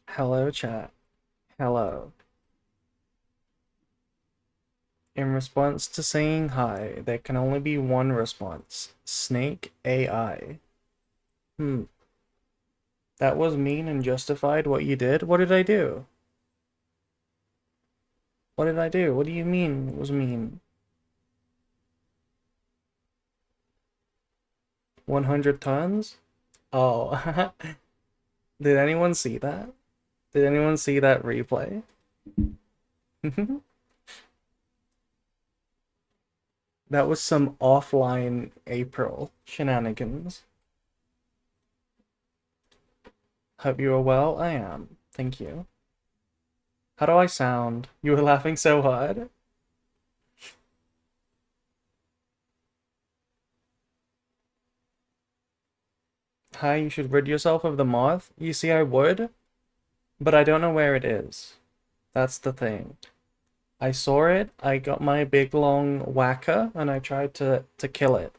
Hello, chat. Hello. In response to saying hi, there can only be one response. Snake AI. Hmm. That was mean and justified what you did? What did I do? What did I do? What do you mean it was mean? 100 tons? Oh. Did anyone see that? Did anyone see that replay? That was some offline April shenanigans. Hope you are well. I am. Thank you. How do I sound? You were laughing so hard. Hi, you should rid yourself of the moth. You see, I would, but I don't know where it is. That's the thing. I saw it, I got my big long whacker, and I tried to kill it.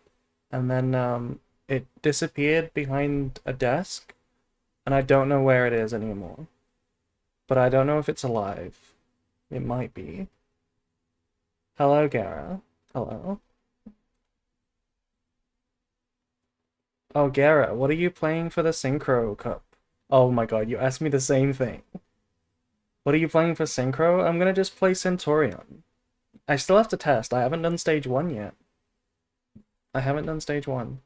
And then it disappeared behind a desk, and I don't know where it is anymore. But I don't know if it's alive. It might be. Hello, Gara. Hello. Oh, Gara, what are you playing for the Synchro Cup? Oh my god, you asked me the same thing. What are you playing for Synchro? I'm gonna just play Centurion. I still have to test. I haven't done stage 1 yet. I haven't done stage 1.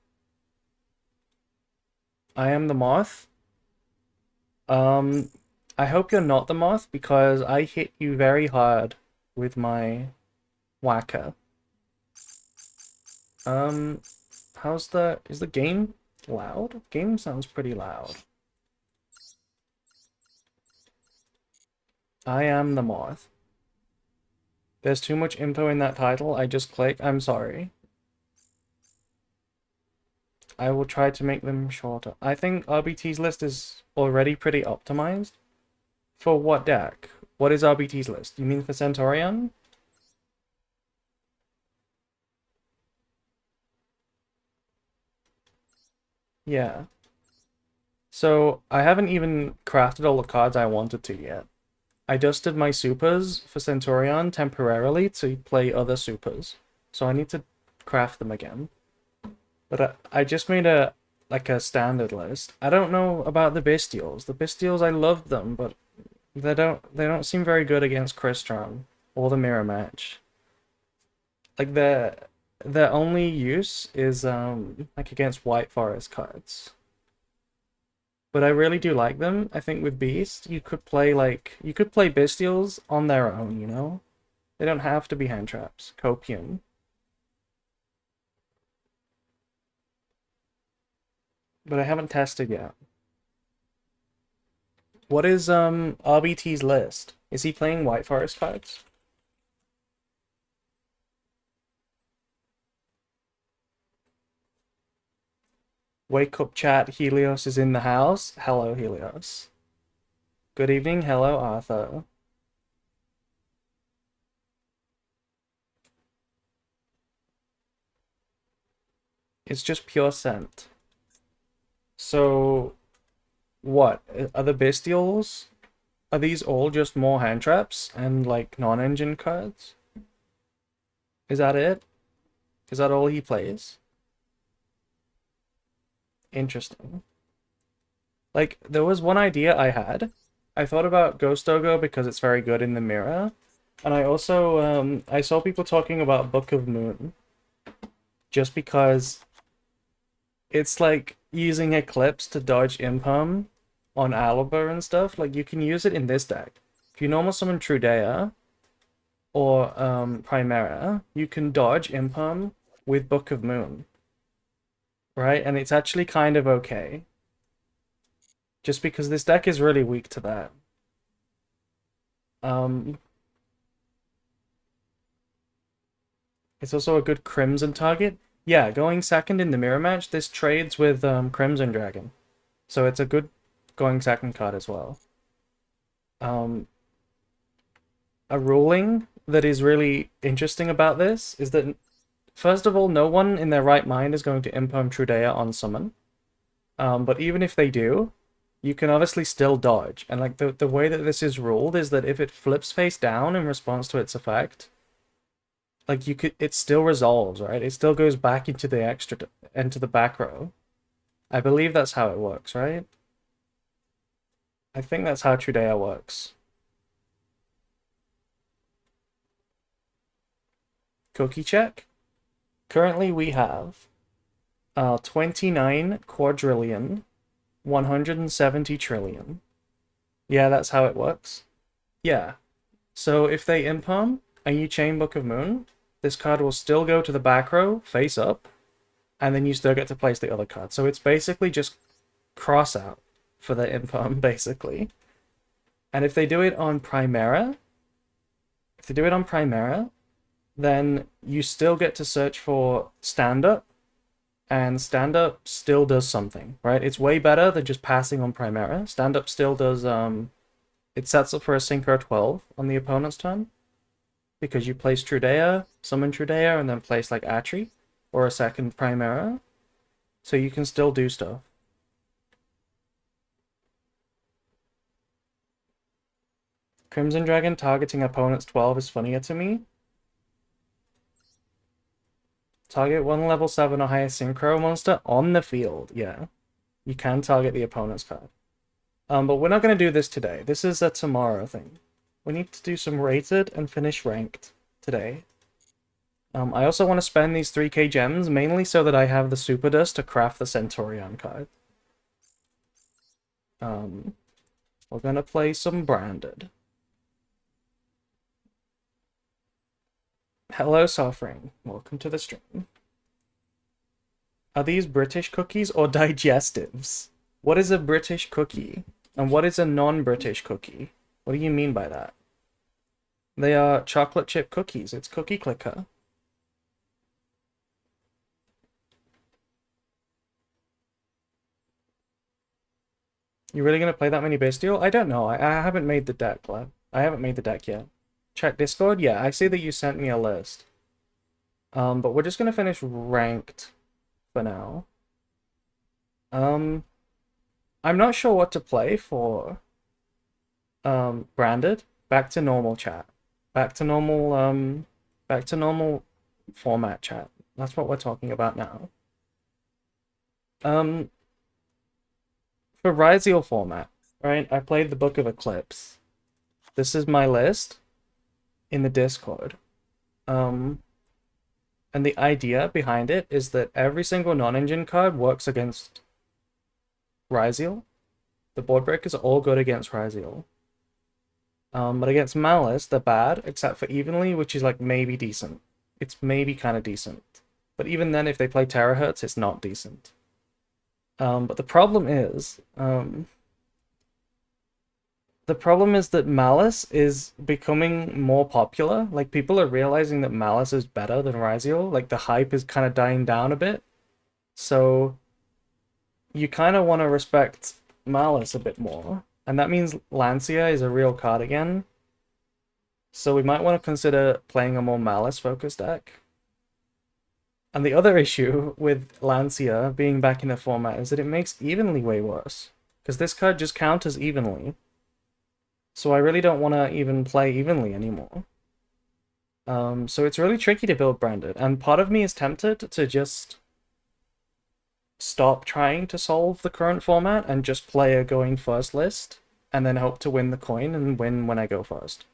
I am the moth. Um, I hope you're not the moth because I hit you very hard with my whacker. Um, is the game loud? Game sounds pretty loud. I am the moth. There's too much info in that title. I just click. I'm sorry. I will try to make them shorter. I think RBT's list is already pretty optimized. For what deck? What is RBT's list? You mean for Centurion? Yeah. So I haven't even crafted all the cards I wanted to yet. I dusted my supers for Centurion temporarily to play other supers. So I need to craft them again. But I just made a standard list. I don't know about the Bestials. The Bestials, I love them, but they don't seem very good against Crystron or the mirror match. Like their only use is like against White Forest cards. But I really do like them. I think with Beast, you could play Bestials on their own, you know? They don't have to be hand traps. Copium. But I haven't tested yet. What is RBT's list? Is he playing White Forest cards? Wake up chat, Helios is in the house. Hello, Helios. Good evening, hello, Arthur. It's just pure scent. So, what? Are the Bestials? Are these all just more hand traps and like non-engine cards? Is that it? Is that all he plays? Interesting. Like, there was one idea I had. I thought about Ghost Dogo because it's very good in the mirror. And I also, I saw people talking about Book of Moon. Just because it's like using Eclipse to dodge Imperm on Aliber and stuff. Like, you can use it in this deck. If you normal summon Trudea or Primera, you can dodge Imperm with Book of Moon. Right? And it's actually kind of okay. Just because this deck is really weak to that. Um, it's also a good Crimson target. Yeah, going second in the mirror match, this trades with Crimson Dragon. So it's a good going second card as well. Um, a ruling that is really interesting about this is that, first of all, no one in their right mind is going to Imperm Trudea on summon. But even if they do, you can obviously still dodge. And like the way that this is ruled is that if it flips face down in response to its effect, like it still resolves, right? It still goes back into the into the back row. I believe that's how it works, right? I think that's how Trudea works. Cookie check. Currently we have 29 quadrillion, 170 trillion. Yeah, that's how it works. Yeah. So if they imperm and you chain Book of Moon, this card will still go to the back row, face up, and then you still get to place the other card. So it's basically just cross out for the imperm, basically. And if they do it on Primera, then you still get to search for stand up, and stand up still does something, right? It's way better than just passing on Primera. Stand up still does it sets up for a Synchro 12 on the opponent's turn, because you place Trudea, summon Trudea, and then place like Atri or a second Primera. So you can still do stuff. Crimson Dragon targeting opponent's 12 is funnier to me. Target one level 7 or higher Synchro monster on the field. Yeah, you can target the opponent's card. But we're not going to do this today. This is a tomorrow thing. We need to do some rated and finish ranked today. I also want to spend these 3k gems mainly so that I have the super dust to craft the Centurion card. We're going to play some branded. Hello, Suffering. Welcome to the stream. Are these British cookies or digestives? What is a British cookie? And what is a non-British cookie? What do you mean by that? They are chocolate chip cookies. It's Cookie Clicker. You really gonna play that many Bestial? I don't know. I haven't made the deck, lad. I haven't made the deck yet. Check Discord? Yeah, I see that you sent me a list. But we're just gonna finish ranked for now. I'm not sure what to play for branded. Back to normal chat. Back to normal format chat. That's what we're talking about now. For Ryzeal format, right? I played the Book of Eclipse. This is my list in the Discord. And the idea behind it is that every single non-engine card works against Ryzeal. The board breakers are all good against Ryzeal. But against Malice, they're bad, except for Evenly, which is like maybe decent. It's maybe kind of decent. But even then, if they play Terahertz, it's not decent. But the problem is that Malice is becoming more popular. Like, people are realizing that Malice is better than Ryzeal. Like, the hype is kind of dying down a bit. So you kind of want to respect Malice a bit more. And that means Lancia is a real card again. So we might want to consider playing a more Malice-focused deck. And the other issue with Lancia being back in the format is that it makes Evenly way worse. Because this card just counters Evenly. So I really don't want to even play Evenly anymore. So it's really tricky to build branded. And part of me is tempted to just stop trying to solve the current format and just play a going first list. And then hope to win the coin and win when I go first.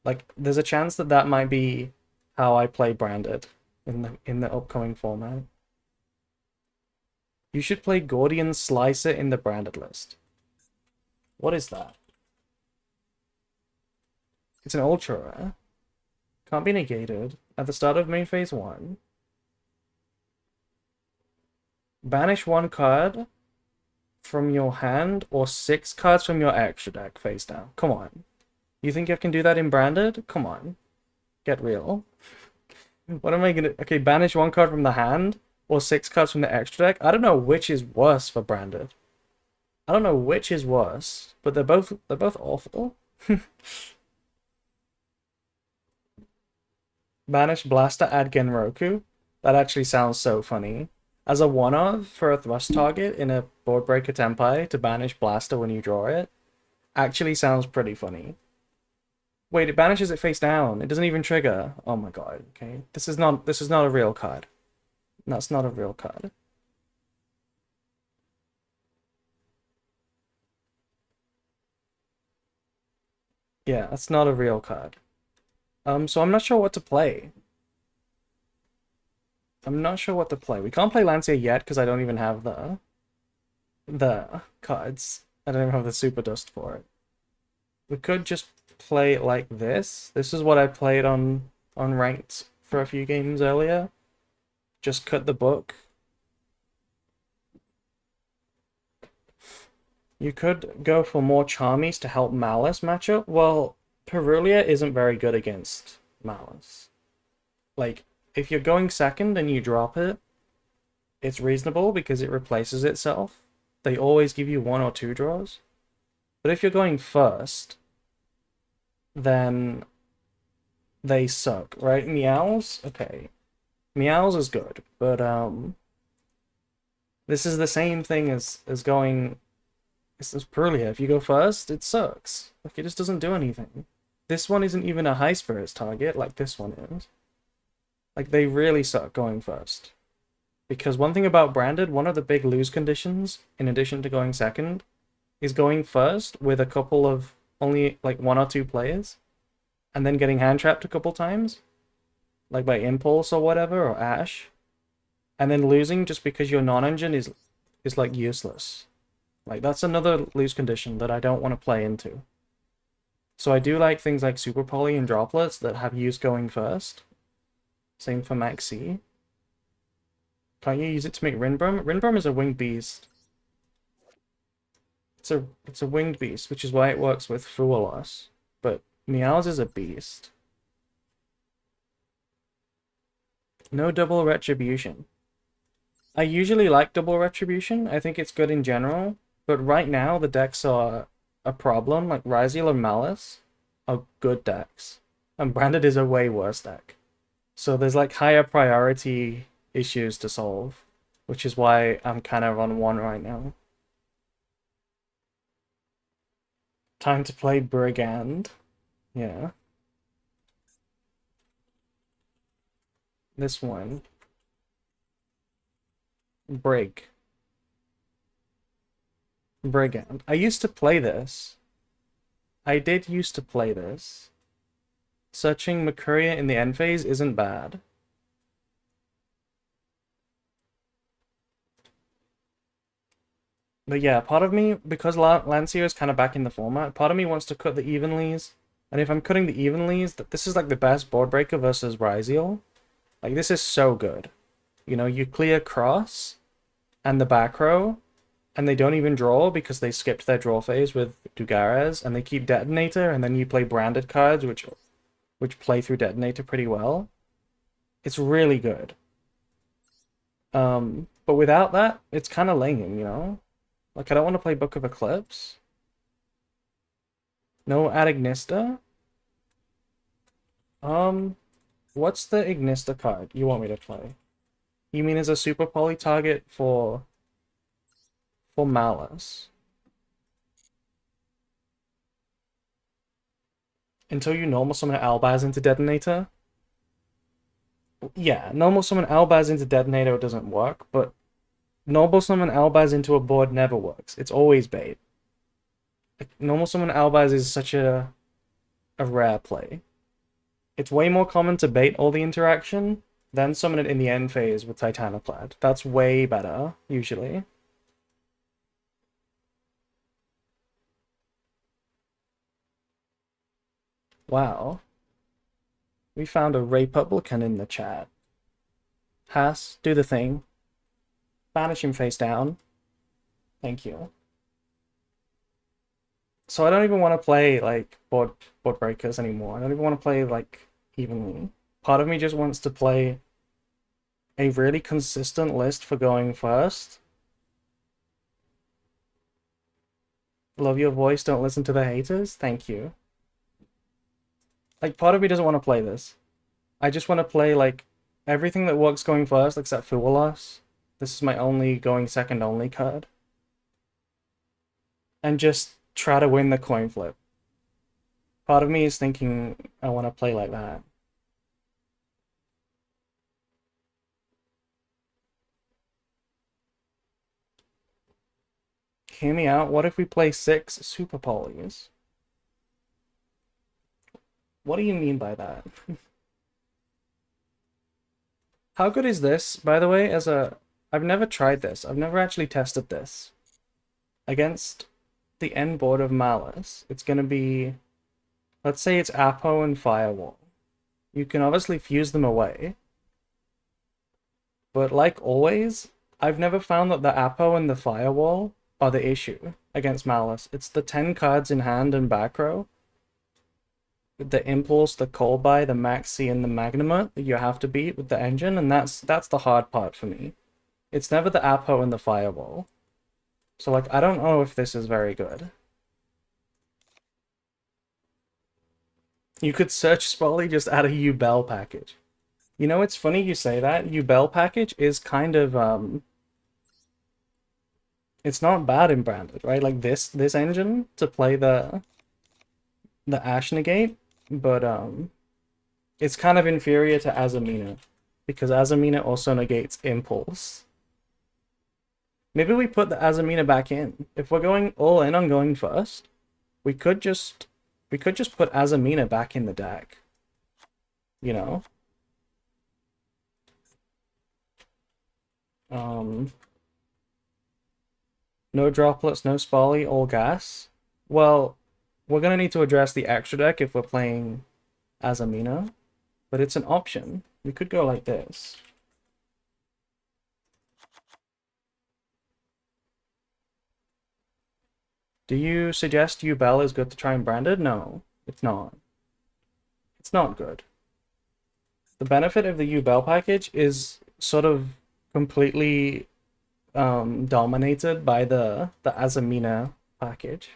Like, there's a chance that that might be how I play branded in the upcoming format. You should play Gordian Slicer in the branded list. What is that? It's an ultra rare. Can't be negated. At the start of main phase 1. Banish 1 card from your hand or 6 cards from your extra deck face down. Come on. You think I can do that in branded? Come on. Get real. What am I gonna... Okay, banish 1 card from the hand or 6 cards from the extra deck? I don't know which is worse for branded. I don't know which is worse, but they're both awful. Banish Blaster, add Genroku. That actually sounds so funny. As a one-of for a thrust target in a board breaker tempai to banish Blaster when you draw it actually sounds pretty funny. Wait, it banishes it face down. It doesn't even trigger. Oh my god, okay. This is not a real card. That's not a real card. Yeah, that's not a real card. So I'm not sure what to play. I'm not sure what to play. We can't play Lancia yet because I don't even have the cards. I don't even have the super dust for it. We could just play it like this. This is what I played on ranked for a few games earlier. Just cut the book. You could go for more Charmies to help Malice matchup. Well, Perulia isn't very good against Malice. Like, if you're going second and you drop it, it's reasonable because it replaces itself. They always give you one or two draws. But if you're going first, then they suck, right? Meows? Okay. Meows is good, but this is the same thing as going. This is Perulia. If you go first, it sucks. Like, it just doesn't do anything. This one isn't even a high spirits target like this one is. Like, they really suck going first. Because one thing about Branded, one of the big lose conditions, in addition to going second, is going first with a couple of only like one or two players, and then getting hand trapped a couple times, like by Impulse or whatever, or Ash, and then losing just because your non-engine is like useless. Like, that's another lose condition that I don't want to play into. So I do like things like Super Poly and Droplets that have use going first. Same for Maxi. Can't you use it to make Rinbrum? Rinbrum is a winged beast. It's a winged beast, which is why it works with Fuelos. But Meows is a beast. No double retribution. I usually like double retribution. I think it's good in general. But right now the decks are a problem. Like Ryzeal or Malice are good decks. And Branded is a way worse deck. So there's like higher priority issues to solve, which is why I'm kind of on one right now. Time to play Brigand. Yeah. This one. Brig. Brigand. I used to play this. I did used to play this. Searching Mercuria in the end phase isn't bad. But yeah, part of me, because Lancia is kind of back in the format, part of me wants to cut the evenlies. And if I'm cutting the evenlies, this is like the best board breaker versus Ryzeal. Like, this is so good. You know, you clear Cross and the back row, and they don't even draw because they skipped their draw phase with Dugares, and they keep Detonator, and then you play Branded cards, which play through Detonator pretty well. It's really good. But without that, it's kind of lame, you know? Like, I don't want to play Book of Eclipse. No Adignista. What's the Ignista card you want me to play? You mean as a super poly target for Malice? Until you normal summon Albaz into Detonator? Yeah, normal summon Albaz into Detonator doesn't work, but normal summon Albaz into a board never works. It's always bait. Like, normal summon Albaz is such a rare play. It's way more common to bait all the interaction than summon it in the end phase with Titanoclad. That's way better, usually. Wow. We found a Republican in the chat. Haas, do the thing. Banish him face down. Thank you. So I don't even want to play like board breakers anymore. I don't even want to play like evenly. Part of me just wants to play a really consistent list for going first. Love your voice, don't listen to the haters. Thank you. Like, part of me doesn't want to play this. I just want to play like everything that works going first except Fuelos. This is my only going second only card. And just try to win the coin flip. Part of me is thinking I want to play like that. Hear me out. What if we play 6 super polys? What do you mean by that? How good is this, by the way, I've never tried this. I've never actually tested this. Against the end board of Malice, it's going to be... Let's say it's Apo and Firewall. You can obviously fuse them away. But like always, I've never found that the Apo and the Firewall are the issue against Malice. It's the 10 cards in hand and back row. The Impulse, the Callby, the Maxi, and the Magnuma that you have to beat with the engine, and that's the hard part for me. It's never the Apo and the Firewall. So like, I don't know if this is very good. You could search Spolly, just add a U-Bell package. You know, it's funny you say that. U-Bell package is kind of, it's not bad in Branded, right? Like this engine to play the Ash Negate, but it's kind of inferior to Azamina, because Azamina also negates Impulse. Maybe we put the Azamina back in. If we're going all in on going first, we could just put Azamina back in the deck. You know? No droplets, no Spolly, all gas. Well, we're gonna need to address the extra deck if we're playing Azamina, but it's an option. We could go like this. Do you suggest U-Bell is good to try and Branded? No, it's not. It's not good. The benefit of the U-Bell package is sort of completely dominated by the Azamina package.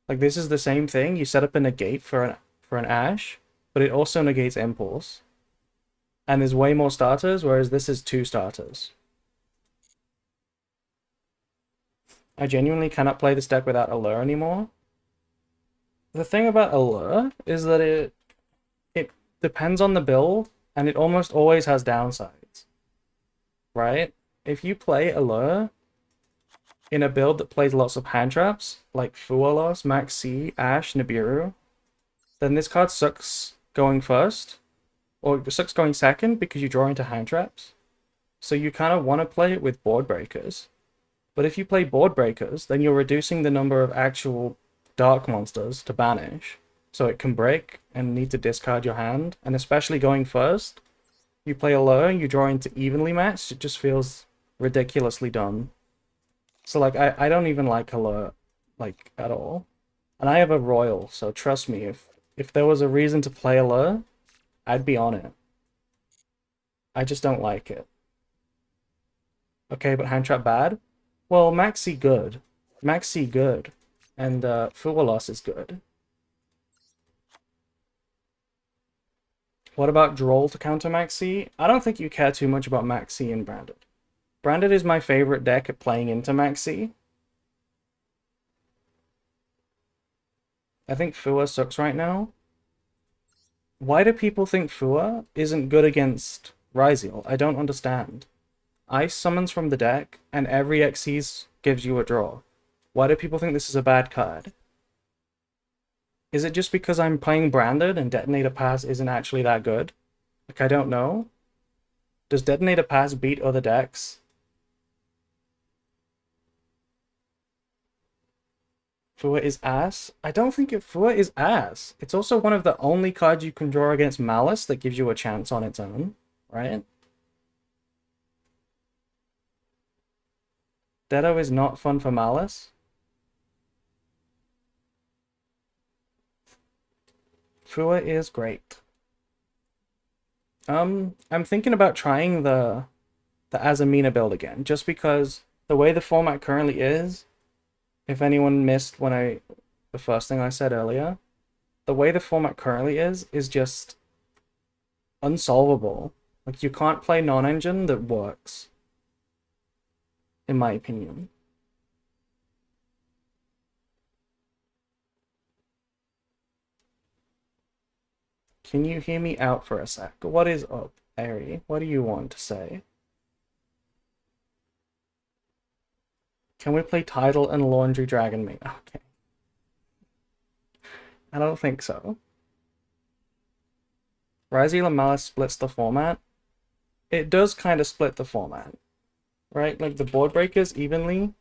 Like, this is the same thing. You set up a negate for an Ash, but it also negates Impulse. And there's way more starters, whereas this is 2 starters. I genuinely cannot play this deck without Allure anymore. The thing about Allure is that it depends on the build, and it almost always has downsides. Right? If you play Allure in a build that plays lots of hand traps, like Fualos, Maxi, Ash, Nibiru, then this card sucks going first, or it sucks going second because you draw into hand traps. So you kind of want to play it with board breakers. But if you play board breakers, then you're reducing the number of actual dark monsters to banish, so it can break and need to discard your hand. And especially going first, you play Allure, you draw into evenly matched, it just feels ridiculously dumb. So like, I don't even like Allure, like, at all. And I have a Royal, so trust me, if there was a reason to play Allure, I'd be on it. I just don't like it. Okay, but hand trap bad? Well, Maxi good. Maxi good. And Fualos is good. What about Droll to counter Maxi? I don't think you care too much about Maxi in Branded. Branded is my favorite deck at playing into Maxi. I think Fua sucks right now. Why do people think Fua isn't good against Ryzeal? I don't understand. Ice summons from the deck, and every Xyz gives you a draw. Why do people think this is a bad card? Is it just because I'm playing Branded and Detonator Pass isn't actually that good? Like, I don't know. Does Detonator Pass beat other decks? Fua is ass? I don't think Fua is ass. It's also one of the only cards you can draw against Malice that gives you a chance on its own, right? Dedo is not fun for Malice. Fua is great. I'm thinking about trying the Azamina build again, just because the way the format currently is, if anyone missed the first thing I said earlier, the way the format currently is just unsolvable. Like, you can't play non-engine that works. in my opinion. Can you hear me out for a sec? What is up, Ari? What do you want to say? Can we play Tidal and Laundry Dragon Maid? Okay. I don't think so. Ryzeal and Malice splits the format. It does kind of split the format, right? Like the board breakers evenly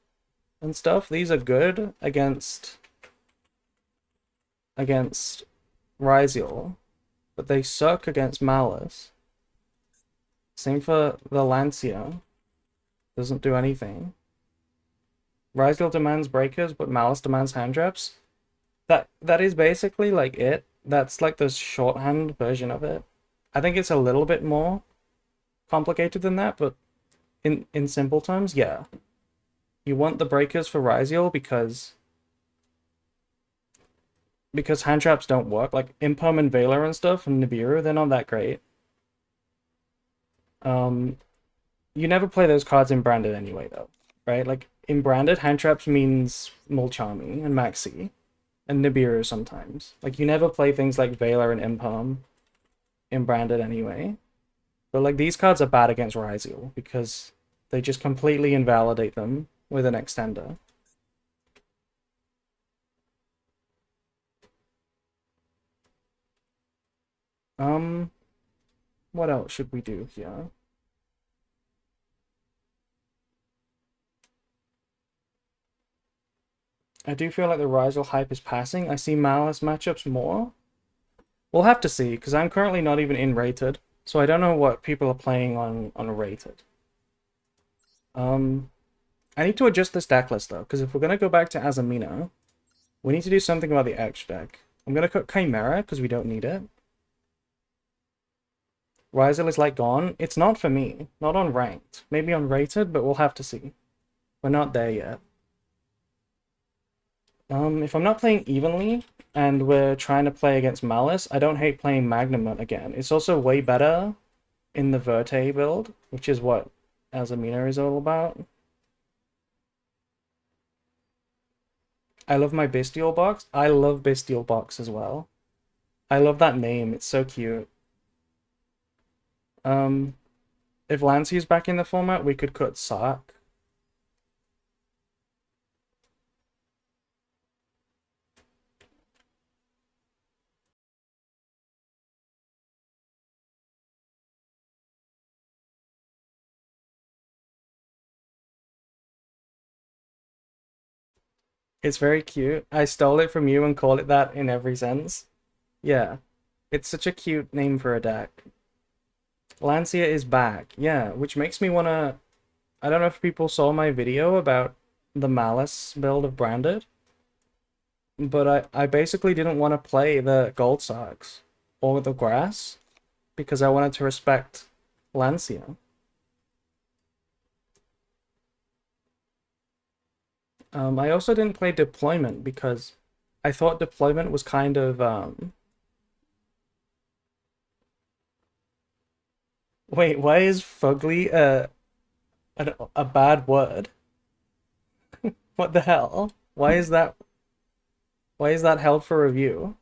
and stuff. These are good against Ryzeal, but they suck against Malice. Same for the Lancia. Doesn't do anything. Ryzeal demands breakers, but Malice demands hand traps. That is basically like it. That's like the shorthand version of it. I think it's a little bit more complicated than that, but in simple terms, yeah. You want the breakers for Ryzeal because hand traps don't work. Like Imperm and Veiler and stuff and Nibiru, they're not that great. You never play those cards in Branded anyway, though, right? Like in Branded, hand traps means Mulchami and Maxi and Nibiru sometimes. Like you never play things like Veiler and Imperm in Branded anyway. But like these cards are bad against Ryzeal because they just completely invalidate them with an extender. What else should we do here? I do feel like the Ryzeal hype is passing. I see Malice matchups more. We'll have to see, because I'm currently not even in Rated, so I don't know what people are playing on Rated. I need to adjust this deck list, though, because if we're going to go back to Azamina, we need to do something about the extra deck. I'm going to cut Chimera, because we don't need it. Ryzeal is like gone. It's not for me. Not on ranked. Maybe on Rated, but we'll have to see. We're not there yet. If I'm not playing evenly, and we're trying to play against Malice, I don't hate playing Magnamut again. It's also way better in the Verte build, which is what Azamina is all about. I love my Bestial box. I love Bestial box as well. I love that name. It's so cute. If Lancey's back in the format, we could cut Sark. It's very cute. I stole it from you and call it that in every sense. Yeah. It's such a cute name for a deck. Lancia is back. Yeah, which makes me wanna... I don't know if people saw my video about the Malice build of Branded, but I basically didn't want to play the Gold Sox or the Grass because I wanted to respect Lancia. I also didn't play Deployment because I thought Deployment was kind of Wait, why is fugly a bad word? What the hell? Why is that held for review?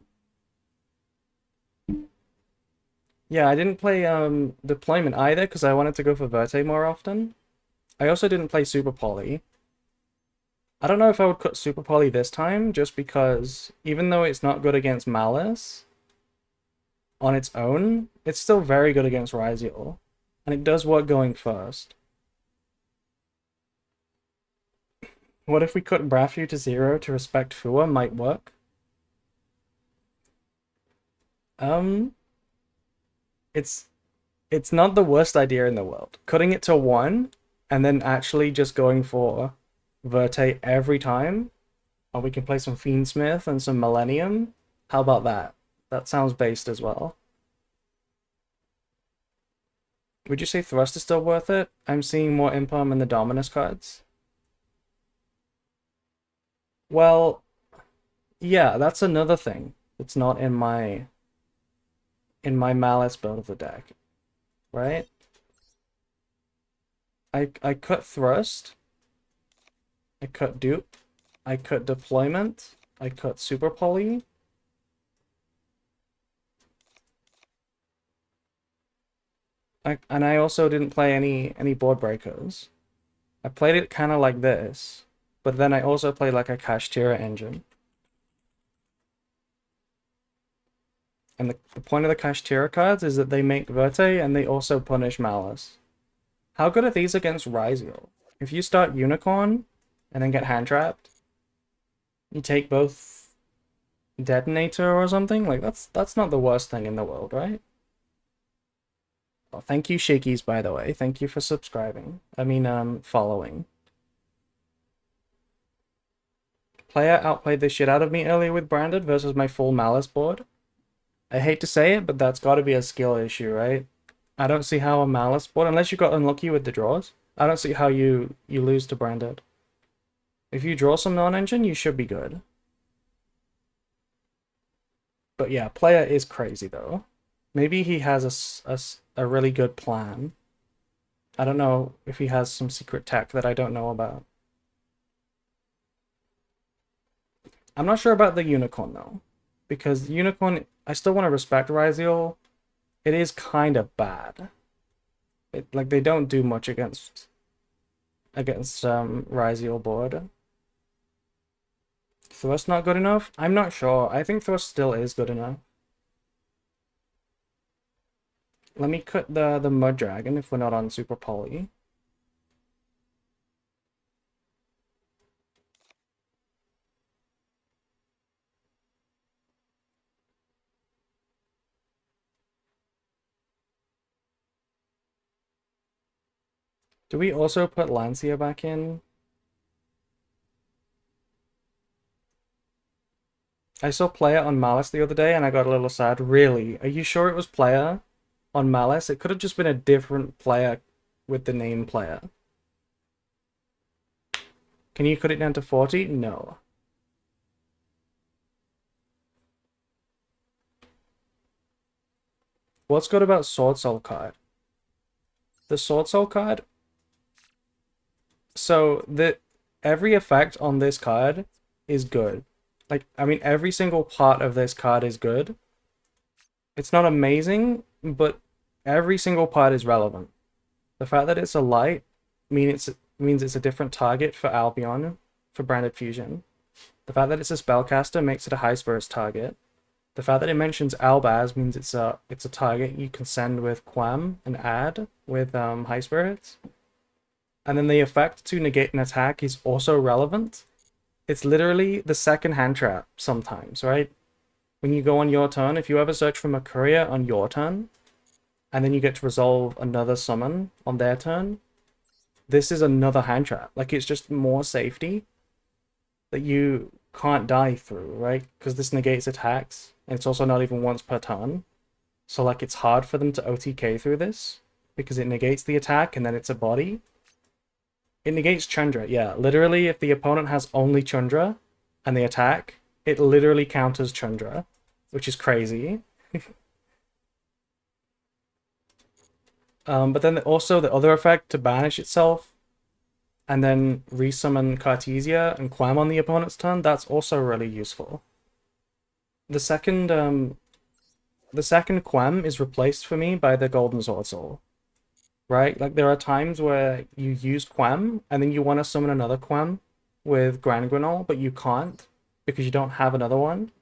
Yeah, I didn't play Deployment either because I wanted to go for Verte more often. I also didn't play Super Poly. I don't know if I would cut Super Poly this time, just because even though it's not good against Malice on its own, it's still very good against Ryzeal. And it does work going first. What if we cut Brafu to 0 to respect Fua might work? Um, it's not the worst idea in the world. Cutting it to 1 and then actually just going for Verte every time. Or we can play some Fiendsmith and some Millennium. How about that? That sounds based as well. Would you say Thrust is still worth it? I'm seeing more Imperm in the Dominus cards. Well, yeah, that's another thing. It's not in my Malice build of the deck, right? I cut Thrust I cut dupe. I cut deployment. I cut super poly. And I also didn't play any board breakers. I played it kind of like this, but then I also played like a Kashtira engine. And the point of the Kashtira cards is that they make Verte and they also punish Malice. How good are these against Ryzeal? If you start Unicorn and then get hand trapped, you take both Detonator or something, like that's not the worst thing in the world, right? Well, thank you, Shakies, by the way. Thank you for subscribing. I mean, following. Player outplayed the shit out of me earlier with Branded versus my full Malice board. I hate to say it, but that's got to be a skill issue, right? I don't see how a Malice board, unless you got unlucky with the draws, I don't see how you lose to Branded. If you draw some non-engine, you should be good. But yeah, player is crazy though. Maybe he has a really good plan. I don't know if he has some secret tech that I don't know about. I'm not sure about the Unicorn though. Because Unicorn, I still want to respect Ryzeal. It is kind of bad. Like they don't do much against Ryzeal board. Thrust not good enough? I'm not sure. I think Thrust still is good enough. Let me cut the Mud Dragon if we're not on Super Poly. Do we also put Lancia back in? I saw player on Malice the other day and I got a little sad. Really? Are you sure it was player on Malice? It could have just been a different player with the name player. Can you cut it down to 40? No. What's good about Sword Soul card? The Sword Soul card? So every effect on this card is good. Like, I mean, every single part of this card is good. It's not amazing, but every single part is relevant. The fact that it's a light means it's a different target for Albion for Branded Fusion. The fact that it's a spellcaster makes it a high spirits target. The fact that it mentions Albaz means it's a target you can send with Quam and add with high spirits. And then the effect to negate an attack is also relevant. It's literally the second hand trap sometimes, right? When you go on your turn, if you ever search for Mercuria on your turn, and then you get to resolve another summon on their turn, this is another hand trap. Like, it's just more safety that you can't die through, right? Because this negates attacks, and it's also not even once per turn. So, like, it's hard for them to OTK through this, because it negates the attack, and then it's a body. It negates Chandra, yeah. Literally, if the opponent has only Chandra, and they attack, it literally counters Chandra, which is crazy. But then also the other effect to banish itself and then resummon Cartesia and Quam on the opponent's turn, that's also really useful. The second Quam is replaced for me by the Golden Sword Soul. Right? Like, there are times where you use Quam and then you want to summon another Quam with Grand Granol, but you can't because you don't have another one.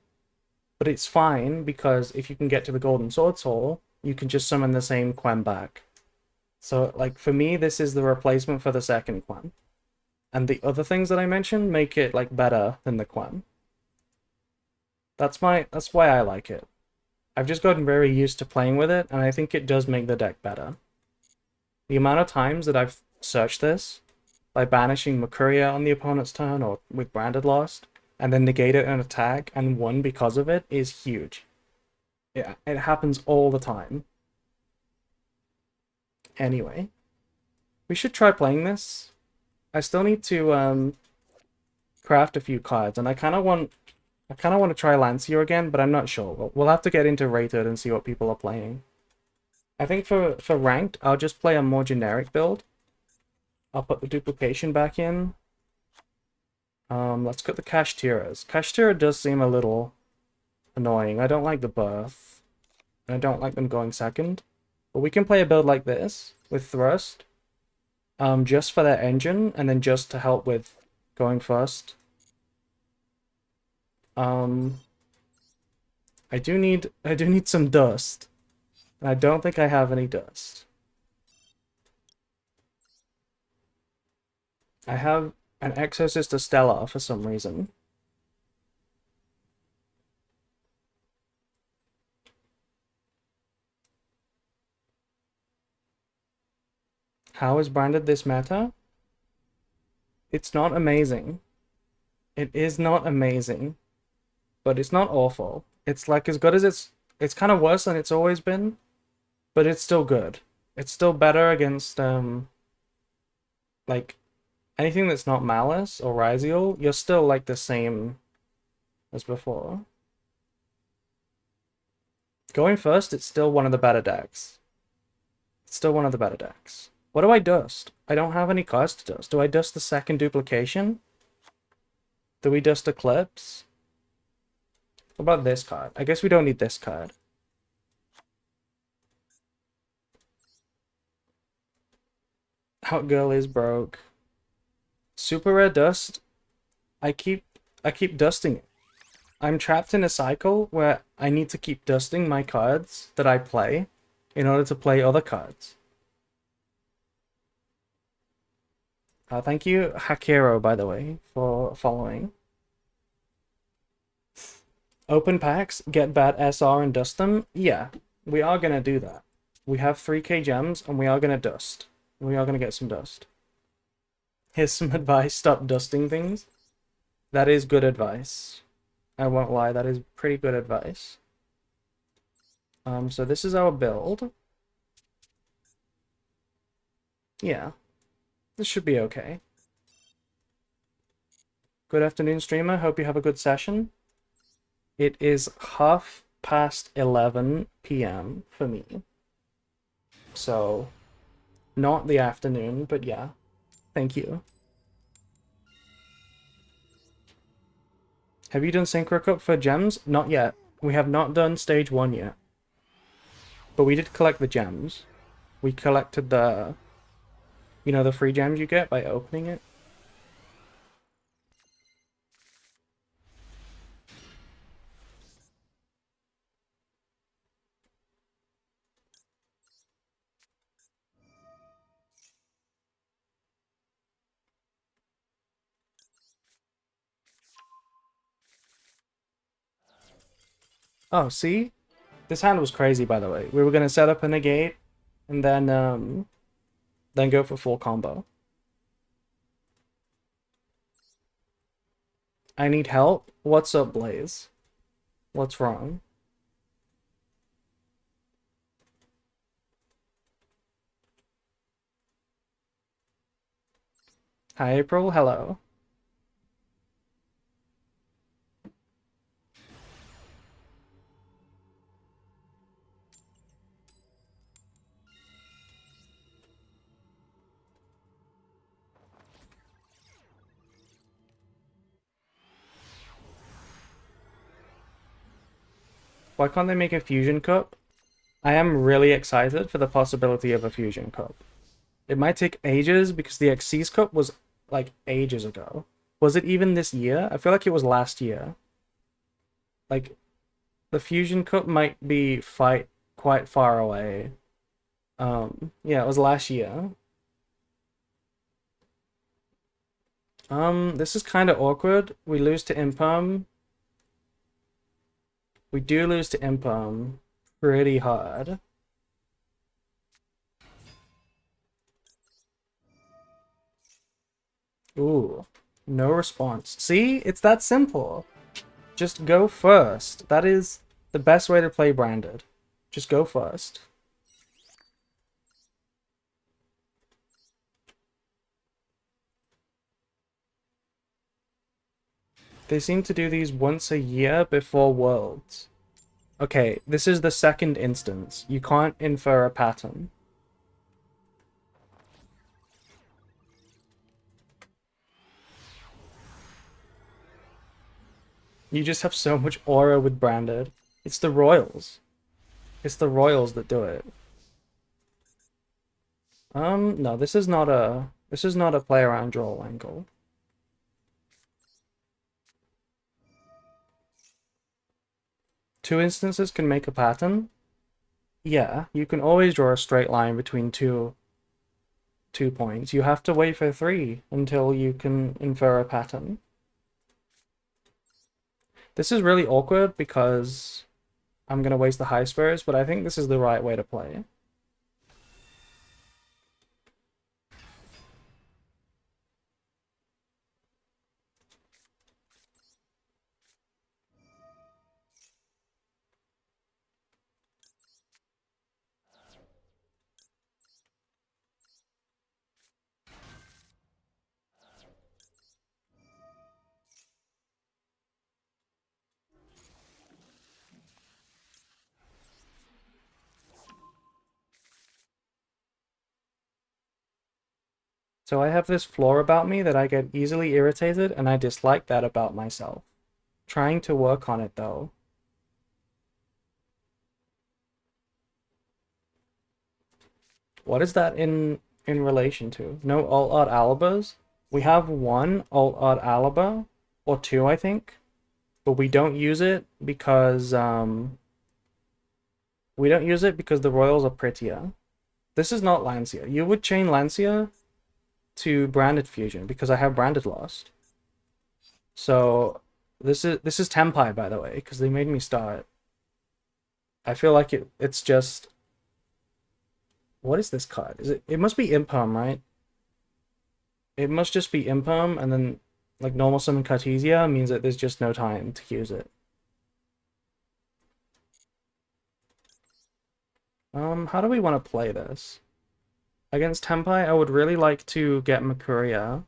But it's fine because if you can get to the Golden Sword Soul, you can just summon the same Quam back. So, like, for me, this is the replacement for the second Quam. And the other things that I mentioned make it, like, better than the Quam. That's why I like it. I've just gotten very used to playing with it, and I think it does make the deck better. The amount of times that I've searched this by banishing Mercuria on the opponent's turn or with Branded Lost, and then negated an attack and won because of it is huge. Yeah, it happens all the time. Anyway, we should try playing this. I still need to craft a few cards, and I kind of want to try Lancia again, but I'm not sure. We'll have to get into Rated and see what people are playing. I think for Ranked, I'll just play a more generic build. I'll put the duplication back in. Let's get the Kashtira's. Kashtira does seem a little annoying. I don't like the birth. And I don't like them going second. But we can play a build like this with Thrust. Just for their engine, and then just to help with going first. I do need some dust. And I don't think I have any dust. I have an Exosister Stellar for some reason. How is branded this meta? It's not amazing. It is not amazing. But it's not awful. It's like as good as it's kind of worse than it's always been, but it's still good. It's still better against like anything that's not Malice or Ryzeal. You're still like the same as before. Going first, it's still one of the better decks. It's still one of the better decks. What do I dust? I don't have any cards to dust. Do I dust the second duplication? Do we dust Eclipse? What about this card? I guess we don't need this card. Outgirl is broke. Super rare dust. I keep dusting it. I'm trapped in a cycle where I need to keep dusting my cards that I play in order to play other cards. Thank you, Hakero, by the way, for following. Open packs, get bad SR and dust them? Yeah, we are gonna do that. We have 3k gems and we are gonna dust. We are gonna get some dust. Here's some advice, stop dusting things. That is good advice. I won't lie, that is pretty good advice. So this is our build. Yeah, this should be okay. Good afternoon, streamer. Hope you have a good session. It is 11:30 p.m. for me. So, not the afternoon, but yeah. Thank you. Have you done Synchro Cup for gems? Not yet. We have not done stage 1 yet. But we did collect the gems. We collected the... You know, the free gems you get by opening it? Oh, see? This hand was crazy, by the way. We were going to set up a negate, and then go for full combo. I need help? What's up, Blaze? What's wrong? Hi, April. Hello. Why can't they make a Fusion Cup? I am really excited for the possibility of a Fusion Cup. It might take ages because the Xyz Cup was like ages ago. Was it even this year? I feel like it was last year. Like, the Fusion Cup might be quite far away. Yeah, it was last year. This is kind of awkward. We lose to Imperm. We do lose to Imperm pretty hard. Ooh, no response. See? It's that simple. Just go first. That is the best way to play branded. Just go first. They seem to do these once a year before Worlds. Okay, this is the second instance. You can't infer a pattern. You just have so much aura with branded. It's the royals. It's the royals that do it. No, this is not a play around draw angle. Two instances can make a pattern. Yeah, you can always draw a straight line between two points. You have to wait for three until you can infer a pattern. This is really awkward because I'm gonna waste the high spurs, but I think this is the right way to play. So I have this flaw about me that I get easily irritated, and I dislike that about myself. Trying to work on it though. What is that in relation to? No alt art alibas? We have one alt art aliba, or two, I think, but we don't use it because the royals are prettier. This is not Lancia. You would chain Lancia to branded fusion because I have branded lost. So this is Tempai, by the way, because they made me start. I feel like it's just, what is this card? It must be Imperm, right? It must just be Imperm, and then like normal summon Cartesia means that there's just no time to use it. How do we want to play this? Against Tempai, I would really like to get Mercuria.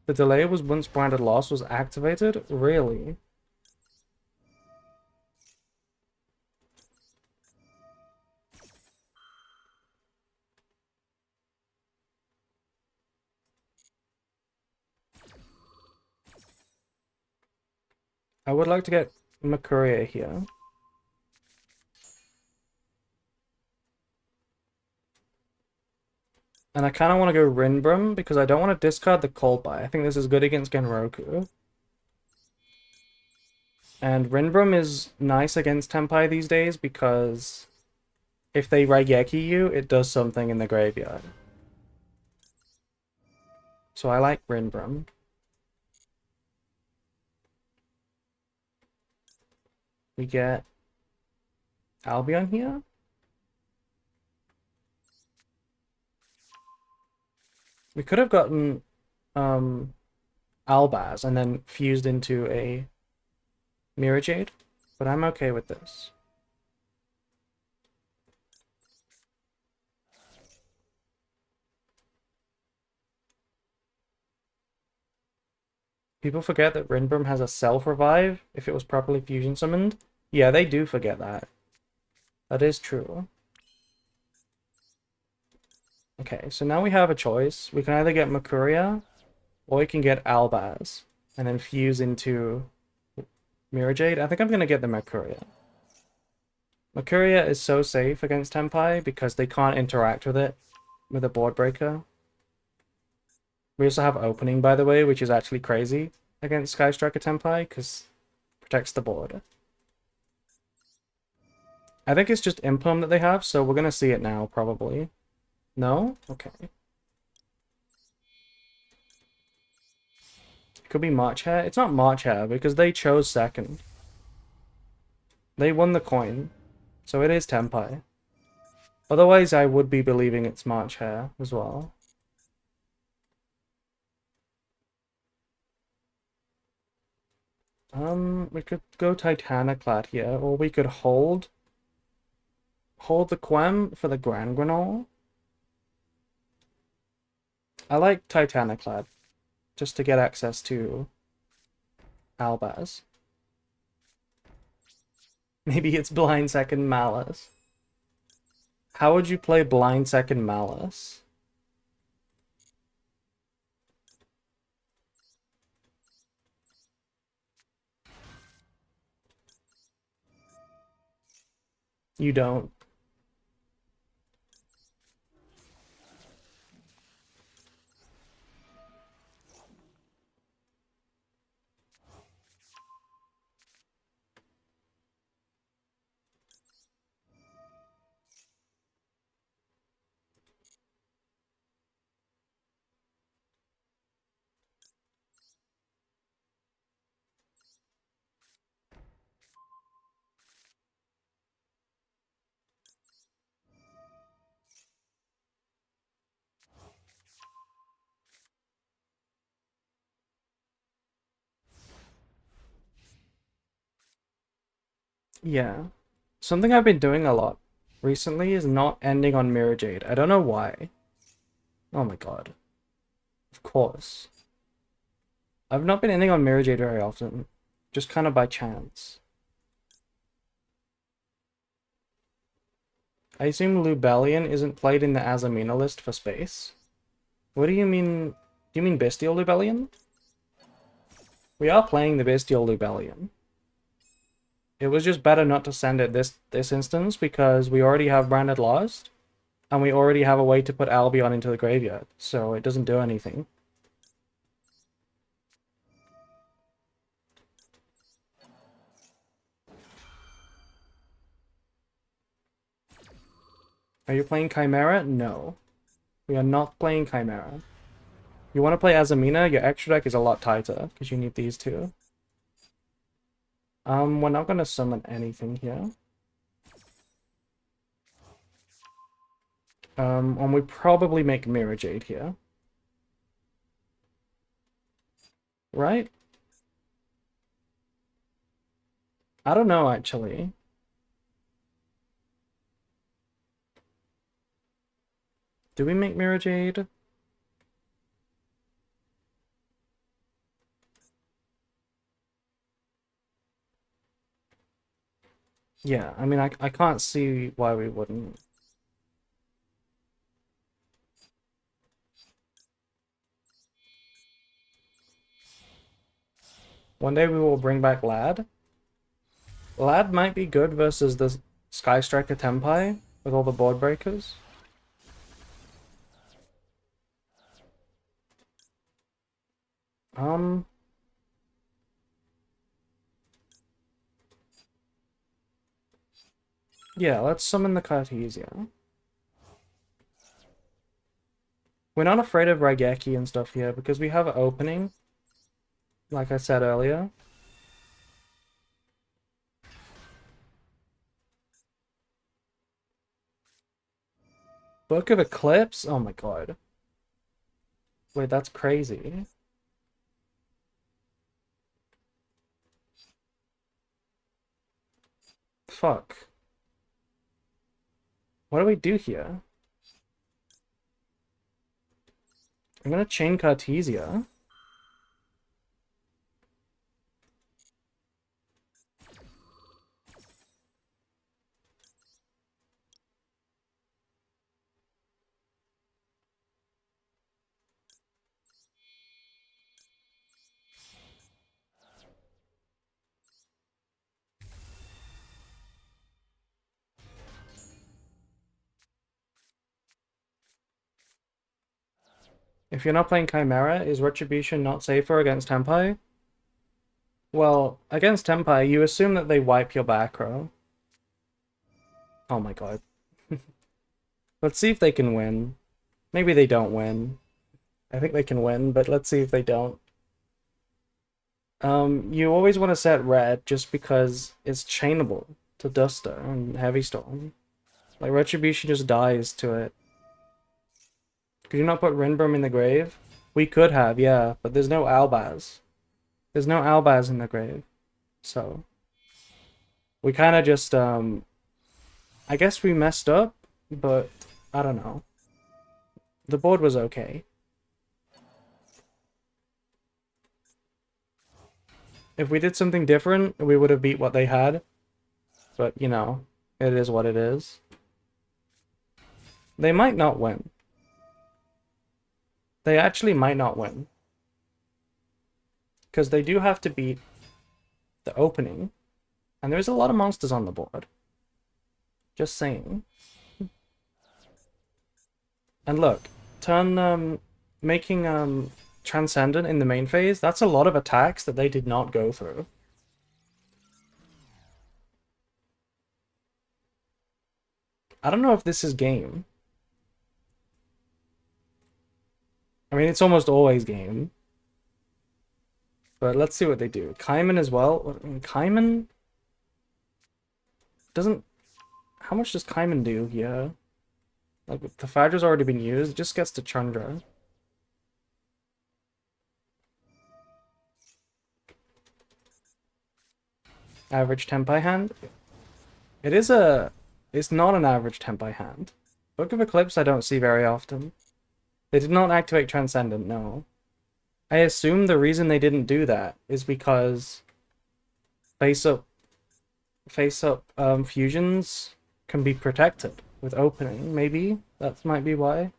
The delay was once branded loss was activated? Really? I would like to get Mercuria here. And I kind of want to go Rinbrum because I don't want to discard the Kolbai. I think this is good against Genroku. And Rinbrum is nice against Tempai these days because if they Raigeki you, it does something in the graveyard. So I like Rinbrum. We get Albion here. We could have gotten Albaz and then fused into a Mirror Jade, but I'm okay with this. People forget that Rinbrum has a self-revive if it was properly fusion summoned. Yeah, they do forget that. That is true. Okay, so now we have a choice. We can either get Mercuria, or we can get Albaz, and then fuse into Mirror Jade. I think I'm going to get the Mercuria. Mercuria is so safe against Tempai because they can't interact with it with a board breaker. We also have Opening, by the way, which is actually crazy against Sky Striker Tempai because it protects the board. I think it's just Impum that they have, so we're going to see it now, probably. No? Okay. It could be March Hare. It's not March Hare because they chose second. They won the coin, so it is Tempai. Otherwise, I would be believing it's March Hare as well. We could go Titaniclad here, or we could hold the Quem for the Grand Granol. I like Titaniclad, just to get access to Albaz. Maybe it's blind second Malice. How would you play blind second Malice? You don't. Yeah. Something I've been doing a lot recently is not ending on Mirror Jade. I don't know why. Oh my god. Of course. I've not been ending on Mirror Jade very often. Just kind of by chance. I assume Lubellion isn't played in the Azamina list for space. What do you mean? Do you mean Bestial Lubellion? We are playing the Bestial Lubellion. It was just better not to send it this instance because we already have Branded Lost, and we already have a way to put Albion into the graveyard, so it doesn't do anything. Are you playing Chimera? No. We are not playing Chimera. You want to play Azamina? Your extra deck is a lot tighter, because you need these two. We're not going to summon anything here. And we probably make Mirror Jade here. Right? I don't know, actually. Do we make Mirror Jade? Yeah, I mean, I can't see why we wouldn't. One day we will bring back Lad. Lad might be good versus the Sky Striker Tempai with all the board breakers. Yeah, let's summon the Cartesia. We're not afraid of Raigeki and stuff here because we have an opening, like I said earlier. Book of Eclipse? Oh my god. Wait, that's crazy. Fuck. What do we do here? I'm gonna chain Cartesia. If you're not playing Chimera, is Retribution not safer against Tempai? Well, against Tempai, you assume that they wipe your back row. Oh my god. Let's see if they can win. Maybe they don't win. I think they can win, but let's see if they don't. You always want to set red just because it's chainable to Duster and Heavy Storm. Like, Retribution just dies to it. Could you not put Rinbrim in the grave? We could have, yeah, but there's no Albaz. There's no Albaz in the grave. So, we kind of just, I guess we messed up, but I don't know. The board was okay. If we did something different, we would have beat what they had. But, you know, it is what it is. They might not win. They actually might not win. Because they do have to beat the opening. And there's a lot of monsters on the board. Just saying. And look, making Transcendent in the main phase, that's a lot of attacks that they did not go through. I don't know if this is game. I mean, it's almost always game. But let's see what they do. Kaiman as well. Kaiman doesn't... How much does Kaiman do here? Like, the Phaedra's already been used. It just gets to Chandra. Average Tenpai hand? It is a... It's not an average Tenpai hand. Book of Eclipse I don't see very often. They did not activate Transcendent, no. I assume the reason they didn't do that is because face-up fusions can be protected with opening, maybe? That might be why.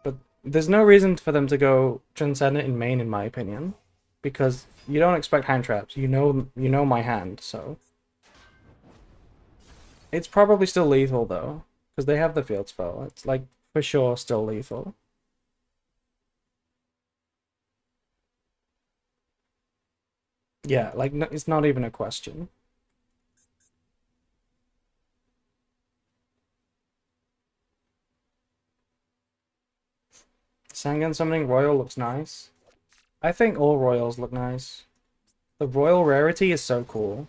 But there's no reason for them to go Transcendent in main, in my opinion. Because you don't expect hand traps. You know my hand, so... It's probably still lethal, though. Because they have the field spell. It's, like, for sure still lethal. Yeah, like, no, it's not even a question. Sangan summoning Royal looks nice. I think all Royals look nice. The Royal rarity is so cool.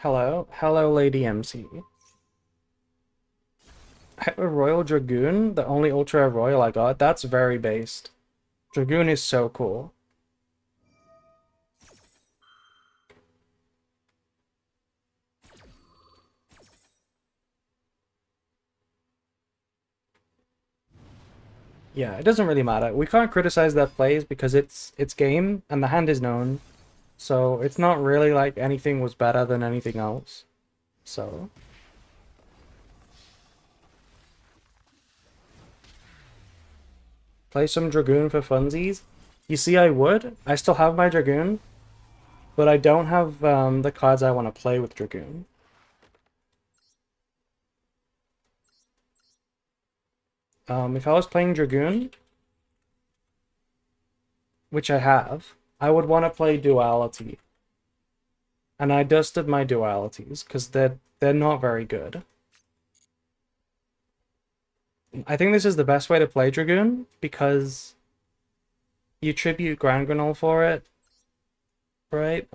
Hello? Hello, Lady MC. I have a Royal Dragoon, the only Ultra Royal I got. That's very based. Dragoon is so cool. Yeah, it doesn't really matter. We can't criticize their plays because it's game and the hand is known. So it's not really like anything was better than anything else. So... Play some Dragoon for funsies? You see, I would. I still have my Dragoon. But I don't have the cards I want to play with Dragoon. If I was playing Dragoon, which I have, I would want to play Duality. And I dusted my Dualities, because they're not very good. I think this is the best way to play Dragoon, because you tribute Grand Granol for it, right?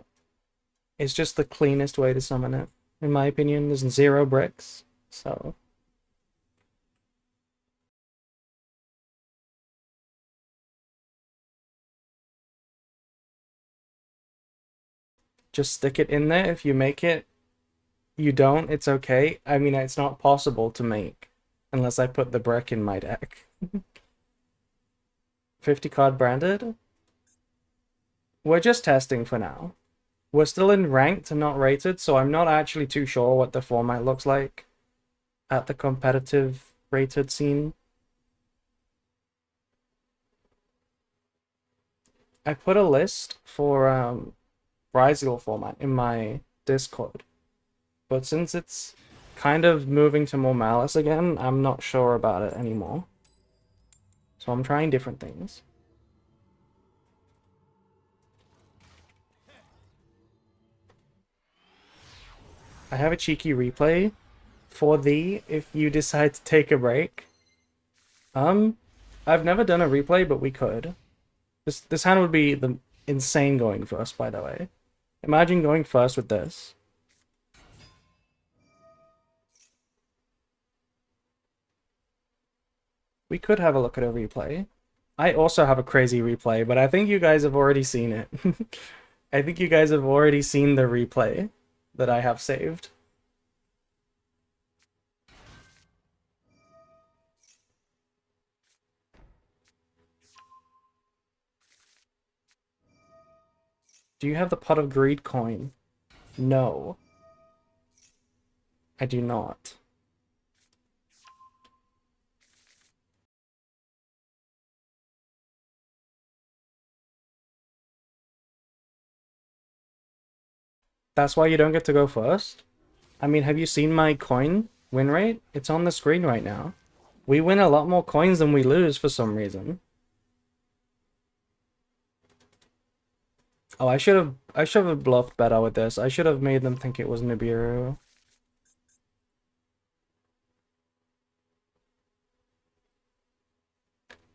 It's just the cleanest way to summon it, in my opinion. There's 0 bricks, so... Just stick it in there. If you make it, you don't, it's okay. I mean, it's not possible to make unless I put the brick in my deck. 50 card branded? We're just testing for now. We're still in ranked and not rated, so I'm not actually too sure what the format looks like at the competitive rated scene. I put a list for Ryzeal format in my Discord. But since it's kind of moving to more Maliss again, I'm not sure about it anymore. So I'm trying different things. I have a cheeky replay for thee if you decide to take a break. I've never done a replay, but we could. This hand would be the insane going first, by the way. Imagine going first with this. We could have a look at a replay. I also have a crazy replay, but I think you guys have already seen it. I think you guys have already seen the replay that I have saved. Do you have the Pot of Greed coin? No. I do not. That's why you don't get to go first? I mean, have you seen my coin win rate? It's on the screen right now. We win a lot more coins than we lose for some reason. Oh, I should have bluffed better with this. I should have made them think it was Nibiru.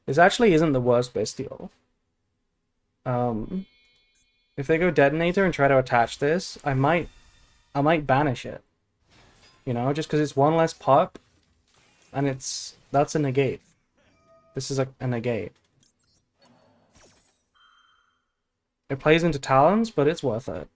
This actually isn't the worst bestial. If they go Detonator and try to attach this, I might banish it. You know, just because it's one less pop, and that's a negate. This is a negate. It plays into Talons, but it's worth it.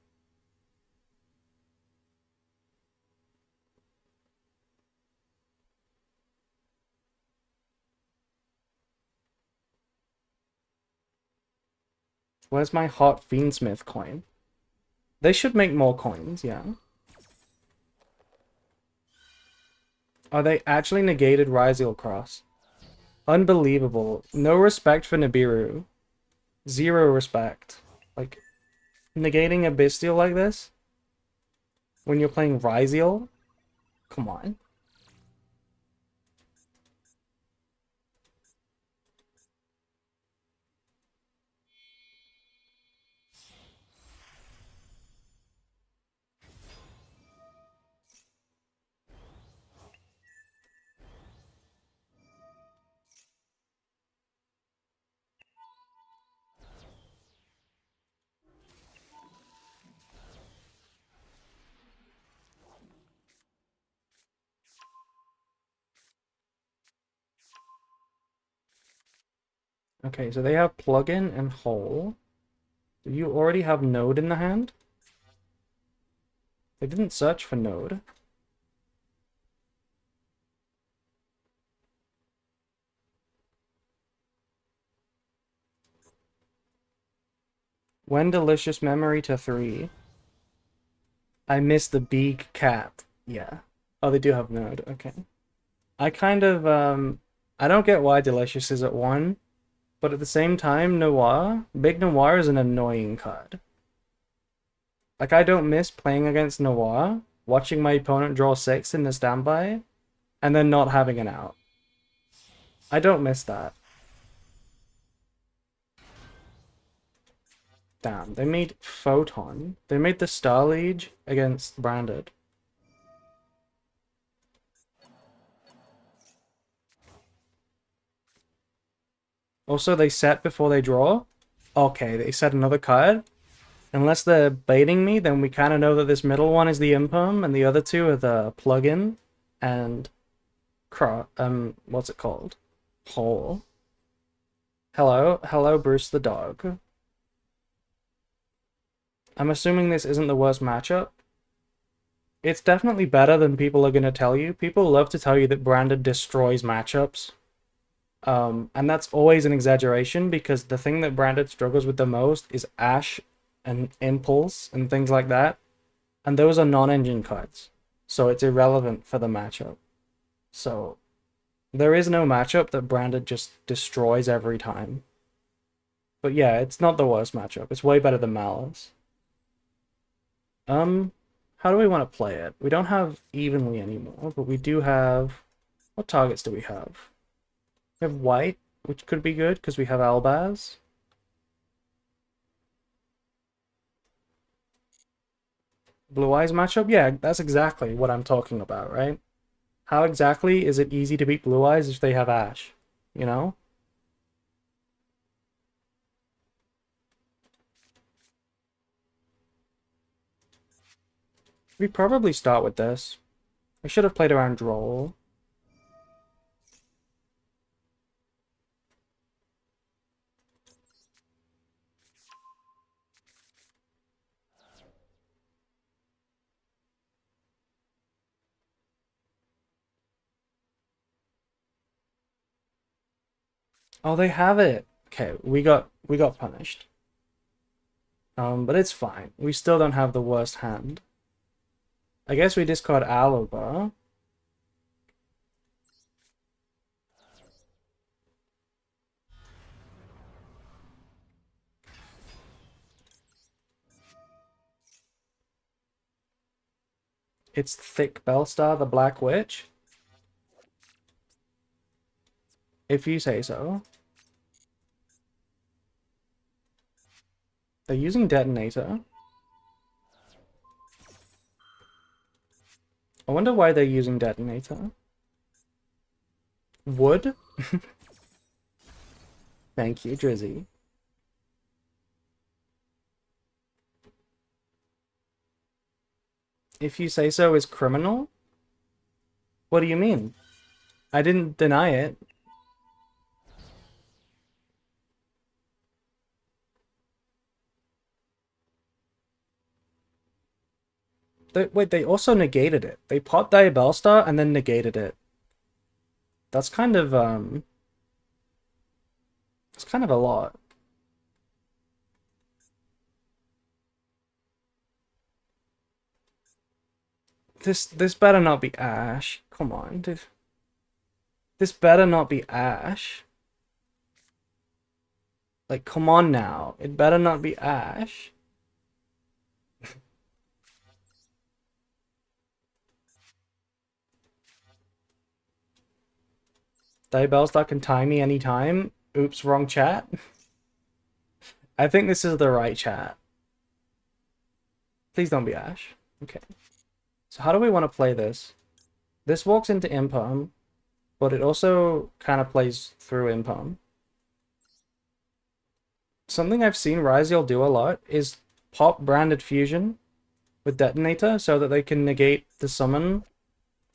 Where's my hot Fiendsmith coin? They should make more coins, yeah. Oh, they actually negated Ryzeal Cross. Unbelievable. No respect for Nibiru. Zero respect. Like, negating a bestial like this? When you're playing Ryzeal? Come on. Okay, so they have Plugin and Hole. Do you already have Node in the hand? They didn't search for Node. When Delicious Memory to 3. I miss the big cat. Yeah. Oh, they do have Node. Okay. I kind of, I don't get why Delicious is at 1, but at the same time, Noir, Big Noir is an annoying card. Like, I don't miss playing against Noir, watching my opponent draw 6 in the standby, and then not having an out. I don't miss that. Damn, they made Photon. They made the Star Liege against Branded. Also, they set before they draw. Okay, they set another card. Unless they're baiting me, then we kind of know that this middle one is the Imperm, and the other two are the plugin and what's it called? Hole. Hello, Bruce the dog. I'm assuming this isn't the worst matchup. It's definitely better than people are gonna tell you. People love to tell you that Branded destroys matchups. And that's always an exaggeration because the thing that Branded struggles with the most is Ash and Impulse and things like that. And those are non-engine cards. So it's irrelevant for the matchup. So there is no matchup that Branded just destroys every time. But yeah, it's not the worst matchup. It's way better than Malice. How do we want to play it? We don't have evenly anymore, but we do have... What targets do we have? We have white, which could be good because we have Albaz. Blue Eyes matchup? Yeah, that's exactly what I'm talking about, right? How exactly is it easy to beat Blue Eyes if they have Ash? You know? We probably start with this. I should have played around Droll. Oh, they have it. Okay, we got punished. But it's fine. We still don't have the worst hand. I guess we discard Aluber. It's Thick Bellstar, the Black Witch. If you say so. They're using Detonator. I wonder why they're using Detonator. Wood? Thank you, Drizzy. If you say so is criminal? What do you mean? I didn't deny it. Wait, they also negated it. They popped Diabellstar and then negated it. That's kind of, it's kind of a lot. This better not be Ash. Come on, dude. This better not be Ash. Like, come on now. It better not be Ash. Diabellstar can tie me anytime. Oops, wrong chat. I think this is the right chat. Please don't be Ash. Okay. So how do we want to play this? This walks into Imperm, but it also kind of plays through Imperm. Something I've seen Ryzeal do a lot is pop Branded Fusion with Detonator so that they can negate the summon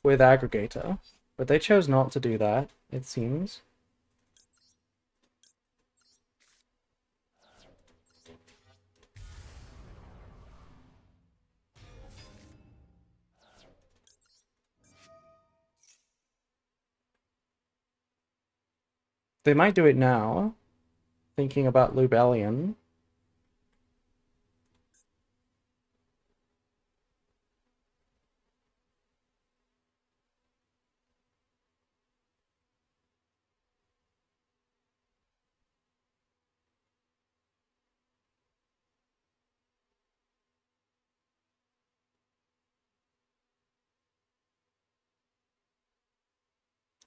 with Aggregator. But they chose not to do that, it seems. They might do it now, thinking about Lubellion.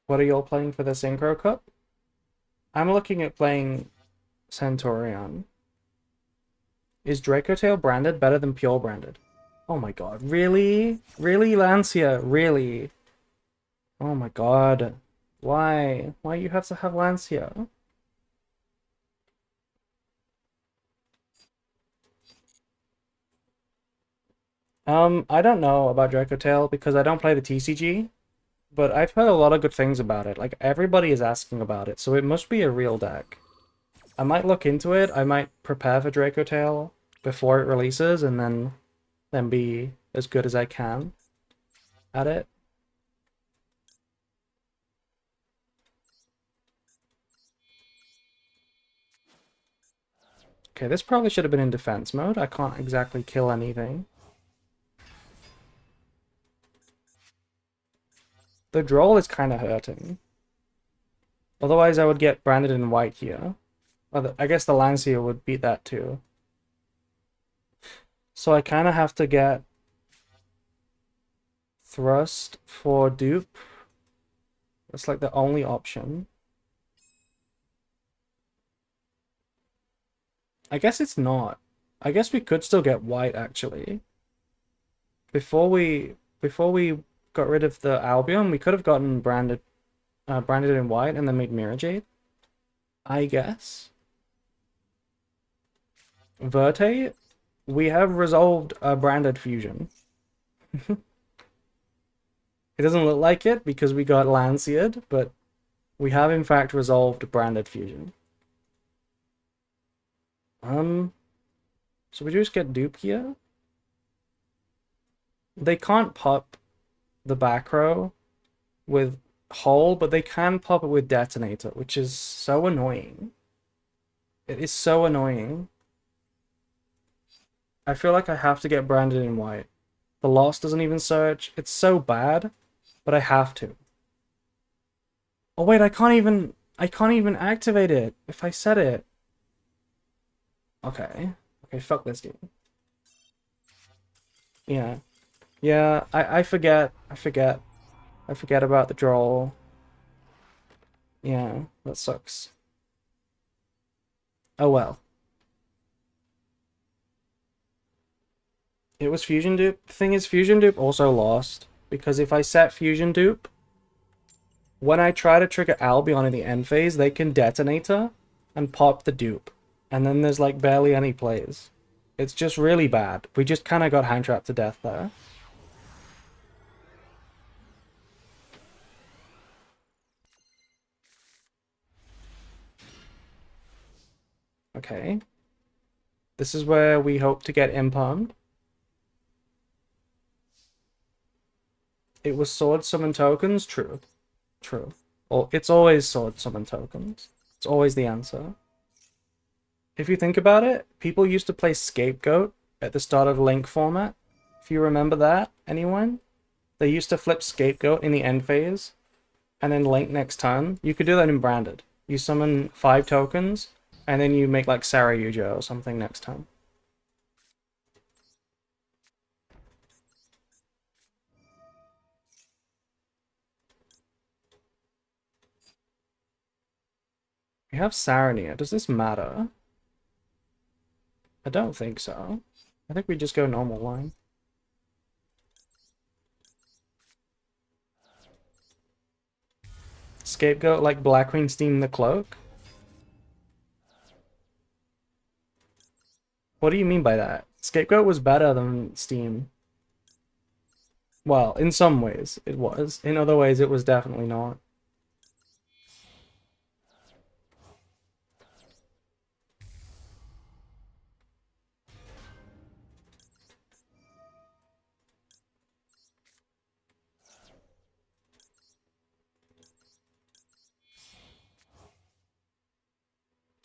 What are y'all playing for the Synchro Cup? I'm looking at playing Centurion. Is Dracotail branded better than Pure branded? Oh my god, really? Really, Lancia? Really? Oh my god. Why? Why you have to have Lancia? I don't know about Dracotail because I don't play the TCG, but I've heard a lot of good things about it. Like, everybody is asking about it, so it must be a real deck. I might look into it, I might prepare for Dracotail before it releases, and then be as good as I can at it. Okay, this probably should have been in defense mode. I can't exactly kill anything. The Droll is kind of hurting. Otherwise, I would get branded in white here. I guess the Lancia would beat that too. So I kind of have to get Thrust for dupe. That's like the only option. I guess it's not. I guess we could still get white actually. Before we got rid of the Albion, we could have gotten branded in white and then made Mirror Jade. I guess. Verte, we have resolved a branded fusion. It doesn't look like it because we got Lancia'd, but we have in fact resolved branded fusion. So we just get dupe here. They can't pop the back row with hole, but they can pop it with detonator, which is so annoying. It is so annoying. I feel like I have to get branded in white. The loss doesn't even search. It's so bad, but I have to. Oh wait, I can't even activate it if I set it. Okay. Okay, fuck this game. Yeah. Yeah, I forget. I forget about the draw. Yeah, that sucks. Oh well. It was Fusion Dupe. The thing is, Fusion Dupe also lost. Because if I set Fusion Dupe, when I try to trigger Albion in the end phase, they can detonator and pop the dupe. And then there's like barely any plays. It's just really bad. We just kind of got hand trapped to death there. Okay. This is where we hope to get impumped. It was sword summon tokens? True. True. Well, it's always sword summon tokens. It's always the answer. If you think about it, people used to play Scapegoat at the start of Link format. If you remember that, anyone? They used to flip Scapegoat in the end phase, and then Link next turn. You could do that in Branded. You summon 5 tokens, and then you make like Saryuja or something next turn. We have Sarania. Does this matter? I don't think so. I think we just go normal line. Scapegoat like Blackwing Steam the Cloak? What do you mean by that? Scapegoat was better than Steam. Well, in some ways it was. In other ways it was definitely not.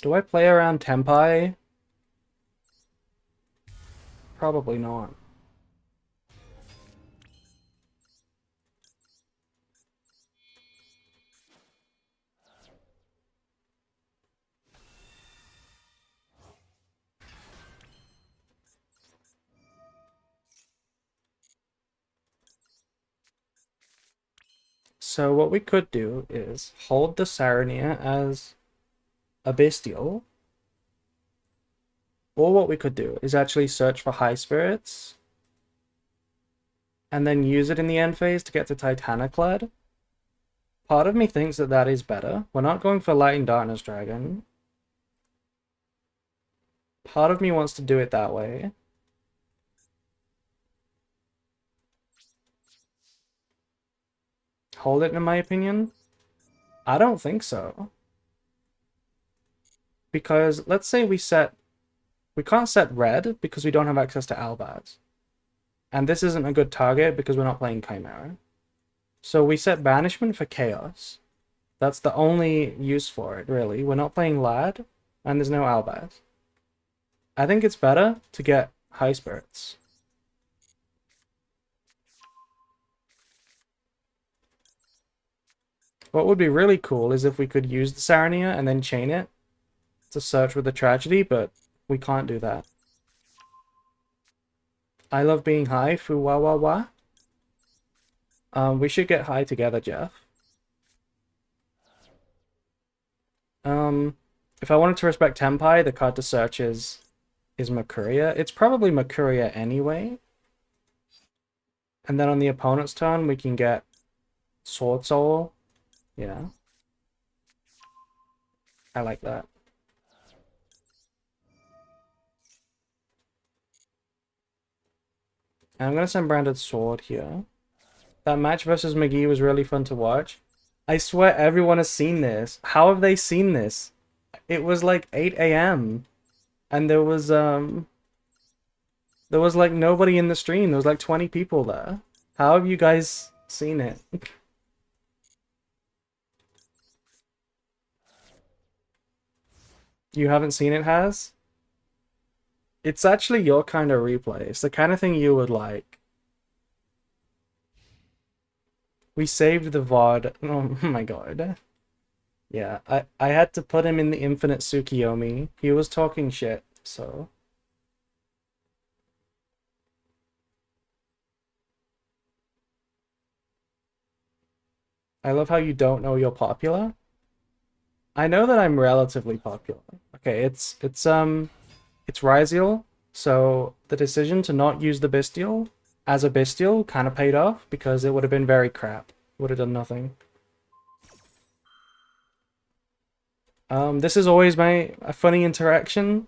Do I play around Tempai? Probably not. So what we could do is hold the Sarania as a bestial. Or what we could do is actually search for high spirits and then use it in the end phase to get to Titaniclad. Part of me thinks that that is better. We're not going for Light and Darkness Dragon. Part of me wants to do it that way. Hold it, in my opinion? I don't think so. Because let's say we can't set red because we don't have access to Albaz. And this isn't a good target because we're not playing Chimera. So we set Banishment for Chaos. That's the only use for it, really. We're not playing Lad, and there's no Albaz. I think it's better to get High Spirits. What would be really cool is if we could use the Sarania and then chain it to search with the Tragedy, but we can't do that. I love being high, foo wah wah wah. We should get high together, Jeff. If I wanted to respect Tempai, the card to search is Mercuria. It's probably Mercuria anyway. And then on the opponent's turn, we can get Sword Soul. Yeah. I like that. And I'm going to send Branded Sword here. That match versus McGee was really fun to watch. I swear everyone has seen this. How have they seen this? It was like 8 a.m. And there was like nobody in the stream. There was like 20 people there. How have you guys seen it? You haven't seen it, has? It's actually your kind of replay. It's the kind of thing you would like. We saved the VOD. Oh my god. Yeah, I had to put him in the infinite Tsukiyomi. He was talking shit, so. I love how you don't know you're popular. I know that I'm relatively popular. Okay, it's Ryzeal, so the decision to not use the Bestial as a Bestial kind of paid off because it would have been very crap. Would have done nothing. This is always a funny interaction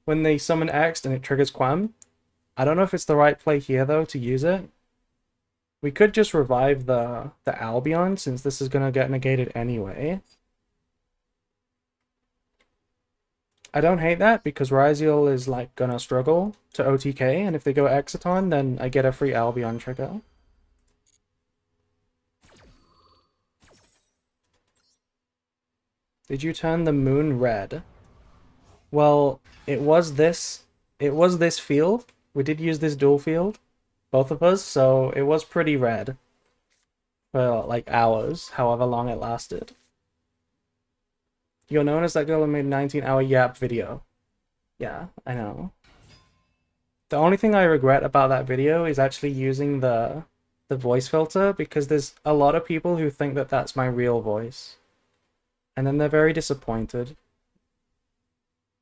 when they summon X and it triggers Quam. I don't know if it's the right play here though to use it. We could just revive the Albion since this is gonna get negated anyway. I don't hate that because Ryzeal is like gonna struggle to OTK, and if they go Exciton, then I get a free Albion trigger. Did you turn the moon red? Well, it was this field. We did use this dual field, both of us, so it was pretty red for like hours, however long it lasted. You're known as that girl who made a 19-hour Yap video. Yeah, I know. The only thing I regret about that video is actually using the voice filter because there's a lot of people who think that that's my real voice. And then they're very disappointed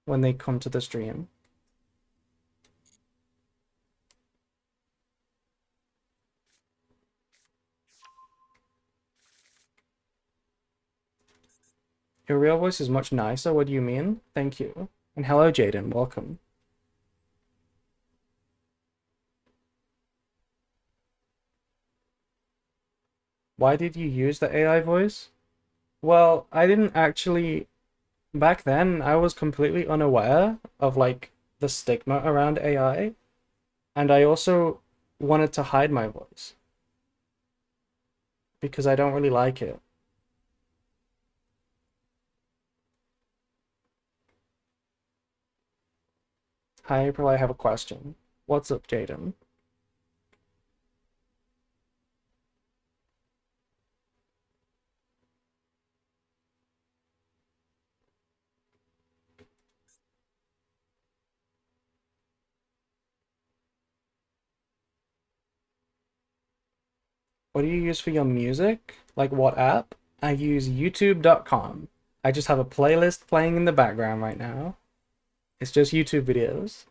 when they come to the stream. Your real voice is much nicer, what do you mean? Thank you. And hello Jaden, welcome. Why did you use the AI voice? Well, I didn't actually... Back then, I was completely unaware of, like, the stigma around AI. And I also wanted to hide my voice. Because I don't really like it. Hi April, I have a question. What's up, Jaden? What do you use for your music? Like what app? I use youtube.com. I just have a playlist playing in the background right now. It's just YouTube videos.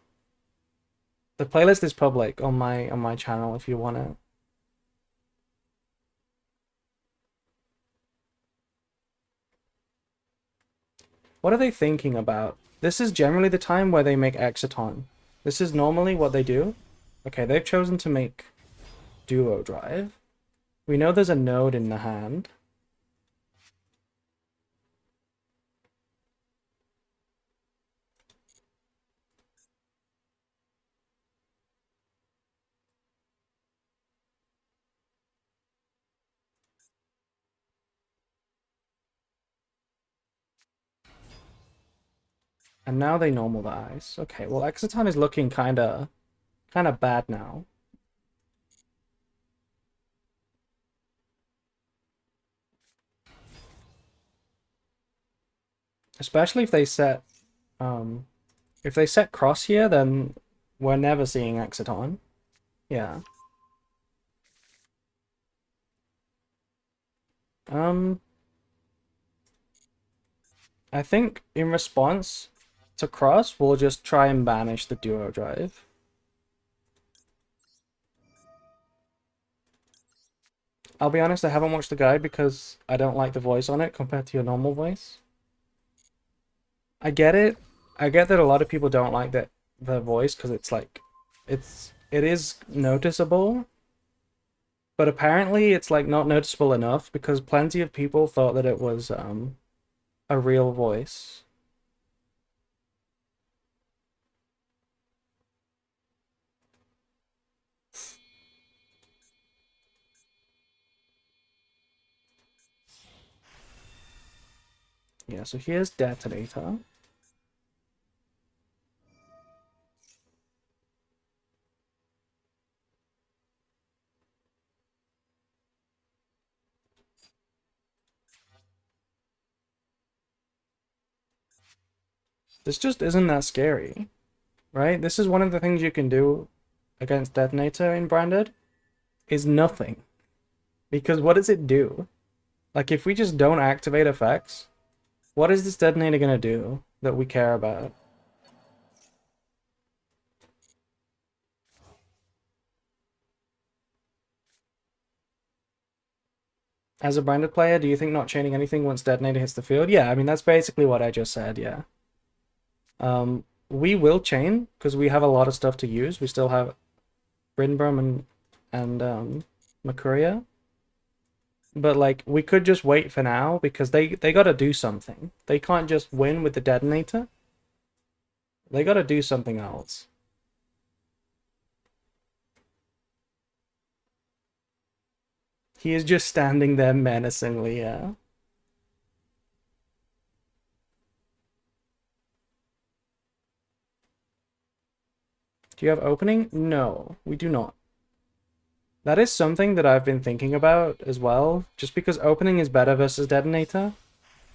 The playlist is public on my channel if you want it. What are they thinking about? This is generally the time where they make Exciton. This is normally what they do. Okay, they've chosen to make Duo Drive. We know there's a node in the hand. And now they normal the ice. Okay, well Exciton is looking kinda bad now. Especially if they set cross here, then we're never seeing Exciton. Yeah. Um I think in response to cross, we'll just try and banish the duo drive. I'll be honest, I haven't watched the guide because I don't like the voice on it compared to your normal voice. I get it. I get that a lot of people don't like the voice because it's like it is noticeable, but apparently it's like not noticeable enough because plenty of people thought that it was a real voice. Yeah, so here's detonator. This just isn't that scary, right? This is one of the things you can do against Detonator in Branded, is nothing. Because what does it do? Like, if we just don't activate effects, what is this Detonator gonna do that we care about? As a Branded player, do you think not chaining anything once Detonator hits the field? Yeah, I mean, that's basically what I just said, yeah. We will chain, because we have a lot of stuff to use. We still have Brinbrum and Makuria. But, like, we could just wait for now, because they gotta do something. They can't just win with the Detonator. They gotta do something else. He is just standing there menacingly, yeah. Do you have opening? No, we do not. That is something that I've been thinking about as well. Just because opening is better versus Detonator,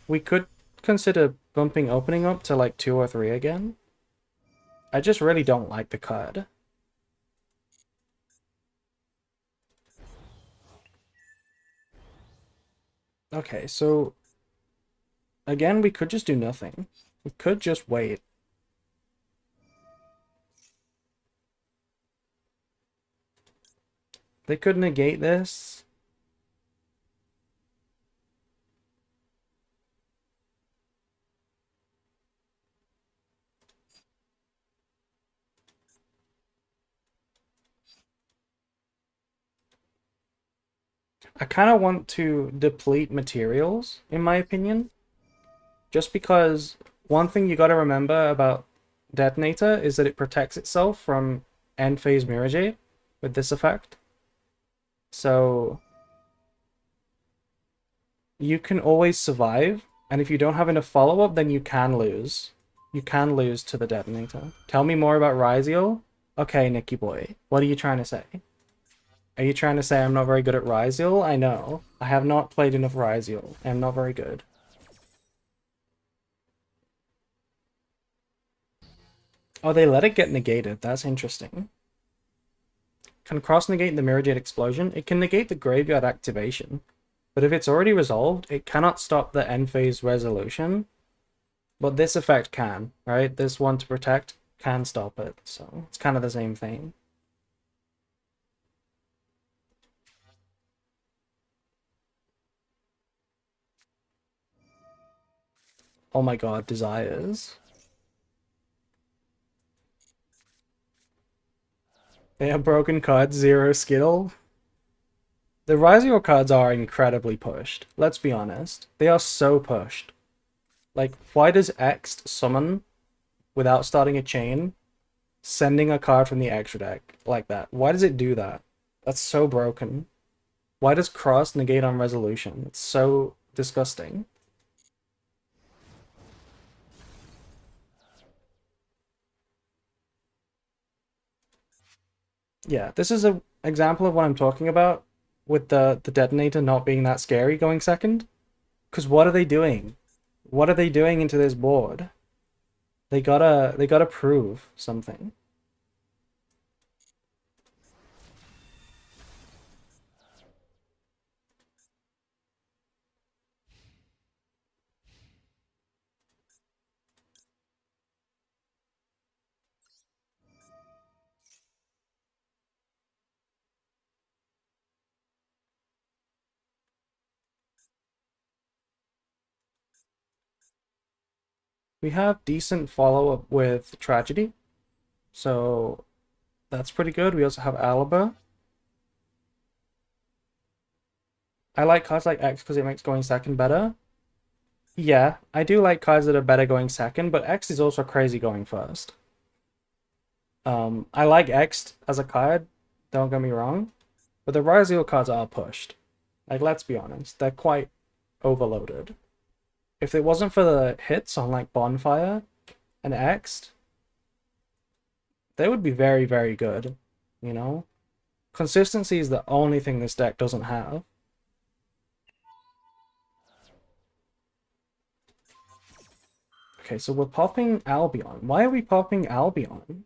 we could consider bumping opening up to like 2 or 3 again. I just really don't like the card. Okay, so again, we could just do nothing. We could just wait. They could negate this. I kind of want to deplete materials, in my opinion. Just because one thing you got to remember about Detonator is that it protects itself from end phase Mirage with this effect. So you can always survive, and if you don't have enough follow-up, then you can lose. You can lose to the Detonator. Tell me more about Ryzeal. Okay, Nicky boy, what are you trying to say? Are you trying to say I'm not very good at Ryzeal? I know. I have not played enough Ryzeal. I'm not very good. Oh, they let it get negated. That's interesting. Can cross-negate the Mirror Explosion? It can negate the Graveyard activation. But if it's already resolved, it cannot stop the end phase resolution. But this effect can, right? This one to protect can stop it. So it's kind of the same thing. Oh my god, Desires. They have broken cards, 0 skill. The Ryzeal cards are incredibly pushed. Let's be honest. They are so pushed. Like, why does X summon without starting a chain, sending a card from the extra deck like that? Why does it do that? That's so broken. Why does Cross negate on resolution? It's so disgusting. Yeah, this is an example of what I'm talking about with the Detonator not being that scary going second. Because what are they doing? What are they doing into this board? They gotta prove something. We have decent follow-up with Tragedy, so that's pretty good. We also have Alibi. I like cards like X because it makes going second better. Yeah, I do like cards that are better going second, but X is also crazy going first. I like X as a card, don't get me wrong, but the Ryzeal cards are pushed. Like, let's be honest, they're quite overloaded. If it wasn't for the hits on like Bonfire and X, they would be very, very good, you know? Consistency is the only thing this deck doesn't have. Okay, so we're popping Albion. Why are we popping Albion?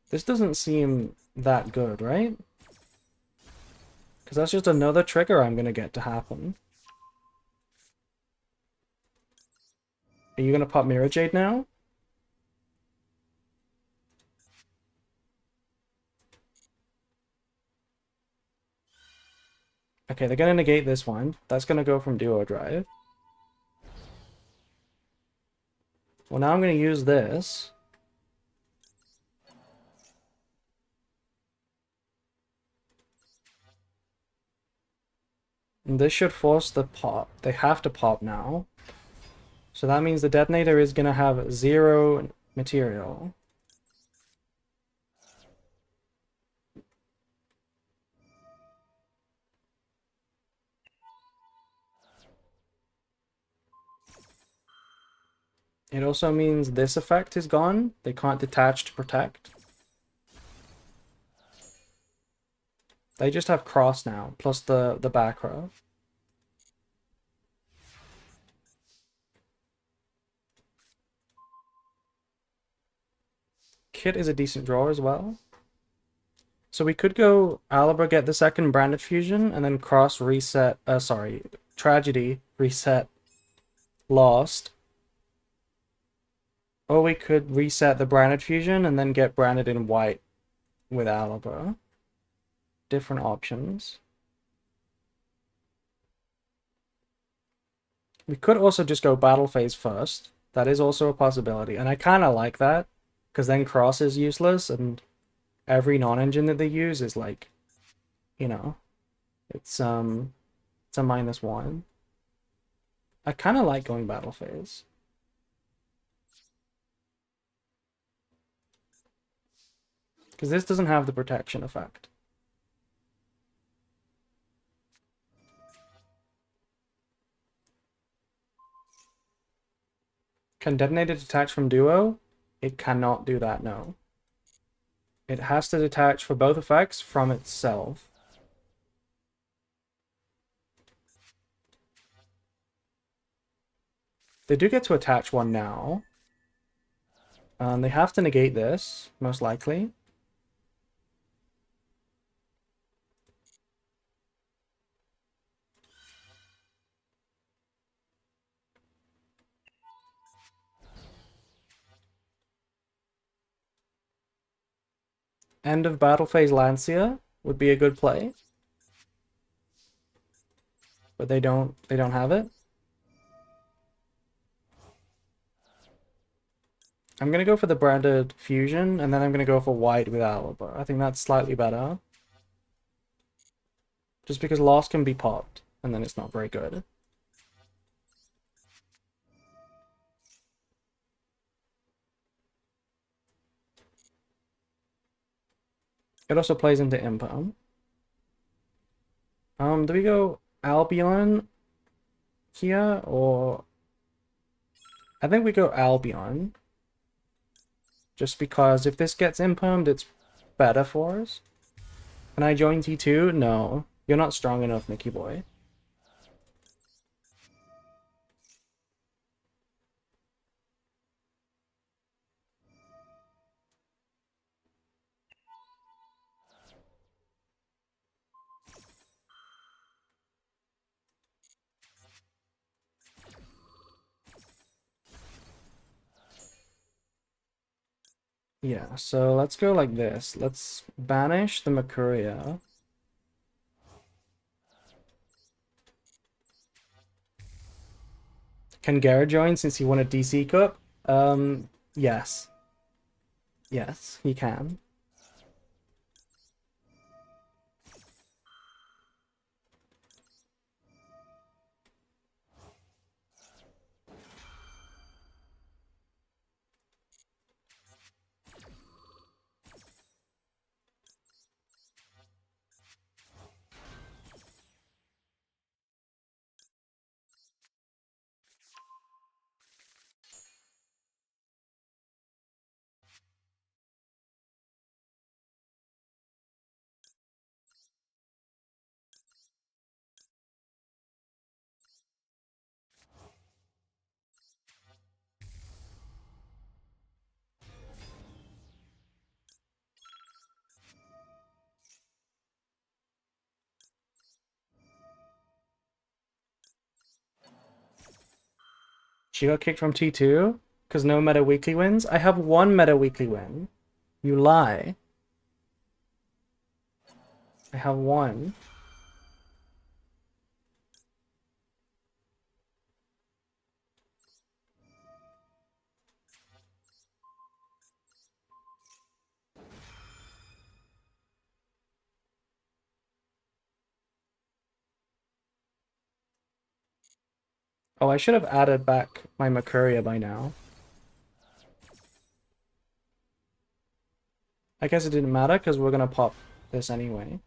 This doesn't seem that good, right? Because that's just another trigger I'm going to get to happen. Are you going to pop Mirror Jade now? Okay, they're going to negate this one. That's going to go from Duo Drive. Well, now I'm going to use this. And this should force the pop. They have to pop now. So that means the detonator is going to have 0 material. It also means this effect is gone. They can't detach to protect. They just have cross now, plus the back row. Kit is a decent draw as well. So we could go Alibra, get the second Branded Fusion, and then cross reset, Tragedy, reset, Lost. Or we could reset the Branded Fusion and then get Branded in white with Alibra. Different options. We could also just go Battle Phase first. That is also a possibility, and I kind of like that, because then cross is useless, and every non-engine that they use is like, you know, it's a -1. I kind of like going Battle Phase. Because this doesn't have the protection effect. Can detonator detach from duo? It cannot do that, no. It has to detach for both effects from itself. They do get to attach one now. They have to negate this, most likely. End of battle phase Lancia would be a good play. But they don't have it. I'm gonna go for the branded fusion, and then I'm gonna go for white with Alibra. I think that's slightly better. Just because Lost can be popped, and then it's not very good. It also plays into Imperm. Do we go Albion here, or... I think we go Albion. Just because if this gets Impermed, it's better for us. Can I join T2? No. You're not strong enough, Nicky boy. Yeah, so let's go like this. Let's banish the Mercuria. Can Garrett join since he won a DC Cup? Yes. Yes, he can. She got kicked from T2 because no meta weekly wins. I have one meta weekly win. You lie. I have one. Oh, I should have added back my Mercuria by now. I guess it didn't matter because we're gonna pop this anyway.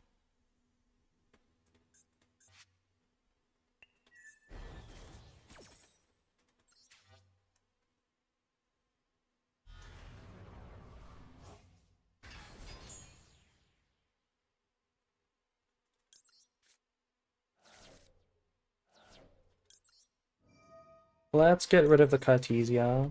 Let's get rid of the Cartesia.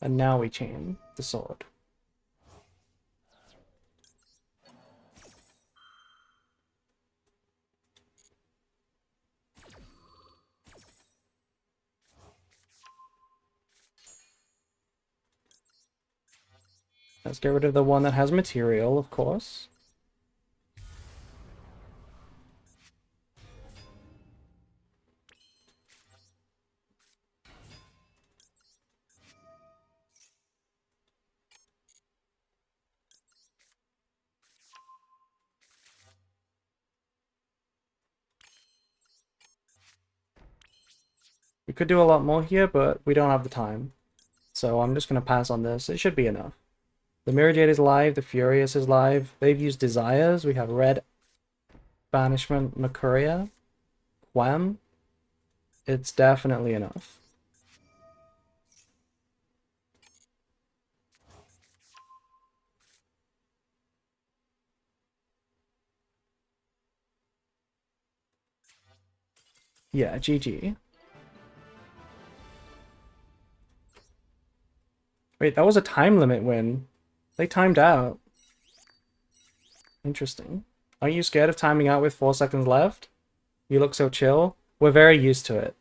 And now we chain the sword. Let's get rid of the one that has material, of course. We could do a lot more here, but we don't have the time. So I'm just going to pass on this. It should be enough. The Mirror Jade is live. The Furious is live. They've used Desires. We have Red, Banishment, Mercuria, Wham. It's definitely enough. Yeah, GG. Wait, that was a time limit win. They timed out. Interesting. Aren't you scared of timing out with 4 seconds left? You look so chill. We're very used to it.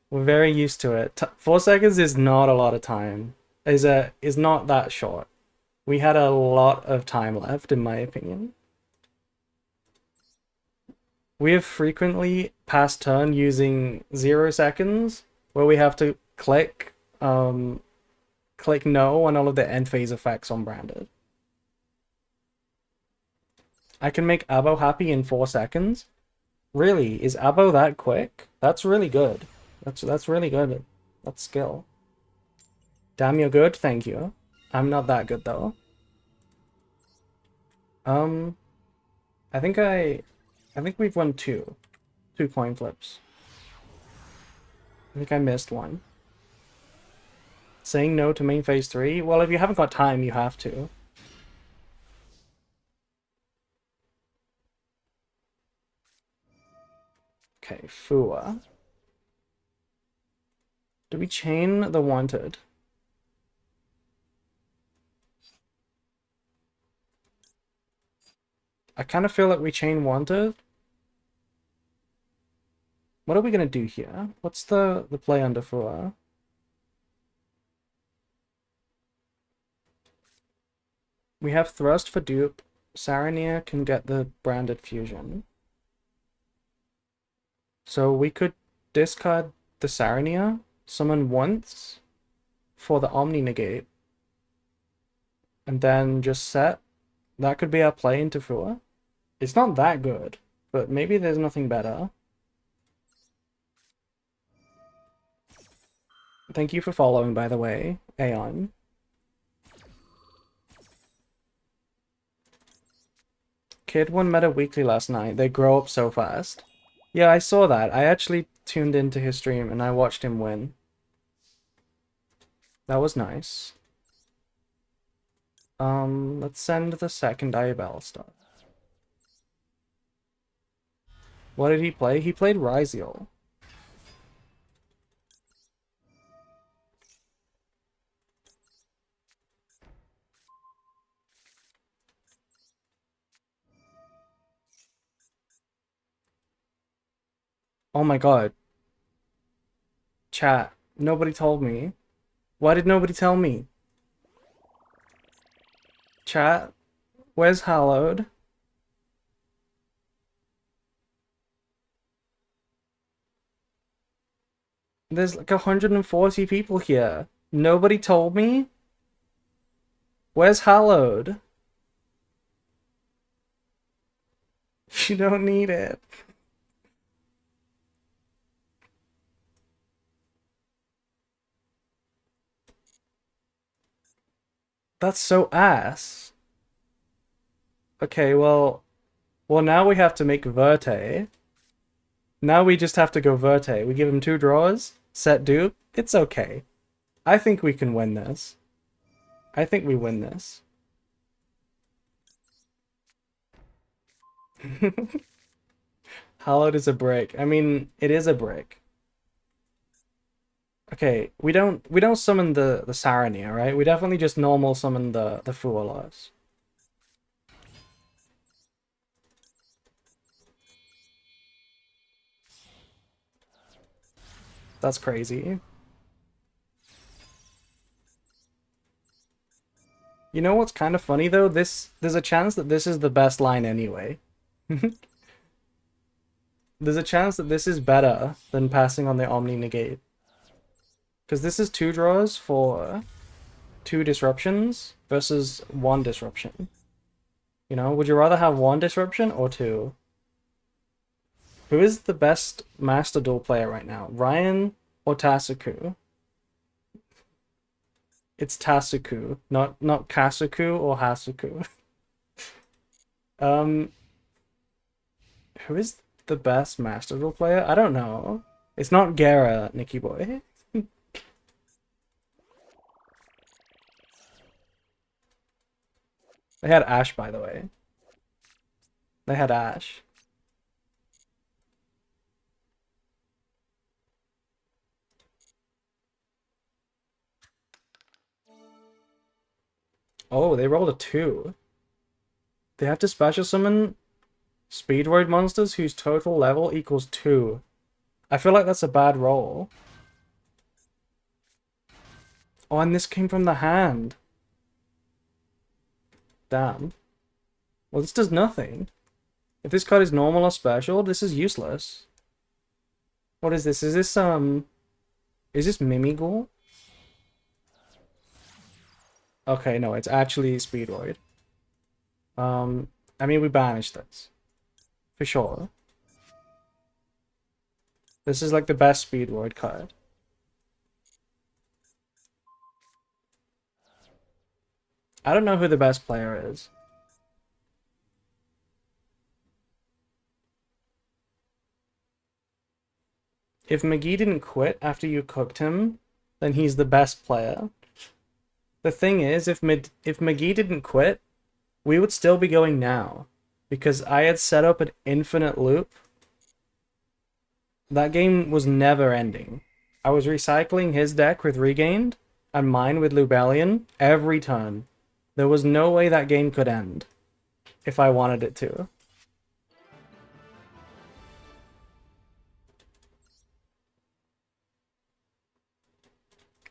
We're very used to it. 4 seconds is not a lot of time. Is not that short. We had a lot of time left, in my opinion. We have frequently passed turn using 0 seconds, where we have to click no on all of the end phase effects on branded. I can make Abo happy in 4 seconds. Really, is Abo that quick? That's really good. That's really good. That's skill. Damn, you're good. Thank you. I'm not that good though. Um, I think we've won two coin flips. I think I missed one. Saying no to main phase 3? Well, if you haven't got time, you have to. Okay, Fua. Do we chain the Wanted? I kind of feel like we chain Wanted. What are we gonna do here? What's the play under Fua? We have Thrust for dupe. Sarania can get the branded fusion. So we could discard the Sarania, summon once for the Omni negate, and then just set. That could be our play into Fua. It's not that good, but maybe there's nothing better. Thank you for following, by the way, Aeon. Kid won Meta Weekly last night. They grow up so fast. Yeah, I saw that. I actually tuned into his stream and I watched him win. That was nice. Let's send the second Diabell stuff. What did he play? He played Ryzeal. Oh my god. Chat. Nobody told me. Why did nobody tell me? Chat. Where's Hallowed? There's like 140 people here. Nobody told me? Where's Hallowed? You don't need it. That's so ass. Okay, well now we have to make Verte. Now we just have to go Verte. We give him 2 draws, set dupe. It's okay. I think we can win this. I think we win this. Hallowed is a brick. I mean, it is a brick. Okay, we don't summon the Sarania, right? We definitely just normal summon the Fualas. That's crazy. You know what's kind of funny though? There's a chance that this is the best line anyway. There's a chance that this is better than passing on the Omni Negate. Because this is 2 draws for 2 disruptions versus 1 disruption. You know, would you rather have 1 disruption or 2? Who is the best Master Duel player right now? Ryan or Tasuku? It's Tasuku, not Kasuku or Hasuku. Um, who is the best Master Duel player? I don't know. It's not Gera, Nicky boy. They had Ash, by the way. They had Ash. Oh, they rolled a 2. They have to special summon Speedroid monsters whose total level equals 2. I feel like that's a bad roll. Oh, and this came from the hand. Damn. Well, this does nothing. If this card is normal or special, this is useless. What is this? Is this Mimighoul? Okay, no, it's actually Speedroid. I mean, we banished this. For sure. This is like the best Speedroid card. I don't know who the best player is. If McGee didn't quit after you cooked him, then he's the best player. The thing is, if McGee didn't quit, we would still be going now. Because I had set up an infinite loop. That game was never ending. I was recycling his deck with Regained, and mine with Lubellion, every turn. There was no way that game could end. If I wanted it to.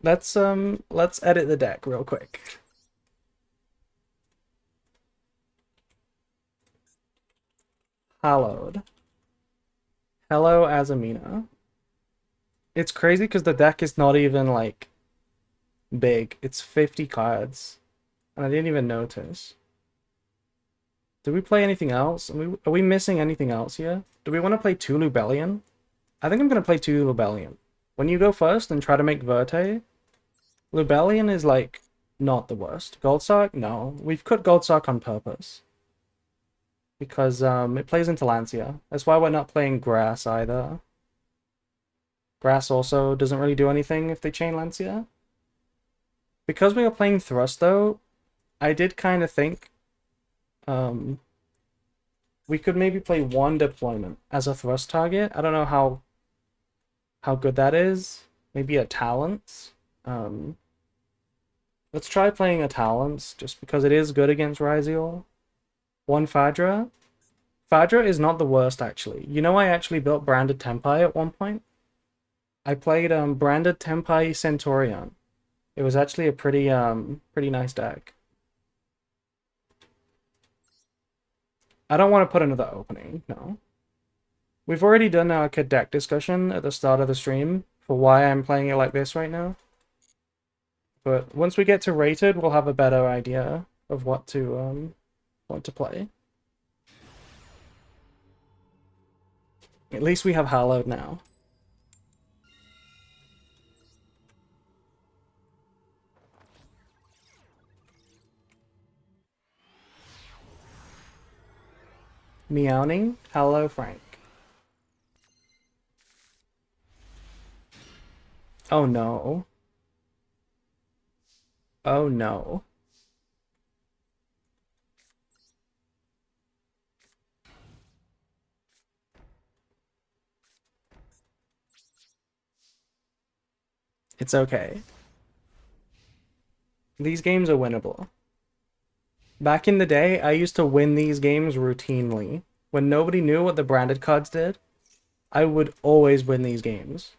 Let's edit the deck real quick. Hallowed. Hello, Azamina. It's crazy because the deck is not even, like, big. It's 50 cards. And I didn't even notice. Did we play anything else? Are we missing anything else here? Do we want to play 2 Lubellion? I think I'm going to play 2 Lubellion. When you go first and try to make Verte, Lubellion is, like, not the worst. Goldsark? No. We've cut Goldsark on purpose. Because it plays into Lancia. That's why we're not playing Grass either. Grass also doesn't really do anything if they chain Lancia. Because we are playing Thrust though, I did kind of think we could maybe play 1 deployment as a Thrust target. I don't know how good that is. Maybe a Talents. Let's try playing a Talents just because it is good against Ryzeal. 1 Fadra. Fadra is not the worst, actually. You know, I actually built Branded Tempai at one point. I played Branded Tempai Centurion. It was actually a pretty nice deck. I don't want to put another opening, no. We've already done our deck discussion at the start of the stream for why I'm playing it like this right now. But once we get to rated, we'll have a better idea of what to play. At least we have Hallowed now. Meowning? Hello, Frank. Oh no. Oh no. It's okay. These games are winnable. Back in the day, I used to win these games routinely. When nobody knew what the branded cards did, I would always win these games.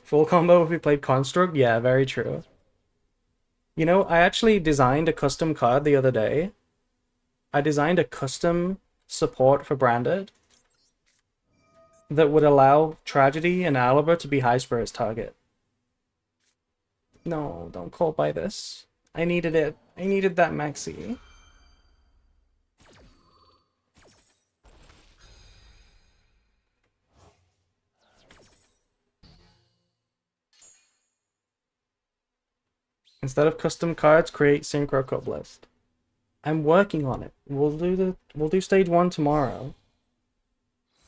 Full combo if we played Construct? Yeah, very true. You know, I actually designed a custom card the other day. I designed a custom support for Branded that would allow Tragedy and Aliber to be High Spirit's target. No, don't call by this. I needed it. I needed that maxi. Instead of custom cards, create Synchro Cup list. I'm working on it. We'll do stage 1 tomorrow.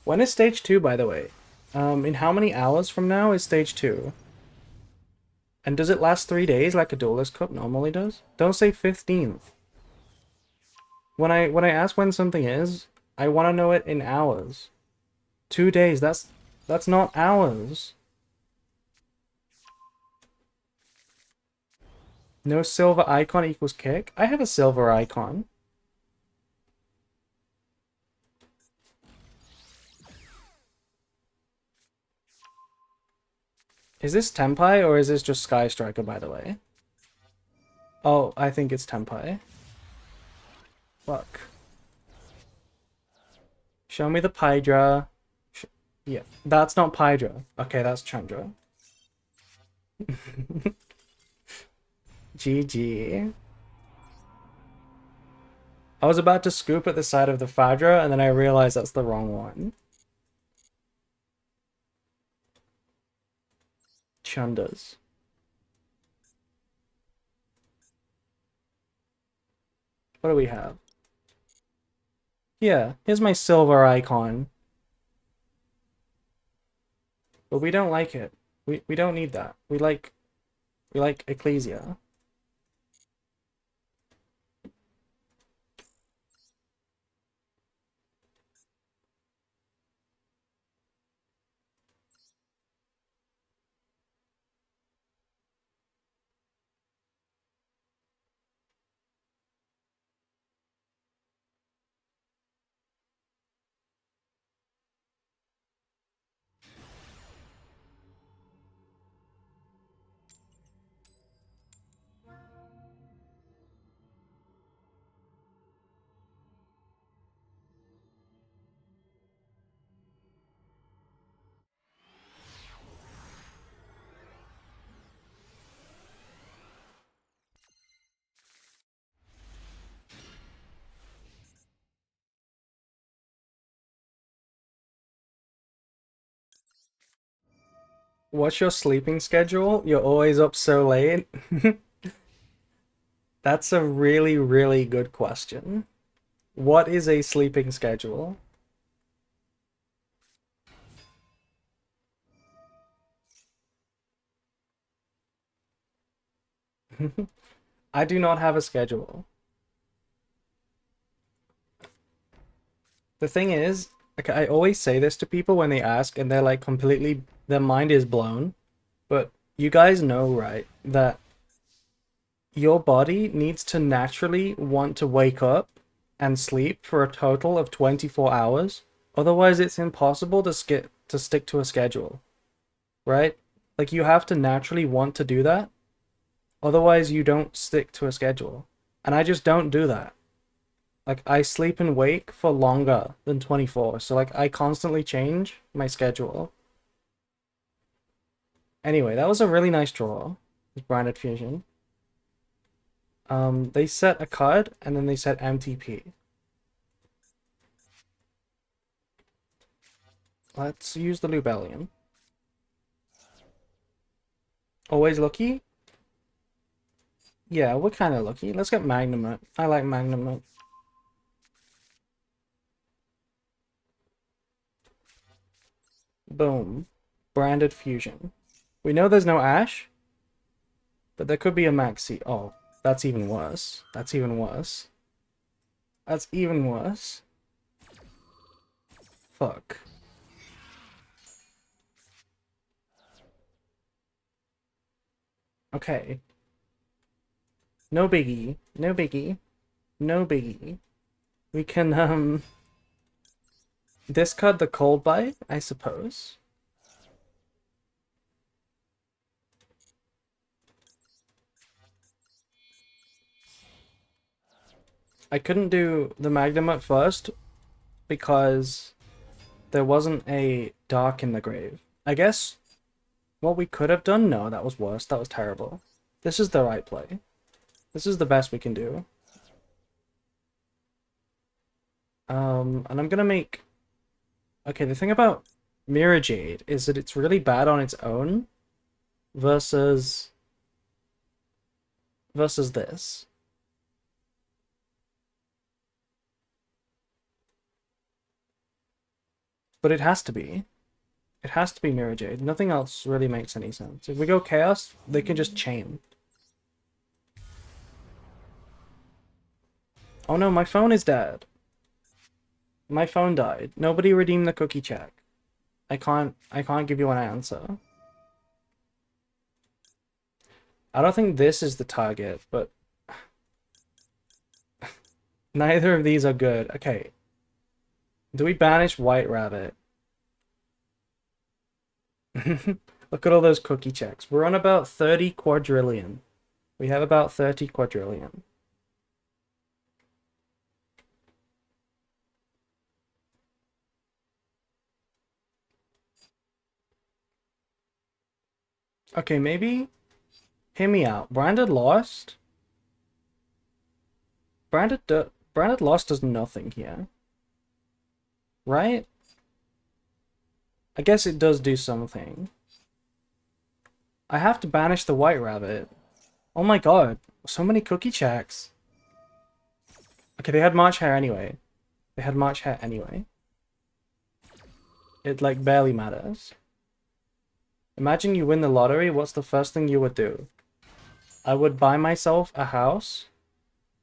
When is stage 2, by the way? In how many hours from now is stage 2? And does it last 3 days like a Duelist Cup normally does? Don't say 15th. When I ask when something is, I want to know it in hours. 2 days, that's not hours. No silver icon equals kick? I have a silver icon. Is this Tempai or is this just Sky Striker, by the way? Oh, I think it's Tempai. Fuck. Show me the Pydra. Yeah, that's not Pydra. Okay, that's Chandra. GG. I was about to scoop at the side of the Fadra, and then I realized that's the wrong one. Chundas. What do we have? Yeah, here's my silver icon. But we don't like it. We don't need that. We like Ecclesia. What's your sleeping schedule? You're always up so late? That's a really, really good question. What is a sleeping schedule? I do not have a schedule. The thing is, like, I always say this to people when they ask and they're like completely, their mind is blown. But you guys know, right, that your body needs to naturally want to wake up and sleep for a total of 24 hours. Otherwise, it's impossible to stick to a schedule, right? Like you have to naturally want to do that. Otherwise, you don't stick to a schedule. And I just don't do that. Like I sleep and wake for longer than 24. So like I constantly change my schedule. Anyway, that was a really nice draw. With Branded Fusion. They set a card and then they set MTP. Let's use the Lubellion. Always lucky? Yeah, we're kind of lucky. Let's get Magnemite. I like Magnemite. Boom. Branded Fusion. We know there's no Ash, but there could be a Maxi. Oh, that's even worse. That's even worse. That's even worse. Fuck. Okay. No biggie. No biggie. No biggie. We can, discard the Cold Bite, I suppose. I couldn't do the Magnemite first because there wasn't a Dark in the grave. I guess what we could have done? No, that was worse. That was terrible. This is the right play. This is the best we can do. And I'm gonna make... Okay, the thing about Mirror Jade is that it's really bad on its own versus this. But it has to be. It has to be Mirror Jade. Nothing else really makes any sense. If we go Chaos, they can just chain. Oh no, my phone is dead. My phone died. Nobody redeemed the cookie check. I can't give you an answer. I don't think this is the target, but neither of these are good. Okay. Do we banish White Rabbit? Look at all those cookie checks. We're on about 30 quadrillion. We have about 30 quadrillion. Okay, maybe... Hear me out. Branded lost? Branded lost does nothing here. Right? I guess it does do something. I have to banish the White Rabbit. Oh my god. So many cookie checks. Okay, they had March Hare anyway. They had March Hare anyway. It, like, barely matters. Imagine you win the lottery, what's the first thing you would do? I would buy myself a house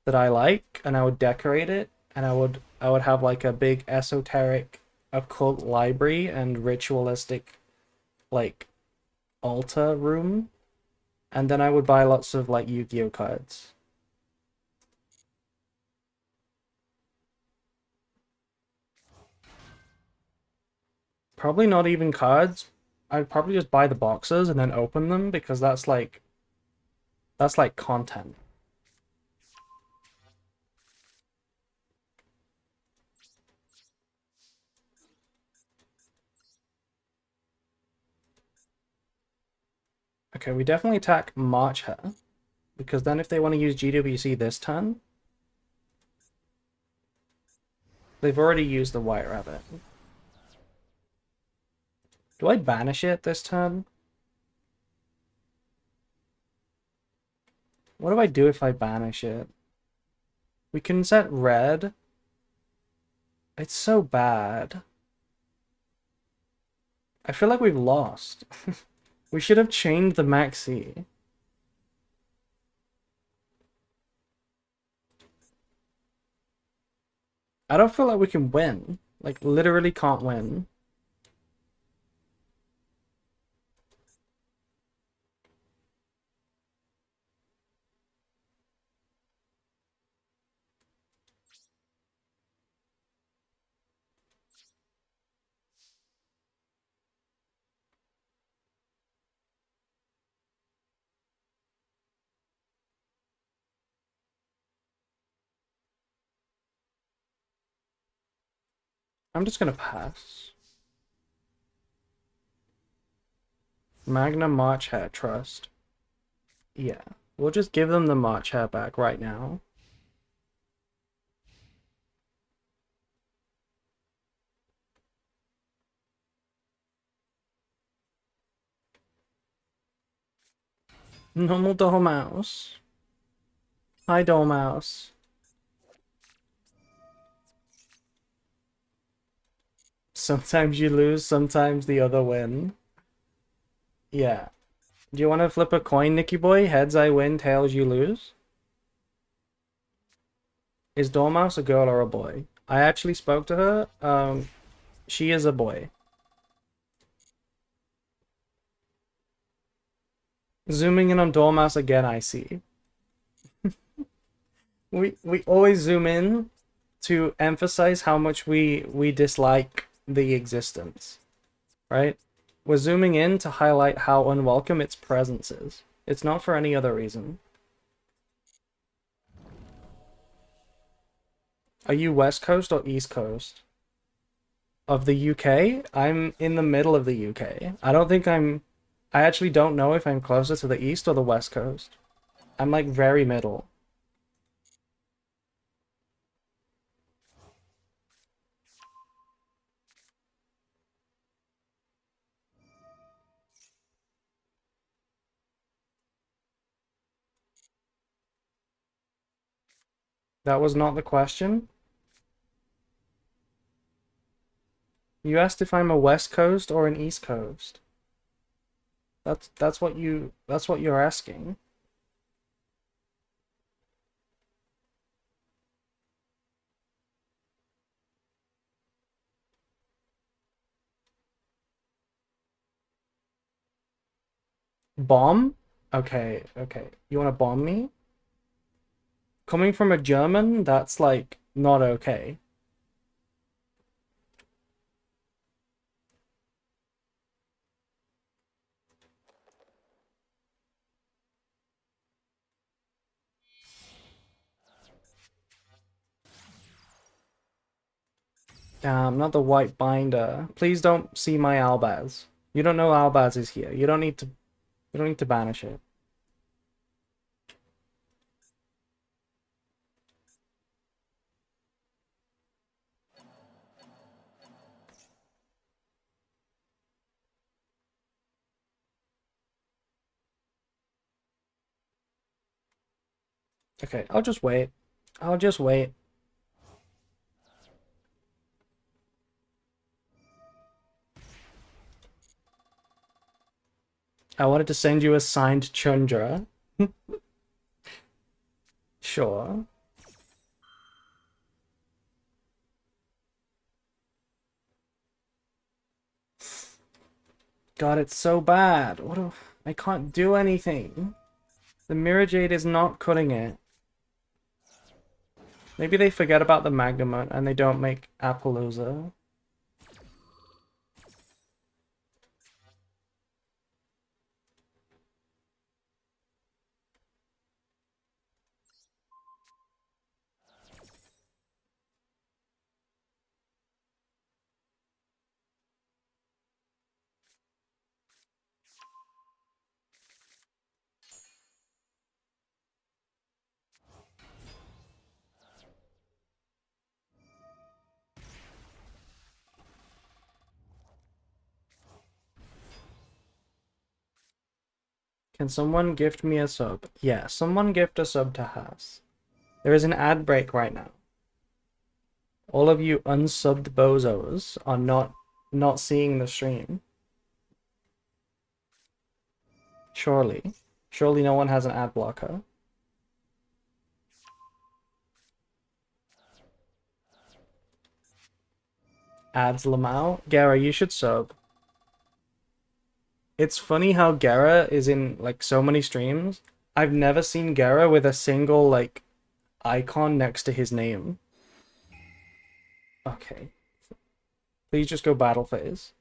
that I like, and I would decorate it, and I would have, like, a big esoteric occult library and ritualistic, like, altar room. And then I would buy lots of, like, Yu-Gi-Oh cards. Probably not even cards. I'd probably just buy the boxes and then open them because that's like content. Okay, we definitely attack March Hare because then if they want to use GWC this turn, they've already used the White Rabbit. Do I banish it this turn? What do I do if I banish it? We can set red. It's so bad. I feel like we've lost. We should have chained the Maxi. I don't feel like we can win. Like, literally can't win. I'm just gonna pass. Magna March Hair Trust. Yeah. We'll just give them the March Hair back right now. Normal Dormouse. Hi, Dormouse. Sometimes you lose, sometimes the other win. Yeah. Do you want to flip a coin, Nicky boy? Heads I win, tails you lose? Is Dormouse a girl or a boy? I actually spoke to her. She is a boy. Zooming in on Dormouse again, I see. We always zoom in to emphasize how much we dislike the existence, right? We're zooming in to highlight how unwelcome its presence is. It's not for any other reason. Are you West Coast or East Coast? Of the UK? I'm in the middle of the UK. I actually don't know if I'm closer to the East or the West Coast. I'm like very middle. That was not the question. You asked if I'm a West Coast or an East Coast. That's what you're asking. Bomb? Okay, okay. You want to bomb me? Coming from a German, that's like not okay. Damn, not the white binder. Please don't see my Albaz. You don't know Albaz is here. You don't need to banish it. Okay, I'll just wait. I'll just wait. I wanted to send you a signed Chundra. Sure. God, it's so bad. I can't do anything. The Mirror Jade is not cutting it. Maybe they forget about the Magnamut and they don't make Appaloosa. Can someone gift me a sub? Yeah, someone gift a sub to Haas. There is an ad break right now. All of you unsubbed bozos are not seeing the stream. Surely. Surely no one has an ad blocker. Ads Lamau. Gara, you should sub. It's funny how Gara is in like so many streams. I've never seen Gara with a single like icon next to his name. Okay. Please just go battle phase.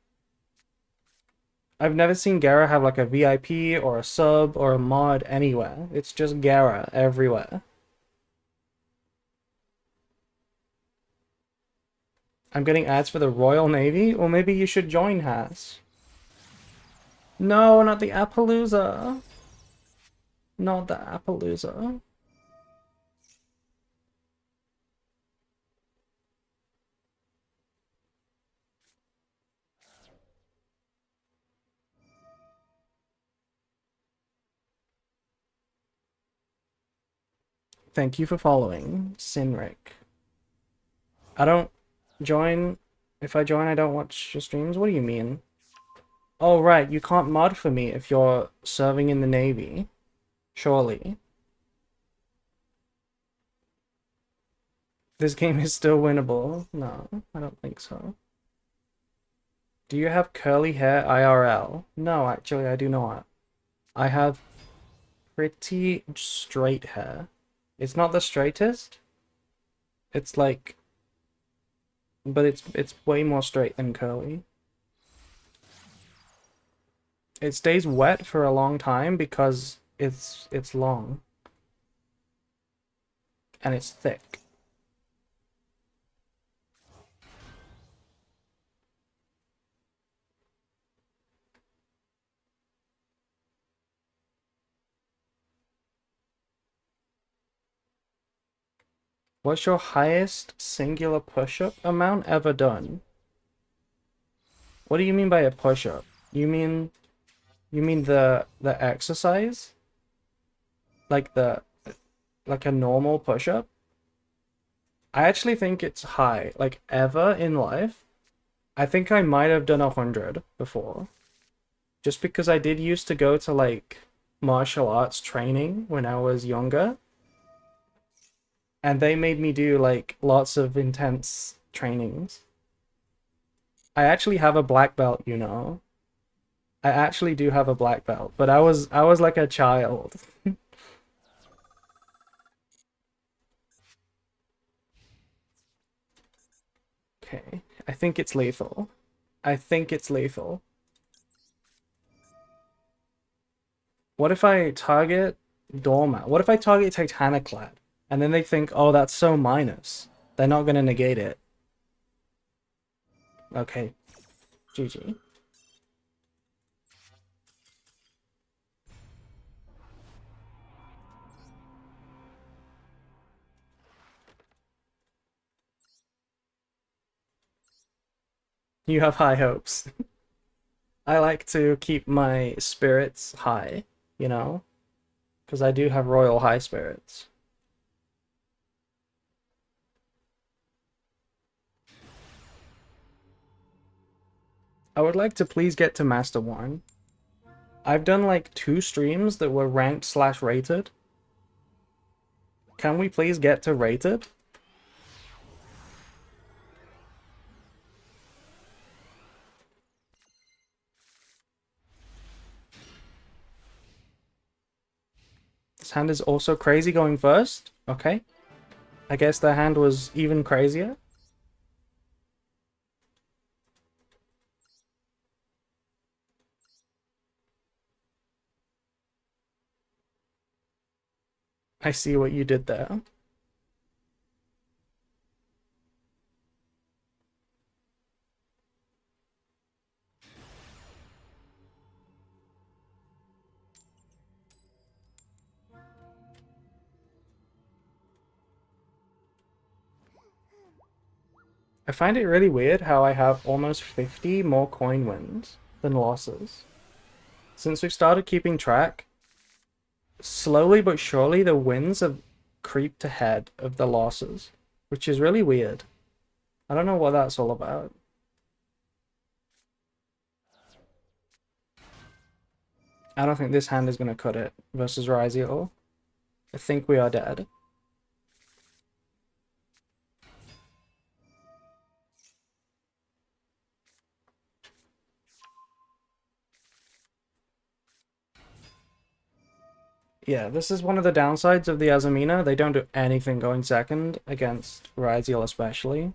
I've never seen Gara have like a VIP or a sub or a mod anywhere. It's just Gara everywhere. I'm getting ads for the Royal Navy? Or maybe you should join Has. No, not the Appaloosa. Not the Appaloosa. Thank you for following, Sinric. I don't join. If I join, I don't watch your streams? What do you mean? Oh, right, you can't mod for me if you're serving in the Navy. Surely. This game is still winnable. No, I don't think so. Do you have curly hair IRL? No, actually, I do not. I have pretty straight hair. It's not the straightest. It's like, but it's way more straight than curly. It stays wet for a long time because it's long and it's thick. What's your highest singular push-up amount ever done? What do you mean by a push-up? You mean the exercise? Like like a normal push-up? I actually think it's high. Like ever in life, I think I might have done 100 before. Just because I did used to go to like martial arts training when I was younger. And they made me do like lots of intense trainings. I actually have a black belt, you know. I actually do have a black belt, but I was like a child. Okay. I think it's lethal. I think it's lethal. What if I target Doormat? What if I target Titaniclad? And then they think, oh, that's so minus. They're not gonna negate it. Okay. GG. You have high hopes. I like to keep my spirits high, you know? Because I do have royal high spirits. I would like to please get to Master 1. I've done like 2 streams that were ranked / rated. Can we please get to rated? This hand is also crazy going first. Okay. I guess the hand was even crazier. I see what you did there. I find it really weird how I have almost 50 more coin wins than losses. Since we've started keeping track, slowly but surely the wins have creeped ahead of the losses, which is really weird. I don't know what that's all about. I don't think this hand is going to cut it versus Ryzeal. I think we are dead. Yeah, this is one of the downsides of the Azamina. They don't do anything going second against Ryzeal especially.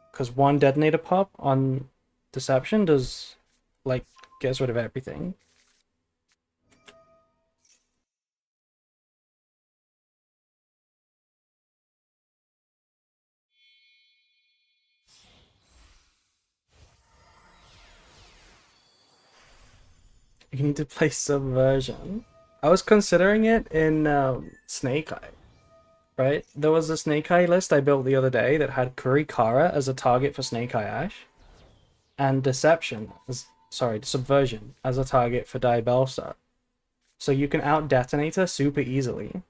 Because one detonator pop on Deception does, like, gets rid of everything. You need to play Subversion. I was considering it in Snake Eye, right? There was a Snake Eye list I built the other day that had Kurikara as a target for Snake Eye Ash, and Deception, Subversion, as a target for Diabellstar. So you can out-detonate her super easily.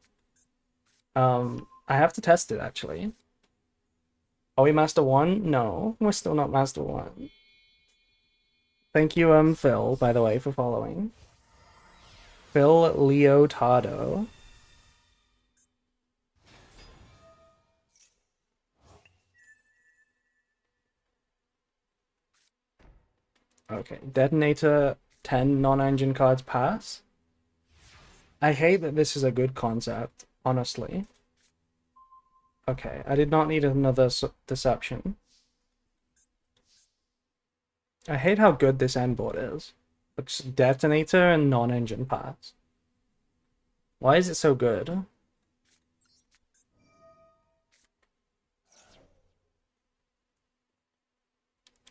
I have to test it, actually. Are we Master 1? No, we're still not Master 1. Thank you, Phil, by the way, for following. Phil Leotardo. Okay, Detonator 10 non-engine cards pass. I hate that this is a good concept, honestly. Okay, I did not need another Deception. I hate how good this end board is. It's Detonator and non-engine pass. Why is it so good?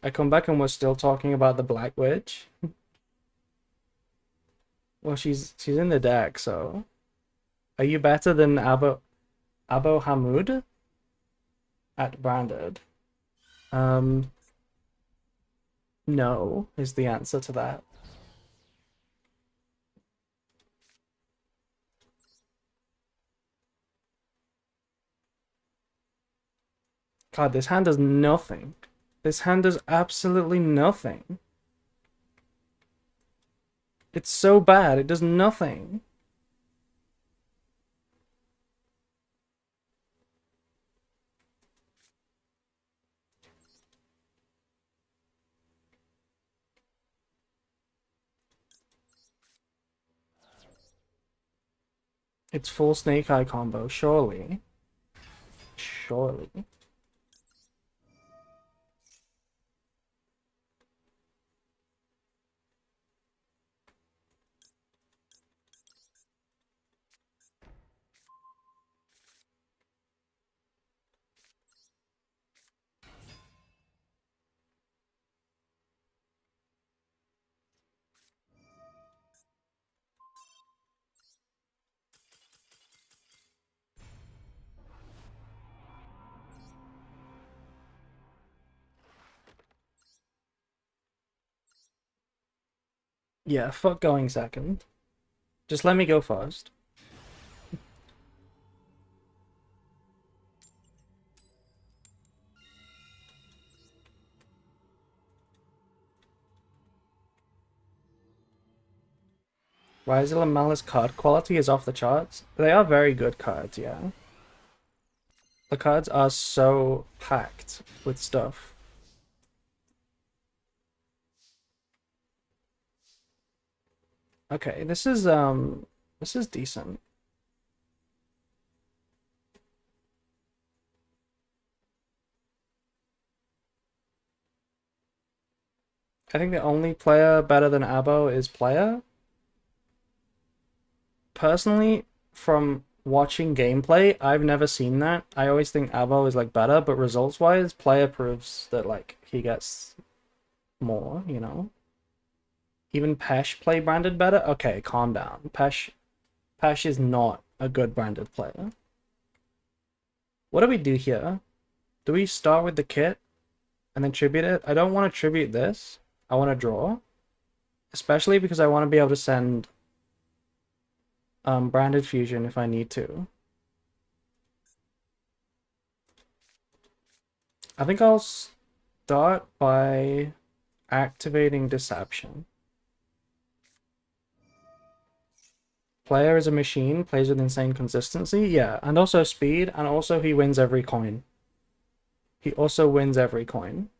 I come back and we're still talking about the Black Witch. Well, she's in the deck, so... Are you better than Abo Hamud at Branded? No, is the answer to that. God, this hand does nothing. This hand does absolutely nothing. It's so bad, it does nothing. It's full Snake Eye combo, surely. Surely. Yeah, fuck going second. Just let me go first. Ryzeal and Maliss card quality is off the charts. They are very good cards, yeah. The cards are so packed with stuff. Okay, this is decent. I think the only player better than Abo is Player. Personally, from watching gameplay, I've never seen that. I always think Abo is like better, but results-wise, Player proves that like he gets more, you know? Even Pesh play branded better? Okay, calm down. Pesh is not a good branded player. What do we do here? Do we start with the kit and then tribute it? I don't want to tribute this. I want to draw. Especially because I want to be able to send branded fusion if I need to. I think I'll start by activating Deception. Player is a machine, plays with insane consistency. Yeah, and also speed, and also he wins every coin. He also wins every coin.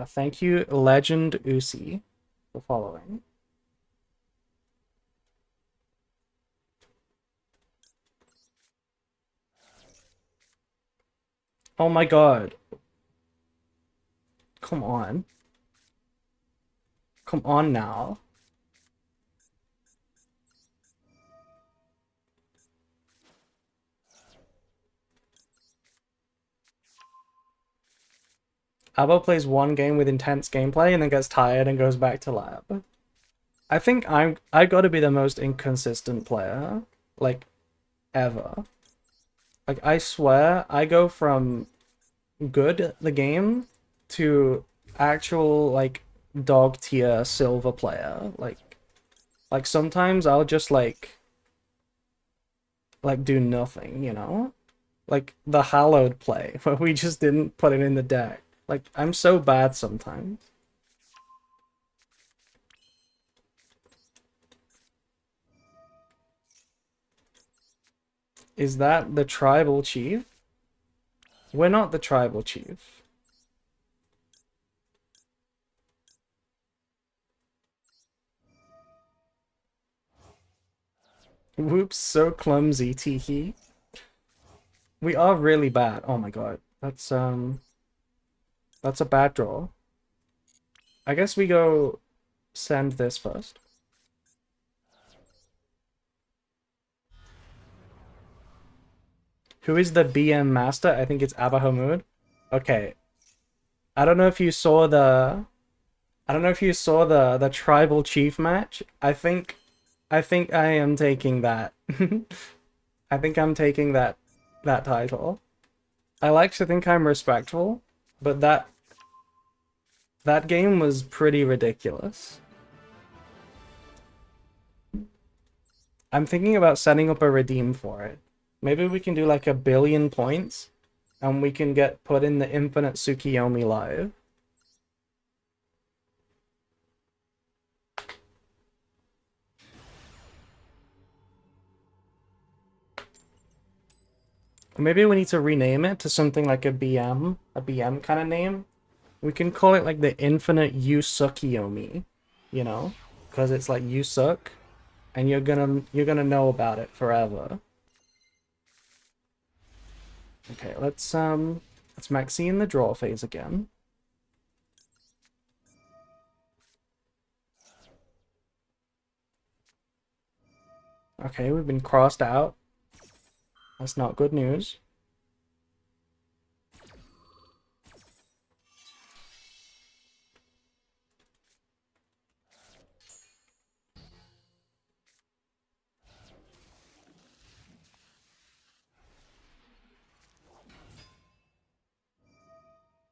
Thank you, Legend Uzi, for following. Oh my god. Come on. Come on now. Abo plays one game with intense gameplay and then gets tired and goes back to lab. I think I gotta be the most inconsistent player, like, ever. Like, I swear, I go from good at the game to actual, like, dog tier silver player. Like sometimes I'll just, like do nothing, you know? Like the Hallowed play, where we just didn't put it in the deck. Like, I'm so bad sometimes. Is that the tribal chief? We're not the tribal chief. Whoops, so clumsy, teehee. We are really bad. Oh my god. That's a bad draw. I guess we go send this first. Who is the BM master? I think it's Abahamud. Okay. I don't know if you saw the tribal chief match. I think I am taking that. I think I'm taking that title. I like to think I'm respectful, but that game was pretty ridiculous. I'm thinking about setting up a redeem for it. Maybe we can do like 1,000,000,000 points and we can get put in the infinite Tsukiyomi live. Maybe we need to rename it to something like a BM kind of name. We can call it like the infinite Yusukiyomi, you know? Because it's like you suck and you're gonna know about it forever. Okay, let's Maxine the draw phase again. Okay, we've been crossed out. That's not good news.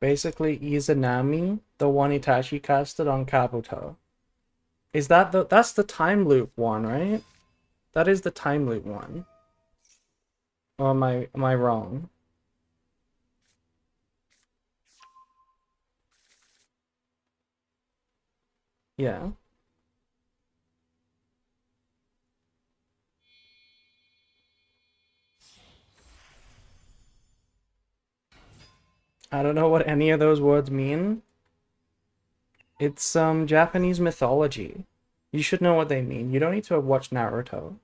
Basically, Izanami, the one Itachi casted on Kabuto. Is that's the time loop one, right? That is the time loop one. Or am I wrong? Yeah. I don't know what any of those words mean. It's some Japanese mythology. You should know what they mean. You don't need to have watched Naruto.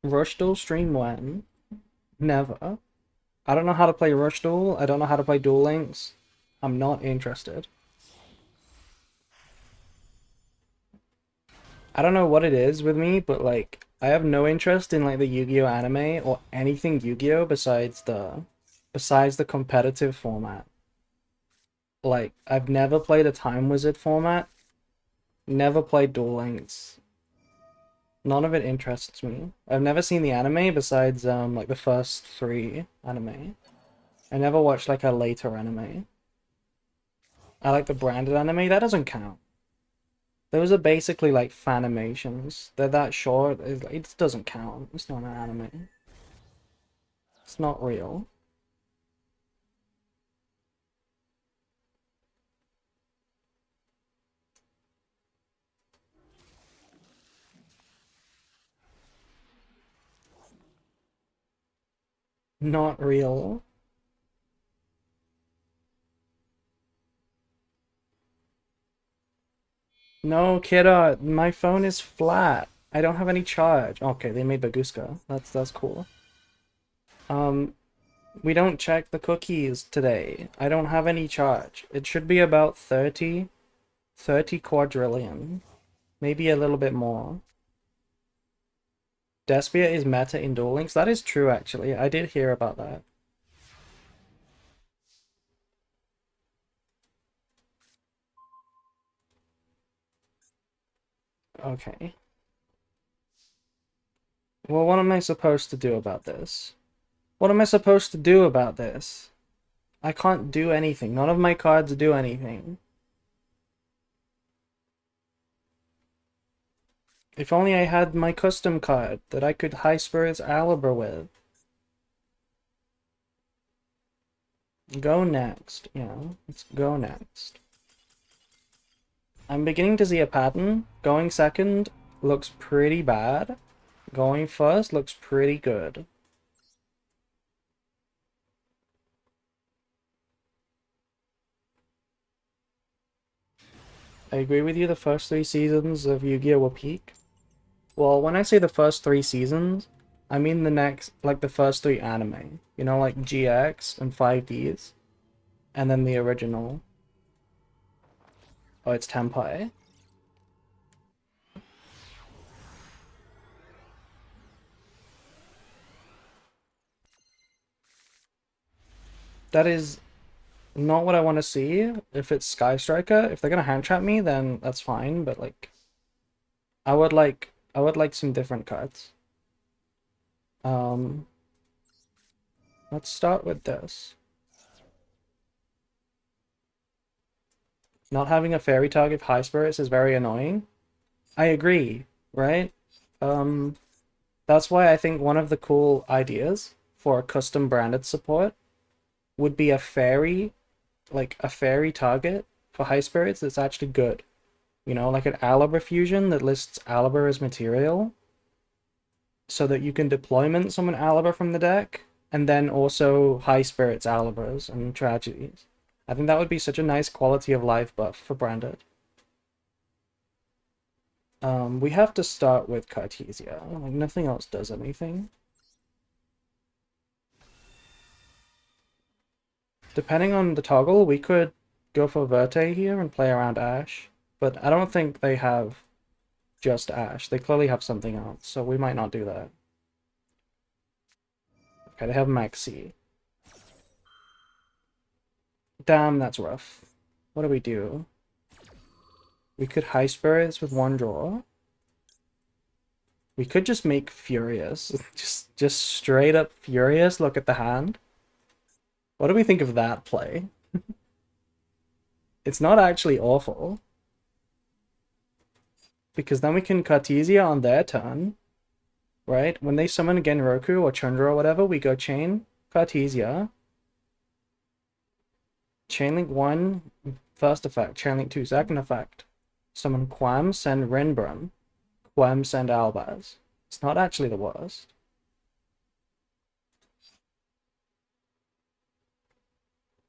Rush Duel stream when? Never. I don't know how to play Rush Duel. I don't know how to play Duel Links. I'm not interested. I don't know what it is with me, but like I have no interest in like the Yu-Gi-Oh anime or anything Yu-Gi-Oh besides the competitive format. Like I've never played a Time Wizard format, never played Duel Links. None of it interests me. I've never seen the anime besides like the first 3 anime. I never watched like a later anime. I like the branded anime, that doesn't count. Those are basically like fanimations. They're that short, it doesn't count. It's not an anime. It's not real. Not real. No, kiddo, my phone is flat. I don't have any charge. Okay, they made Baguska. That's cool. Um, we don't check the cookies today. I don't have any charge. It should be about 30 quadrillion. Maybe a little bit more. Despia is meta in Duel Links. That is true, actually. I did hear about that. Okay. Well, what am I supposed to do about this? What am I supposed to do about this? I can't do anything. None of my cards do anything. If only I had my custom card that I could High Spirits Aliber with. Go next. Yeah, let's go next. I'm beginning to see a pattern. Going second looks pretty bad. Going first looks pretty good. I agree with you, the first 3 seasons of Yu-Gi-Oh! Were peak. Well, when I say the first 3 seasons, I mean like the first 3 anime. You know, like GX and 5Ds. And then the original. Oh, it's Tenpai. That is not what I want to see. If it's Sky Striker, if they're gonna hand trap me, then that's fine, but like I would like some different cards. Um let's start with this. Not having a fairy target high spirits is very annoying. I agree, right? Um that's why I think one of the cool ideas for a custom branded support would be a fairy, like a fairy target for high spirits that's actually good. You know, like an Aliber fusion that lists Aliber as material so that you can deployment summon Aliber from the deck and then also high spirits Alibers and tragedies. I think that would be such a nice quality of life buff for branded. We have to start with Cartesia. Like nothing else does anything. Depending on the toggle, we could go for Verte here and play around Ash, but I don't think they have just Ash. They clearly have something else, so we might not do that. Okay, they have Maxi. Damn, that's rough. What do we do? We could High Spirits with 1 draw. We could just make Furious. just straight up Furious. Look at the hand. What do we think of that play? It's not actually awful. Because then we can Cartesia on their turn. Right? When they summon Genroku or Chandra or whatever, we go Chain, Cartesia. Chainlink 1, first effect. Chainlink 2, second effect. Summon Quam, send Renbrum. Quam, send Albaz. It's not actually the worst.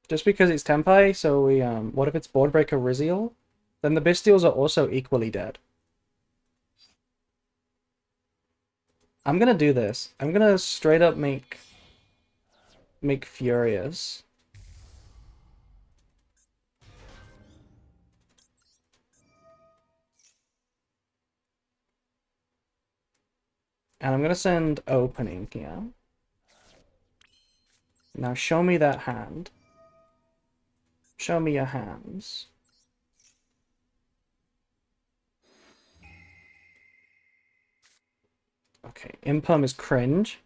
Just because it's Tenpai, so we, what if it's Boardbreaker Ryzeal? Then the Bestials are also equally dead. I'm gonna do this. I'm gonna straight up make Furious. And I'm gonna send Opening here. Now show me that hand. Show me your hands. Okay, Impum is cringe.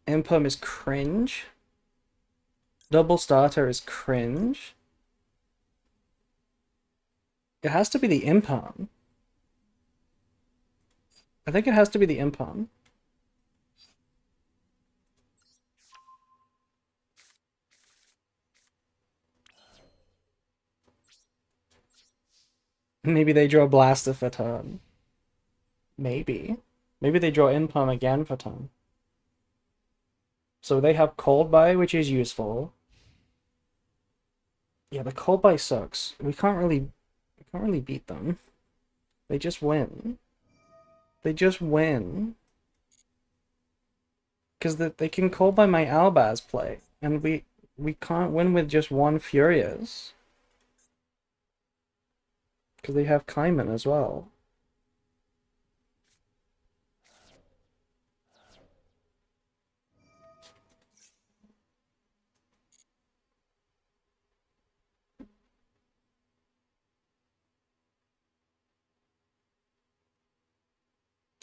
Impum is cringe. Double Starter is cringe. It has to be the Impum. I think it has to be the Impum. Maybe they draw Blaster for turn. Maybe. Maybe they draw Impum again for turn. So they have Cold Buy, which is useful. Yeah, the Cold Buy sucks. We can't really beat them. They just win. They just win. Because they can Cold Buy my Albaz play, and we can't win with just one Furious. Because they have Kaiman as well.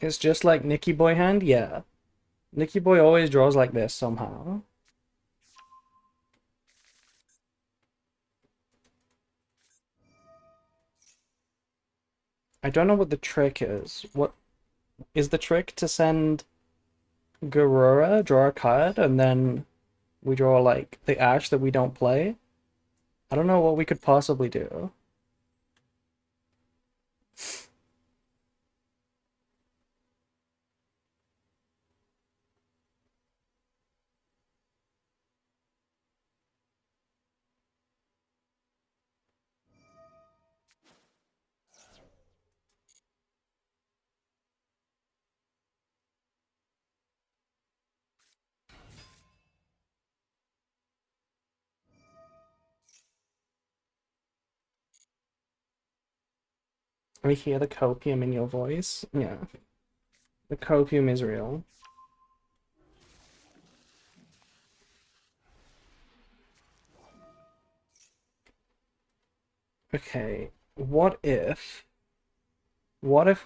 It's just like Nicky Boy hand, yeah. Nicky Boy always draws like this somehow. I don't know what the trick is. What is the trick to send Garura, draw a card, and then we draw like the Ash that we don't play? I don't know what we could possibly do. We hear the copium in your voice. Yeah, the copium is real. Okay, what if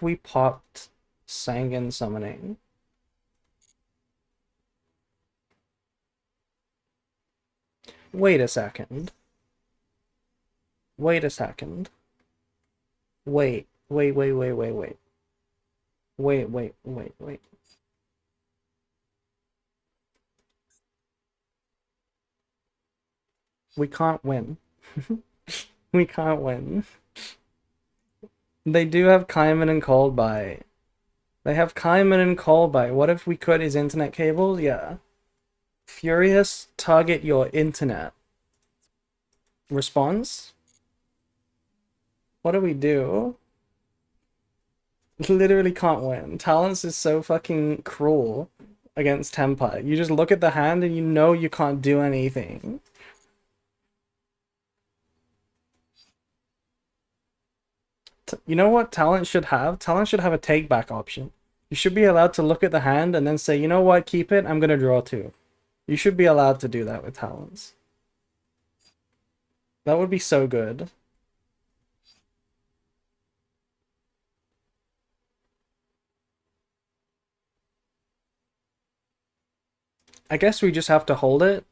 we popped Sangan Summoning? Wait a second. Wait a second. Wait. Wait, wait, wait, wait, wait. Wait, wait, wait, wait. We can't win. We can't win. They do have Kaiman and Cold Buy. They have Kaiman and Cold Buy. What if we cut his internet cables? Yeah. Furious, target your internet. Response? What do we do? Literally can't win. Talents is so fucking cruel against Tempa. You just look at the hand and you know you can't do anything. You know what Talent should have? Talent should have a take back option. You should be allowed to look at the hand and then say, you know what, keep it, I'm gonna draw two. You should be allowed to do that with Talents. That would be so good. I guess we just have to hold it,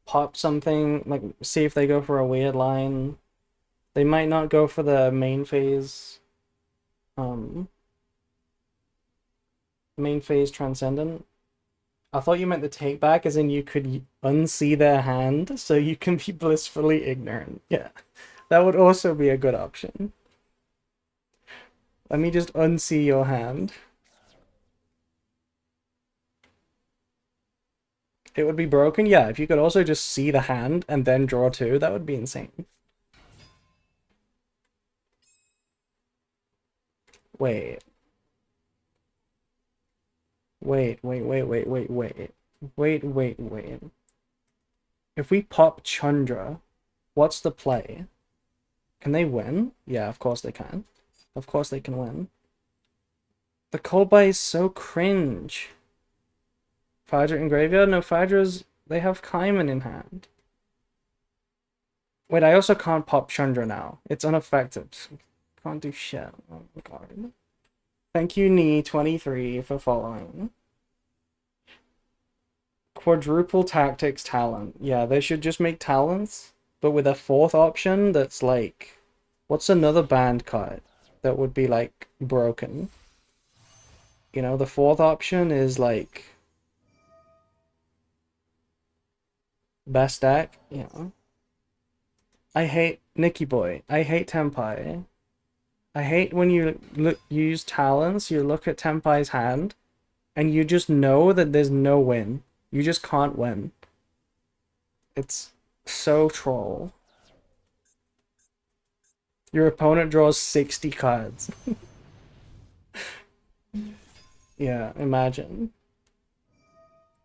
pop something, like see if they go for a weird line. They might not go for the um, main phase transcendent. I thought you meant the take back as in you could unsee their hand so you can be blissfully ignorant. Yeah, that would also be a good option. Let me just unsee your hand. It would be broken? Yeah, if you could also just see the hand and then draw two, that would be insane. Wait. Wait. If we pop Chandra, what's the play? Can they win? Yeah, of course they can. Of course they can win. The Kolbai is so cringe. Fadra in graveyard? No, Fadra's... They have Kaiman in hand. Wait, I also can't pop Chandra now. It's unaffected. Can't do shit. Oh my god. Thank you, Knee23, for following. Quadruple Tactics Talent. Yeah, they should just make talents, but with a fourth option that's like... What's another band card that would be, like, broken? You know, the fourth option is, like... Best deck, you know. I hate Nicky Boy. I hate Tenpai. I hate when you use talents, you look at Tenpai's hand, and you just know that there's no win. You just can't win. It's so troll. Your opponent draws 60 cards. Yeah, imagine.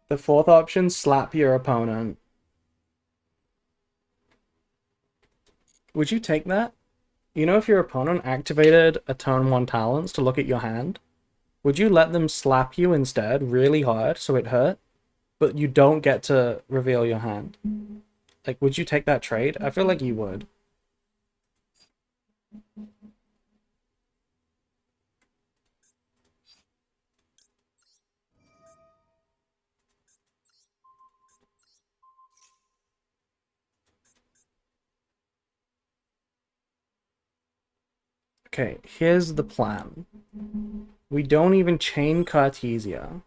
The fourth option, slap your opponent. Would you take that? You know, if your opponent activated a turn 1 talents to look at your hand, would you let them slap you instead really hard so it hurt? But you don't get to reveal your hand. Like, would you take that trade? I feel like you would. Okay, here's the plan. We don't even chain Cartesia.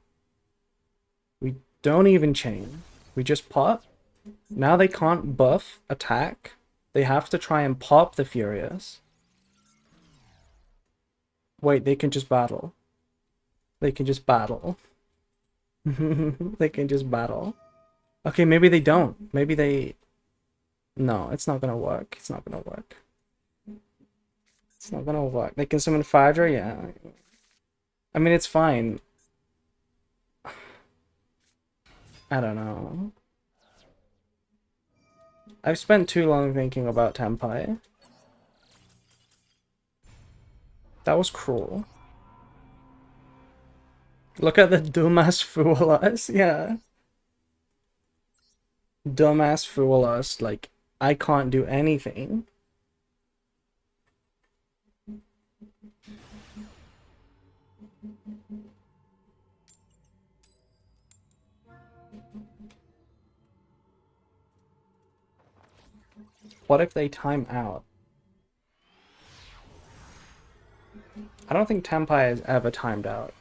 We don't even chain. We just pop. Now they can't buff attack. They have to try and pop the Furious. Wait, they can just battle. They can just battle. They can just battle. Okay, maybe they don't. Maybe they... No, it's not gonna work. It's not gonna work. It's not gonna work. They can summon Fadra? Yeah. I mean, it's fine. I don't know. I've spent too long thinking about Tenpai. That was cruel. Look at the dumbass fool us. Yeah. Dumbass fool us. Like, I can't do anything. What if they time out? I don't think Tenpai has ever timed out.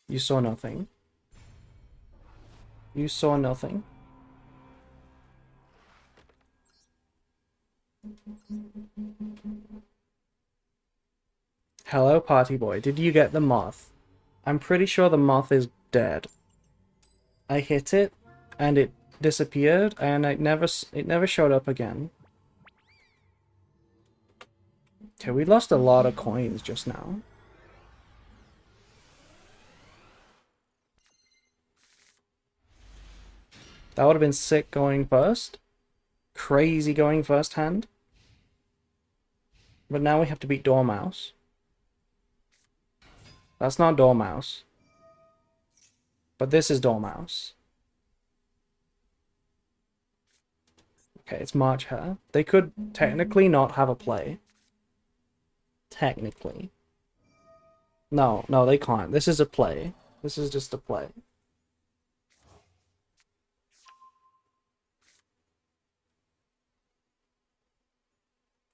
You saw nothing. You saw nothing. Hello, party boy. Did you get the moth? I'm pretty sure the moth is dead. I hit it, and it disappeared, and it never showed up again. Okay, we lost a lot of coins just now. That would have been sick going first. Crazy going first hand. But now we have to beat Dormouse. That's not Dormouse. But this is Dormouse. Okay, it's March Hare. They could technically not have a play. Technically. No, they can't. This is a play. This is just a play.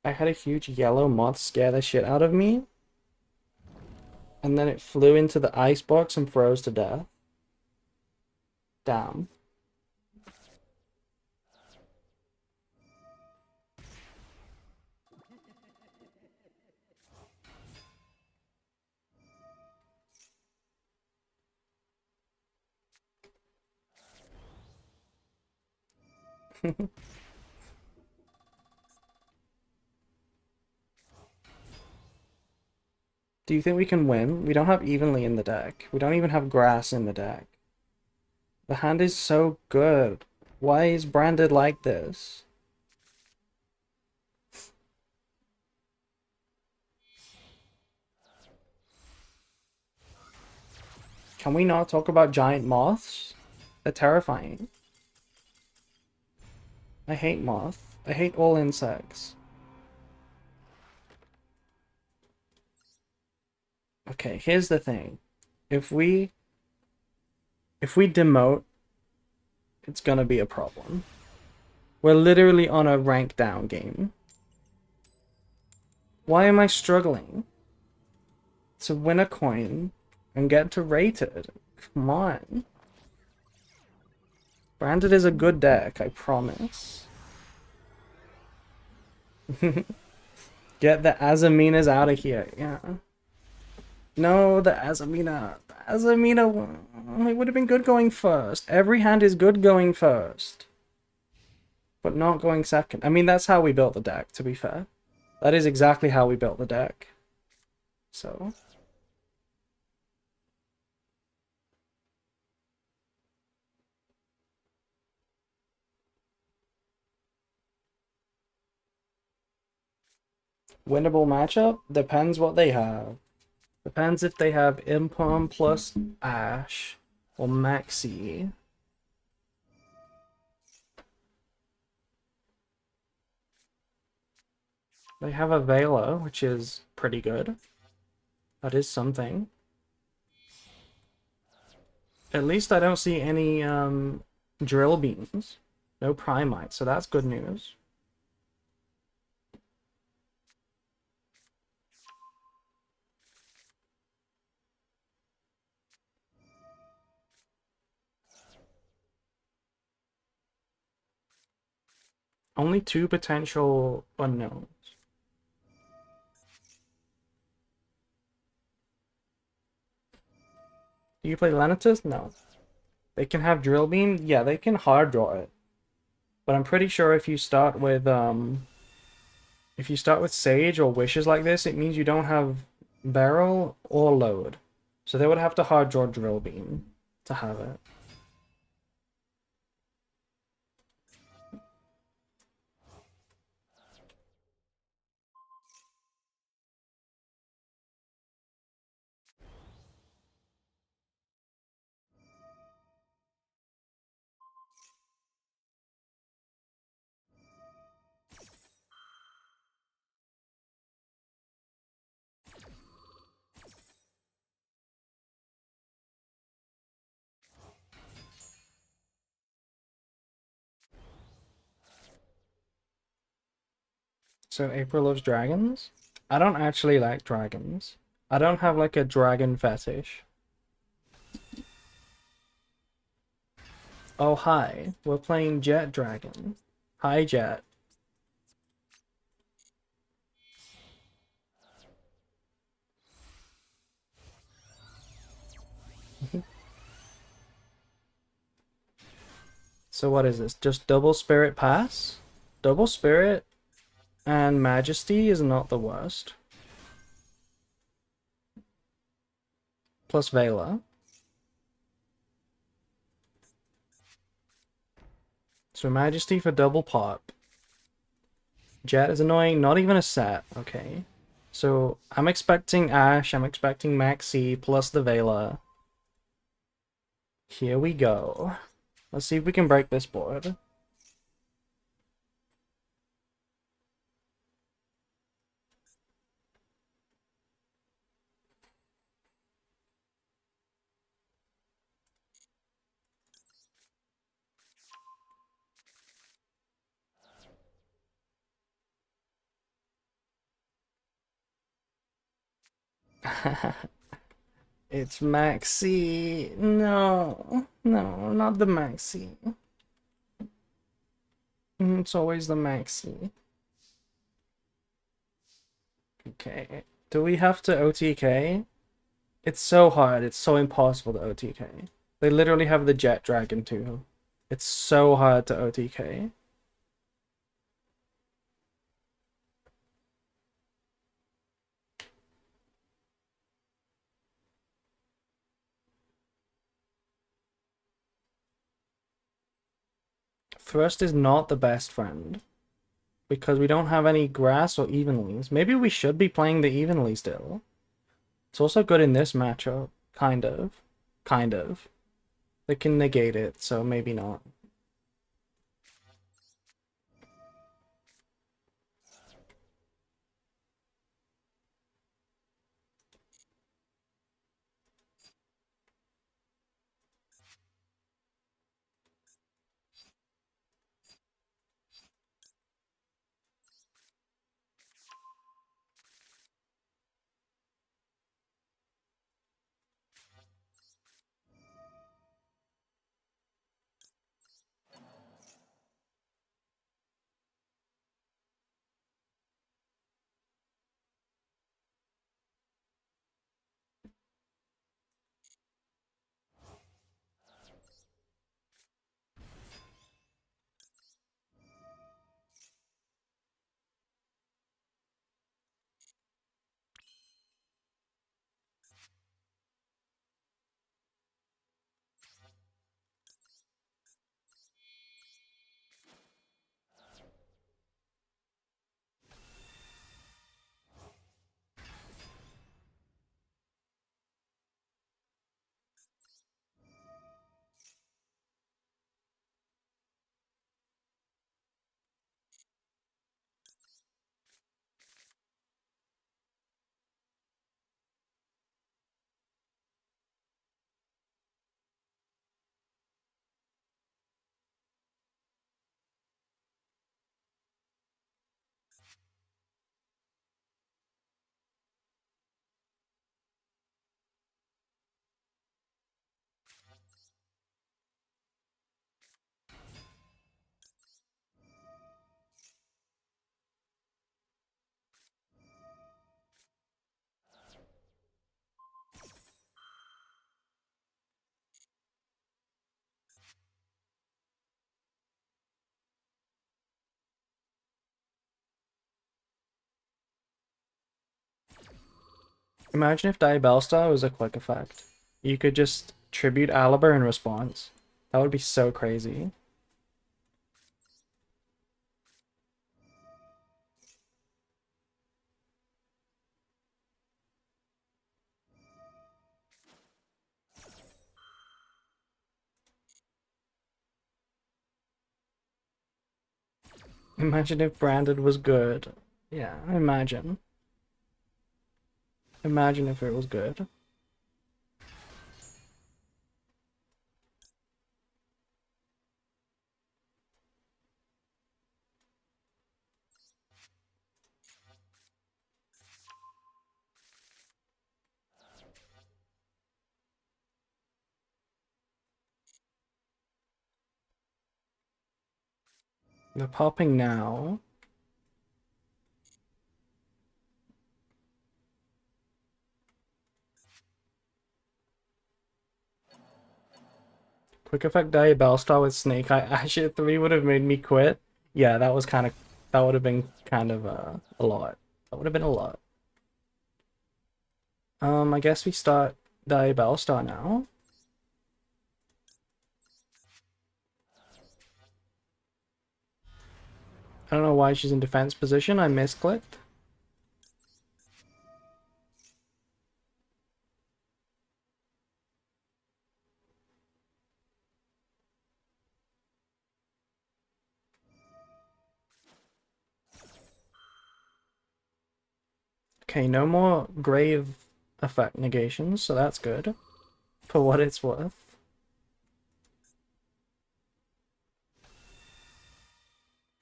I had a huge yellow moth scare the shit out of me. And then it flew into the ice box and froze to death. Damn. Do you think we can win? We don't have evenly in the deck. We don't even have grass in the deck. The hand is so good. Why is branded like this? Can we not talk about giant moths? They're terrifying. I hate moth. I hate all insects. Okay, here's the thing. If we demote, it's gonna be a problem. We're literally on a rank down game. Why am I struggling to win a coin and get to rated? Come on. Branded is a good deck, I promise. Get the Azaminas out of here, yeah. No, the Azamina. The Azamina, it would have been good going first. Every hand is good going first. But not going second. I mean, that's how we built the deck, to be fair. That is exactly how we built the deck. So... winnable matchup? Depends what they have. Depends if they have Impom plus Ash or Maxi. They have a Vela, which is pretty good. That is something. At least I don't see any drill beams. No Primite, so that's good news. Only 2 potential unknowns. Do you play Lanitus? No. They can have Drill Beam? Yeah, they can hard draw it. But I'm pretty sure if you start with Sage or Wishes like this, it means you don't have Barrel or Load. So they would have to hard draw Drill Beam to have it. So April loves dragons? I don't actually like dragons. I don't have like a dragon fetish. Oh hi, we're playing Jet Dragon. Hi Jet. So what is this? Just double spirit pass? Double spirit and majesty is not the worst. Plus Vela. So majesty for double pop. Jet is annoying, not even a set. Okay. So I'm expecting Ash, I'm expecting Maxi plus the Vela. Here we go. Let's see if we can break this board. It's Maxi. No, no, not the Maxi. It's always the Maxi. Okay. Do we have to OTK? It's so hard. It's so impossible to OTK. They literally have the Jet Dragon too. It's so hard to OTK. Thrust is not the best friend. Because we don't have any grass or evenlies. Maybe we should be playing the evenly still. It's also good in this matchup. Kind of. Kind of. They can negate it, so maybe not. Imagine if Diabellstar was a quick effect. You could just tribute Aliber in response. That would be so crazy. Imagine if Branded was good. Yeah, imagine. Imagine if it was good. They're popping now. Quick effect Diabellstar with Snake Eye Ash at 3 would have made me quit. Yeah, that was kind of... That would have been kind of a lot. That would have been a lot. I guess we start Diabellstar now. I don't know why she's in defense position. I misclicked. Okay, no more grave effect negations, so that's good. For what it's worth.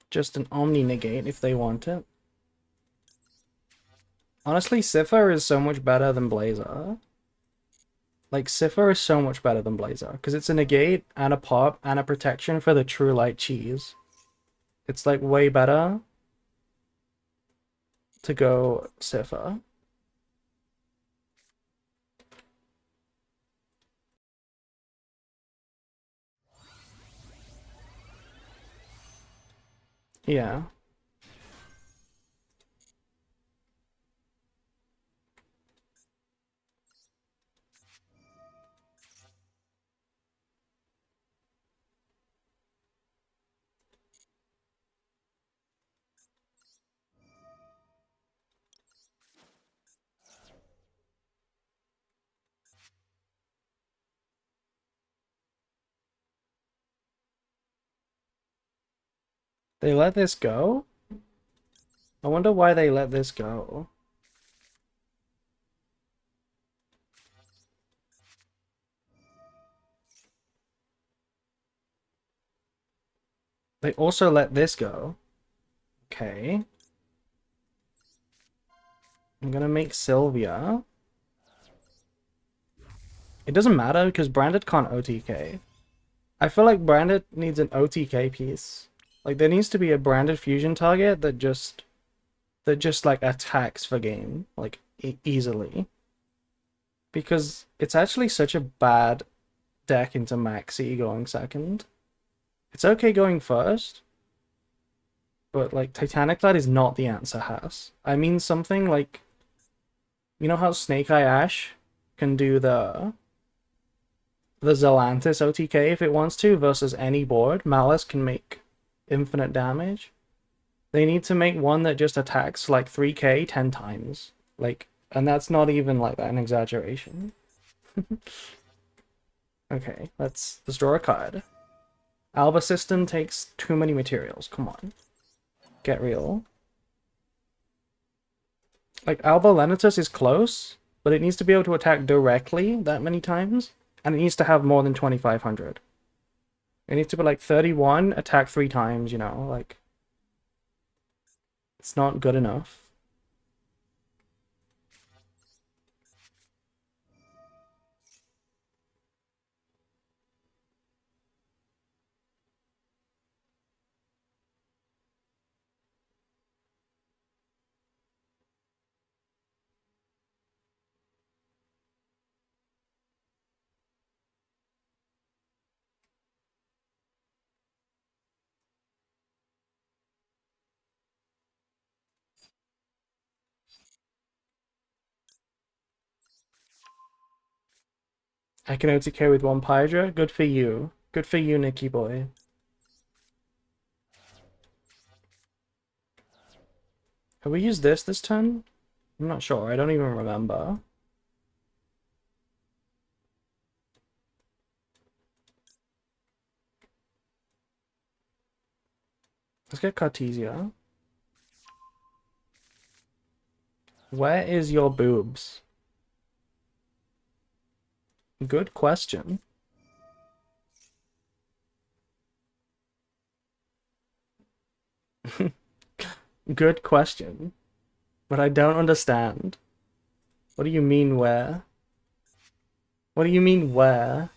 Just an Omni negate if they want it. Honestly, Siffer is so much better than Blazer. Like, Siffer is so much better than Blazer, because it's a negate and a pop and a protection for the True Light cheese. It's like way better to go Siffer. Yeah. They let this go? I wonder why they let this go. They also let this go. Okay. I'm gonna make Sylvia. It doesn't matter because Branded can't OTK. I feel like Branded needs an OTK piece. Like there needs to be a Branded fusion target that just like attacks for game like easily. Because it's actually such a bad deck into Maxi going second. It's okay going first, but like Titanic Lad is not the answer, Has. I mean something like, you know how Snake Eye Ash can do the Zelantis OTK if it wants to versus any board? Malice can make infinite damage. They need to make one that just attacks like 3k 10 times. Like, and that's not even like an exaggeration. Okay, let's draw a card. Alba system takes too many materials. Come on. Get real. Like, Alba Lenitus is close, but it needs to be able to attack directly that many times, and it needs to have more than 2,500. It needs to be like 31, attack 3 times, you know, like... It's not good enough. I can OTK with 1 Pydra? Good for you. Good for you, Nicky boy. Have we used this turn? I'm not sure. I don't even remember. Let's get Cartesia. Where is your boobs? Good question. Good question. But I don't understand. What do you mean where? What do you mean where?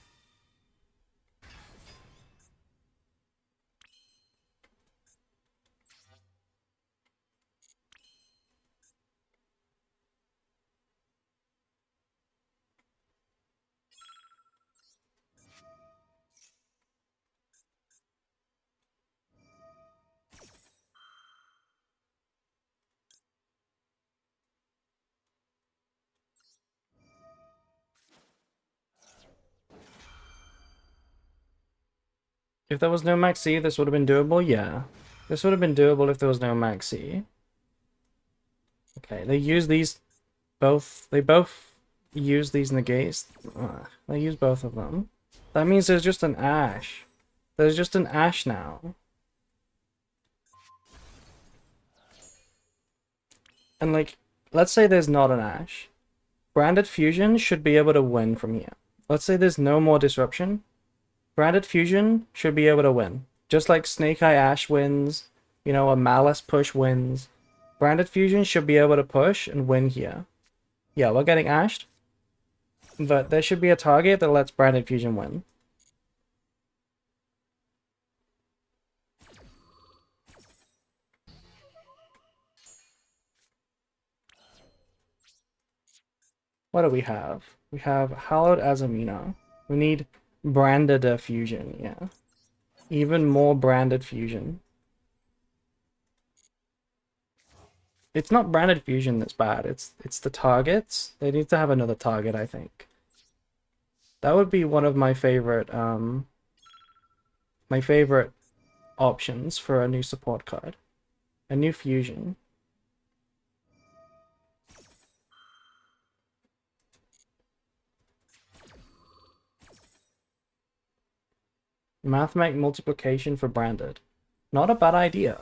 If there was no Maxi, this would have been doable? Yeah. This would have been doable if there was no Maxi. Okay, they use these both. They both use these negates. They use both of them. That means there's just an Ash. There's just an Ash now. And like, let's say there's not an Ash. Branded Fusion should be able to win from here. Let's say there's no more disruption. Branded Fusion should be able to win. Just like Snake Eye Ash wins, you know, a Malice push wins. Branded Fusion should be able to push and win here. Yeah, we're getting ashed. But there should be a target that lets Branded Fusion win. What do we have? We have Hallowed Azamina. We need Branded Fusion, yeah. Even more Branded Fusion. It's not Branded Fusion that's bad, it's the targets. They need to have another target, I think. That would be one of my favorite options for a new support card. A new fusion. Mathematical multiplication for Branded. Not a bad idea.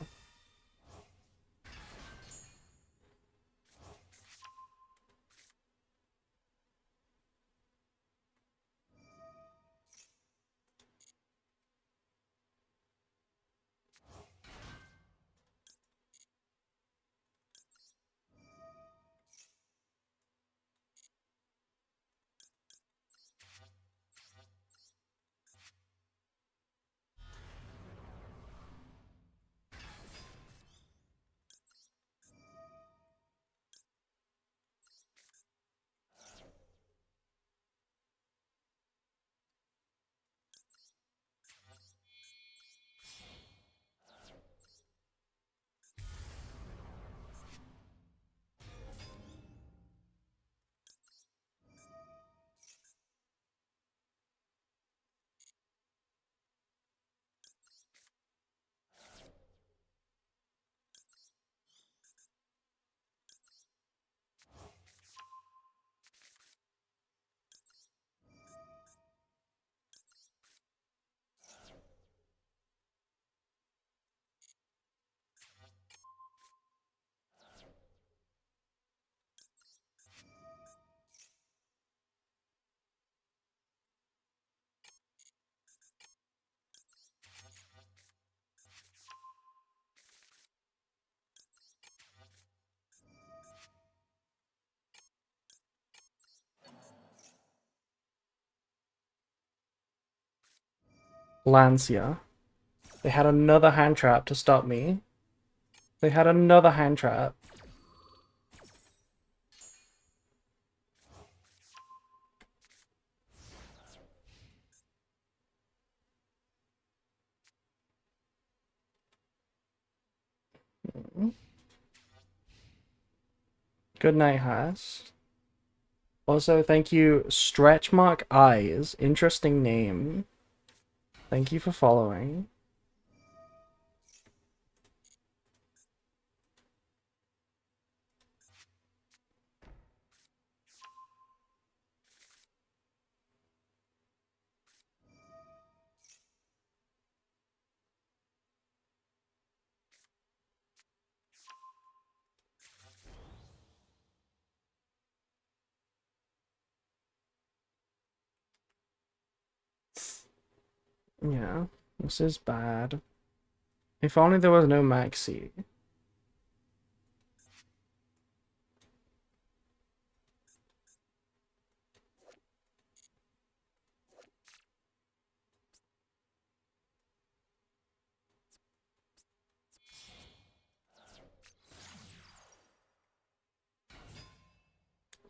Lancia. They had another hand trap to stop me. They had another hand trap. Good night, Haas. Also, thank you, Stretchmark Eyes. Interesting name. Thank you for following. Yeah, this is bad. If only there was no Maxi.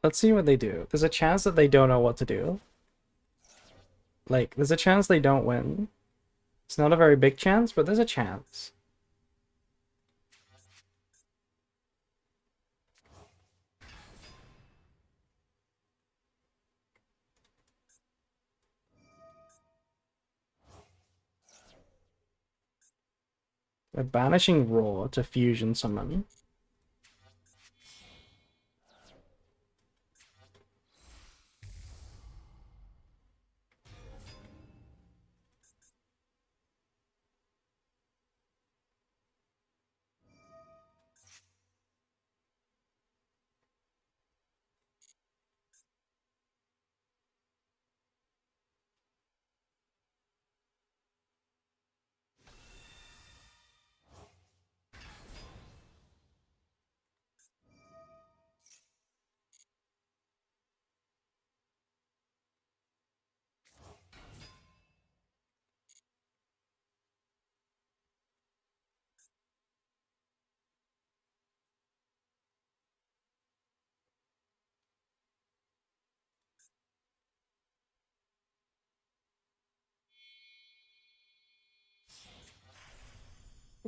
Let's see what they do. There's a chance that they don't know what to do. Like, there's a chance they don't win. It's not a very big chance, but there's a chance. They're banishing Roar to fusion summon.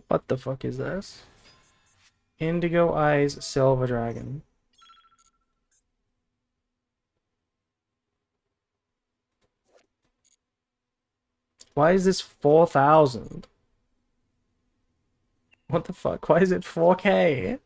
What the fuck is this? Indigo Eyes Silver Dragon. Why is this 4,000? What the fuck? Why is it 4K?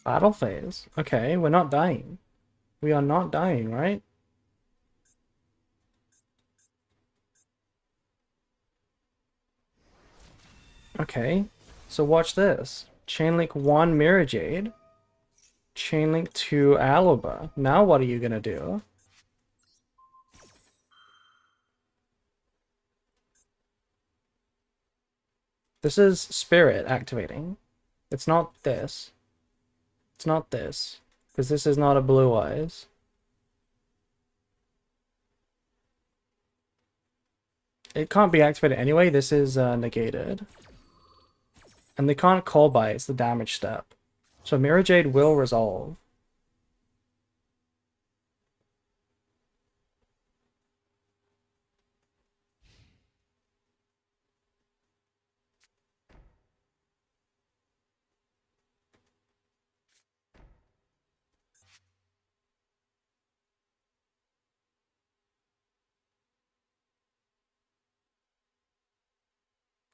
Battle phase. Okay, we're not dying. We are not dying, right? Okay, so watch this. Chainlink 1 Mirror Jade. Chainlink 2 Aluba. Now what are you gonna do? This is Spirit activating. It's not this. It's not this. Because this is not a Blue Eyes. It can't be activated anyway. This is negated. And they can't call by. It's the damage step. So Mirror Jade will resolve.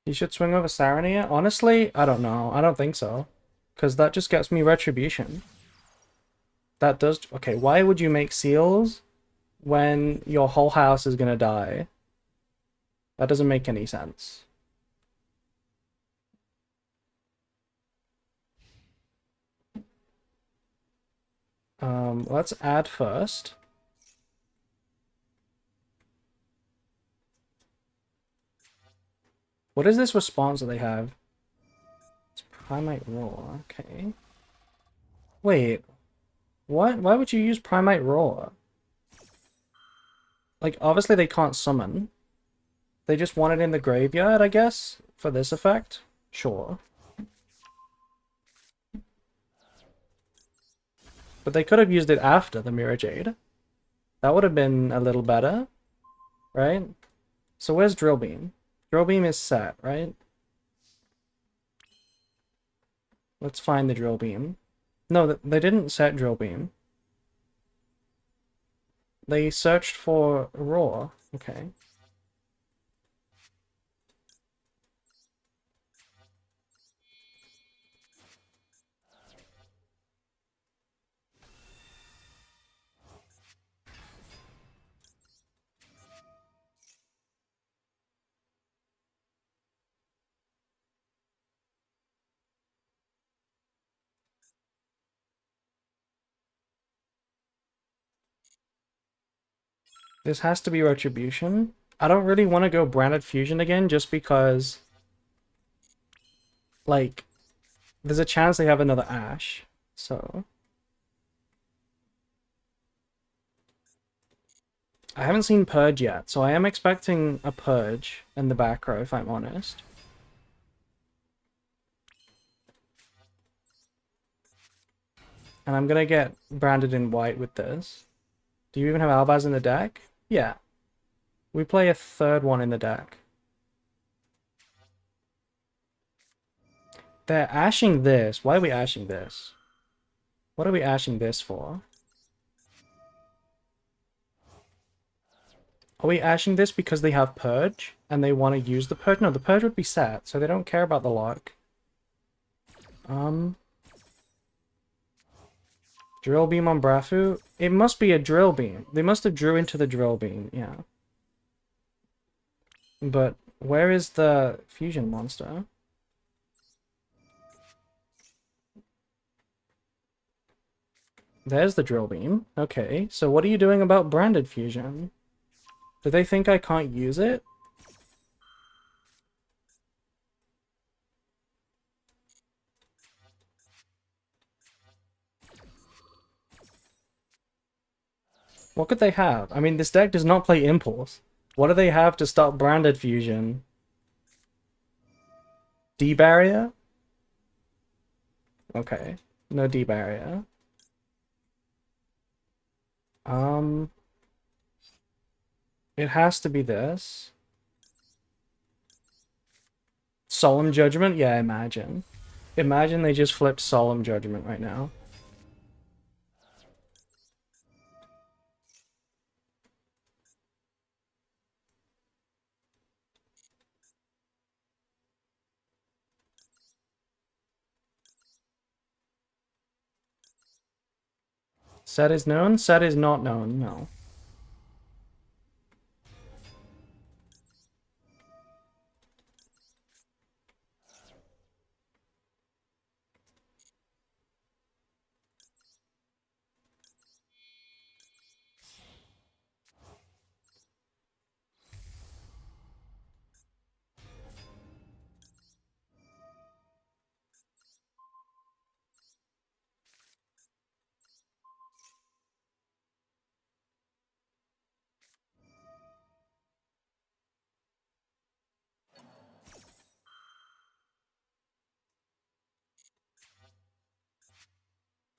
You should swing over Sarania? Honestly, I don't know. I don't think so. Because that just gets me Retribution. That does... Okay, why would you make seals when your whole house is gonna die? That doesn't make any sense. Let's add first. What is this response that they have? It's Primate Roar, okay. Wait, what? Why would you use Primate Roar? Like, obviously they can't summon. They just want it in the graveyard, I guess, for this effect? Sure. But they could have used it after the Mirror Jade. That would have been a little better, right? So where's Drill Beam? Drill Beam is set, right? Let's find the Drill Beam. No, they didn't set Drill Beam. They searched for Roar. Okay. This has to be Retribution. I don't really want to go Branded Fusion again just because, like, there's a chance they have another Ash. So, I haven't seen Purge yet, so I am expecting a Purge in the back row, if I'm honest. And I'm gonna get branded in white with this. Do you even have Albaz in the deck? Yeah. We play a third one in the deck. They're ashing this. Why are we ashing this? What are we ashing this for? Are we ashing this because they have Purge and they want to use the Purge? No, the Purge would be set, so they don't care about the lock. Drill Beam on Brafu? It must be a Drill Beam. They must have drew into the Drill Beam, yeah. But where is the Fusion monster? There's the Drill Beam. Okay, so what are you doing about Branded Fusion? Do they think I can't use it? What could they have? I mean, this deck does not play Impulse. What do they have to stop Branded Fusion? D-Barrier? Okay, no D-Barrier. It has to be this. Solemn Judgment? Yeah, imagine. Imagine they just flipped Solemn Judgment right now. Set is known, set is not known, no.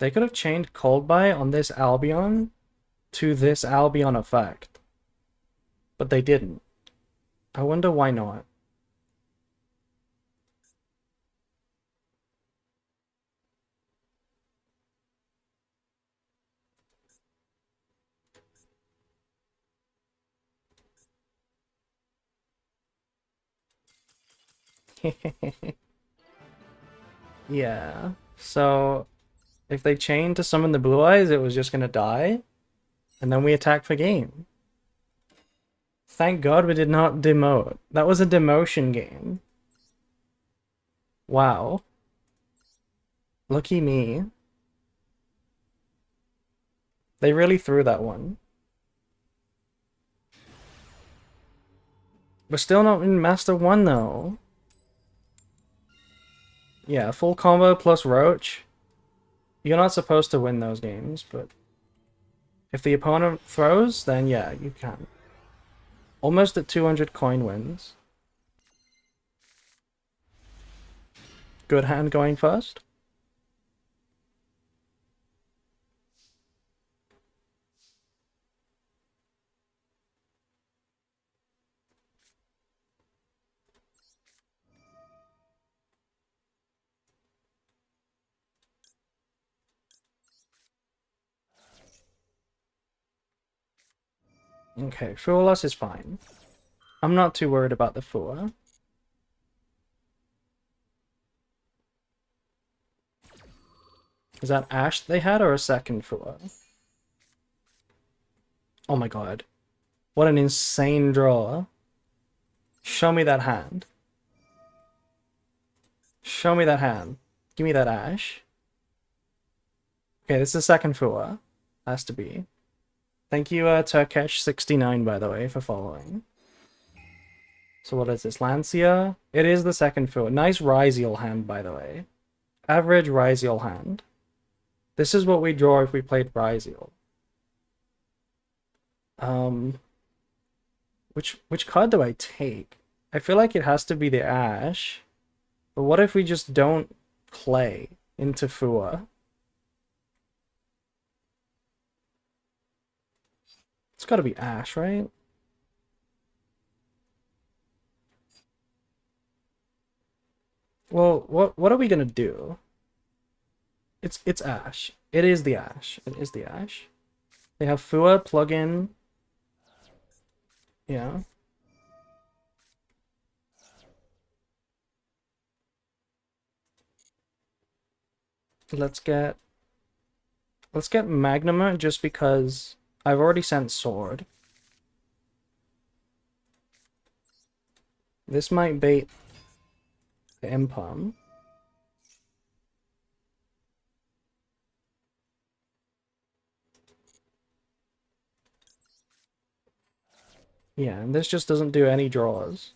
They could have changed Cold Buy on this Albion to this Albion effect. But they didn't. I wonder why not. Yeah. So, if they chained to summon the Blue Eyes, it was just gonna die. And then we attack for game. Thank God we did not demote. That was a demotion game. Wow. Lucky me. They really threw that one. We're still not in Master 1 though. Yeah, full combo plus Roach. You're not supposed to win those games, but if the opponent throws, then yeah, you can. Almost at 200 coin wins. Good hand going first. Okay, Fool Loss is fine. I'm not too worried about the Fua. Is that Ash they had or a second Fua? Oh my god. What an insane draw. Show me that hand. Show me that hand. Give me that Ash. Okay, this is the second Fua. Has to be. Thank you, Turkesh69, by the way, for following. So what is this? Lancia? It is the second Fua. Nice Ryzeal hand, by the way. Average Ryzeal hand. This is what we draw if we played Ryzeal. Which card do I take? I feel like it has to be the Ash. But what if we just don't play into Fua? It's gotta be Ash, right? Well, what are we gonna do? It's Ash. It is the Ash. It is the Ash. They have Fua plugin. Yeah. Let's get Magnuma just because I've already sent Sword. This might bait the Impalm. Yeah, and this just doesn't do any draws.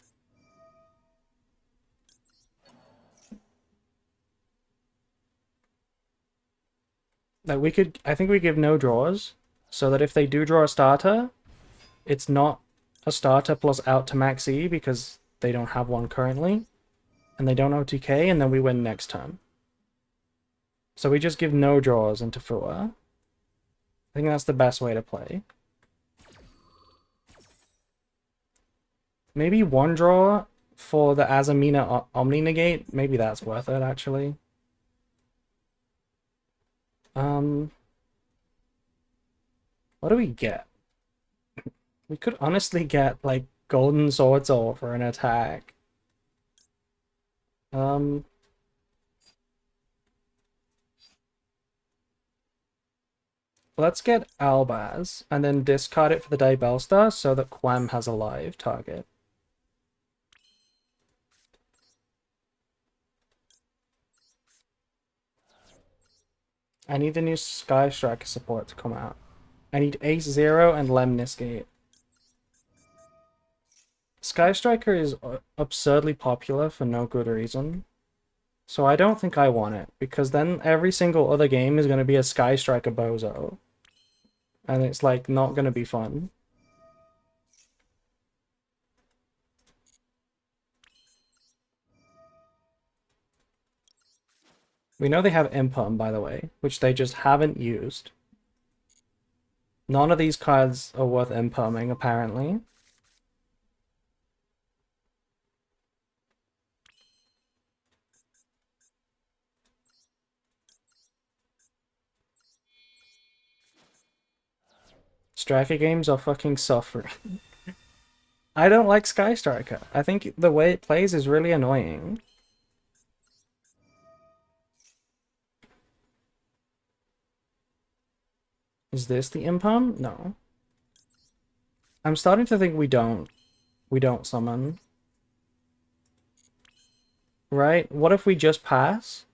Like we could, I think we give no draws, so that if they do draw a starter, it's not a starter plus out to max E because they don't have one currently, and they don't OTK, and then we win next turn. So we just give no draws into Fua. I think that's the best way to play. Maybe one draw for the Azamina Omni Negate. Maybe that's worth it, actually. What do we get? We could honestly get, like, Golden Swordsol for an attack. Um... Let's get Albaz and then discard it for the Daybellstar so that Quam has a live target. I need the new Sky Striker support to come out. I need Ace Zero and Lemnis Gate. Sky Striker is absurdly popular for no good reason. So I don't think I want it, because then every single other game is going to be a Sky Striker bozo. And it's like not going to be fun. We know they have Impum, by the way, which they just haven't used. None of these cards are worth Impumming, apparently. Striker games are fucking suffering. I don't like Sky Striker. I think the way it plays is really annoying. Is this the Impum? No. I'm starting to think we don't summon. Right? What if we just pass?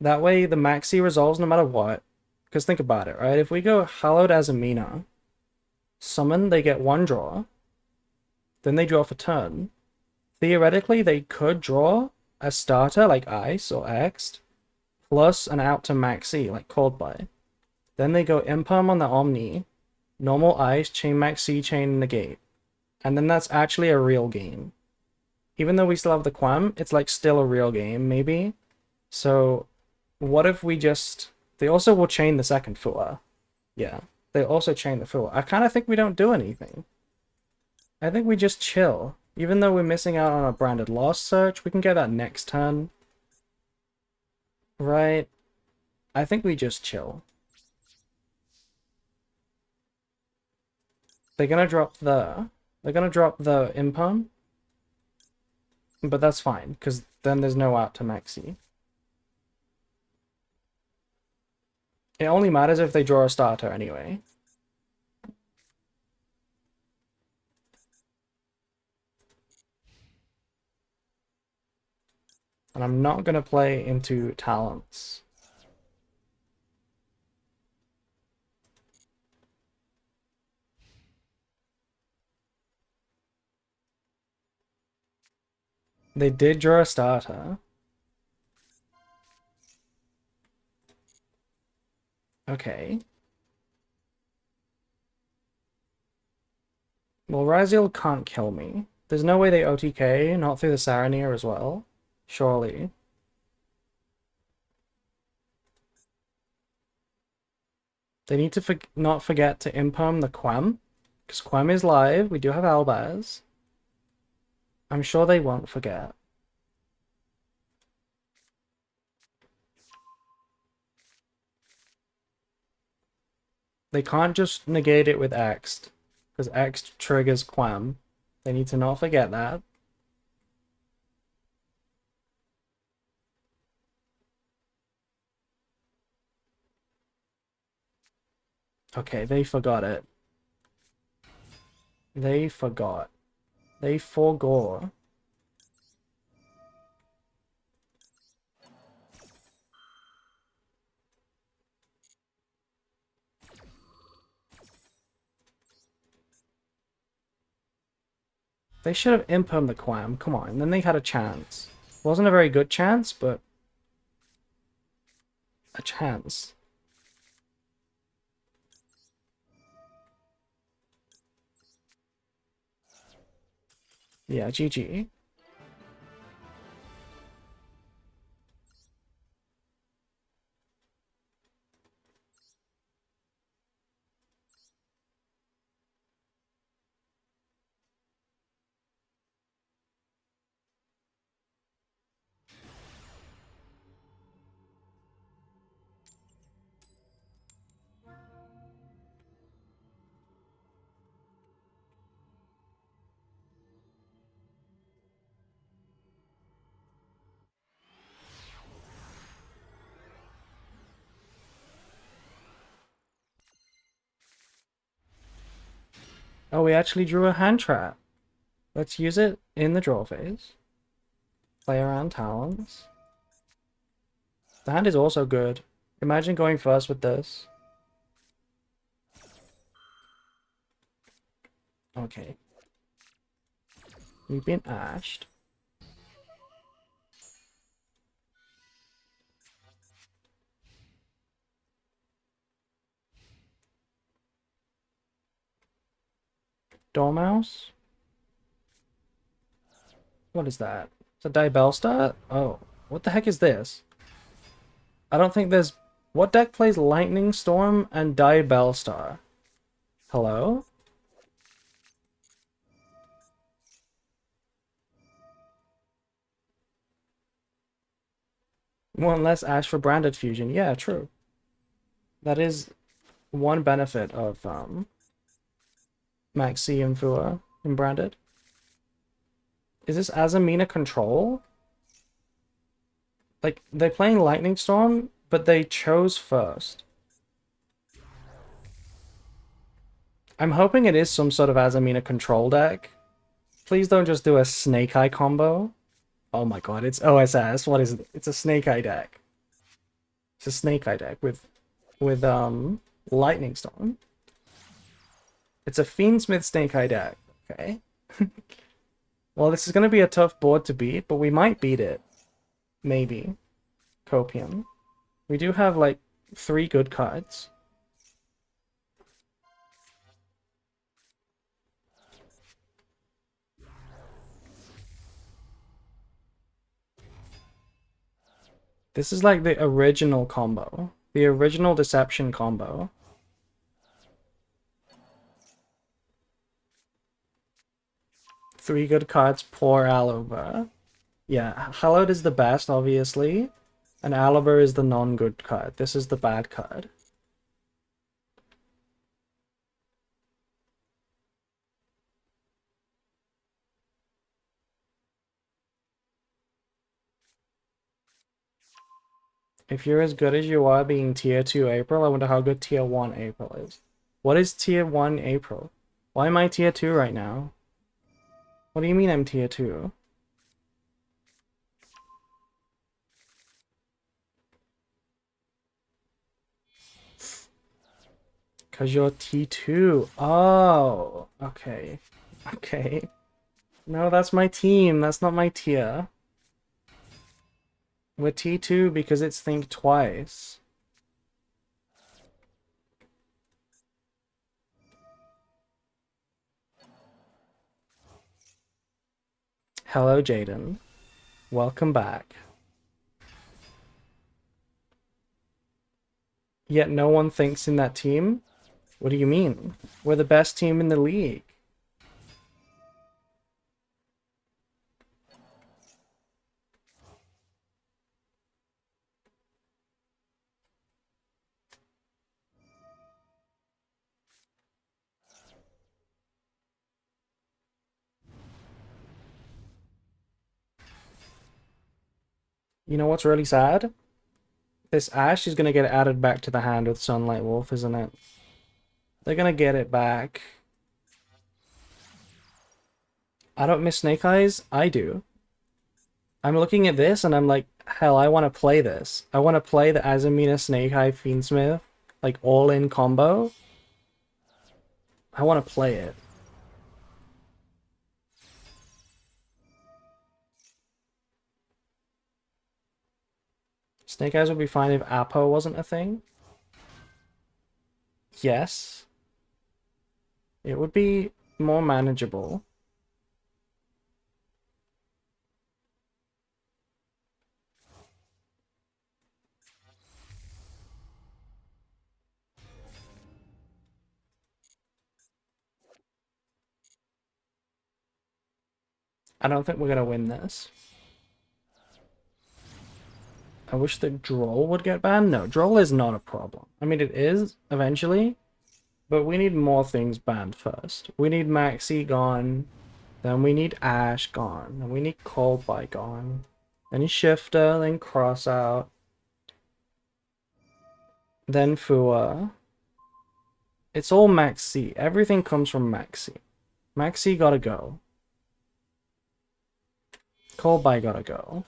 That way the Maxi resolves no matter what. Because think about it, right? If we go Hallowed Azamina, summon, they get one draw. Then they draw for turn. Theoretically, they could draw a starter like Ice or Xed, plus an out to Maxi like Cold By. Then they go Impum on the Omni, normal Ice, chain Maxi, chain Negate. And then that's actually a real game. Even though we still have the Quam, it's like still a real game, maybe. So what if we just... They also will chain the second Fua. Yeah, they also chain the Fua. I kind of think we don't do anything. I think we just chill. Even though we're missing out on a branded lost search, we can get that next turn. Right? I think we just chill. They're gonna drop the Impum. But that's fine, because then there's no out to Maxi. It only matters if they draw a starter anyway. And I'm not gonna play into talents. They did draw a starter. Okay. Well, Ryzeal can't kill me. There's no way they OTK, not through the Saranir as well. Surely. They need to not forget to Impum the Quam. Because Quam is live, we do have Albaz. I'm sure they won't forget. They can't just negate it with X, because X triggers Quam. They need to not forget that. Okay, they forgot it. They forgot. They forgore. They should have Impum the Quam. Come on, then they had a chance. Wasn't a very good chance, but a chance. Yeah, GG. Oh, we actually drew a hand trap. Let's use it in the draw phase. Play around talents. The hand is also good. Imagine going first with this. Okay. We've been ashed. Dormouse? What is that? It's a Diabellstar? Oh, what the heck is this? I don't think there's... What deck plays Lightning Storm and Diabellstar? Hello? One less Ash for Branded Fusion. Yeah, true. That is one benefit of Maxi and Fua in Branded. Is this Azamina control? Like, they're playing Lightning Storm, but they chose first. I'm hoping it is some sort of Azamina control deck. Please don't just do a Snake Eye combo. Oh my god, it's OSS. What is it? It's a Snake Eye deck. It's a Snake Eye deck with Lightning Storm. It's a Fiendsmith Snake Eye deck. Okay. Well, this is going to be a tough board to beat, but we might beat it. Maybe. Copium. We do have, like, 3 good cards. This is like the original combo. The original Deception combo. Three good cards, poor Alaba. Yeah, Hallowed is the best, obviously. And Alaba is the non-good card. This is the bad card. If you're as good as you are being tier 2 April, I wonder how good tier 1 April is. What is tier 1 April? Why am I tier 2 right now? What do you mean I'm tier 2? Because you're T2. Oh, okay. Okay. No, that's my team. That's not my tier. We're T2 because it's Think Twice. Hello, Jaden. Welcome back. Yet no one thinks in that team? What do you mean? We're the best team in the league. You know what's really sad? This Ash is gonna get added back to the hand with Sunlight Wolf, isn't it? They're gonna get it back. I don't miss Snake Eyes. I do. I'm looking at this and I'm like, hell, I want to play this. I want to play the Azamina Snake Eye Fiendsmith, like all-in combo. I want to play it. Snake Eyes would be fine if Apo wasn't a thing. Yes. It would be more manageable. I don't think we're gonna win this. I wish the Droll would get banned. No, Droll is not a problem. I mean, it is, eventually. But we need more things banned first. We need Maxi gone. Then we need Ash gone. Then we need Coldbite gone. Then Shifter, then Crossout. Then Fua. It's all Max C. Everything comes from Max C. Max C gotta go. Colby gotta go.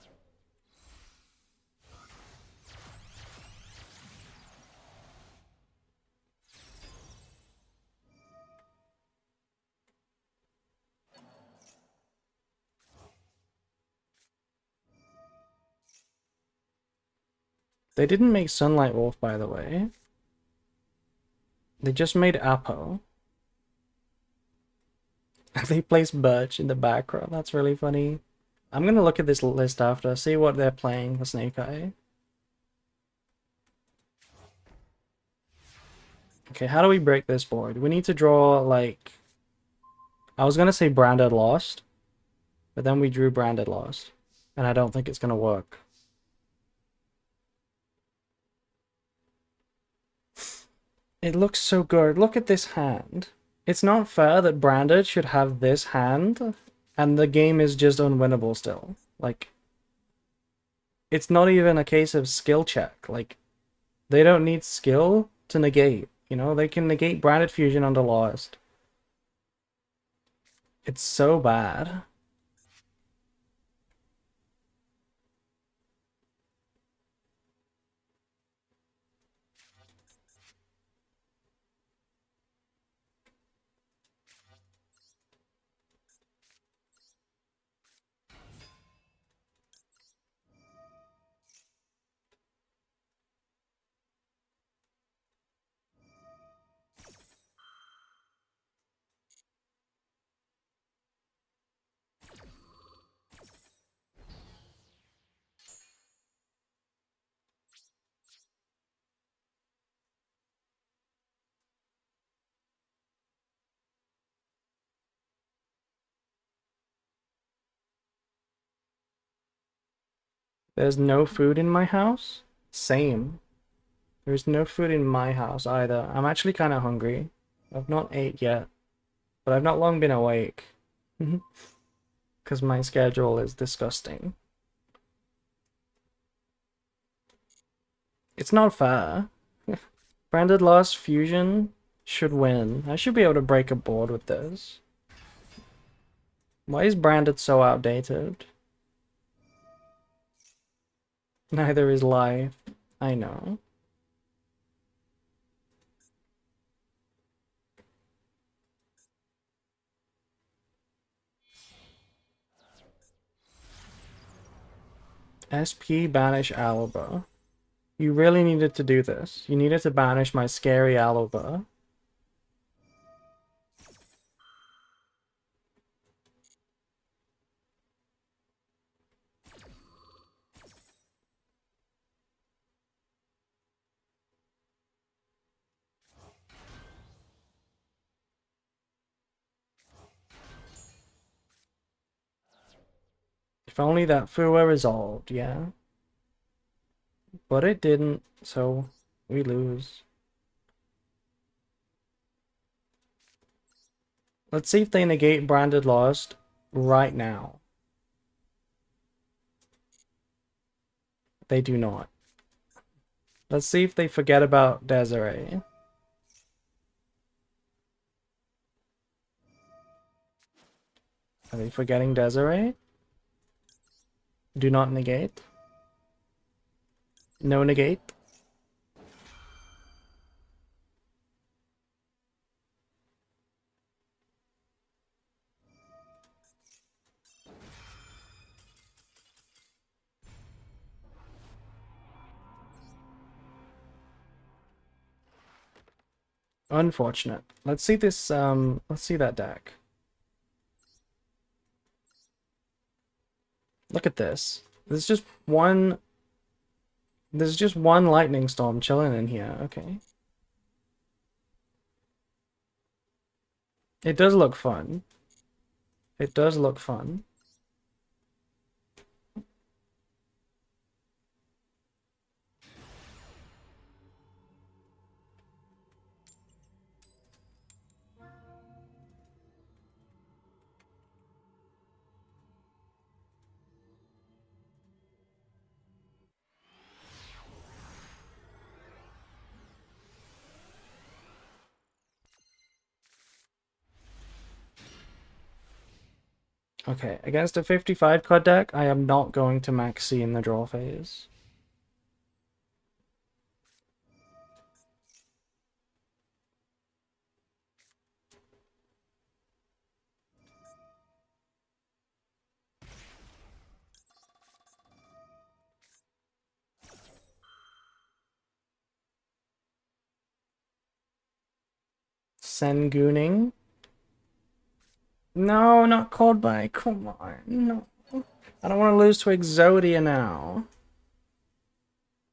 They didn't make Sunlight Wolf, by the way. They just made Apo. They placed Birch in the background. That's really funny. I'm gonna look at this list after, see what they're playing for Snake Eye. Okay, how do we break this board? We need to draw, like... I was gonna say Branded Lost, but then we drew Branded Lost. And I don't think it's gonna work. It looks so good. Look at this hand. It's not fair that Branded should have this hand, and the game is just unwinnable still. Like, it's not even a case of skill check. Like, they don't need skill to negate. You know, they can negate Branded Fusion under Lost. It's so bad. There's no food in my house? Same. There's no food in my house either. I'm actually kind of hungry. I've not ate yet, but I've not long been awake. Because my schedule is disgusting. It's not fair. Branded Lost Fusion should win. I should be able to break a board with this. Why is Branded so outdated? Neither is life. I know. SP banish Alba. You really needed to do this. You needed to banish my scary Alba. If only that Fua resolved, yeah? But it didn't, so we lose. Let's see if they negate Branded Lost right now. They do not. Let's see if they forget about Desiree. Are they forgetting Desiree? Do not negate. No negate. Unfortunate. Let's see this, let's see that deck. Look at this. There's just one lightning storm chilling in here. Okay. It does look fun. It does look fun. Okay, against a 55 card deck, I am not going to max C in the draw phase. Sengooning. No, not called by. Come on. No. I don't want to lose to Exodia now.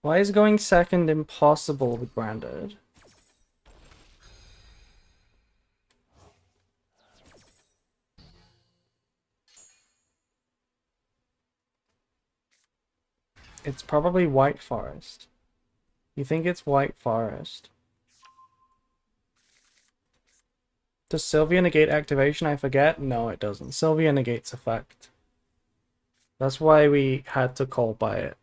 Why is going second impossible with Branded? It's probably White Forest. You think it's White Forest? Does Sylvia negate activation? I forget. No, it doesn't. Sylvia negates effect. That's why we had to call by it.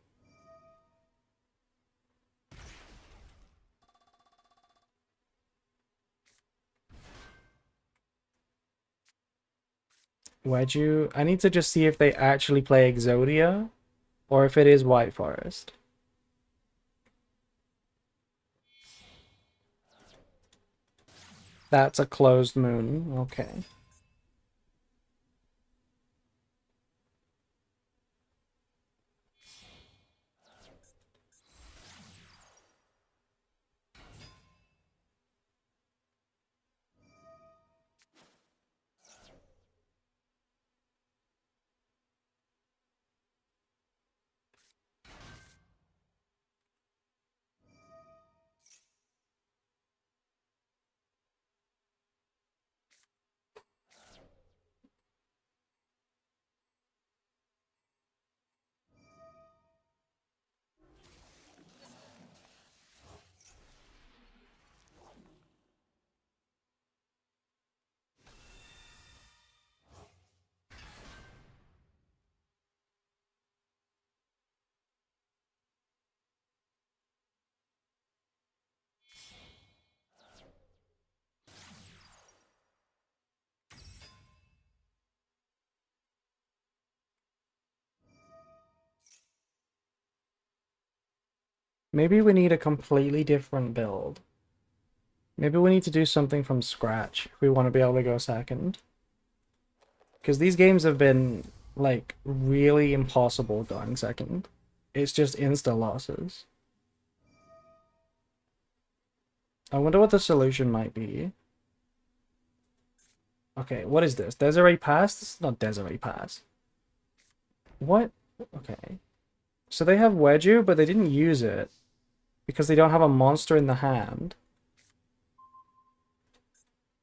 Wedju. I need to just see if they actually play Exodia or if it is White Forest. That's a closed moon. Okay. Maybe we need a completely different build. Maybe we need to do something from scratch if we want to be able to go second. Because these games have been, like, really impossible going second. It's just insta losses. I wonder what the solution might be. Okay, what is this? Desiree Pass? This is not Desiree Pass. What? Okay. So they have Wedju, but they didn't use it because they don't have a monster in the hand.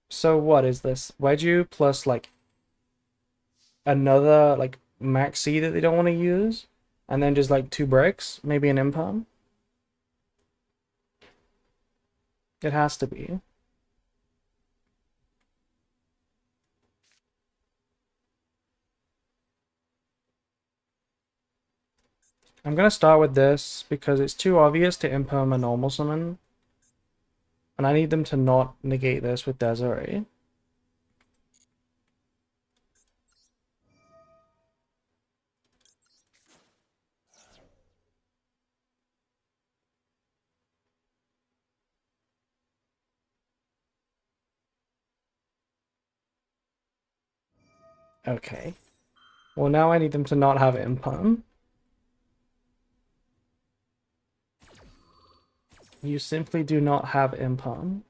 So what is this? Wedju plus, like, another, like, maxi that they don't want to use? And then just, like, 2 bricks? Maybe an impalm? It has to be. I'm gonna start with this because it's too obvious to impalm a normal summon. And I need them to not negate this with Desiree. Okay. Well, now I need them to not have impalm. You simply do not have impalm.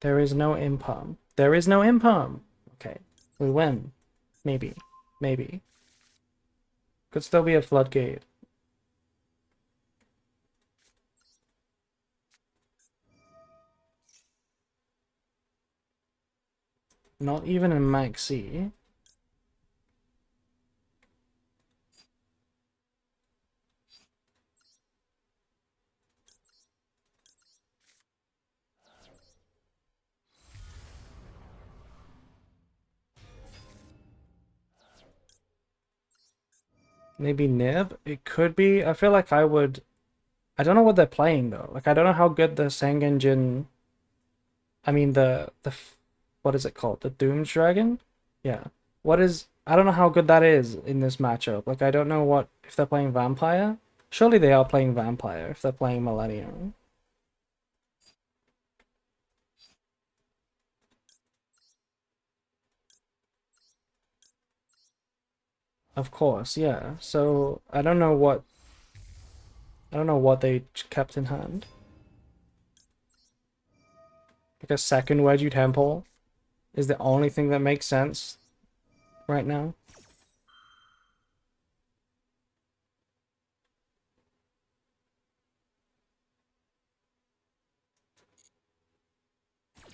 There is no impalm. There is no impalm. Okay. We win. Maybe. Maybe. Could still be a floodgate. Not even in maxi. Maybe Nib? It could be. I feel like I would. I don't know what they're playing though. Like I don't know how good the Sangenjin. I mean what is it called? The Doom's Dragon? Yeah. What is? I don't know how good that is in this matchup. Like I don't know what if they're playing Vampire. Surely they are playing Vampire if they're playing Millennium. Of course, yeah. So I don't know what they kept in hand. Like a second Wedgie Temple is the only thing that makes sense right now.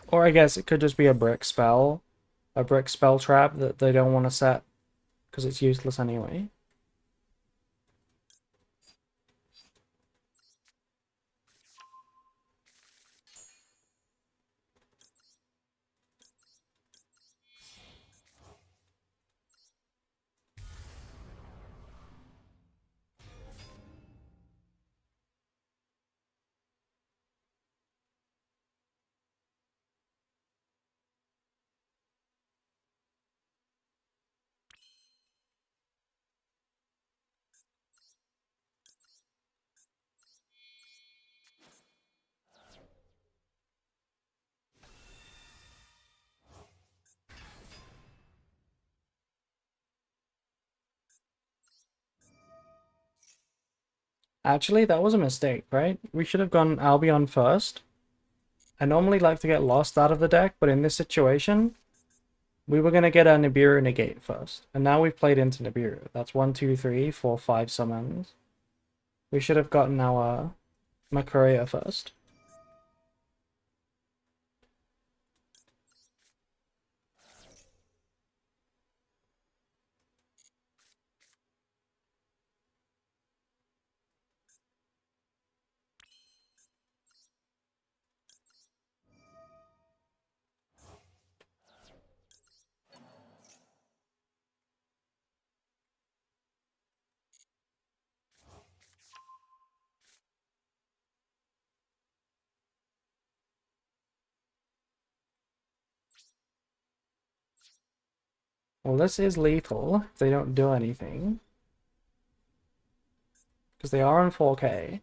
Or I guess it could just be a brick spell trap that they don't want to set because it's useless anyway. Actually, that was a mistake, right? We should have gone Albion first. I normally like to get lost out of the deck, but in this situation, we were going to get a Nibiru negate first. And now we've played into Nibiru. That's 1, 2, 3, 4, 5 summons. We should have gotten our Makuria first. Well, this is lethal if they don't do anything. Because they are on 4K.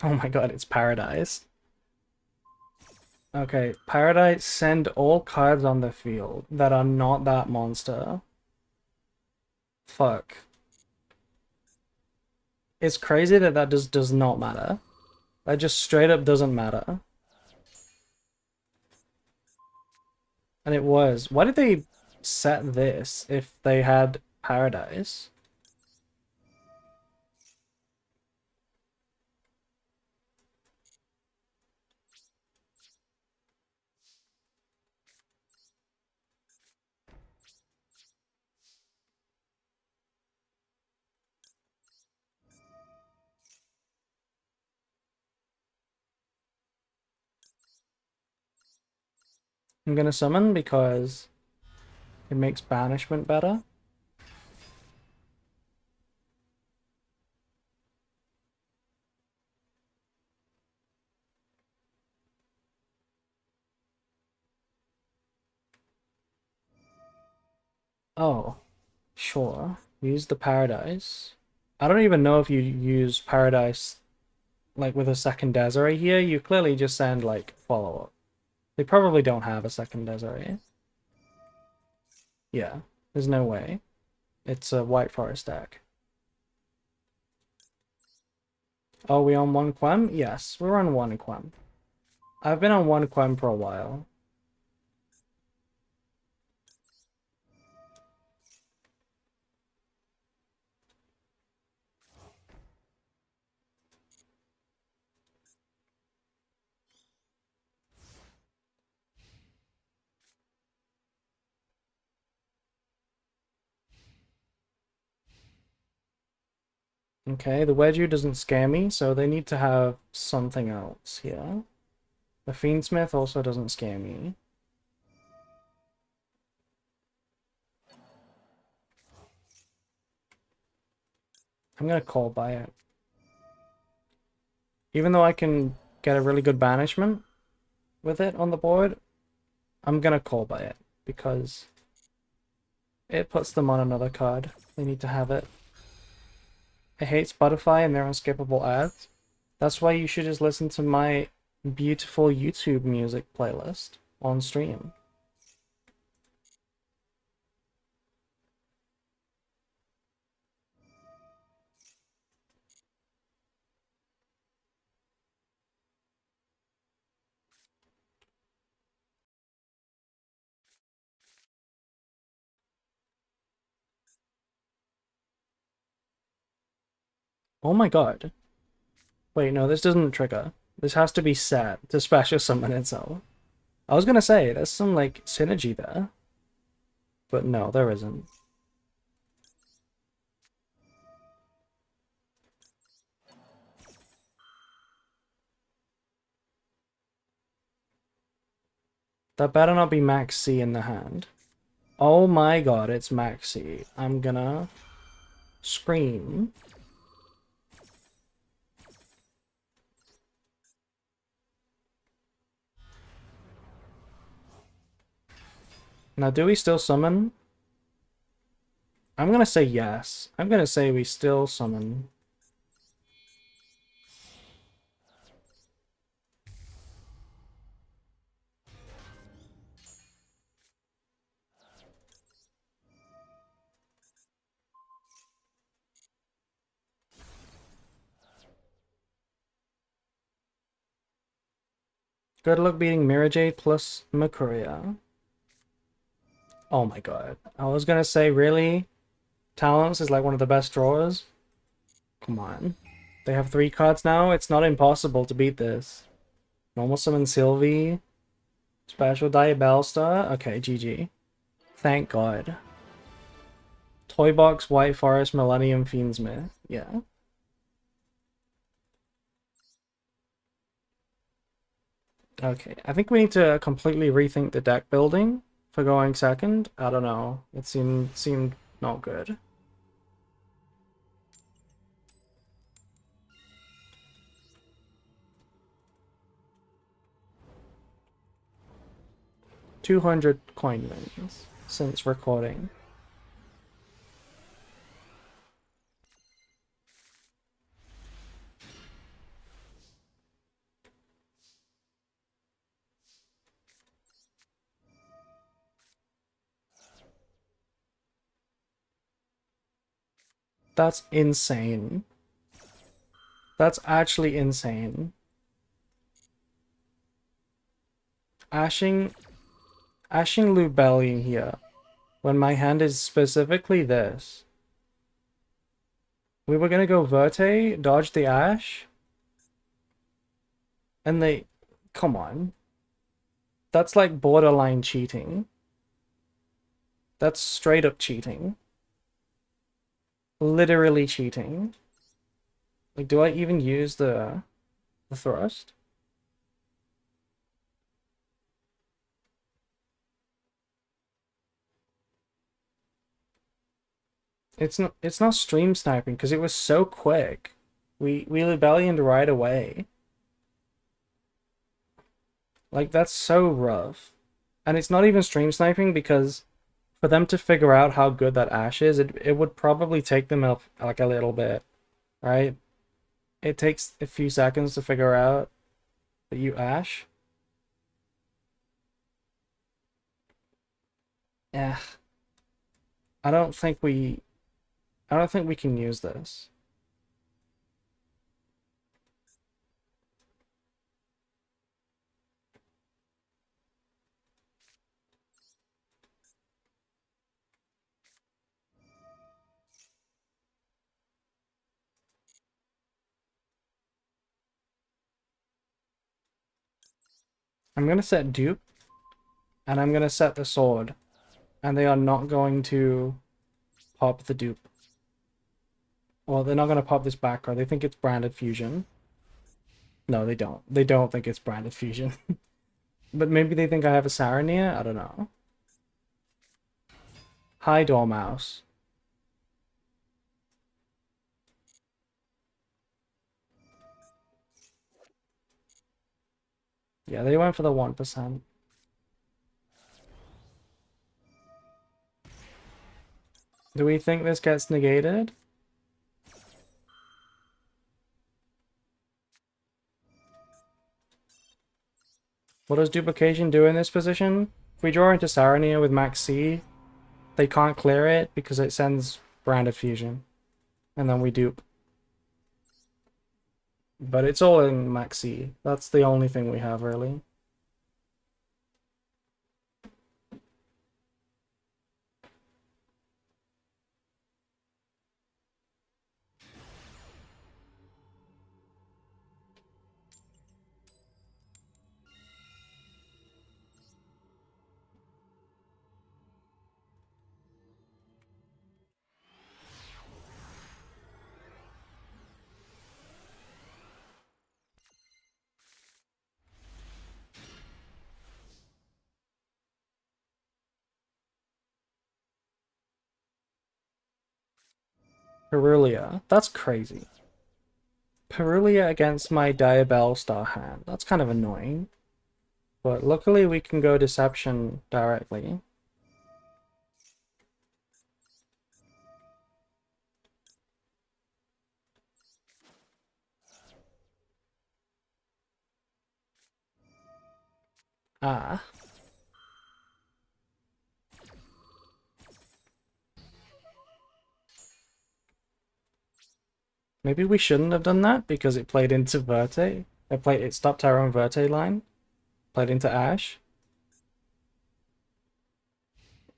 Oh my god, it's Paradise. Okay, Paradise, send all cards on the field that are not that monster. Fuck. It's crazy that that just does not matter. That just straight up doesn't matter. And it was. Why did they set this if they had Paradise? I'm gonna summon because it makes banishment better. Oh, sure. Use the Paradise. I don't even know if you use Paradise like with a second Desiree here. You clearly just send like follow-up. They probably don't have a second Desiree. Yeah, there's no way. It's a White Forest deck. Oh, we on one Quem? Yes, we're on one Quem. I've been on one Quem for a while. Okay, the Wedgie doesn't scare me, so they need to have something else here. The Fiendsmith also doesn't scare me. I'm gonna call by it. Even though I can get a really good banishment with it on the board, I'm gonna call by it because it puts them on another card. They need to have it. I hate Spotify and their unskippable ads. That's why you should just listen to my beautiful YouTube music playlist on stream. Oh my god. Wait, no, this doesn't trigger. This has to be set to special summon itself. I was gonna say, there's some, like, synergy there. But no, there isn't. That better not be Max C in the hand. Oh my god, it's Max C. I'm gonna scream. Now, do we still summon? I'm gonna say yes. I'm gonna say we still summon. Good luck beating Mirajade plus Makuria. Oh my god. I was gonna say, really? Talents is like one of the best drawers? Come on. They have 3 cards now? It's not impossible to beat this. Normal summon Sylvie. Special Diabell Star. Okay, GG. Thank god. Toy Box, White Forest, Millennium Fiendsmith. Yeah. Okay, I think we need to completely rethink the deck building for going second. I don't know. It seemed not good. $200 coin wins since recording. That's insane. That's actually insane. Ashing Lubellion here, when my hand is specifically this. We were gonna go Verte, dodge the Ash, and they... Come on. That's like borderline cheating. That's straight up cheating. Literally cheating. Like, do I even use the thrust? It's not stream sniping because it was so quick. We Lubellioned right away. Like, that's so rough. And it's not even stream sniping because for them to figure out how good that Ash is, it would probably take them like a little bit, right? It takes a few seconds to figure out that you Ash. Yeah. I don't think we can use this. I'm gonna set dupe, and I'm gonna set the sword, and they are not going to pop the dupe. Well, they're not gonna pop this back card. They think it's branded fusion. No, they don't. They don't think it's branded fusion. But maybe they think I have a Saranir? I don't know. Hi, Dormouse. Yeah, they went for the 1%. Do we think this gets negated? What does duplication do in this position? If we draw into Saronir with max C, they can't clear it because it sends branded fusion. And then we dupe. But it's all in max C. That's the only thing we have, really. Perulia. That's crazy. Perulia against my Diabell Star hand. That's kind of annoying. But luckily we can go Deception directly. Ah. Maybe we shouldn't have done that because it played into Verte. It stopped our own Verte line. Played into Ash.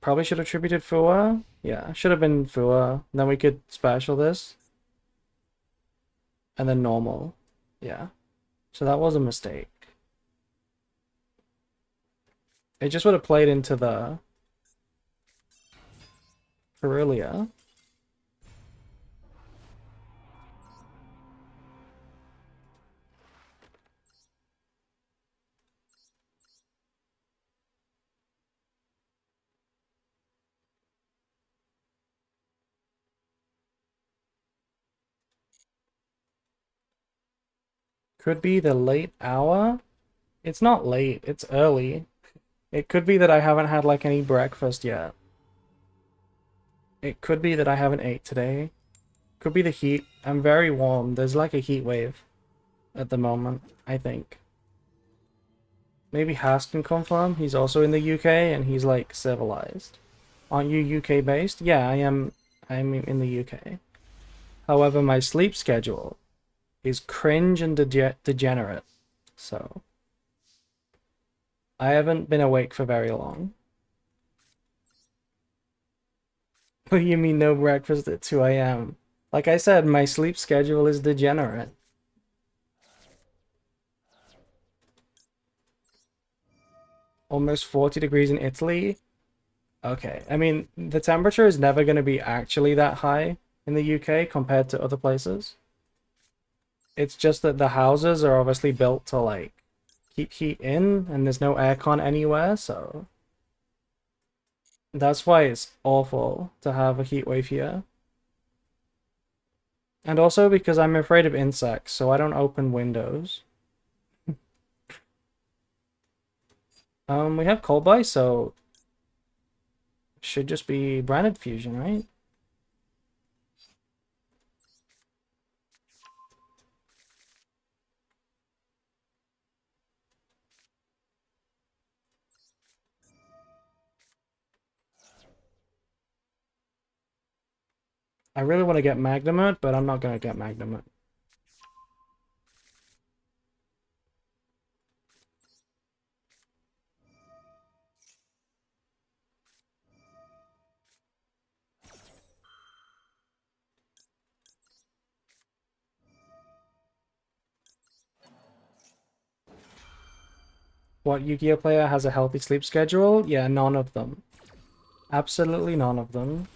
Probably should have tributed Fua. Yeah, should have been Fua. Then we could special this. And then normal. Yeah. So that was a mistake. It just would have played into the Perulia. Could be the late hour. It's not late, it's early. It could be that I haven't had like any breakfast yet. It could be that I haven't ate today. Could be the heat. I'm very warm. There's like a heat wave at the moment, I think. Maybe Haas can confirm. He's also in the UK and he's like civilized. Aren't you UK based? Yeah, I am. I'm in the UK. However, my sleep schedule is cringe and degenerate. So I haven't been awake for very long. What do you mean no breakfast at 2 a.m.? Like I said, my sleep schedule is degenerate. Almost 40 degrees in Italy. Okay, I mean, the temperature is never going to be actually that high in the UK compared to other places. It's just that the houses are obviously built to like keep heat in and there's no aircon anywhere, so that's why it's awful to have a heat wave here. And also because I'm afraid of insects, so I don't open windows. We have cold buy, so should just be branded fusion, right? I really want to get Magnamut, but I'm not gonna get Magnamut. What Yu-Gi-Oh player has a healthy sleep schedule? Yeah, none of them. Absolutely none of them.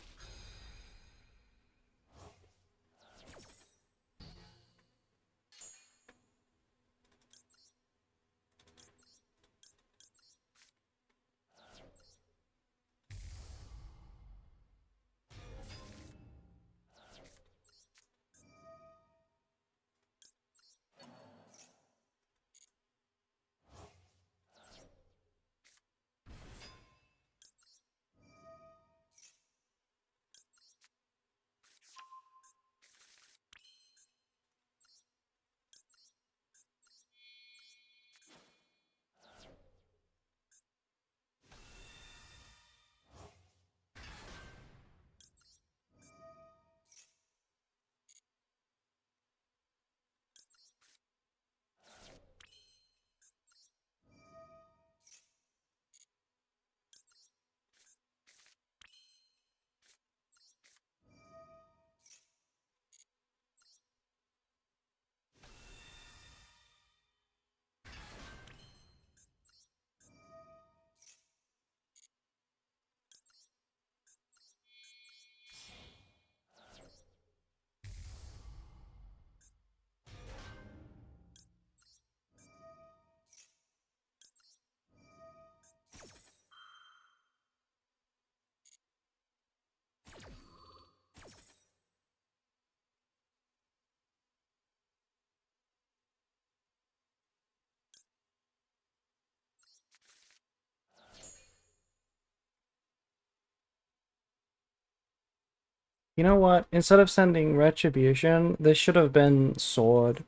You know what? Instead of sending Retribution, this should have been Sword.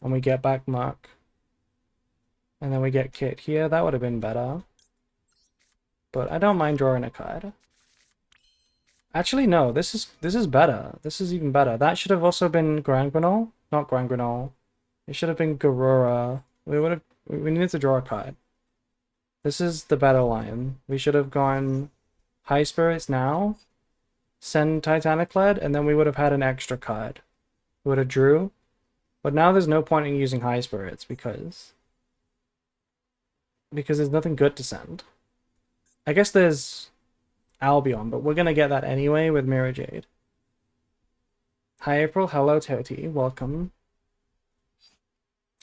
And we get back Muck. And then we get Kit here. That would have been better. But I don't mind drawing a card. Actually, no. This is better. This is even better. That should have also been Grangrenol. Not Grangrenol. It should have been Garura. We needed to draw a card. This is the better line. We should have gone High Spirits now, send Titanic Lead, and then we would have had an extra card. We would have drew. But now there's no point in using High Spirits because there's nothing good to send. I guess there's Albion, but we're gonna get that anyway with Mirror Jade. Hi April, hello Toti, welcome.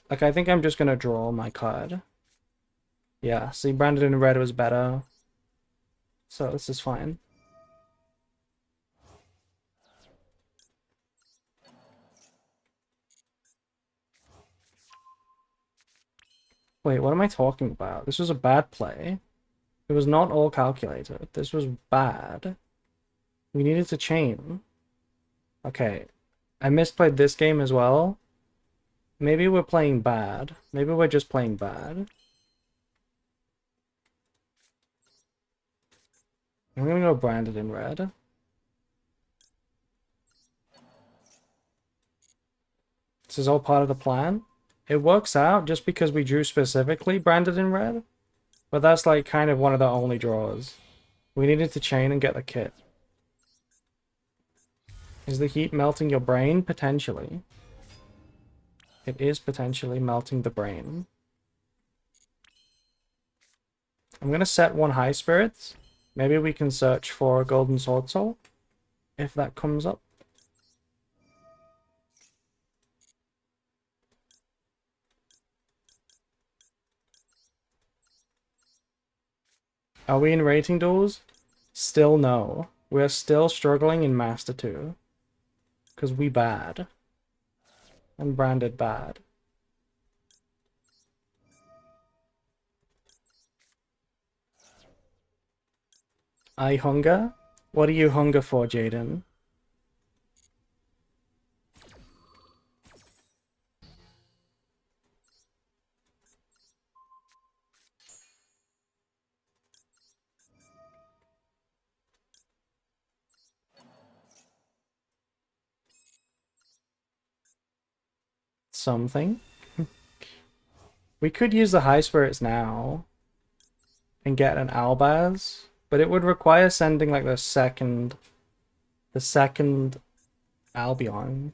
Like, I think I'm just gonna draw my card. Yeah, see, branded in red was better. So this is fine. Wait, what am I talking about? This was a bad play. It was not all calculated. This was bad. We needed to chain. Okay. I misplayed this game as well. Maybe we're playing bad. Maybe we're just playing bad. I'm gonna go branded in red. This is all part of the plan. It works out just because we drew specifically branded in red. But that's like kind of one of the only draws. We needed to chain and get the kit. Is the heat melting your brain? Potentially. It is potentially melting the brain. I'm gonna set one High Spirits. Maybe we can search for a Golden Sword Soul, if that comes up. Are we in rating duels? Still no. We're still struggling in Master 2. Because we bad. And branded bad. I hunger? What do you hunger for, Jaden? Something? We could use the High Spirits now. And get an Albaz. But it would require sending like the second Albion.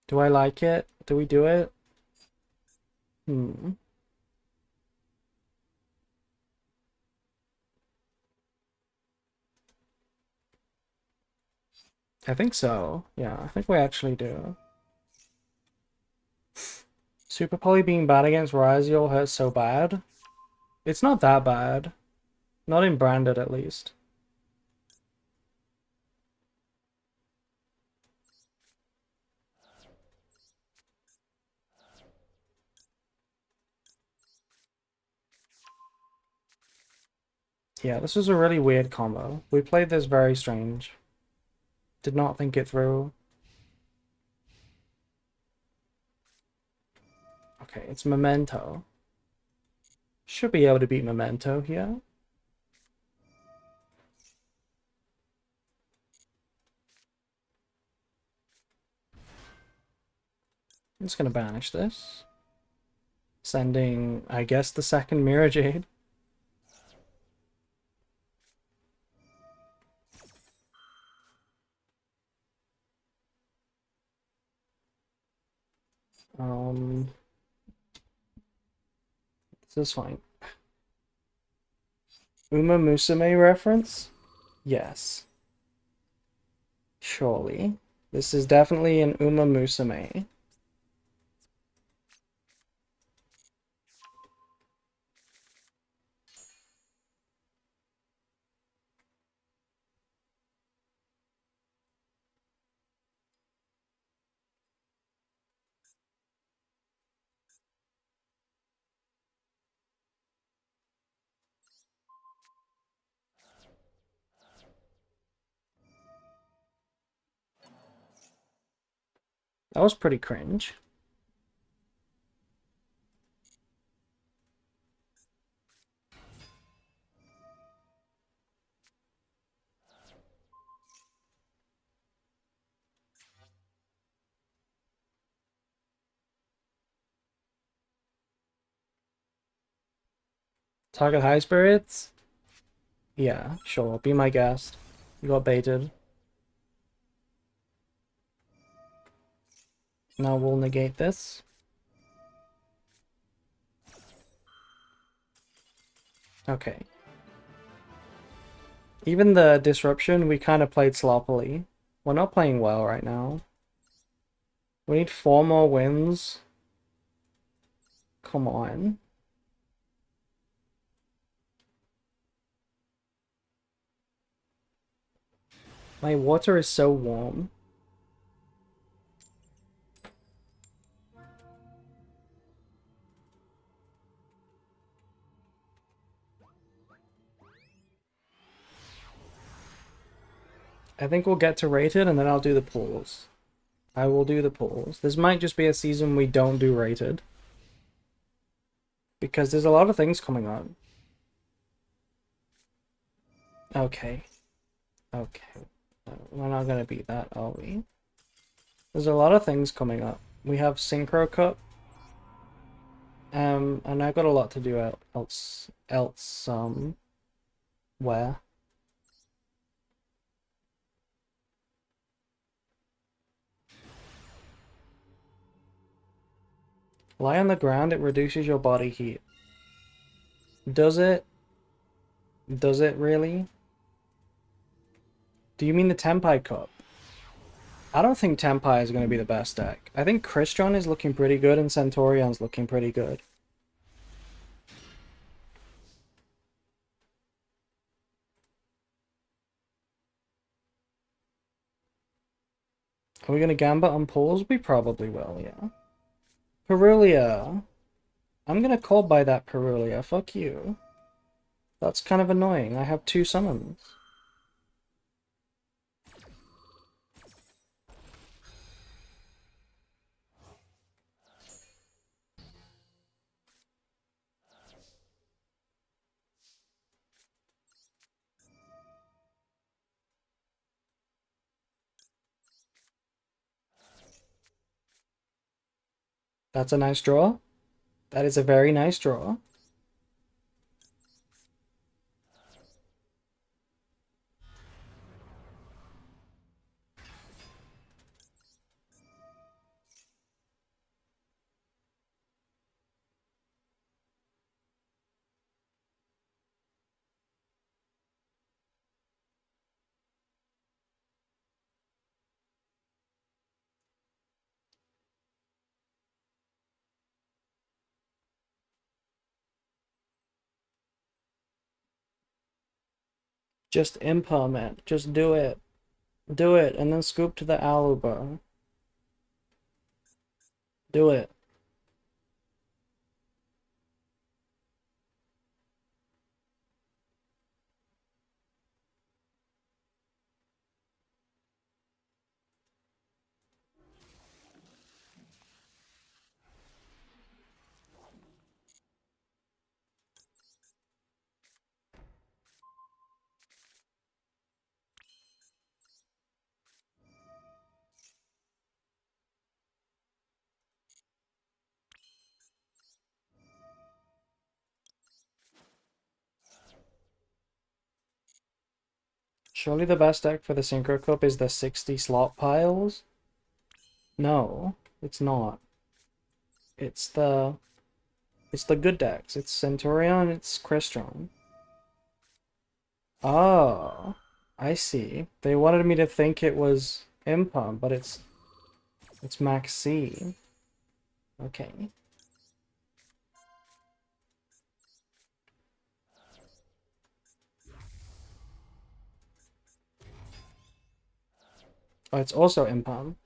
Do I like it? Do we do it? I think so. Yeah, I think we actually do. Super Poly being bad against Ryzeal hurts so bad. It's not that bad. Not in branded, at least. Yeah, this was a really weird combo. We played this very strange. Did not think it through. Okay, it's Memento. Should be able to beat Memento here. I'm just gonna banish this. Sending, I guess, the second Mirror Jade. This is fine. Uma Musume reference? Yes. Surely. This is definitely an Uma Musume. That was pretty cringe. Target high spirits? Yeah, sure. Be my guest. You got baited. Now we'll negate this. Okay. Even the disruption, we kind of played sloppily. We're not playing well right now. We need 4 more wins. Come on. My water is so warm. I think we'll get to rated and then I'll do the pools. I will do the pools. This might just be a season we don't do rated. Because there's a lot of things coming on. Okay. Okay. We're not gonna beat that, are we? There's a lot of things coming up. We have Synchro Cup. And I've got a lot to do where? Lie on the ground, it reduces your body heat. Does it? Does it really? Do you mean the Tempai Cup? I don't think Tempai is going to be the best deck. I think Crystron is looking pretty good and Centurion's looking pretty good. Are we going to gambit on pulls? We probably will, yeah. Perulia. I'm going to call by that Perulia. Fuck you. That's kind of annoying. I have 2 summons. That's a nice draw. That is a very nice draw. Just implement. Just do it. Do it, and then scoop to the Aluba. Do it. Surely the best deck for the Synchro Cup is the 60 slot piles? No, it's not. It's the good decks. It's Centurion, it's Crystron. Oh, I see. They wanted me to think it was Impum, but it's Max C. Okay. Oh, it's also Impum.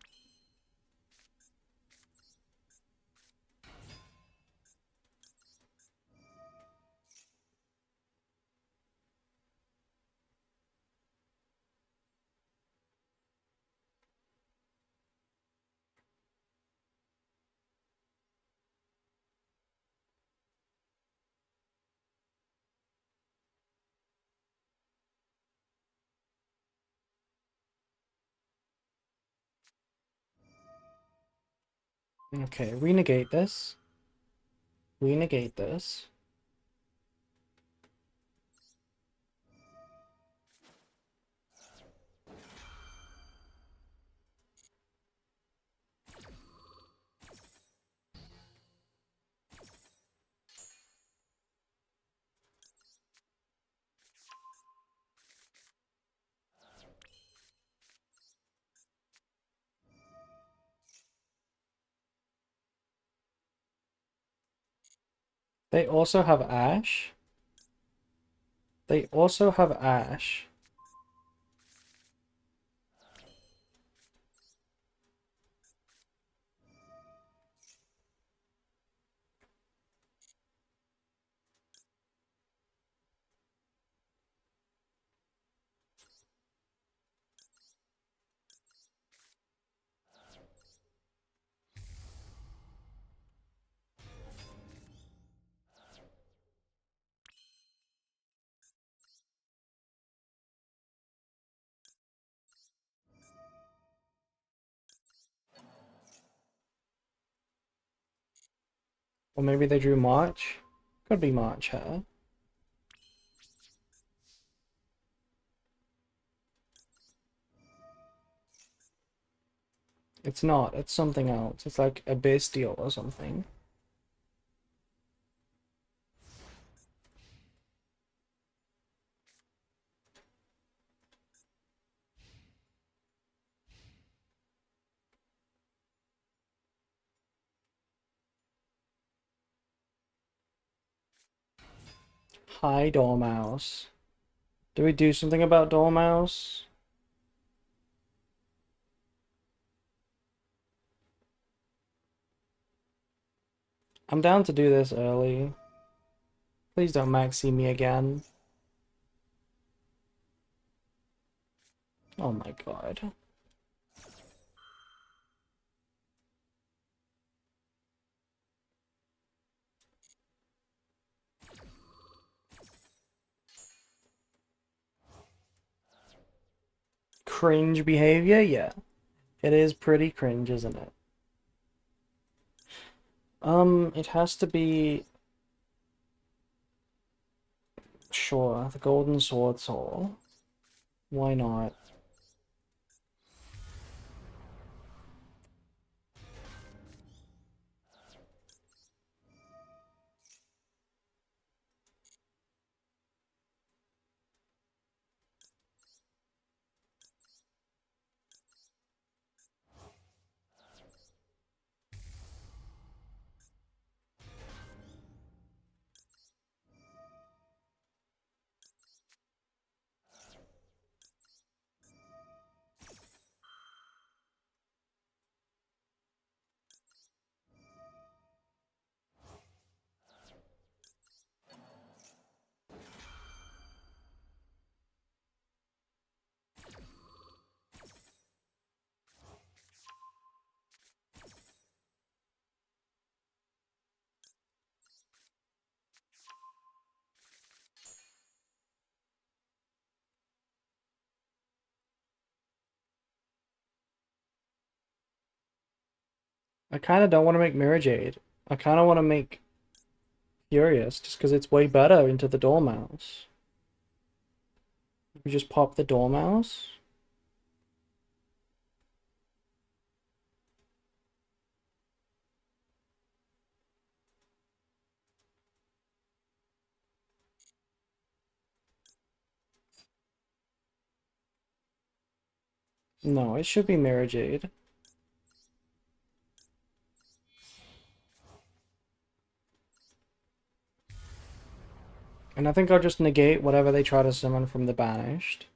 Okay, renegate this. Renegate this. They also have Ash. They also have Ash. Or maybe they drew March. Could be March here. It's not. It's something else. It's like a bestial or something. Hi, Dormouse. Do we do something about Dormouse? I'm down to do this early. Please don't maxi me again. Oh my god. Cringe behavior? Yeah. It is pretty cringe, isn't it? It has to be... Sure, the Golden Sword Soul. Why not? I kind of don't want to make Mirror Jade. I kind of want to make Furious, just because it's way better into the Dormouse. We just pop the Dormouse. No, it should be Mirror Jade. And I think I'll just negate whatever they try to summon from the Banished.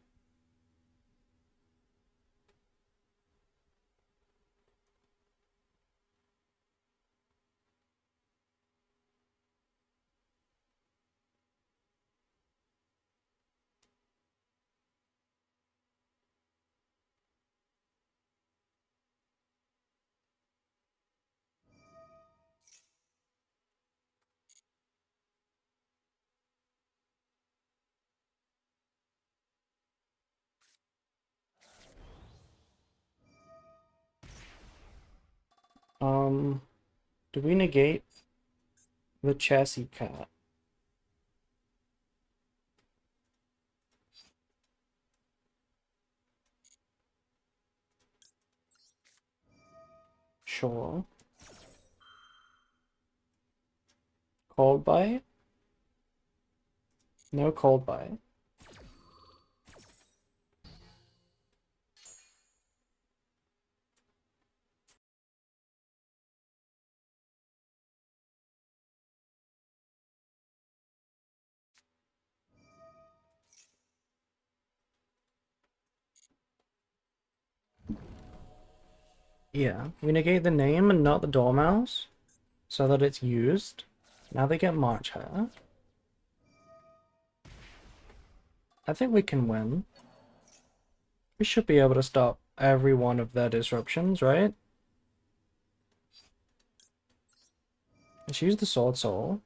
Do we negate the chassis cat? Sure. Cold bite? No cold bite. Yeah, we negate the name and not the dormouse, so that it's used. Now they get March Hare. I think we can win. We should be able to stop every one of their disruptions, right? Let's use the Sword Soul.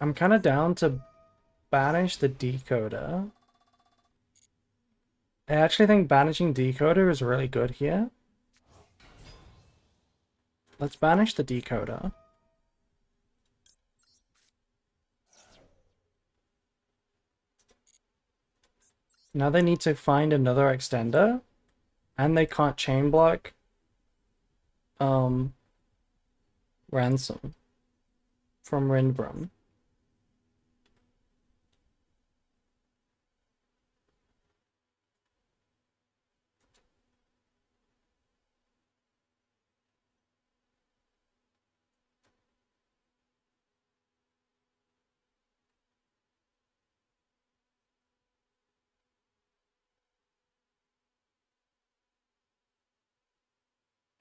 I'm kind of down to banish the Decoder. I actually think banishing Decoder is really good here. Let's banish the Decoder. Now they need to find another extender, and they can't chain block Ransom from Rindbrum.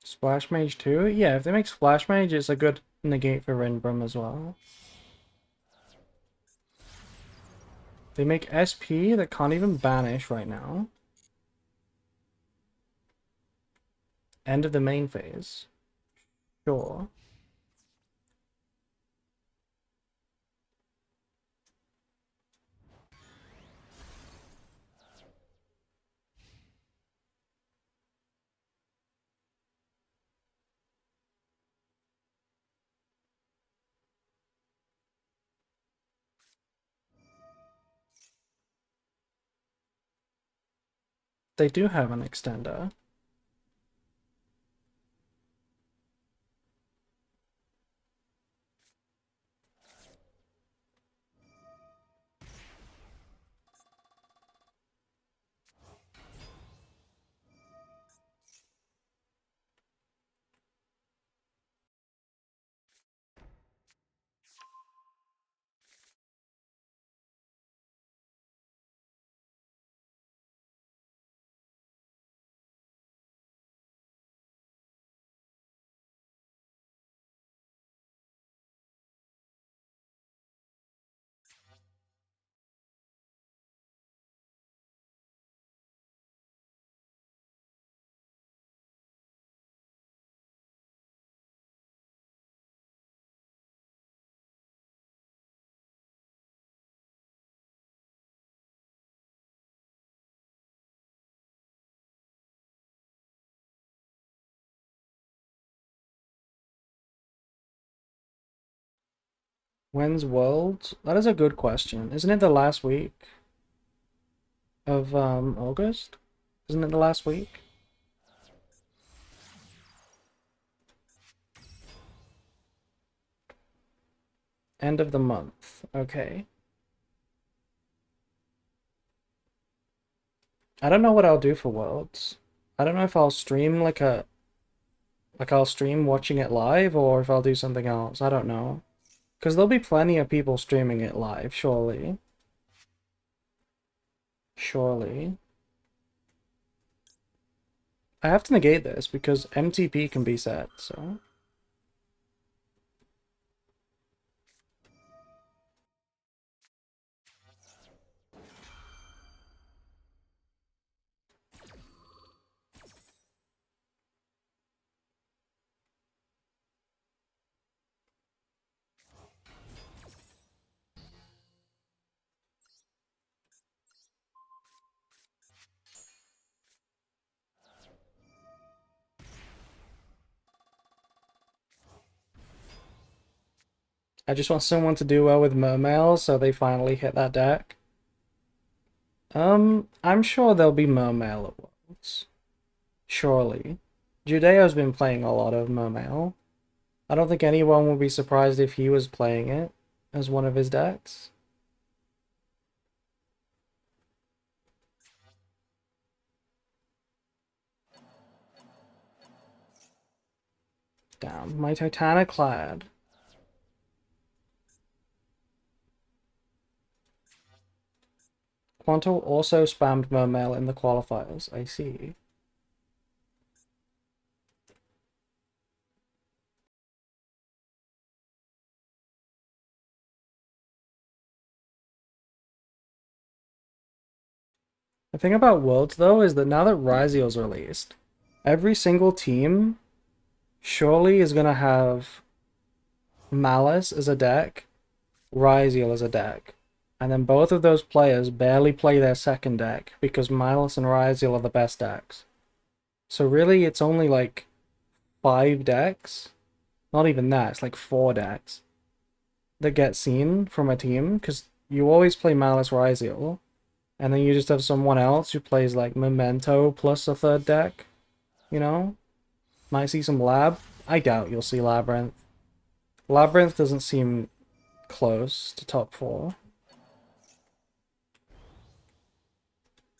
Splash Mage too? Yeah, if they make Splash Mage, it's a good negate for Rindbrum as well. They make SP that can't even banish right now. End of the main phase. Sure. They do have an extender. When's World? That is a good question. Isn't it the last week of August? Isn't it the last week? End of the month. Okay. I don't know what I'll do for Worlds. I don't know if I'll stream like I'll stream watching it live or if I'll do something else. I don't know. Because there'll be plenty of people streaming it live, surely. Surely. I have to negate this because MTP can be set, so... I just want someone to do well with Mermail, so they finally hit that deck. I'm sure there'll be Mermail at Worlds. Surely. Judeo's been playing a lot of Mermail. I don't think anyone would be surprised if he was playing it as one of his decks. Damn, my Titaniclad. Quanto also spammed Mermail in the qualifiers, I see. The thing about Worlds, though, is that now that Ryzeal's released, every single team surely is gonna have Malice as a deck, Ryzeal as a deck. And then both of those players barely play their second deck because Malice and Ryzeal are the best decks. So really, it's only like 5 decks, not even that, it's like 4 decks that get seen from a team because you always play Malice Ryzeal, and then you just have someone else who plays like Memento plus a third deck, you know? Might see some Lab. I doubt you'll see Labyrinth. Labyrinth doesn't seem close to top 4.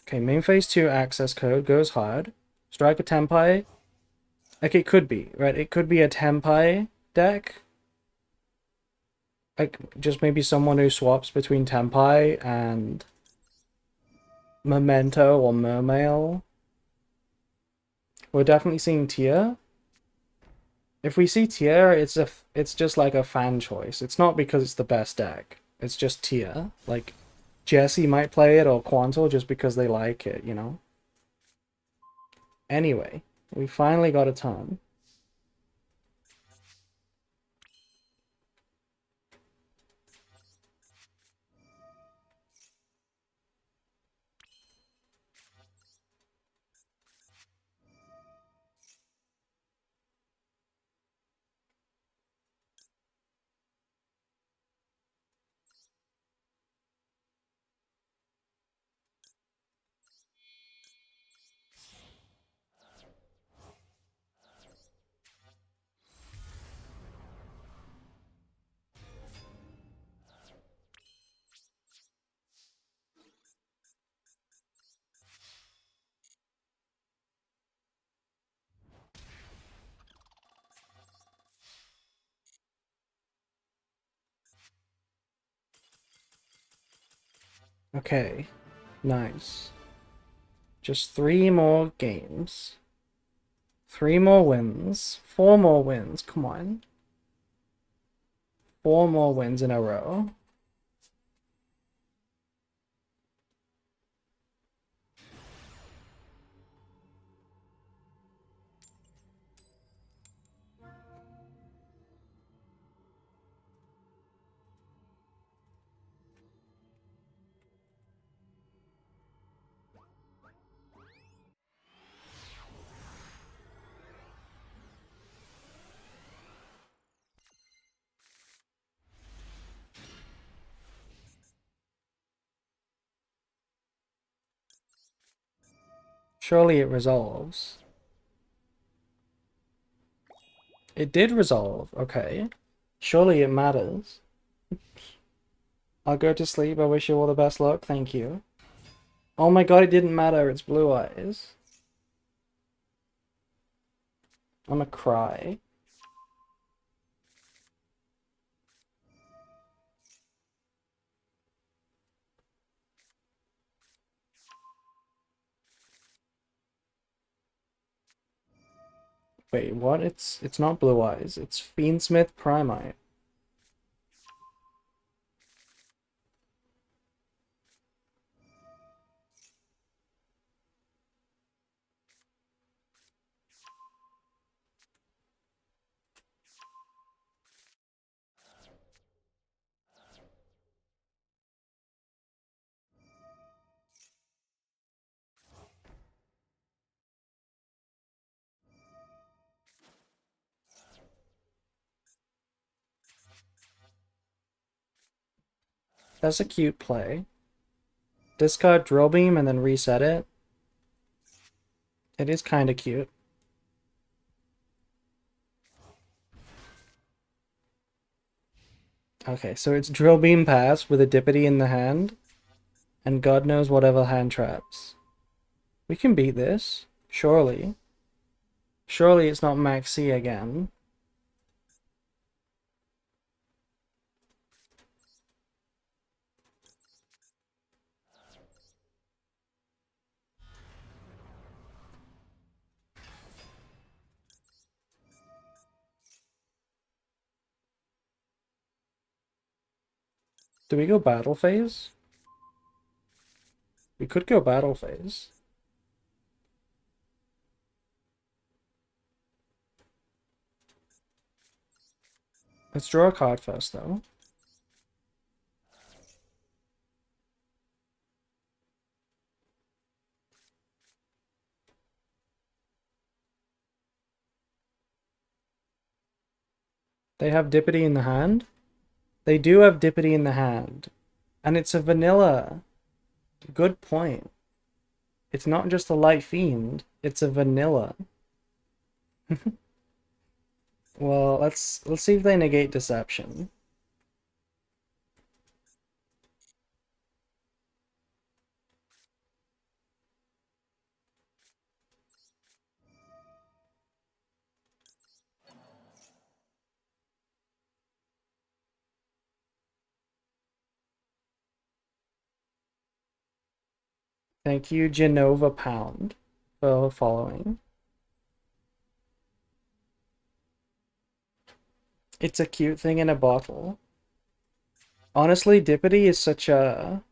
Okay, main phase 2 access code goes hard. Strike a Tempai. Like, it could be, right? It could be a Tempai deck. Like, just maybe someone who swaps between Tempai and Memento or Mermail. We're definitely seeing Tier. If we see Tier, it's just like a fan choice. It's not because it's the best deck. It's just Tier. Like, Jesse might play it or Quanto just because they like it, you know? Anyway, we finally got a ton. Okay, nice. Just 3 more games. 3 more wins. 4 more wins, come on. 4 more wins in a row. Surely it resolves. It did resolve, okay. Surely it matters. I'll go to sleep. I wish you all the best luck. Thank you. Oh my god, it didn't matter. It's blue eyes. I'm gonna cry. Wait, what? It's not blue eyes. It's Fiendsmith Primite. That's a cute play. Discard Drill Beam and then reset it. It is kind of cute. Okay, so it's Drill Beam pass with a Dippity in the hand, and God knows whatever hand traps. We can beat this, surely. Surely it's not Maxi again. Do we go battle phase? We could go battle phase. Let's draw a card first, though. They have Dippity in the hand? They do have Dippity in the hand. And it's a vanilla. Good point. It's not just a light fiend, it's a vanilla. Well, let's see if they negate deception. Thank you, Genova Pound, for following. It's a cute thing in a bottle. Honestly, Dippity is such a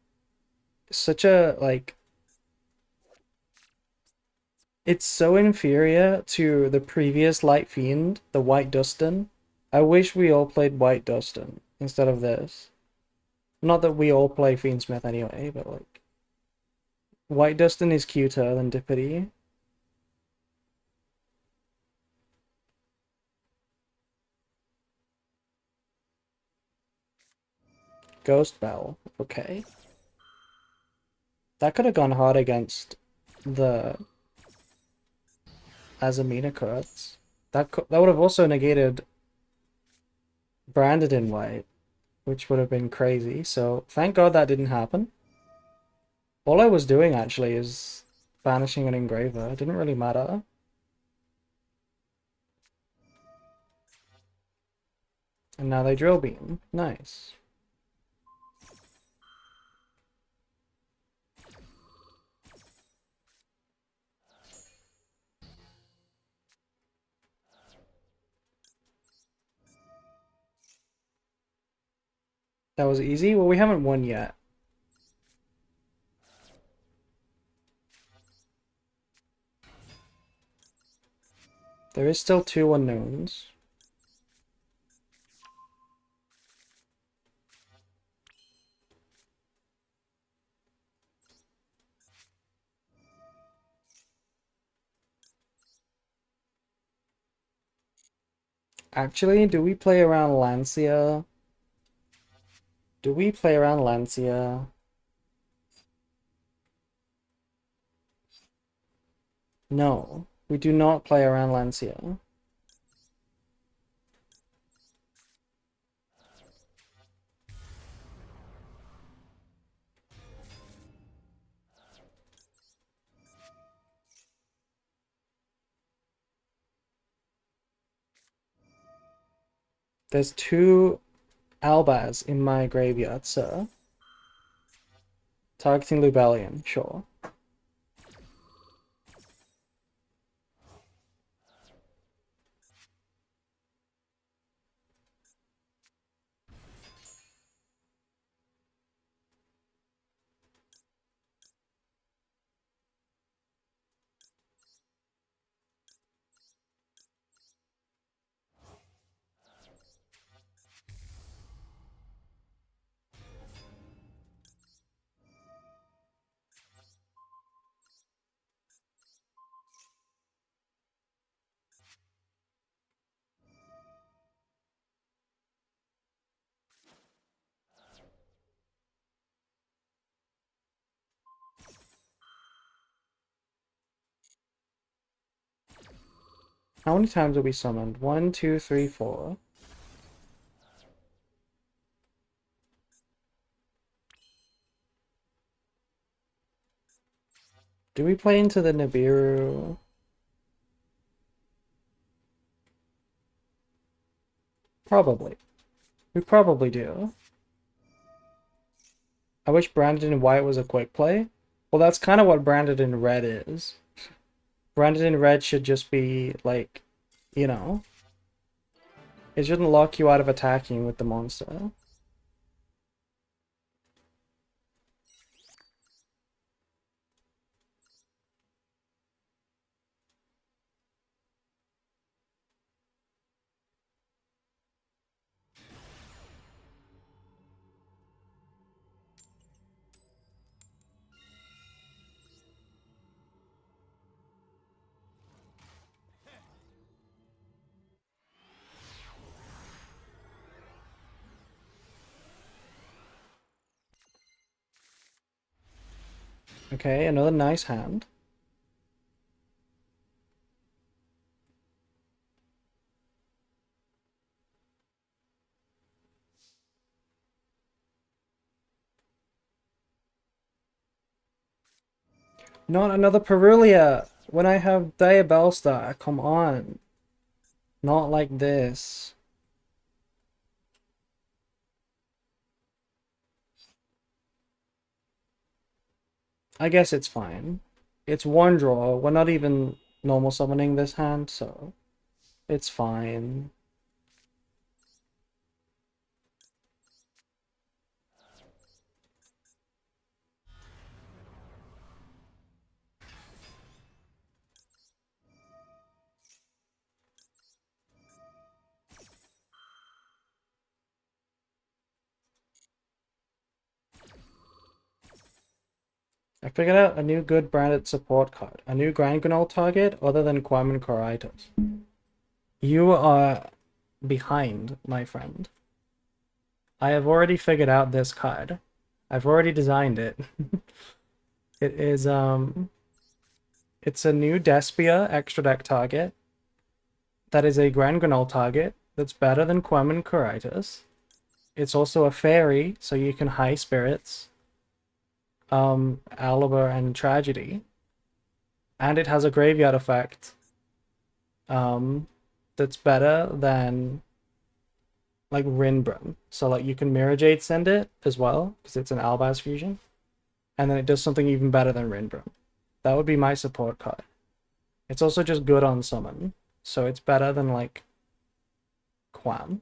like it's so inferior to the previous Light Fiend, the White Dustin. I wish we all played White Dustin instead of this. Not that we all play Fiendsmith anyway, but like White Dustin is cuter than Dippity. Ghost Bell, okay. That could have gone hard against the Azamina cards. That would have also negated Branded in White, which would have been crazy. So thank God that didn't happen. All I was doing actually is banishing an engraver. It didn't really matter. And now they drill beam. Nice. That was easy. Well, we haven't won yet. There is still 2 unknowns. Actually, do we play around Lancia? Do we play around Lancia? No, we do not play around Lancia. There's 2 Albaz in my graveyard, sir. Targeting Lubellion, sure. How many times have we summoned? 1, 2, 3, 4. Do we play into the Nibiru? Probably. We probably do. I wish Branded in White was a quick play. Well, that's kind of what Branded in Red is. Branded in Red should just be, like, you know, it shouldn't lock you out of attacking with the monster. Okay, another nice hand. Not another Perulia! When I have Diabellstar, come on. Not like this. I guess it's fine. It's 1 draw. We're not even normal summoning this hand, so it's fine. I figured out a new good branded support card. A new Grand Granol target other than Quaman Coraitos. You are behind, my friend. I have already figured out this card. I've already designed it. It is, it's a new Despia extra deck target that is a Grand Granol target that's better than Quaman Coraitos. It's also a fairy, so you can high spirits, Aliber and Tragedy. And it has a graveyard effect that's better than like Rinbrim. So like you can Mirror Jade send it as well, because it's an Albaz fusion. And then it does something even better than Rinbrim. That would be my support card. It's also just good on summon. So it's better than like Quam.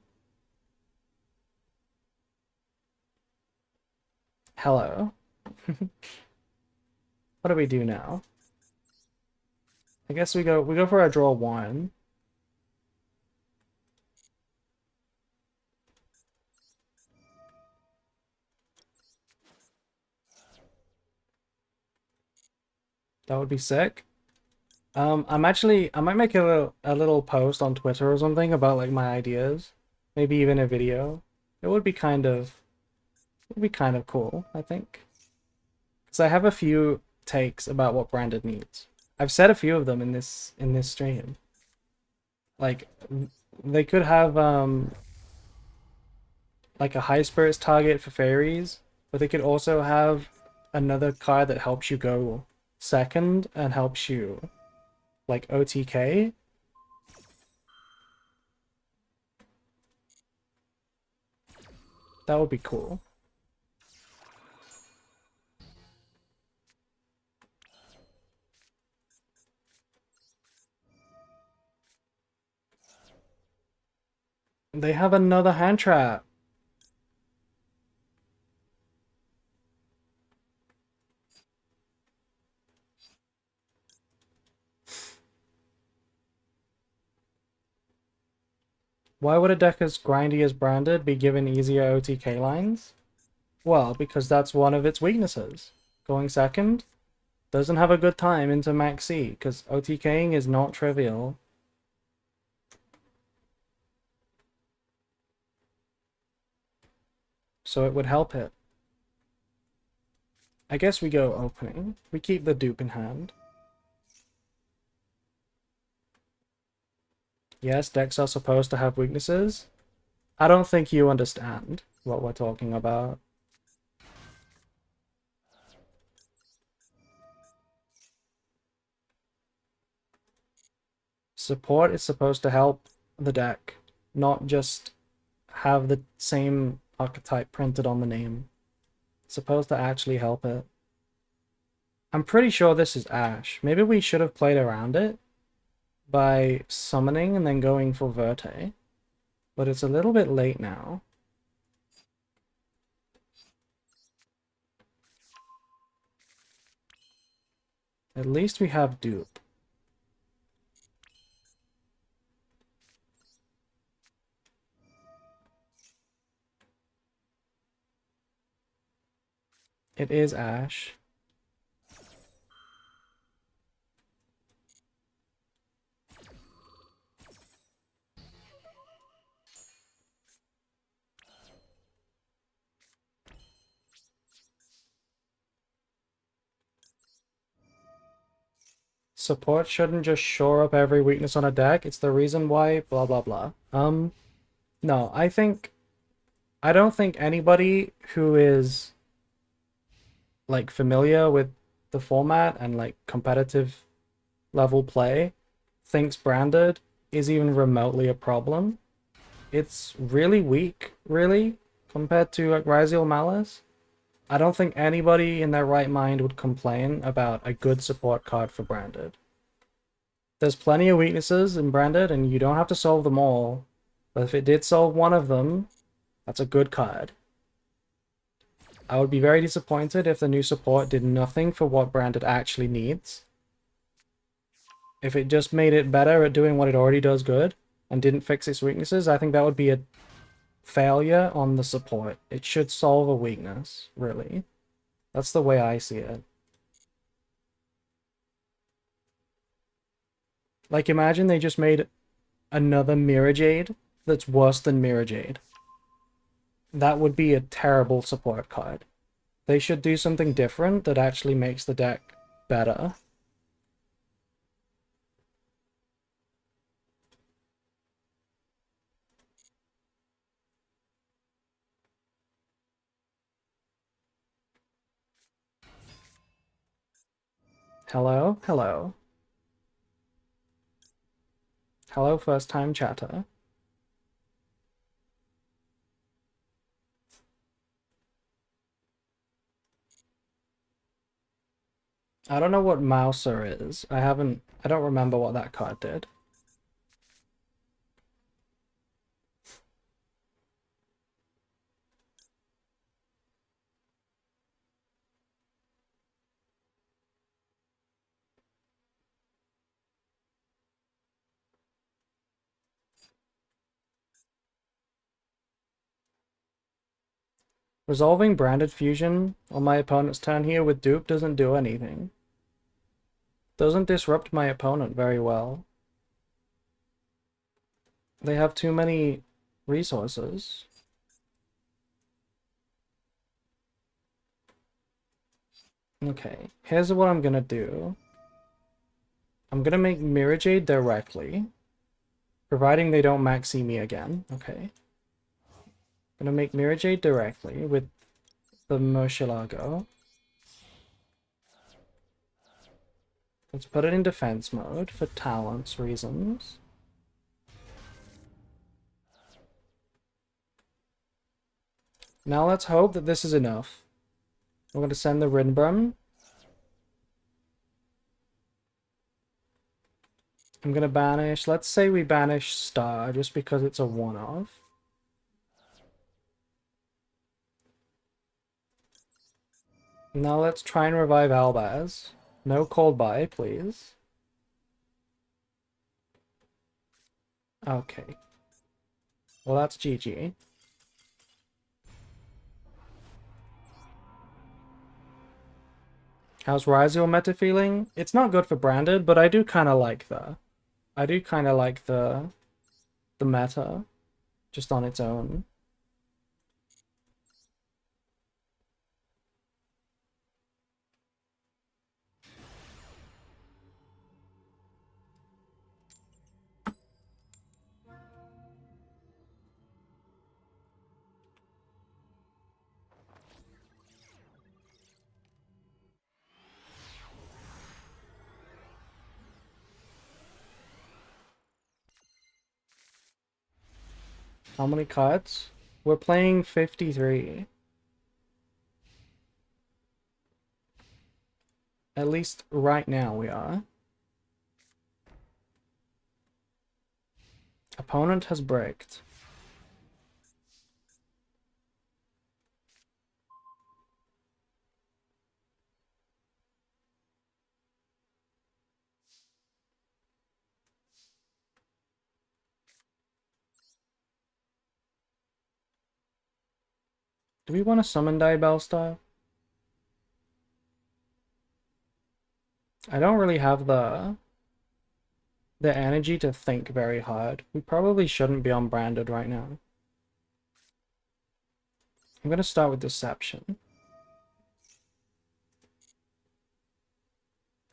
Hello. What do we do now? I guess we go for a draw 1. That would be sick. I might make a little post on Twitter or something about like my ideas. Maybe even a video. It would be cool, I think. Because I have a few takes about what Branded needs. I've said a few of them in this stream. Like they could have like a high spirits target for fairies, but they could also have another card that helps you go second and helps you like OTK. That would be cool. They have another hand trap. Why would a deck as grindy as Branded be given easier OTK lines? Well, because that's one of its weaknesses. Going second doesn't have a good time into Max C, because OTKing is not trivial. So it would help it. I guess we go opening. We keep the dupe in hand. Yes, decks are supposed to have weaknesses. I don't think you understand what we're talking about. Support is supposed to help the deck, not just have the same archetype printed on the name. It's supposed to actually help it. I'm pretty sure this is Ash. Maybe we should have played around it by summoning and then going for Verte. But it's a little bit late now. At least we have dupe. It is Ash. Support shouldn't just shore up every weakness on a deck. It's the reason why blah blah blah. No, I don't think anybody who is like familiar with the format and like competitive level play thinks Branded is even remotely a problem. It's really weak, really, compared to like Ryzeal Malice. I don't think anybody in their right mind would complain about a good support card for Branded. There's plenty of weaknesses in Branded, and you don't have to solve them all. But if it did solve one of them, that's a good card. I would be very disappointed if the new support did nothing for what Branded actually needs. If it just made it better at doing what it already does good, and didn't fix its weaknesses, I think that would be a failure on the support. It should solve a weakness, really. That's the way I see it. Like, imagine they just made another Mirror Jade that's worse than Mirror Jade. That would be a terrible support card. They should do something different that actually makes the deck better. Hello? Hello. Hello, first time chatter. I don't know what Mouser is. I don't remember what that card did. Resolving Branded Fusion on my opponent's turn here with dupe doesn't do anything. Doesn't disrupt my opponent very well. They have too many resources. Okay, here's what I'm gonna do. I'm gonna make Mirror Jade directly, providing they don't maxi me again. Okay. I'm gonna make Mirror Jade directly with the Murcielago. Let's put it in defense mode for talents reasons. Now let's hope that this is enough. We're going to send the Rinbrum. I'm going to banish... Let's say we banish Star, just because it's a one-off. Now let's try and revive Albaz. No cold buy, please. Okay. Well, that's GG. How's Ryzeal meta feeling? It's not good for branded, but I do kind of like the... I do kind of like the meta, just on its own. How many cards? We're playing 53. At least right now we are. Opponent has braked. Do we want to summon Diabellstar? I don't really have the energy to think very hard. We probably shouldn't be on branded right now. I'm gonna start with Deception.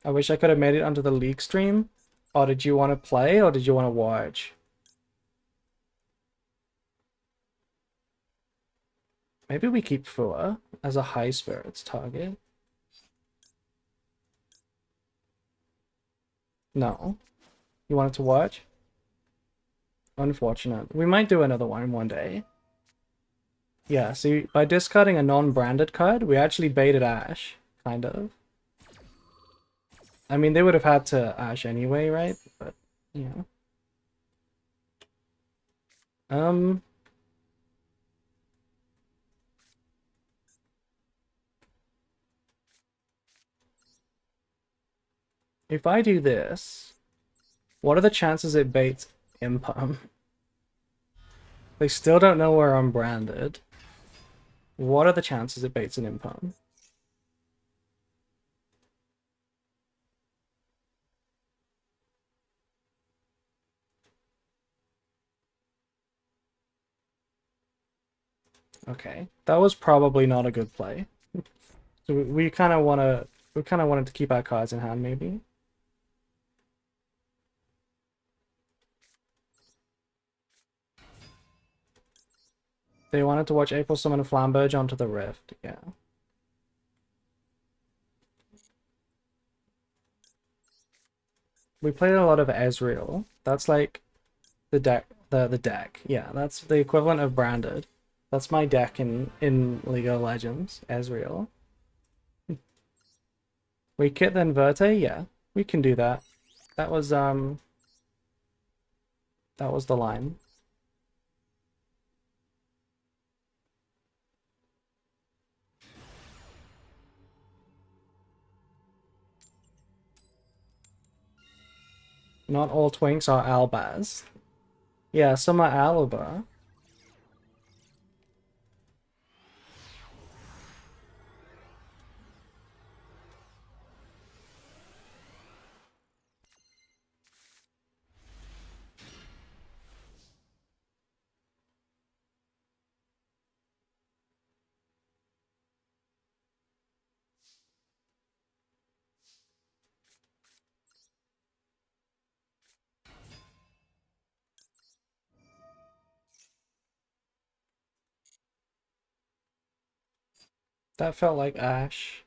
I wish I could have made it onto the league stream. Or did you want to play or did you want to watch? Maybe we keep Fua as a high spirits target. No. You wanted to watch? Unfortunate. We might do another one day. Yeah, see, by discarding a non-branded card, we actually baited Ash, kind of. I mean, they would have had to Ash anyway, right? But, you know. If I do this, what are the chances it baits Impum? They still don't know where I'm branded. What are the chances it baits an Impum? Okay, that was probably not a good play. So we kind of wanted to keep our cards in hand, maybe. They wanted to watch April summon a Flamberge onto the Rift, yeah. We played a lot of Ezreal. That's like the deck, the deck. Yeah, that's the equivalent of branded. That's my deck in League of Legends, Ezreal. We kit then Verte, yeah, we can do that. That was the line. Not all twinks are Albaz. Yeah, some are Aluba. That felt like Ash.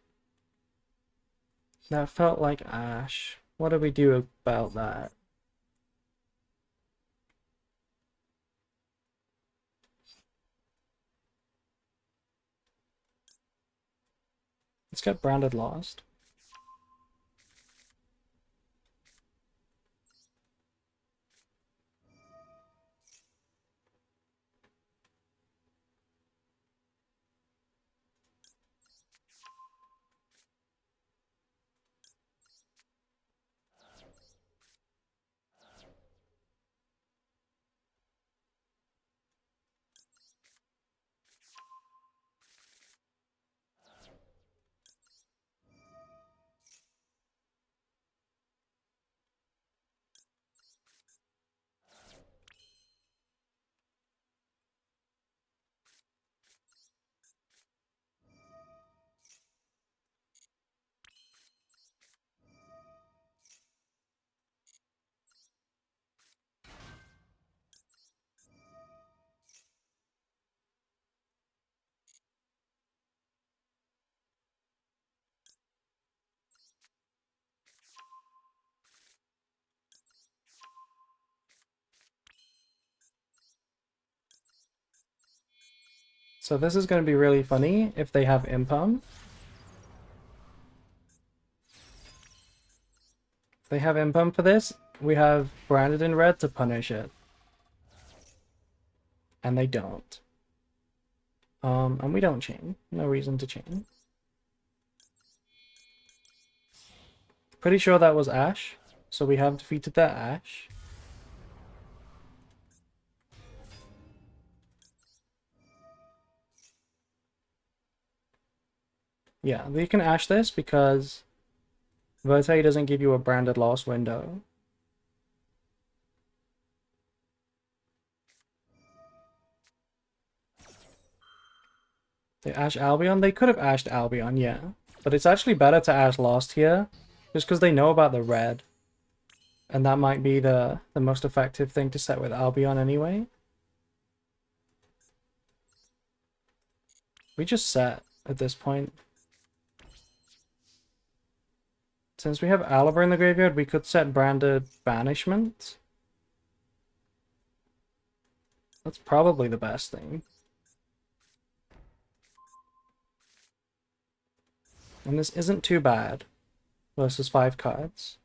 That felt like Ash. What do we do about that? Let's get branded lost. So this is going to be really funny if they have impum. If they have impum for this, we have branded in red to punish it. And they don't. And we don't chain. No reason to chain. Pretty sure that was Ash. So we have defeated that Ash. Yeah, they can Ash this because Verte doesn't give you a branded loss window. They Ash Albion? They could have Ashed Albion, yeah. But it's actually better to Ash Lost here, just because they know about the red. And that might be the most effective thing to set with Albion anyway. We just set at this point. Since we have Aliber in the graveyard, we could set branded banishment. That's probably the best thing. And this isn't too bad versus 5 cards.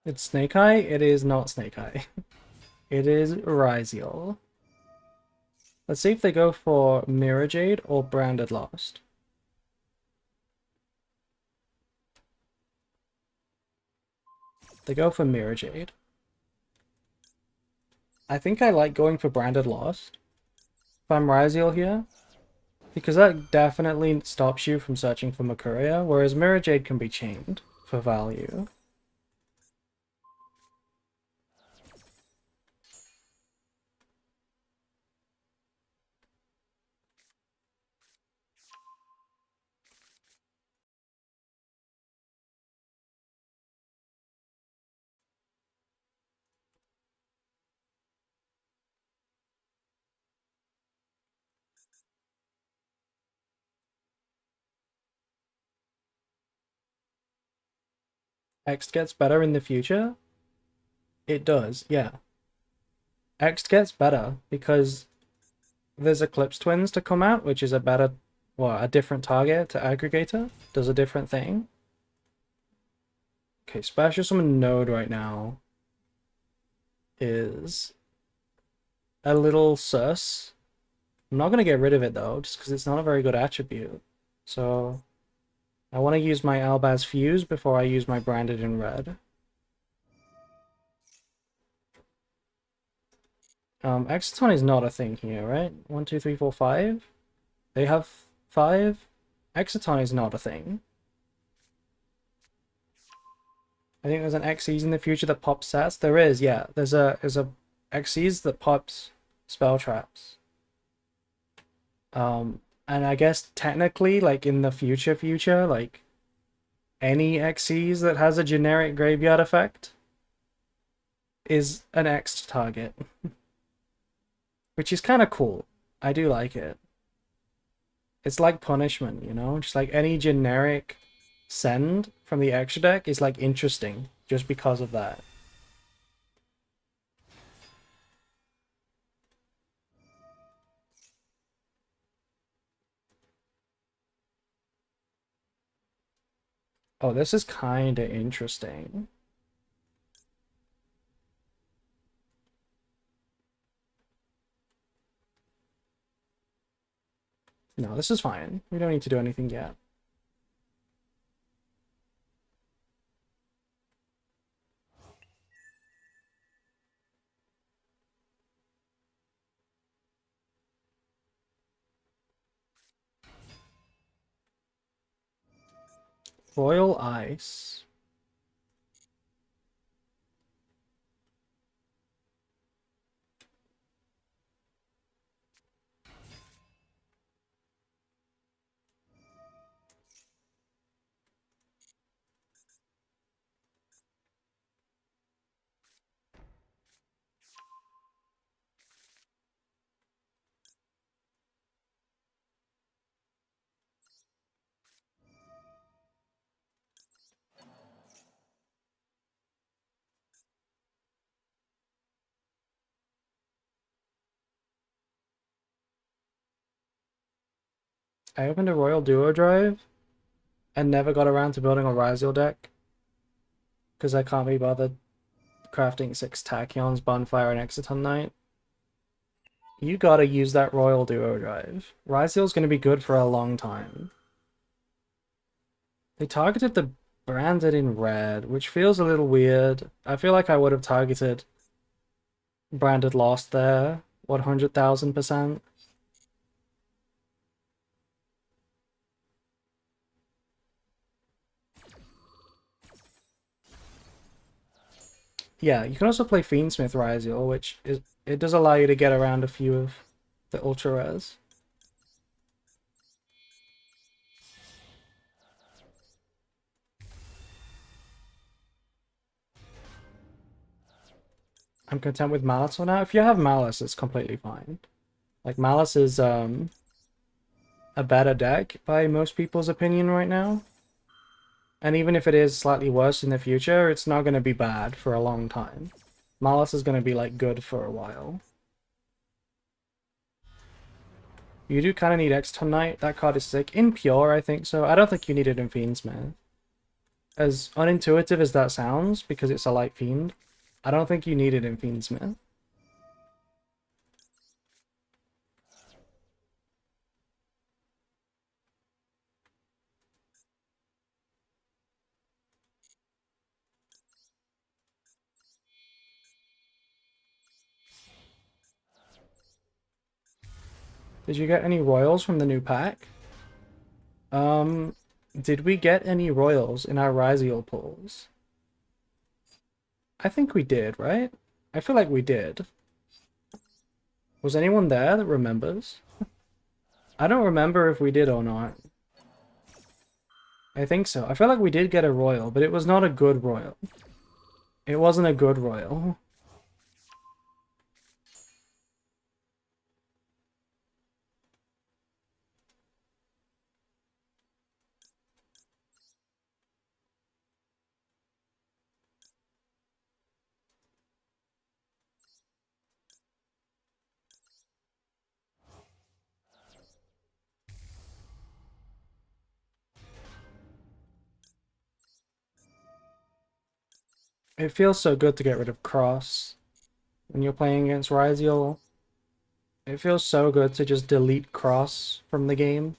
It's Snake Eye? It is not Snake Eye. It is Ryzeal. Let's see if they go for Mirror Jade or Branded Lost. They go for Mirror Jade. I think I like going for Branded Lost if I'm Ryzeal here, because that definitely stops you from searching for Makuria, whereas Mirror Jade can be chained for value. X gets better in the future? It does, yeah. X gets better because there's Eclipse Twins to come out, which is a better, well, a different target to Aggregator. Does a different thing. Okay, Special Summon Node right now is a little sus. I'm not going to get rid of it though, just because it's not a very good attribute. So I want to use my Albaz Fuse before I use my Branded in red. Exciton is not a thing here, right? 1, 2, 3, 4, 5. They have 5. Exciton is not a thing. I think there's an Xyz in the future that pops sets. There is, yeah. There's a Xyz that pops spell traps. And I guess technically, like in the future, like any XCs that has a generic graveyard effect is an X target, which is kind of cool. I do like it. It's like punishment, you know? Just like any generic send from the extra deck is like interesting just because of that. Oh, this is kind of interesting. No, this is fine. We don't need to do anything yet. Royal Ice. I opened a Royal Duo Drive and never got around to building a Ryzeal deck because I can't be bothered crafting 6 Tachyons, Bonfire, and Exciton Knight. You gotta use that Royal Duo Drive. Ryzeal's gonna be good for a long time. They targeted the branded in red, which feels a little weird. I feel like I would have targeted branded lost there 100,000%. Yeah, you can also play Fiendsmith Ryzeal, which is it does allow you to get around a few of the ultra rares. I'm content with Malice for now. If you have Malice, it's completely fine. Like Malice is a better deck by most people's opinion right now. And even if it is slightly worse in the future, it's not going to be bad for a long time. Malice is going to be like good for a while. You do kind of need Exton Knight. That card is sick. In Pure, I think so. I don't think you need it in Fiendsmith. As unintuitive as that sounds, because it's a light fiend, I don't think you need it in Fiendsmith. Did you get any royals from the new pack? Did we get any royals in our Ryzeal pulls? I think we did, right? I feel like we did. Was anyone there that remembers? I don't remember if we did or not. I think so. I feel like we did get a royal, but it was not a good royal. It wasn't a good royal. It feels so good to get rid of Cross when you're playing against Ryzeal. It feels so good to just delete Cross from the game.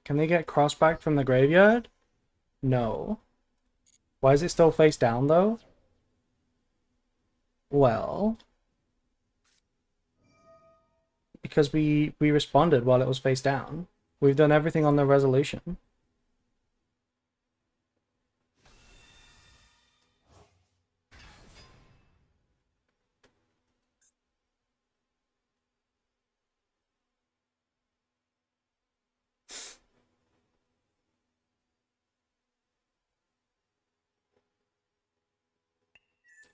Can they get Cross back from the graveyard? No. Why is it still face down though? Well, because we responded while it was face down. We've done everything on the resolution.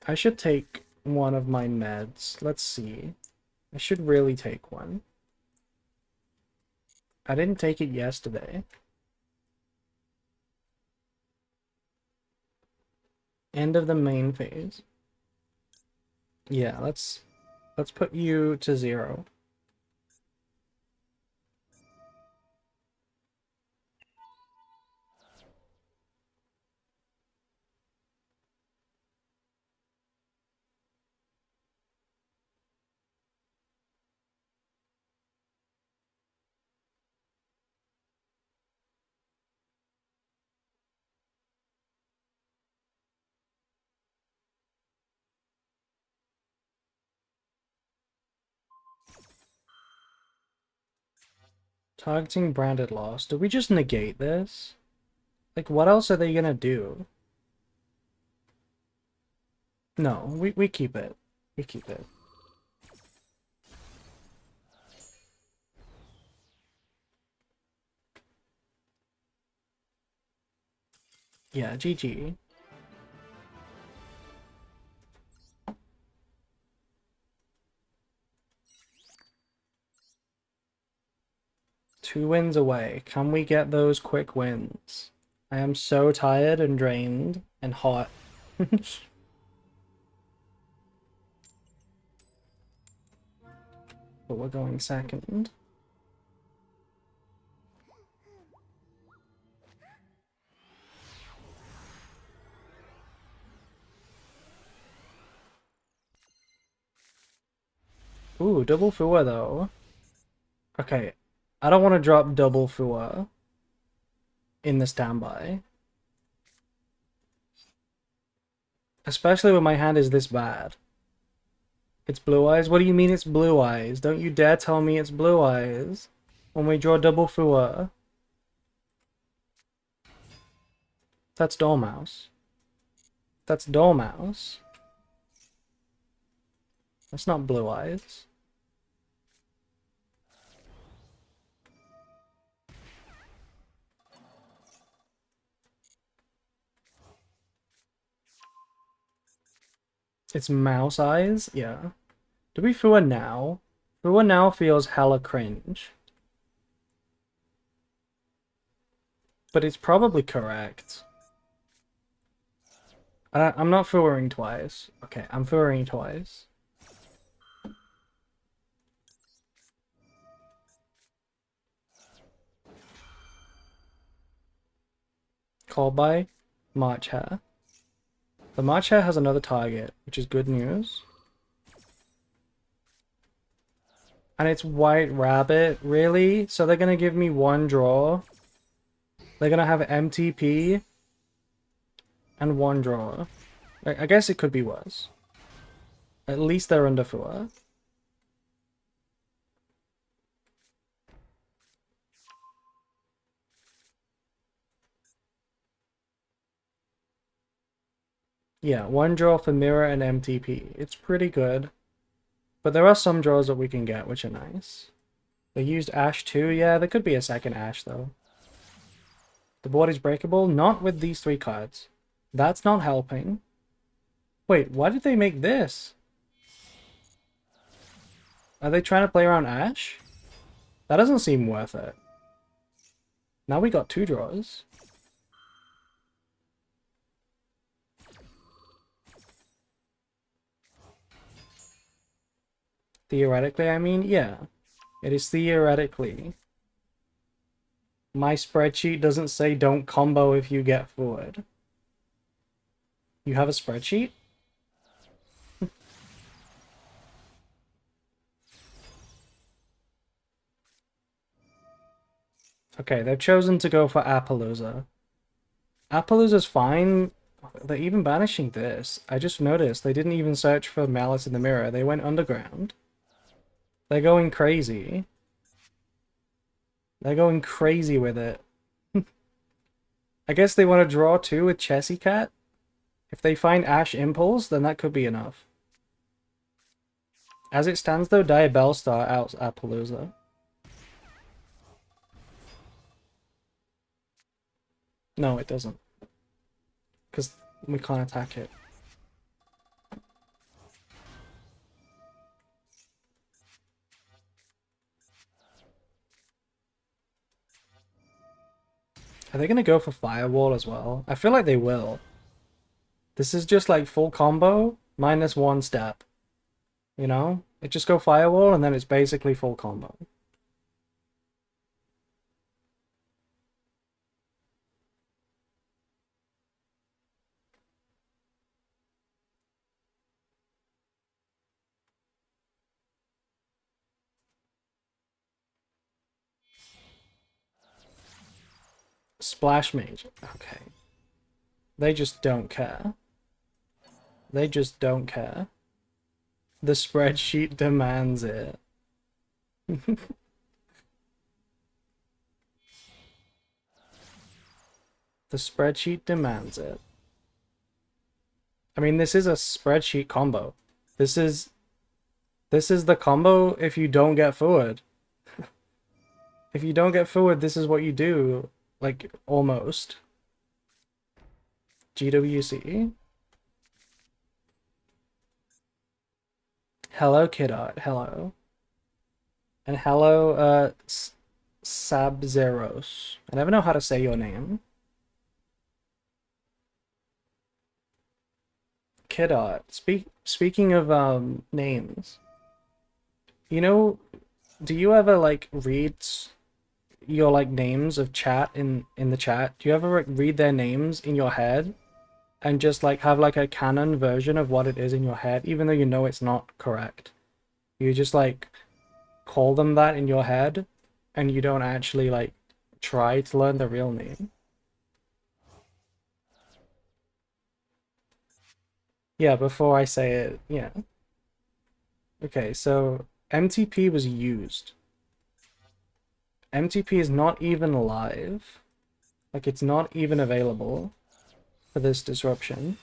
I should take one of my meds. Let's see. I should really take one. I didn't take it yesterday. End of the main phase. Yeah, let's put you to 0. Targeting branded loss. Do we just negate this? Like, what else are they gonna do? No, we keep it. We keep it. Yeah, GG. Two wins away. Can we get those quick wins? I am so tired and drained and hot. But we're going second. Ooh, double Fua though. Okay, I don't want to drop double Fua in the standby. Especially when my hand is this bad. It's blue eyes? What do you mean it's blue eyes? Don't you dare tell me it's blue eyes when we draw double Fua. That's Dormouse. That's Dormouse. That's not blue eyes. It's mouse eyes? Yeah. Do we Fua now? Fua now feels hella cringe. But it's probably correct. I'm not Fuaing twice. Okay, I'm Fuaing twice. Called by March Hare. The March Hare has another target, which is good news. And it's White Rabbit, really? So they're gonna give me one draw? They're gonna have MTP and one draw. I guess it could be worse. At least they're under Fua. Yeah, one draw for Mirror and MTP. It's pretty good. But there are some draws that we can get, which are nice. They used Ash too. Yeah, there could be a second Ash, though. The board is breakable. Not with these 3 cards. That's not helping. Wait, why did they make this? Are they trying to play around Ash? That doesn't seem worth it. Now we got 2 draws. Theoretically, I mean, yeah. It is theoretically. My spreadsheet doesn't say don't combo if you get forward. You have a spreadsheet? Okay, they've chosen to go for Appaloosa. Appaloosa's fine. They're even banishing this. I just noticed they didn't even search for Malice in the Mirror. They went underground. They're going crazy. They're going crazy with it. I guess they want to draw too with Chessy Cat. If they find Ash Impulse, then that could be enough. As it stands though, Diabellstar outs Appaloosa. No, it doesn't. Because we can't attack it. Are they gonna go for Firewall as well? I feel like they will. This is just like full combo minus one step. You know? It just go Firewall and then it's basically full combo. Splash Mage. Okay. They just don't care. They just don't care. The spreadsheet demands it. The spreadsheet demands it. I mean, this is a spreadsheet combo. This is the combo if you don't get forward. If you don't get forward, this is what you do. Like, almost. GWC. Hello, Kidart. Hello. And hello, Sabzeros. I never know how to say your name. Kidart. Speaking of names, you know, do you ever like read your like names of chat in the chat? Do you ever like, read their names in your head and just like have like a canon version of what it is in your head, even though you know it's not correct? You just like call them that in your head and you don't actually like try to learn the real name. Yeah, before I say it, yeah. Okay, so MTP was used. MTP is not even live. Like, it's not even available for this disruption.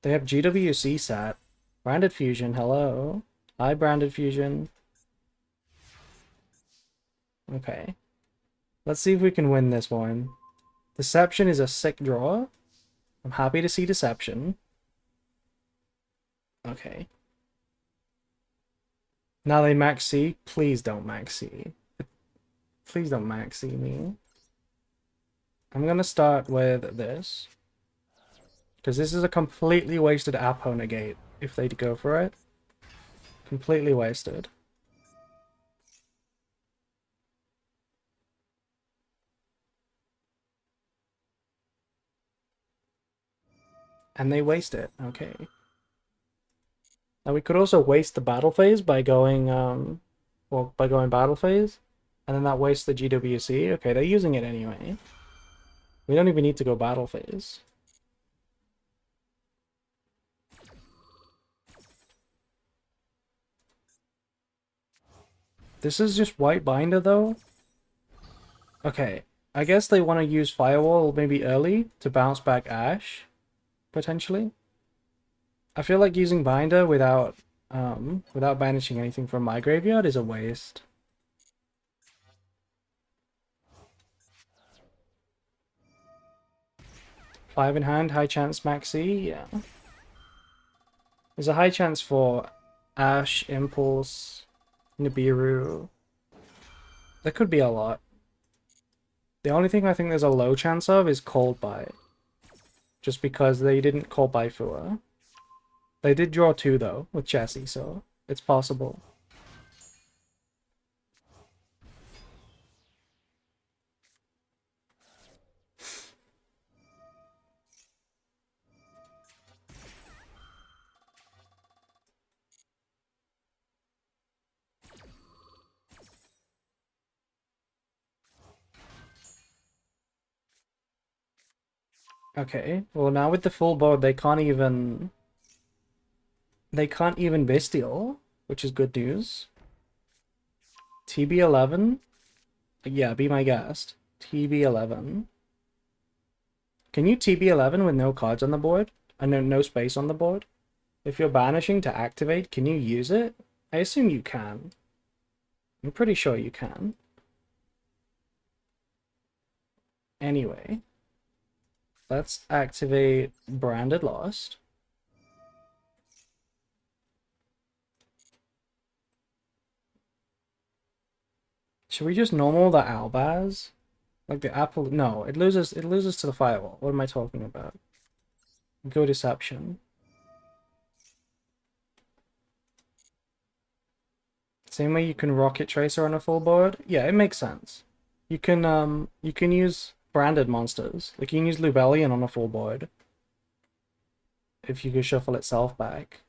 They have GWC sat. Branded Fusion, hello. Hi, Branded Fusion. Okay. Let's see if we can win this one. Deception is a sick draw. I'm happy to see Deception. Okay. Now they max C. Please don't max C. Please don't max C me. I'm gonna start with this. Because this is a completely wasted Apo negate if they go for it. Completely wasted. And they waste it. Okay. Now we could also waste the battle phase by going well, by going battle phase, and then that wastes the GWC. Okay, they're using it anyway. We don't even need to go battle phase. This is just white binder though. Okay, I guess they want to use Firewall maybe early to bounce back Ash, potentially. I feel like using binder without banishing anything from my graveyard is a waste. Five in hand, high chance maxi, yeah. There's a high chance for Ash, Impulse, Nibiru. There could be a lot. The only thing I think there's a low chance of is Cold Buy. Just because they didn't Cold Buy Fua. They did draw two though, with Chassis, so it's possible. Okay, well now with the full board they can't even Bestial, which is good news. TB11? Yeah, be my guest. TB11. Can you TB11 with no cards on the board? And no space on the board? If you're banishing to activate, can you use it? I assume you can. I'm pretty sure you can. Anyway. Let's activate Branded Lost. Should we just normal the Albaz? Like the apple, no, it loses to the firewall. What am I talking about? Go deception. Same way you can rocket tracer on a full board. Yeah, it makes sense. You can use branded monsters. Like you can use Lubellion on a full board if you could shuffle itself back.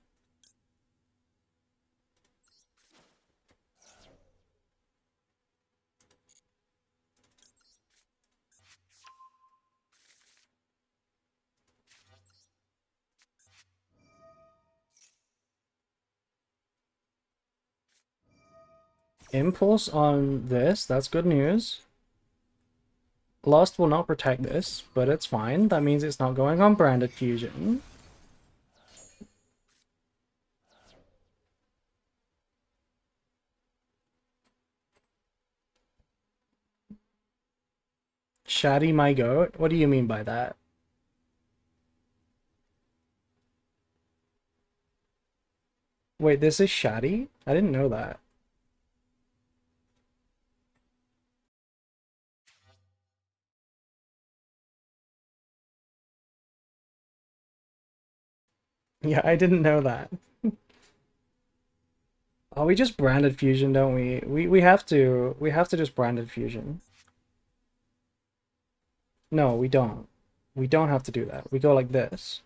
Impulse on this, that's good news. Lost will not protect this, but it's fine. That means it's not going on branded fusion. Shaddy my goat? What do you mean by that? Wait, this is Shaddy? I didn't know that. Yeah, I didn't know that. Oh, we just branded fusion, don't we? We have to just branded fusion. No, we don't. We don't have to do that. We go like this.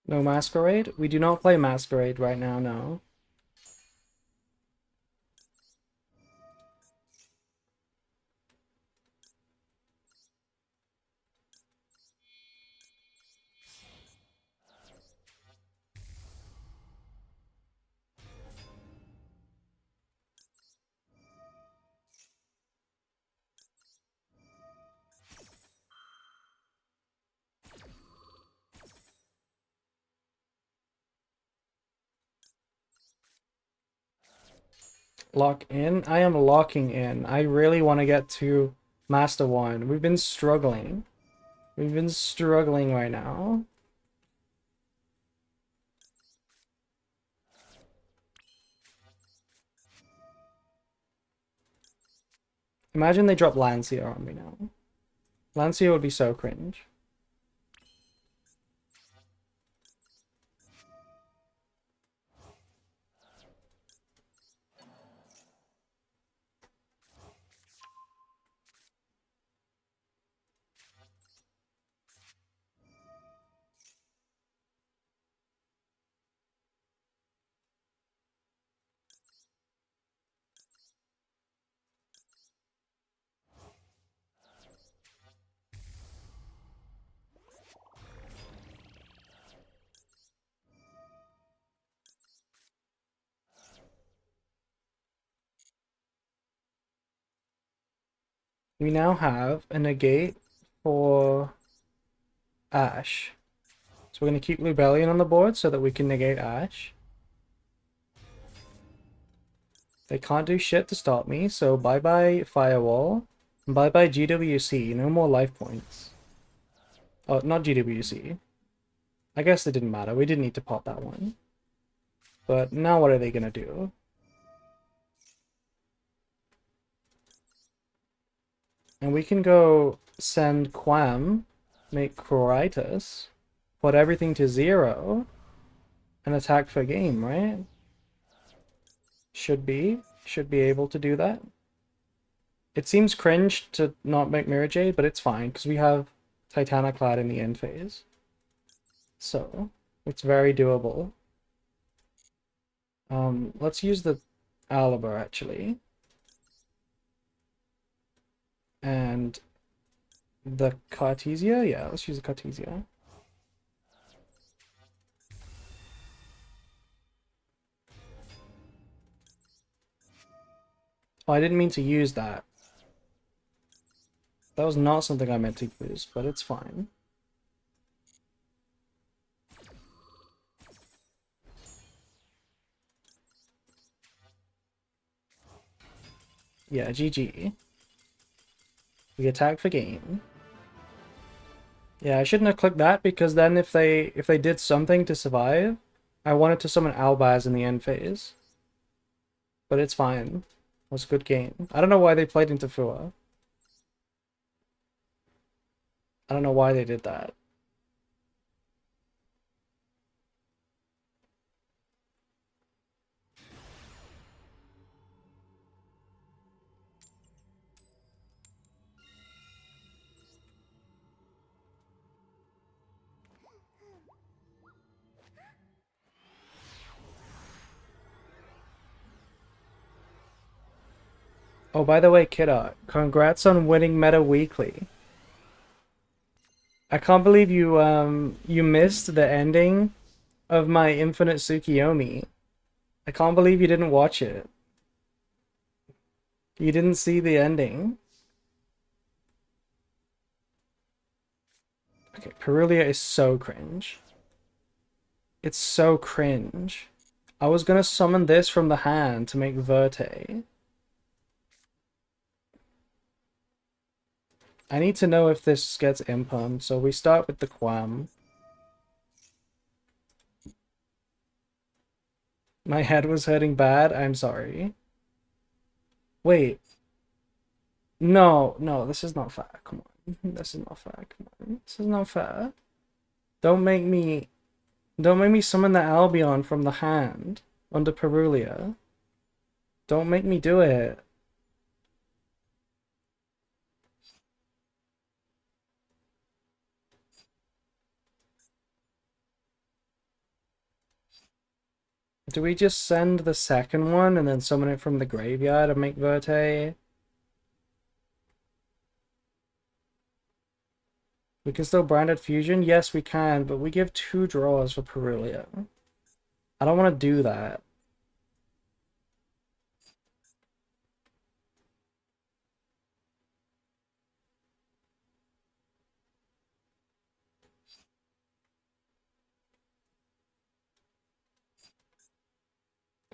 No Masquerade? We do not play Masquerade right now, no. Lock in? I am locking in. I really want to get to Master 1. We've been struggling. We've been struggling right now. Imagine they drop Lancia on me now. Lancia would be so cringe. We now have a negate for Ash. So we're going to keep Lubellion on the board so that we can negate Ash. They can't do shit to stop me, so bye-bye Firewall. And bye-bye GWC, no more life points. Oh, not GWC. I guess it didn't matter, we didn't need to pop that one. But now what are they gonna do? And we can go send Quam, make Croritus, put everything to 0, and attack for game, right? Should be able to do that. It seems cringe to not make Mirror Jade, but it's fine, because we have Titaniclad in the end phase. So, it's very doable. Let's use the Aliber actually. And the Cartesia? Yeah, let's use the Cartesia. Oh, I didn't mean to use that. That was not something I meant to use, but it's fine. Yeah, GG. We attack for game. Yeah, I shouldn't have clicked that because then if they did something to survive, I wanted to summon Albaz in the end phase. But it's fine. It was a good game. I don't know why they played into Fua. I don't know why they did that. Oh, by the way, Kidda, congrats on winning Meta Weekly. I can't believe you missed the ending of my Infinite Tsukiyomi. I can't believe you didn't watch it. You didn't see the ending. Okay, Perulia is so cringe. It's so cringe. I was gonna summon this from the hand to make Verte. I need to know if this gets impum, so we start with the Quam. My head was hurting bad, I'm sorry. Wait. No, no, this is not fair. Come on. This is not fair. Come on. This is not fair. Don't make me summon the Albion from the hand under Perulia. Don't make me do it. Do we just send the second one and then summon it from the graveyard and make Verte? We can still branded fusion? Yes, we can, but we give 2 draws for Perulia. I don't want to do that.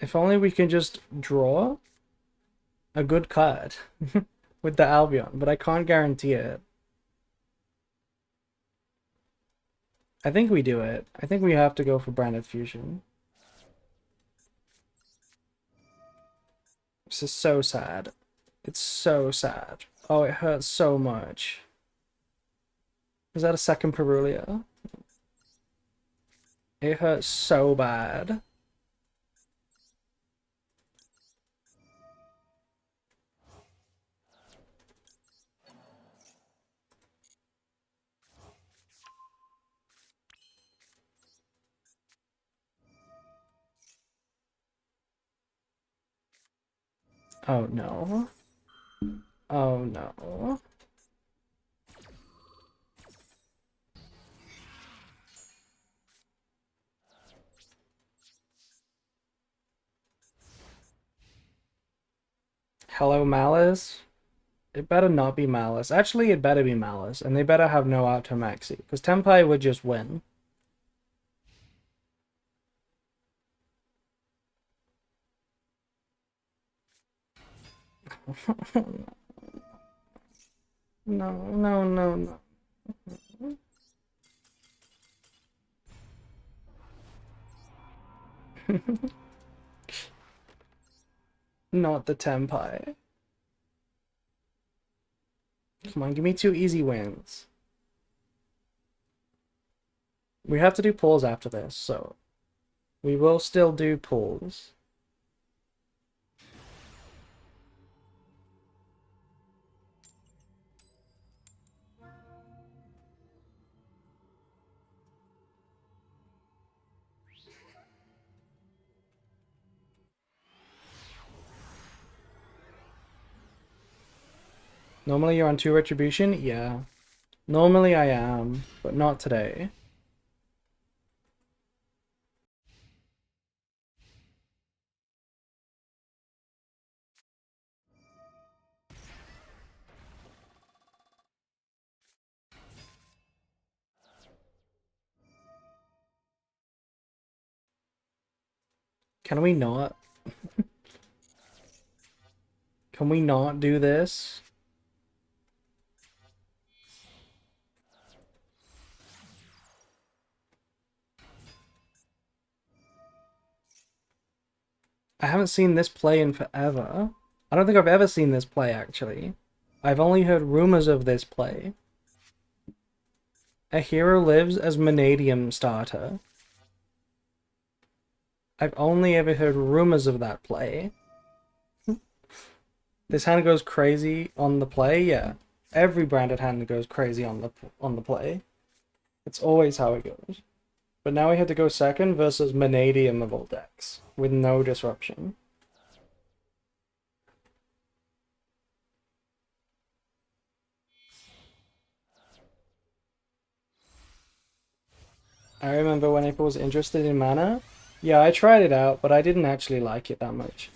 If only we can just draw a good card with the Albion, but I can't guarantee it. I think we do it. I think we have to go for branded fusion. This is so sad. It's so sad. Oh, it hurts so much. Is that a second Perulia? It hurts so bad. Oh no. Oh no. Hello, Malice? It better not be Malice. Actually, it better be Malice, and they better have no Auto Maxi, because Tenpai would just win. No, no, no, no. Not the Tenpai. Come on, give me 2 easy wins. We have to do pulls after this, so we will still do pulls. Normally you're on 2 retribution? Yeah. Normally I am, but not today. Can we not? Can we not do this? I haven't seen this play in forever. I don't think I've ever seen this play, actually. I've only heard rumors of this play. A hero lives as Vanadium starter. I've only ever heard rumors of that play. This hand goes crazy on the play, yeah. Every branded hand goes crazy on the play. It's always how it goes. But now we have to go second versus Vanadium of all decks, with no disruption. I remember when April was interested in mana. Yeah, I tried it out, but I didn't actually like it that much.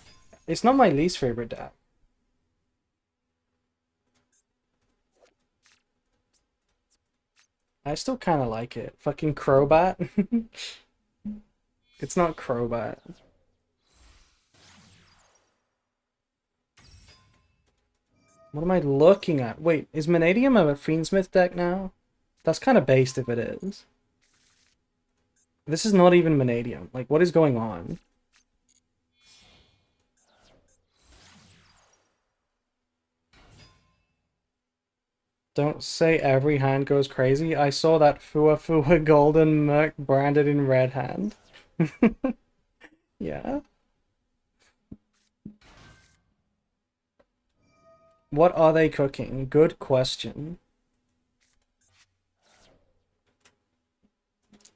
It's not my least favorite deck. I still kind of like it. Fucking Crobat. It's not Crobat. What am I looking at? Wait, is Vanadium a Fiendsmith deck now? That's kind of based if it is. This is not even Vanadium. Like, what is going on? Don't say every hand goes crazy. I saw that Fua Fua Golden Merc branded in red hand. Yeah. What are they cooking? Good question.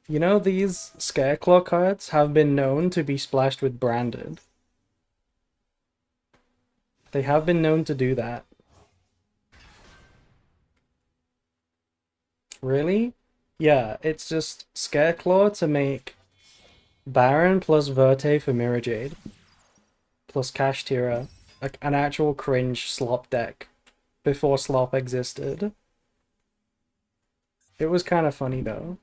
You know, these Scareclaw cards have been known to be splashed with branded. They have been known to do that. Really? Yeah, it's just Scareclaw to make Baron plus Verte for Mirajade. Plus Kashtira. Like an actual cringe slop deck. Before slop existed. It was kind of funny though.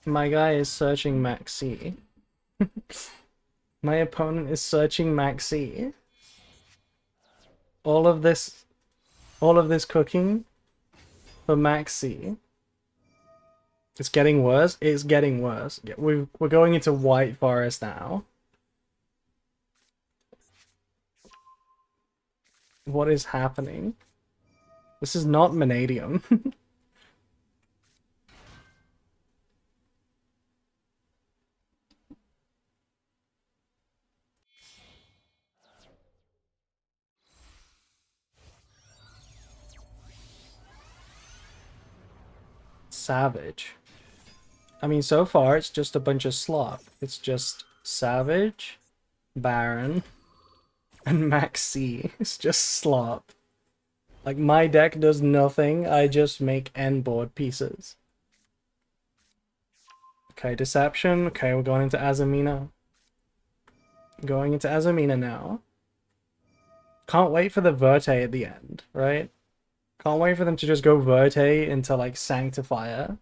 My guy is searching Maxi. My opponent is searching Maxi. All of this cooking for Maxi. It's getting worse. It's getting worse. We're going into White Forest now. What is happening? This is not Vanadium. Savage. I mean, so far it's just a bunch of slop. It's just Savage, Baron, and Maxi. It's just slop. Like, my deck does nothing, I just make end board pieces. Okay, Deception. Okay, we're going into Azamina. Going into Azamina now. Can't wait for the Verte at the end, right? Can't wait for them to just go Verte into, like, Sanctifier.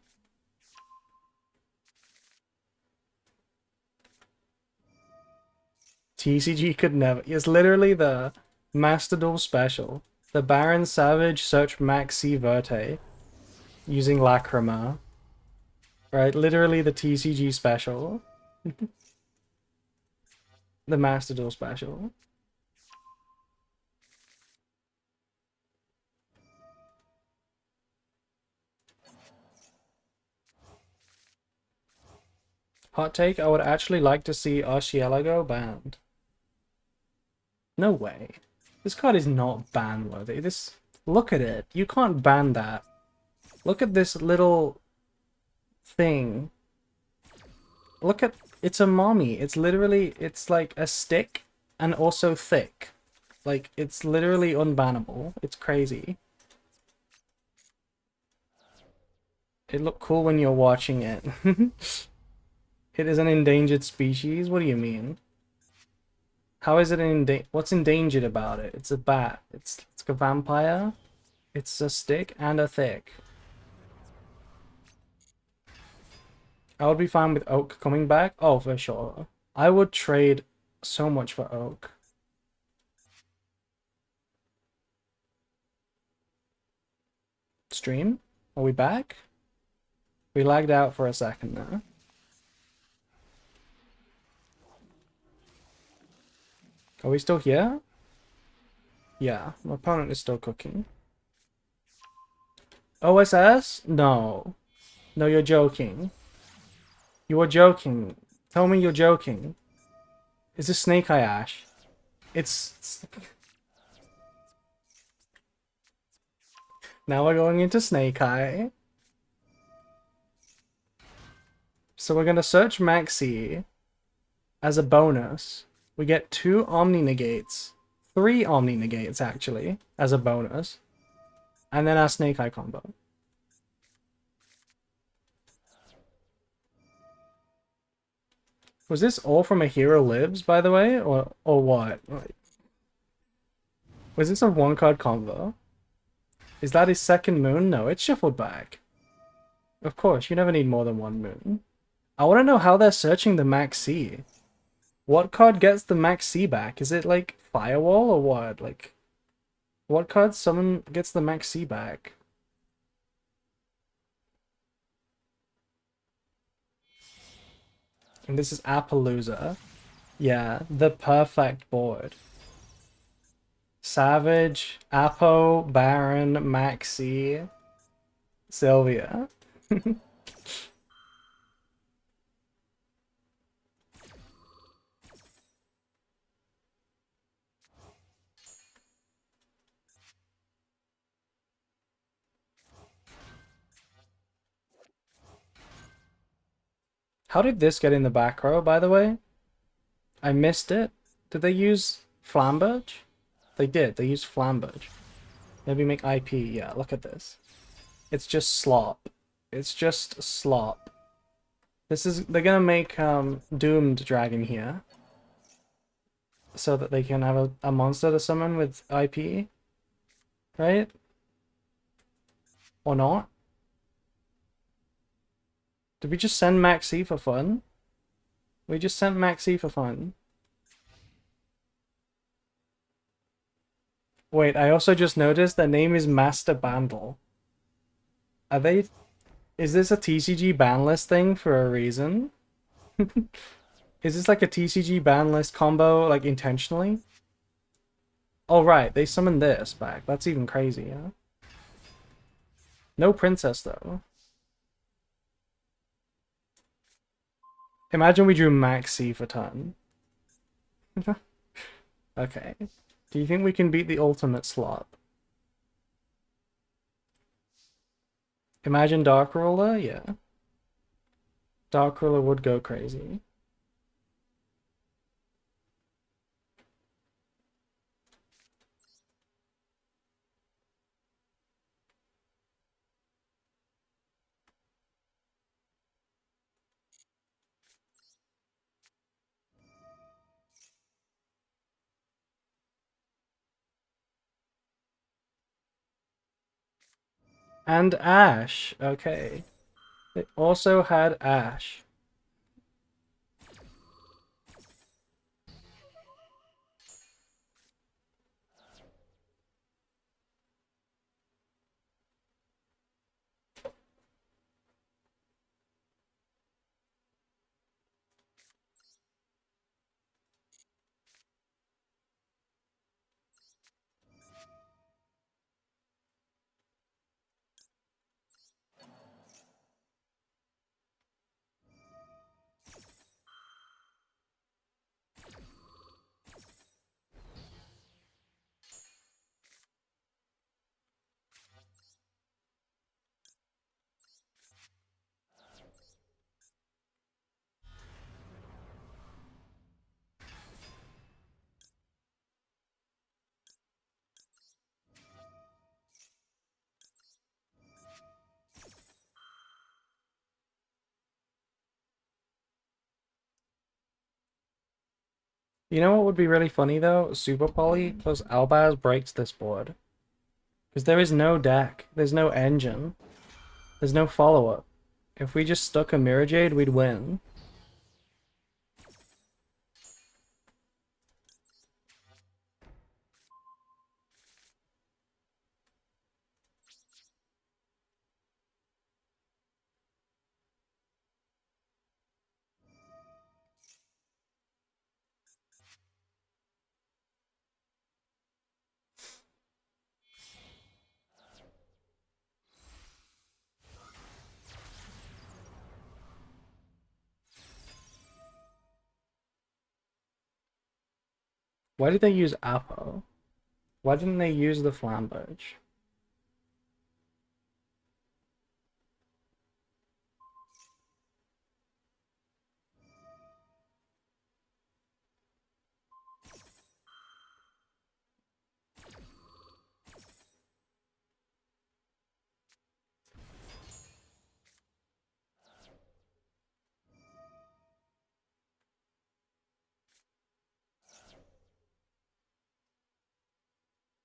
TCG could never. It's literally the Master Duel special. The Baron Savage search Maxi Verte using Lacrima. Right? Literally the TCG special. The Master Duel special. Hot take, I would actually like to see Archielago banned. No way. This card is not ban worthy. This, look at it. You can't ban that. Look at this little thing. Look at, it's a mommy. It's literally, it's like a stick and also thick. Like, it's literally unbannable. It's crazy. It looked cool when you're watching it. It is an endangered species? What do you mean? How is it what's endangered about it? It's a bat. It's a vampire. It's a stick and a thick. I would be fine with Oak coming back. Oh, for sure. I would trade so much for Oak. Stream? Are we back? We lagged out for a second there. Are we still here? Yeah, my opponent is still cooking. OSS? No. No, you're joking. You are joking. Tell me you're joking. Is this Snake Eye Ash? It's... Now we're going into Snake Eye. So we're gonna search Maxi as a bonus. We get 2 Omni Negates. 3 Omni Negates, actually, as a bonus. And then our Snake Eye combo. Was this all from A Hero Lives, by the way? Or what? Was this a 1-card combo? Is that his second moon? No, it's shuffled back. Of course, you never need more than 1 moon. I want to know how they're searching the Max C. What card gets the Max C back? Is it like Firewall or what? Like, what card someone gets the Max C back? And this is Appaloosa. Yeah, the perfect board. Savage, Apo, Baron, Maxi, Sylvia. How did this get in the back row, by the way? I missed it. Did they use Flamberge? They did. They used Flamberge. Maybe make IP. Yeah, look at this. It's just slop. It's just slop. This is... They're gonna make Doomed Dragon here. So that they can have a monster to summon with IP. Right? Or not? Did we just send Maxi for fun? We just sent Maxi for fun. Wait, I also just noticed their name is Master Bandle. Are they... Is this a TCG ban list thing for a reason? Is this like a TCG ban list combo, like, intentionally? Oh, right, they summoned this back. That's even crazier. No princess, though. Imagine we drew Maxi for turn. Okay. Do you think we can beat the ultimate slot? Imagine Dark Ruler? Yeah. Dark Ruler would go crazy. And Ash. Okay. They also had Ash. You know what would be really funny though? Super Poly plus Albaz breaks this board. Because there is no deck. There's no engine. There's no follow-up. If we just stuck a Mirror Jade, we'd win. Why did they use Apo? Why didn't they use the Flamberge?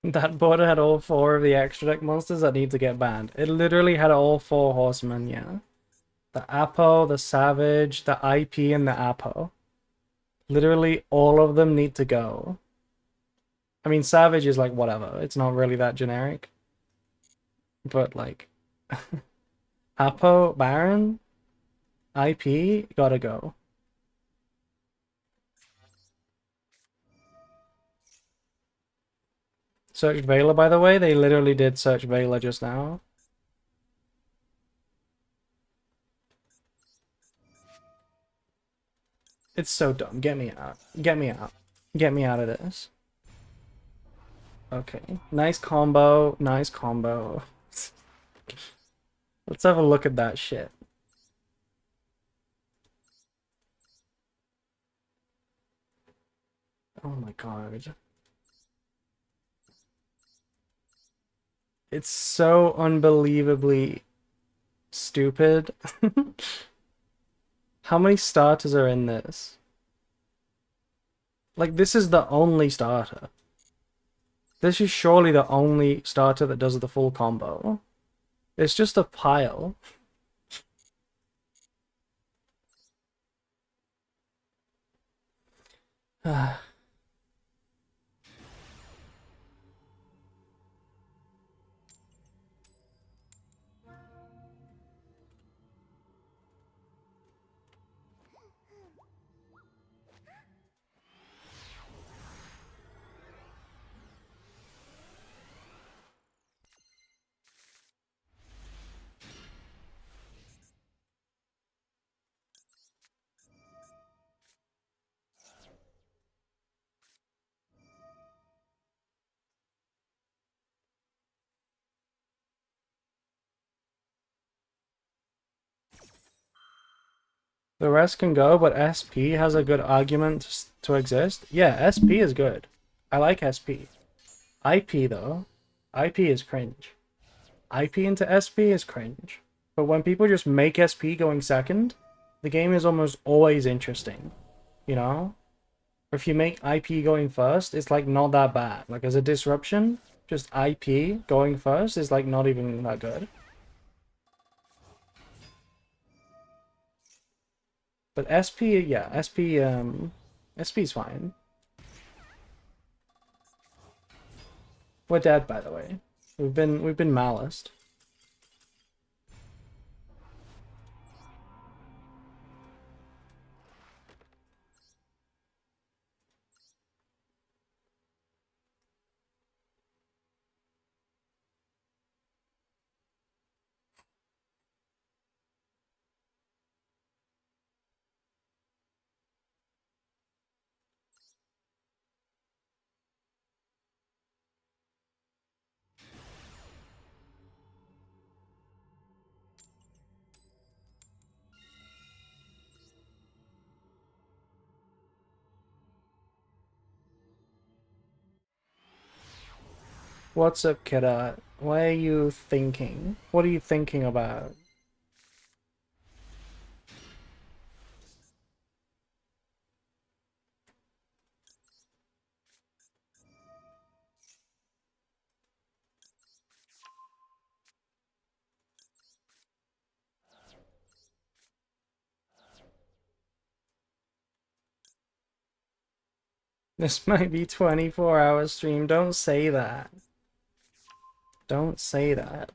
That board had all 4 of the extra deck monsters that need to get banned. It literally had all 4 horsemen, yeah. The Apo, the Savage, the IP, and the Apo. Literally all of them need to go. I mean, Savage is like whatever. It's not really that generic. But like, Apo, Baron, IP, gotta go. Search Vela, by the way. They literally did search Vela just now. It's so dumb. Get me out. Get me out. Get me out of this. Okay. Nice combo. Nice combo. Let's have a look at that shit. Oh my god. It's so unbelievably stupid. How many starters are in this? Like, this is the only starter. This is surely the only starter that does the full combo. It's just a pile. The rest can go, but SP has a good argument to exist. Yeah, SP is good. I like SP. IP though, IP is cringe. IP into SP is cringe. But when people just make SP going second, the game is almost always interesting. You know? If you make IP going first, it's like not that bad. Like as a disruption, just IP going first is like not even that good. But SP, yeah, SP's fine. We're dead, by the way. We've been malaced. What's up, kiddo? What are you thinking? What are you thinking about? This might be 24-hour stream. Don't say that. Don't say that.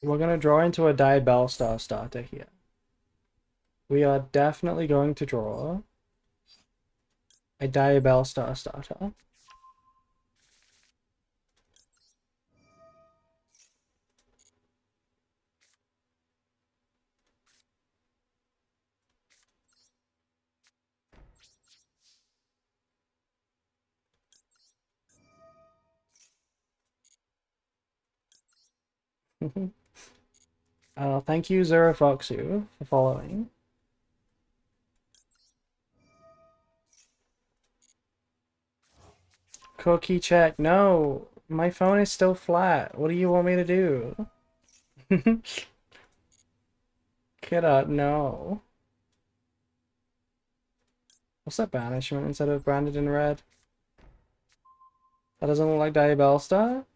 We're gonna draw into a Diabellstar starter here. We are definitely going to draw a Diabellstar starter. Thank you, Zerofoxu, for following. Cookie check. No, my phone is still flat. What do you want me to do? Kiddo, no. What's that banishment instead of branded in red? That doesn't look like Diabellstar?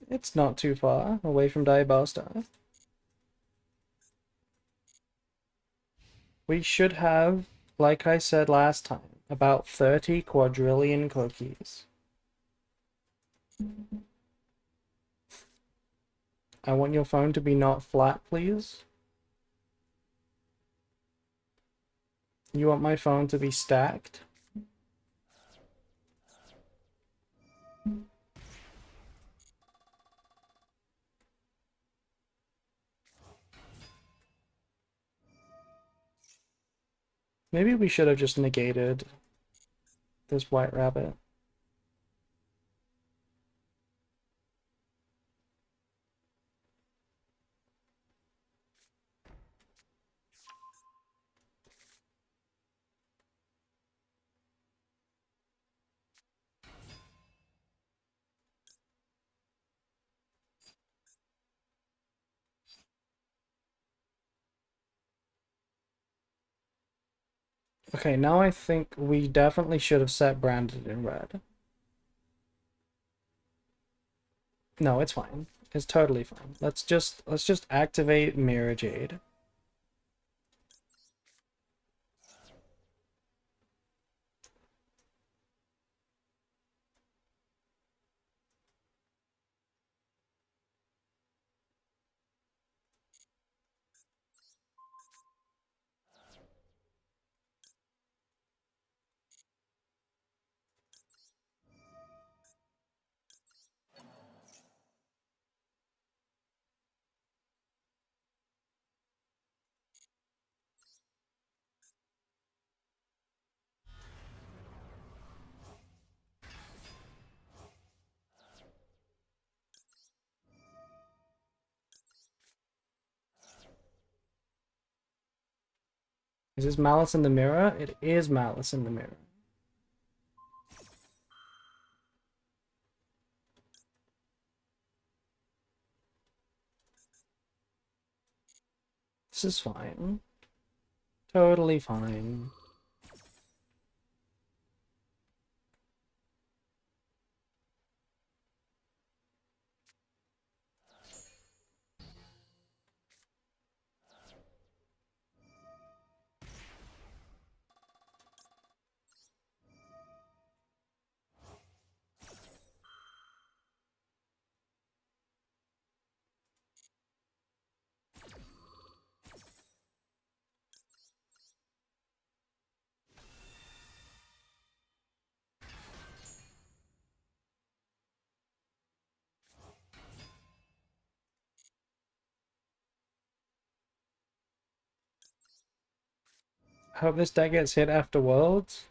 It's not too far away from Diabellstar. We should have, like I said last time, about 30 quadrillion cookies. I want your phone to be not flat, please. You want my phone to be stacked? Maybe we should have just negated this white rabbit. Okay, now I think we definitely should have set branded in red. No, it's fine. It's totally fine. Let's just activate Mirror Jade. Is this Malice in the Mirror? It is Malice in the Mirror. This is fine. Totally fine. I hope this deck gets hit after Worlds.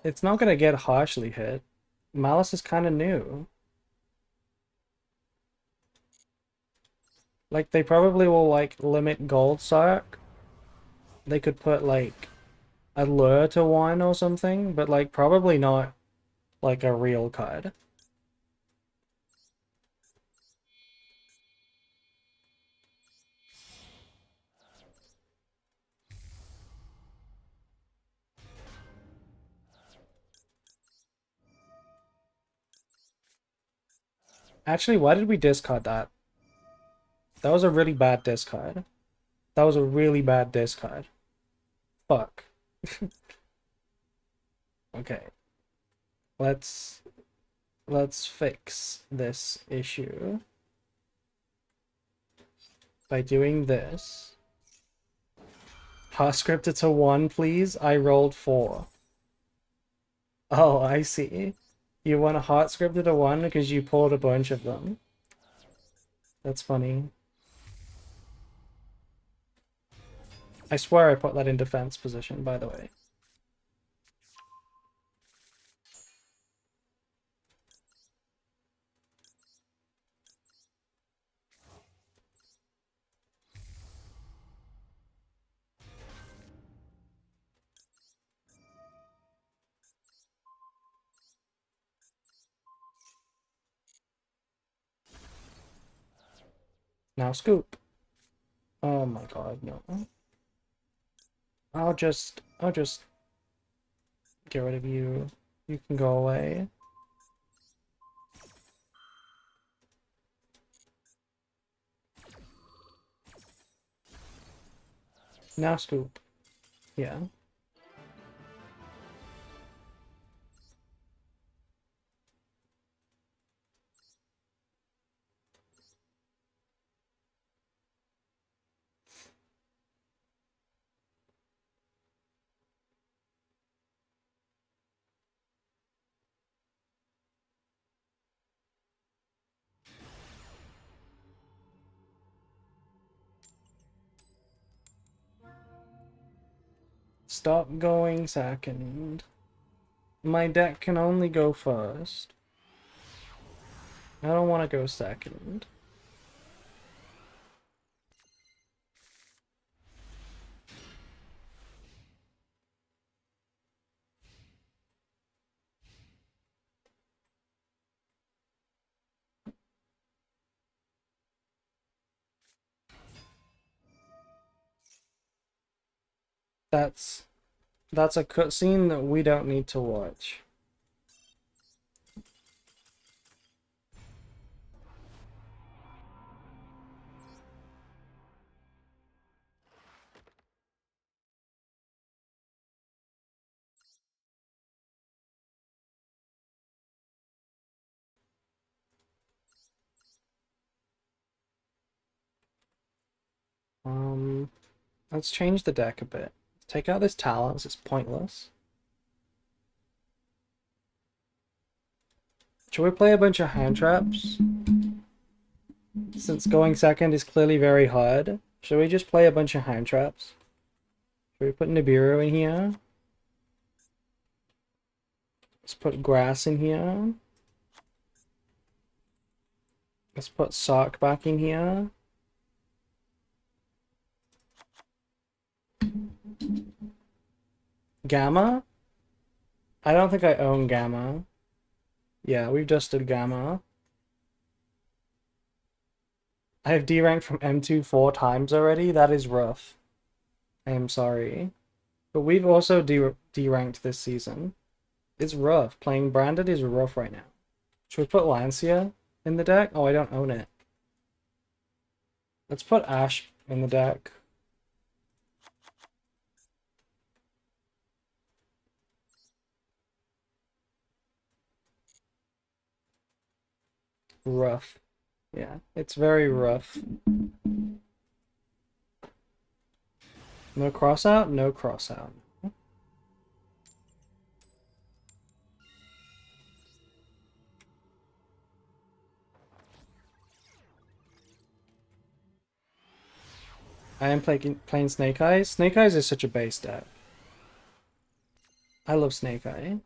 It's not gonna get harshly hit. Malice is kind of new. Like, they probably will, like, limit Gold Sark. They could put, like, a lure to one or something, but, like, probably not, like, a real card. Actually, why did we discard that? That was a really bad discard. That was a really bad discard. Fuck. Okay. Let's fix this issue by doing this. Hot scripted to 1, please. I rolled 4. Oh, I see. You want a hot scripted to 1 because you pulled a bunch of them. That's funny. I swear I put that in defense position, by the way. Now scoop. Oh my god, no. I'll just get rid of you. You can go away. Now scoop. Yeah. Stop going second. My deck can only go first. I don't want to go second. That's a cutscene that we don't need to watch. Let's change the deck a bit. Take out this talents, it's pointless. Should we play a bunch of hand traps? Since going second is clearly very hard, should we just play a bunch of hand traps? Should we put Nibiru in here? Let's put grass in here. Let's put sock back in here. Gamma? I don't think I own Gamma. Yeah, we've just did Gamma. I have D-ranked from M2 4 times already. That is rough. I am sorry. But we've also D-ranked this season. It's rough. Playing Branded is rough right now. Should we put Lancia in the deck? Oh, I don't own it. Let's put Ash in the deck. Rough. Yeah, it's very rough. No cross out? No cross out. I am playing Snake Eyes. Snake Eyes is such a base deck. I love Snake Eye.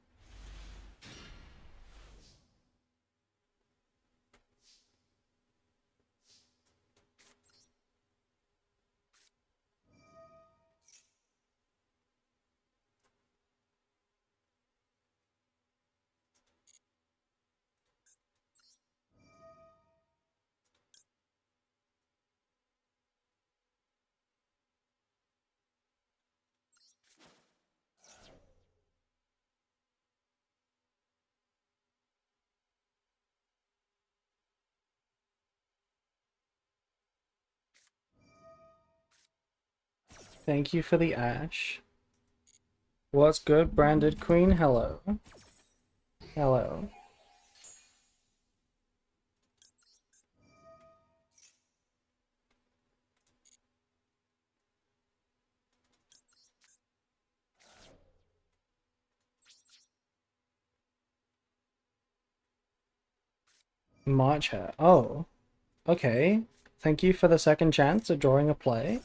Thank you for the Ash. What's good, Branded Queen? Hello. Hello. March Hat. Oh. Okay. Thank you for the second chance at drawing a play.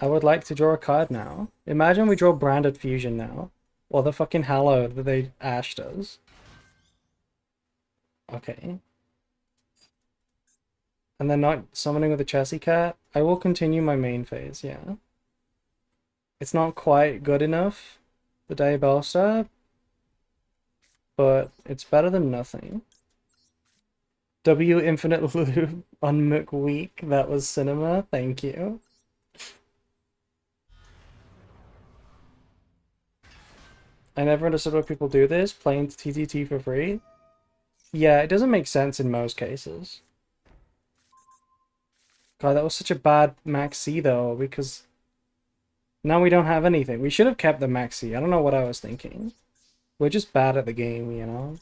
I would like to draw a card now. Imagine we draw Branded Fusion now. Or the fucking Hallow that they ashed us. Okay. And then not summoning with a Chessy Cat. I will continue my main phase, yeah. It's not quite good enough, the Diabellstar, but it's better than nothing. W Infinite Loop on McWeek, that was cinema, thank you. I never understood why people do this, playing TTT for free. Yeah, it doesn't make sense in most cases. God, that was such a bad Max C though, because Now we don't have anything. We should have kept the maxi. I don't know what I was thinking. We're just bad at the game, you know?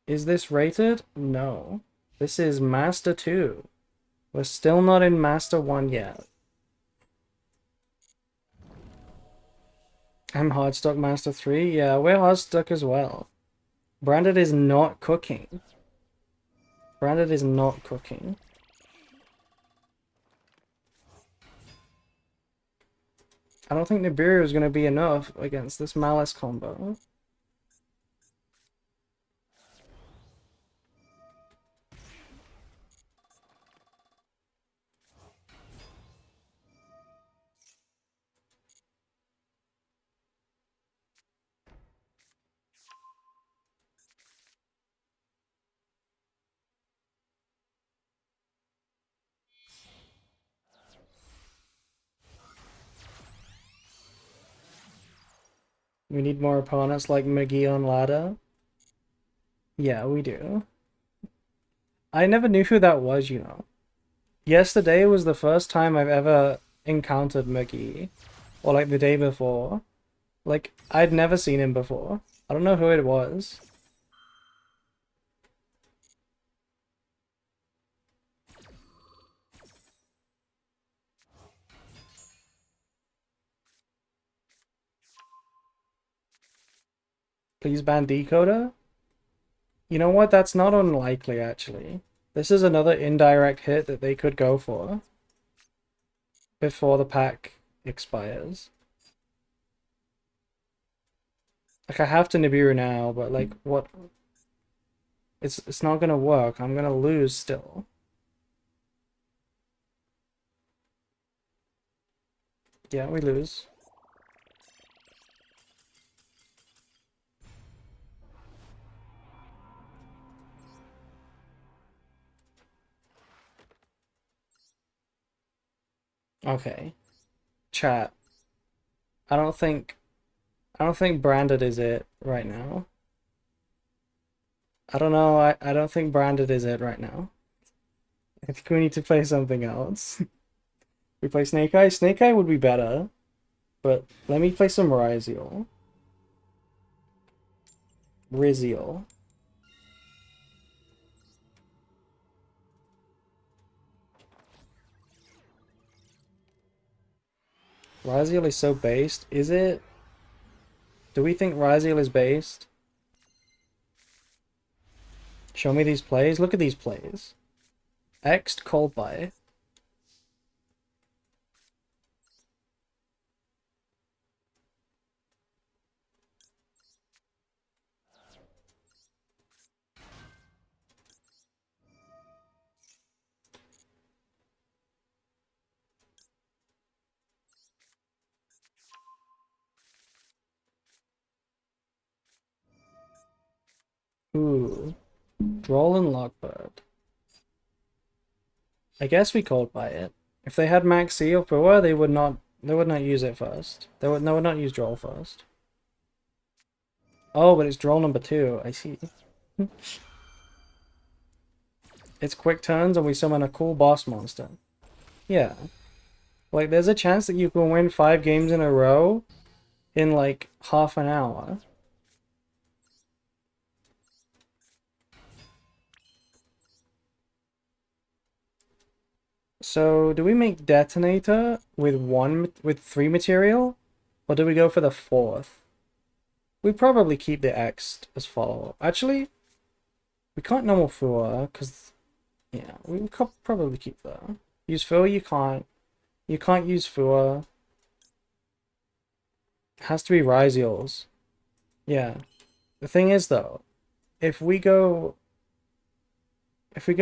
Is this rated? No. This is Master 2. We're still not in Master 1 yet. I'm Hardstock Master 3? Yeah, we're Hardstock as well. Branded is not cooking. Branded is not cooking. I don't think Nibiru is going to be enough against this Malice combo. We need more opponents like McGee on ladder. Yeah, we do. I never knew who that was, you know. Yesterday was the first time I've ever encountered McGee. Or like the day before. Like, I'd never seen him before. I don't know who it was. Please ban Decoder? You know what? That's not unlikely, actually. This is another indirect hit that they could go for before the pack expires. Like, I have to Nibiru now, but like, what? It's not gonna work. I'm gonna lose still. Yeah, we lose. Okay. Chat. I don't think branded is it right now. I don't know. I don't think branded is it right now. I think we need to play something else. We play Snake Eye. Snake Eye would be better, but let me play some Ryzeal. Ryzeal. Ryzeal is so based. Is it? Do we think Ryzeal is based? Show me these plays. Look at these plays. X'd Cold Bite. Ooh. Roll and Lockbird. I guess we Cold Bite it. If they had Max C or Pua, they would not use it first. They would not use Droll first. Oh, but it's Droll number 2. I see. It's quick turns and we summon a cool boss monster. Yeah. Like, there's a chance that you can win 5 games in a row in, like, half an hour. So, do we make Detonator with 3 material? Or do we go for the 4th? We probably keep the X as follow-up. Actually, we can't normal Fua, because, yeah, we could probably keep that. Use Fua, you can't. You can't use Fua. It has to be Ryzeal's. Yeah. The thing is, though, if we go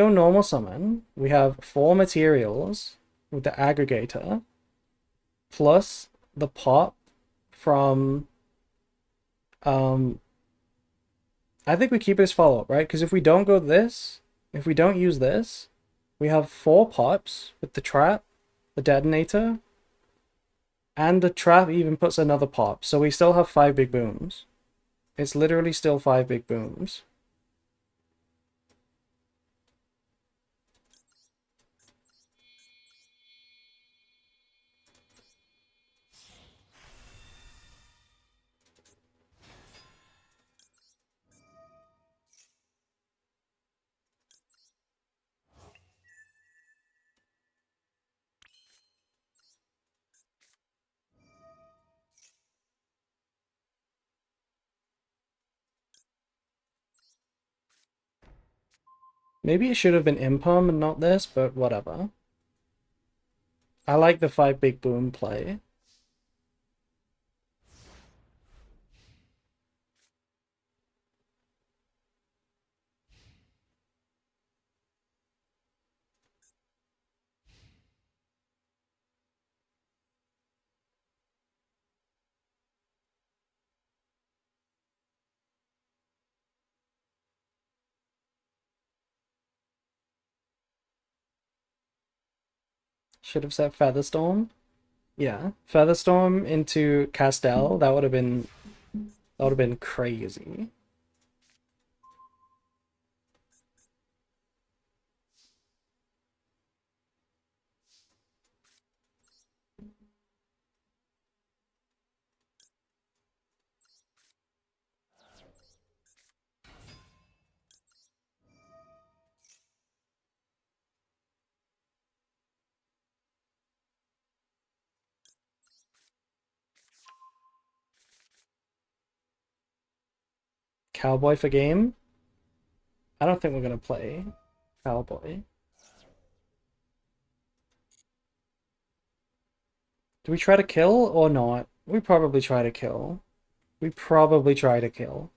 normal summon, we have 4 materials with the aggregator, plus the pop from, I think we keep it as follow-up, right? Because if we don't go this, if we don't use this, we have 4 pops with the trap, the detonator, and the trap even puts another pop, so we still have 5 big booms. It's literally still 5 big booms. Maybe it should have been Impom and not this, but whatever. I like the 5 big boom play. Should have set Featherstorm. Yeah, Featherstorm into Castell. That would have been crazy. Cowboy for game? I don't think we're gonna play Cowboy. Do we try to kill or not? We probably try to kill. We probably try to kill.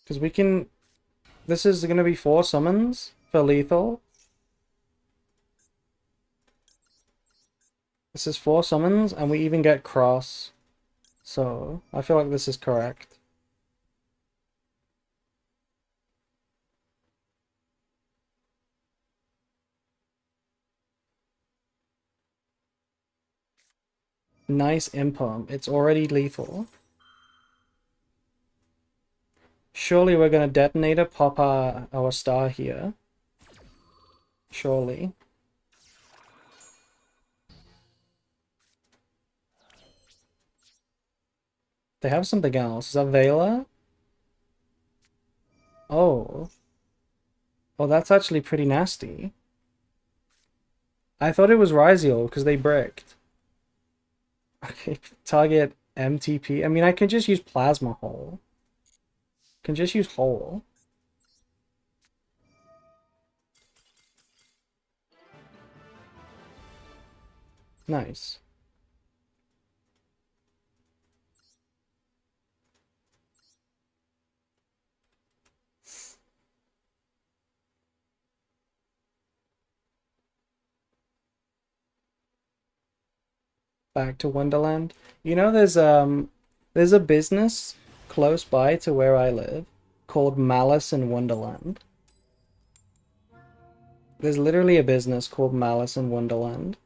Because we can... This is gonna be 4 summons for lethal. This is 4 summons, and we even get cross. So, I feel like this is correct. Nice impulse. It's already lethal. Surely we're gonna detonator, pop our star here. Surely. They have something else. Is that Vela? Oh. Oh, that's actually pretty nasty. I thought it was Ryzeal because they bricked. Okay, target MTP. I mean, I can just use Plasma Hole. Can just use Hole. Nice. Back to Wonderland. You know, there's a business close by to where I live called Malice and Wonderland. There's literally a business called Malice and Wonderland.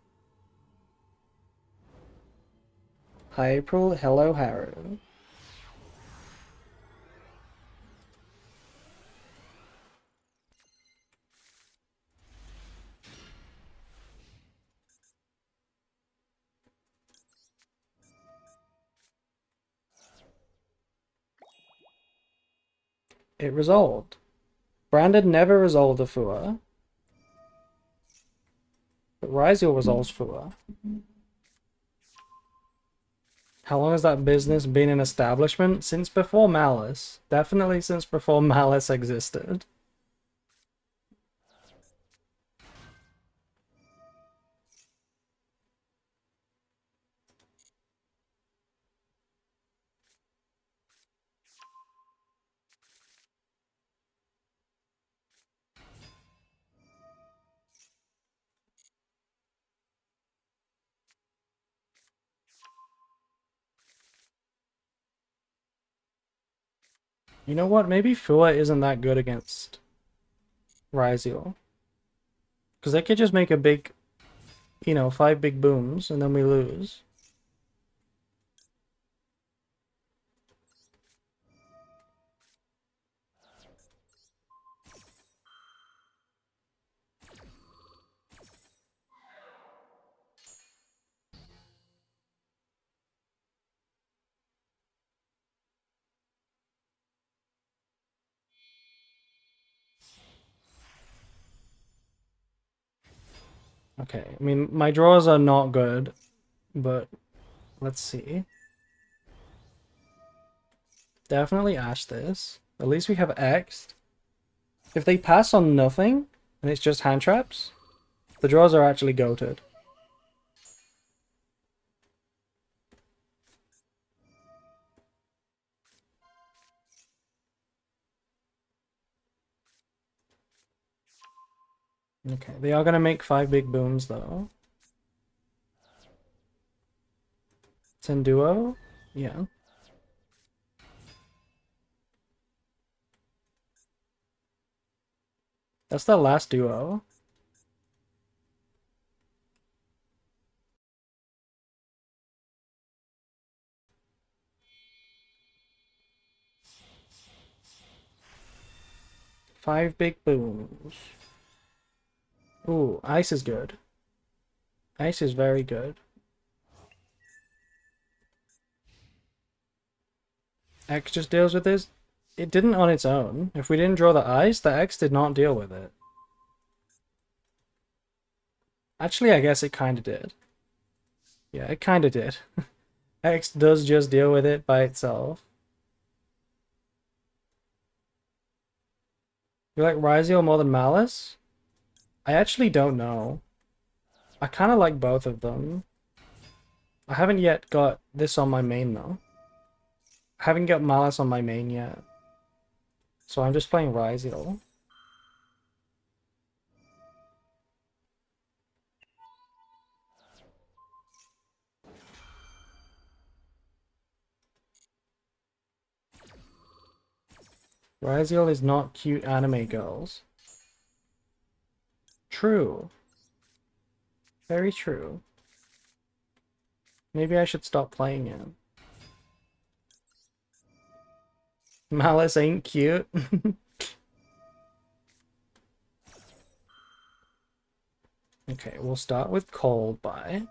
Hi April, hello Haru. It resolved. Brandon never resolved a Fua, but Ryzeal resolves Fua. How long has that business been in establishment? Since before Malice. Definitely since before Malice existed. You know what? Maybe Fua isn't that good against Ryzeal. Because they could just make a big, 5 big booms, and then we lose. Okay, I mean, my draws are not good, but let's see. Definitely Ash this. At least we have X. If they pass on nothing, and it's just hand traps, the draws are actually goated. Okay, they are gonna make 5 big boons though. It's in duo? Yeah. That's the last duo. Five big boons. Ooh, ice is good. Ice is very good. X just deals with this. It didn't on its own. If we didn't draw the ice, the X did not deal with it. Actually, I guess it kind of did. Yeah, it kind of did. X does just deal with it by itself. You like Ryzeal more than Maliss? I actually don't know. I kind of like both of them. I haven't yet got this on my main though. I haven't got Malice on my main yet. So I'm just playing Ryzeal. Ryzeal is not cute anime girls. True. Very true. Maybe I should stop playing it. Malice ain't cute. Okay, we'll start with Cold Buy.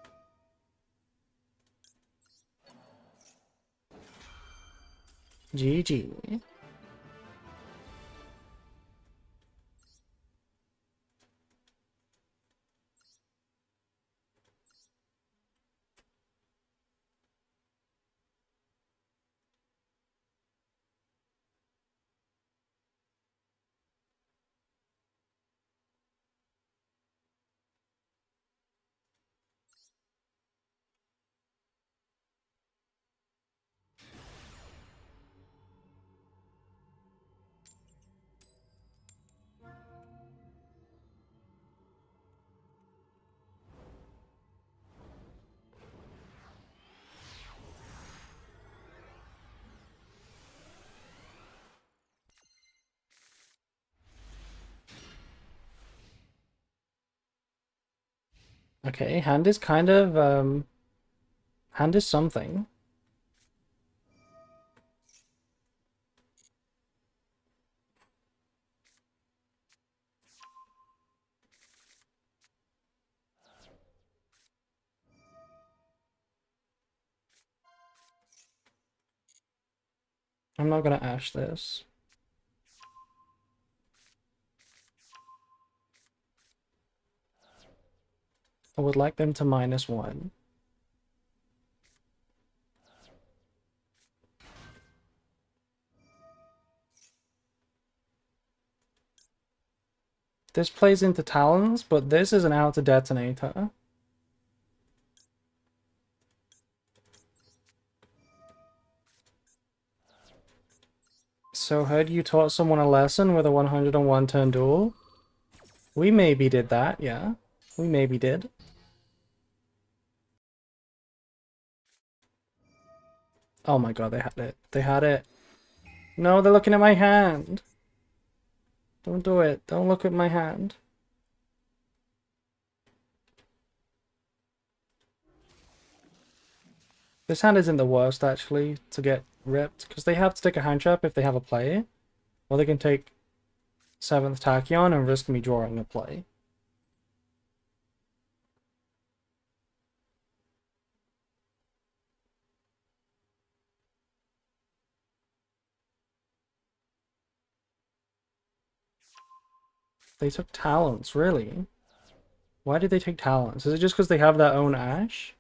GG. Okay, hand is kind of, hand is something. I'm not gonna ash this. I would like them to -1. This plays into Talons, but this is an outer detonator. So heard you taught someone a lesson with a 101 turn duel? We maybe did that, yeah. We maybe did. Oh my god, they had it. They had it. No, they're looking at my hand. Don't do it. Don't look at my hand. This hand isn't the worst, actually, to get ripped, because they have to take a hand trap if they have a play, or they can take 7th Tachyon and risk me drawing a play. They took Talents, really? Why did they take talents? Is it just because they have their own Ash?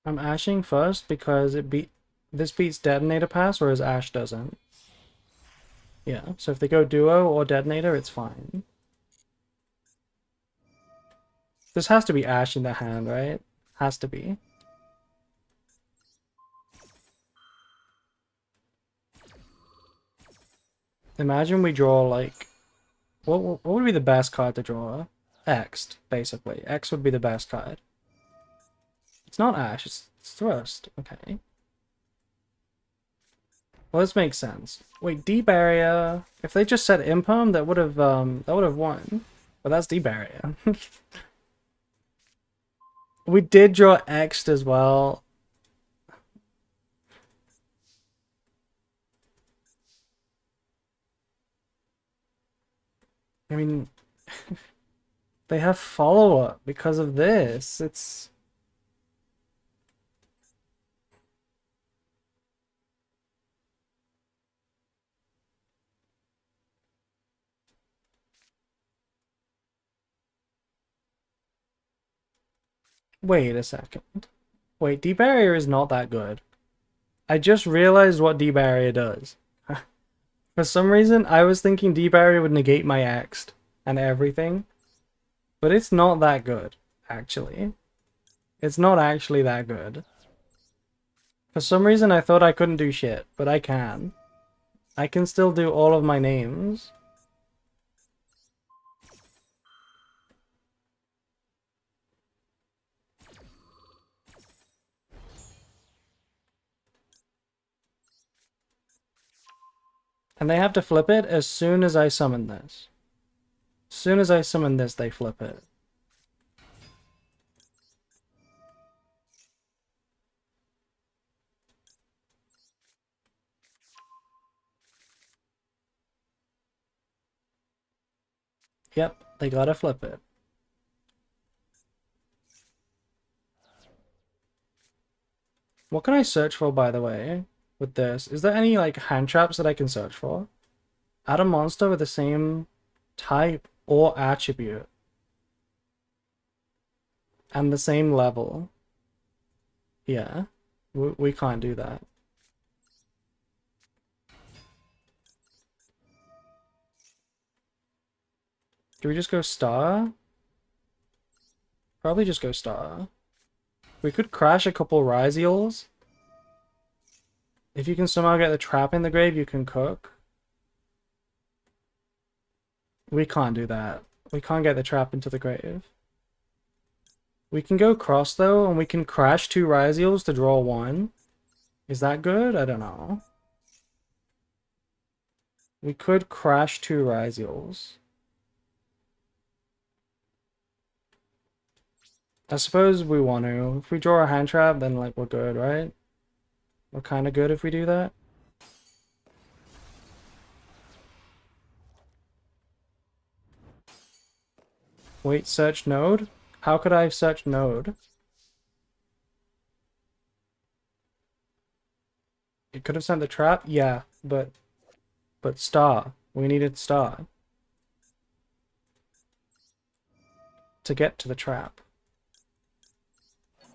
I'm ashing first because this beats Detonator Pass, whereas Ash doesn't. Yeah, so if they go Duo or Detonator, it's fine. This has to be Ash in the hand, right? Has to be. Imagine we draw like... What would be the best card to draw? X, basically. X would be the best card. It's not Ash, it's Thrust. Okay. Well, this makes sense. Wait, D-Barrier. If they just said Imperm, that would have won. But that's D-Barrier. We did draw X'd as well. I mean, they have follow-up because of this. It's... Wait a second. Wait, D-Barrier is not that good. I just realized what D-Barrier does. For some reason, I was thinking D-Barrier would negate my X'd and everything. But it's not that good, actually. It's not actually that good. For some reason, I thought I couldn't do shit, but I can. I can still do all of my names. And they have to flip it as soon as I summon this. As soon as I summon this, they flip it. Yep, they gotta flip it. What can I search for, by the way, with this? Is there any, like, hand traps that I can search for? Add a monster with the same type or attribute. And the same level. Yeah, we can't do that. Do we just go star? Probably just go star. We could crash a couple Ryzeals. If you can somehow get the trap in the grave, you can cook. We can't do that. We can't get the trap into the grave. We can go cross though, and we can crash 2 Ryzeals to draw 1. Is that good? I don't know. We could crash 2 Ryzeals. I suppose we want to. If we draw a hand trap, then like we're good, right? We're kind of good if we do that. Wait, search node? How could I search node? It could have sent the trap? Yeah, but star. We needed star to get to the trap.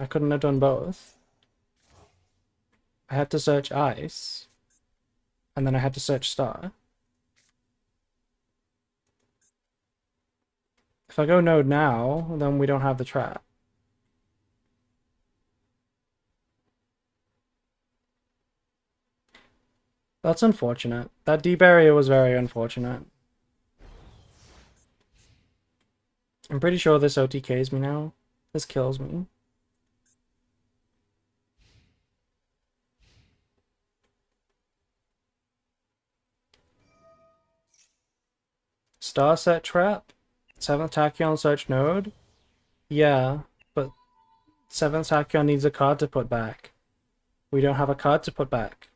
I couldn't have done both. I had to search ice, and then I had to search star. If I go node now, then we don't have the trap. That's unfortunate. That D-barrier was very unfortunate. I'm pretty sure this OTKs me now. This kills me. Star set trap? 7th Tachyon search node? Yeah, but 7th Tachyon needs a card to put back. We don't have a card to put back.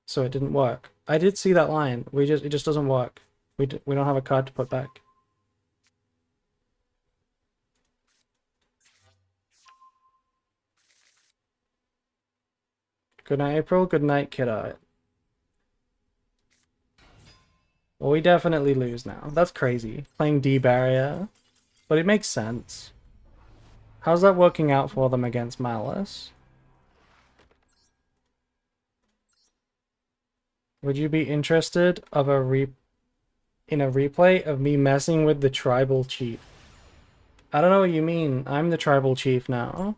So it didn't work. I did see that line. It just doesn't work. We don't have a card to put back. Good night, April. Good night, Kiddo. Well, we definitely lose now. That's crazy. Playing D barrier. But it makes sense. How's that working out for them against Malice? Would you be interested in a replay of me messing with the tribal chief? I don't know what you mean. I'm the tribal chief now.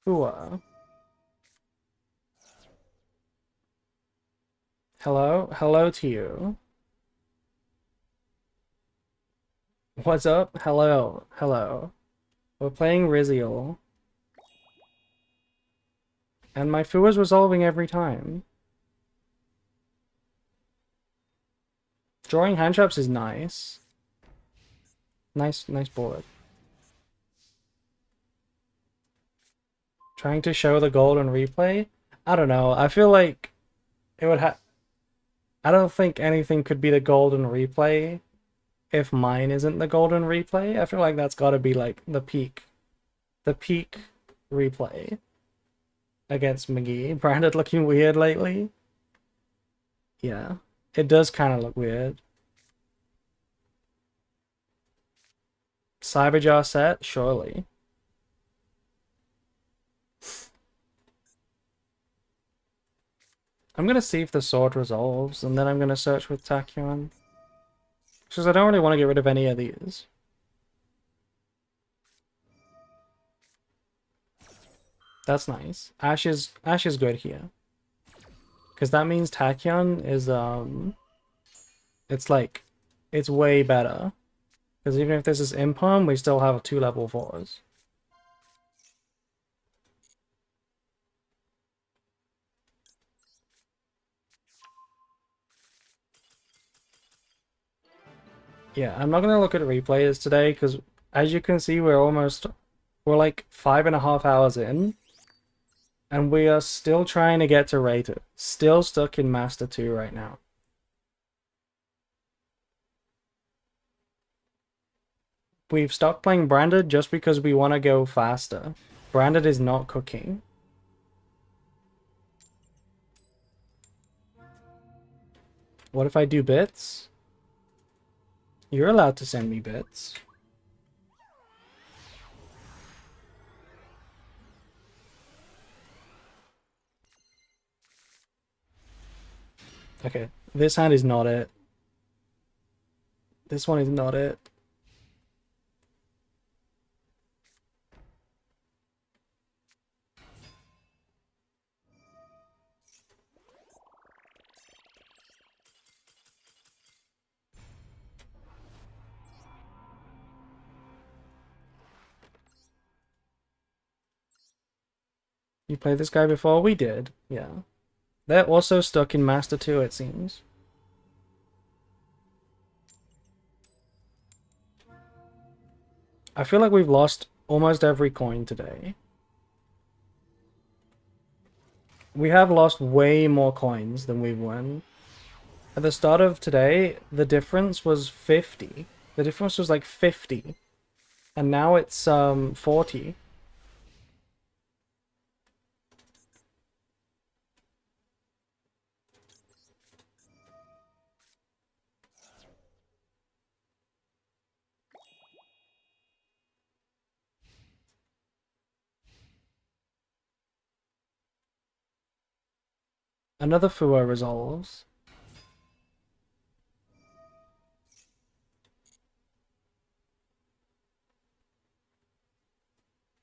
Ooh. Hello? Hello to you. What's up? Hello. Hello. We're playing Ryzeal. And my foo is resolving every time. Drawing hand traps is nice. Nice board. Trying to show the golden replay? I don't know. I feel like it would have... I don't think anything could be the golden replay if mine isn't the golden replay. I feel like that's got to be like the peak replay against McGee. Branded looking weird lately. Yeah, it does kind of look weird. Cyberjar set? Surely. I'm gonna see if the sword resolves, and then I'm gonna search with Tachyon. Because I don't really want to get rid of any of these. That's nice. Ash is good here. Because that means Tachyon is it's way better. Because even if this is Impalm, we still have 2 level 4s. Yeah, I'm not gonna look at replays today because as you can see we're like 5.5 hours in. And we are still trying to get to Rated. Still stuck in Master 2 right now. We've stopped playing Branded just because we want to go faster. Branded is not cooking. What if I do bits? You're allowed to send me bits. Okay, this hand is not it. This one is not it. You played this guy before? We did, yeah. They're also stuck in Master 2, it seems. I feel like we've lost almost every coin today. We have lost way more coins than we've won. At the start of today, the difference was 50. The difference was like 50. And now it's 40. Another Fua resolves.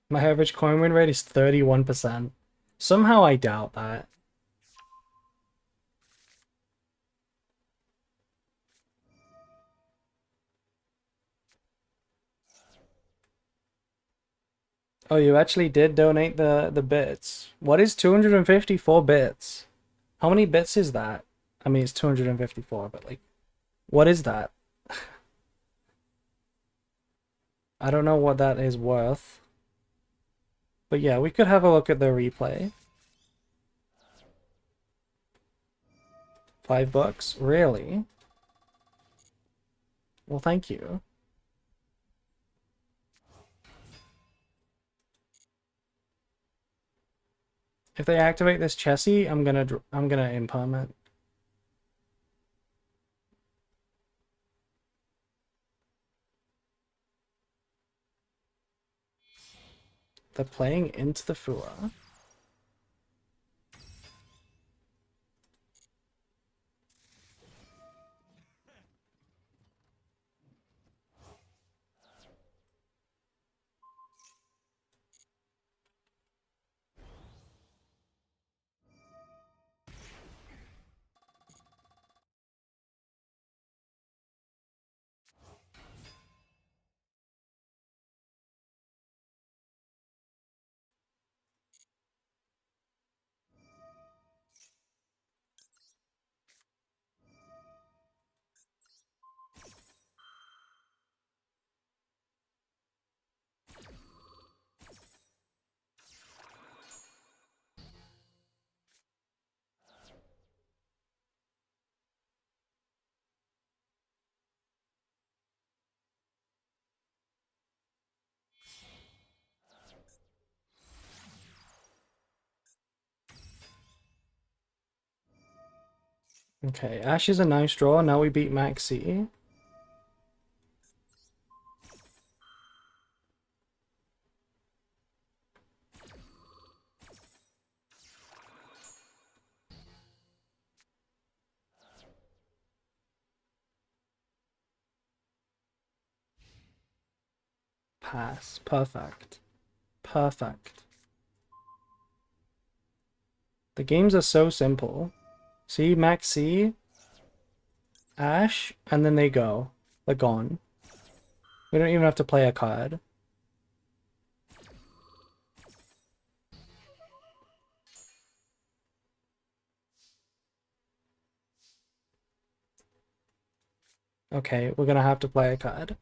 My average coin win rate is 31%. Somehow I doubt that. Oh, you actually did donate the bits. What is 254 bits? How many bits is that? I mean, it's 254, but like, what is that? I don't know what that is worth. But yeah, we could have a look at the replay. $5? Really? Well, thank you. If they activate this Chessie, I'm gonna imperm it. They're playing into the Fua. Okay, Ash is a nice draw. Now we beat Maxi. Pass. Perfect. Perfect. The games are so simple. See, Maxi, Ash, and then they go. They're gone. We don't even have to play a card. Okay, we're gonna have to play a card.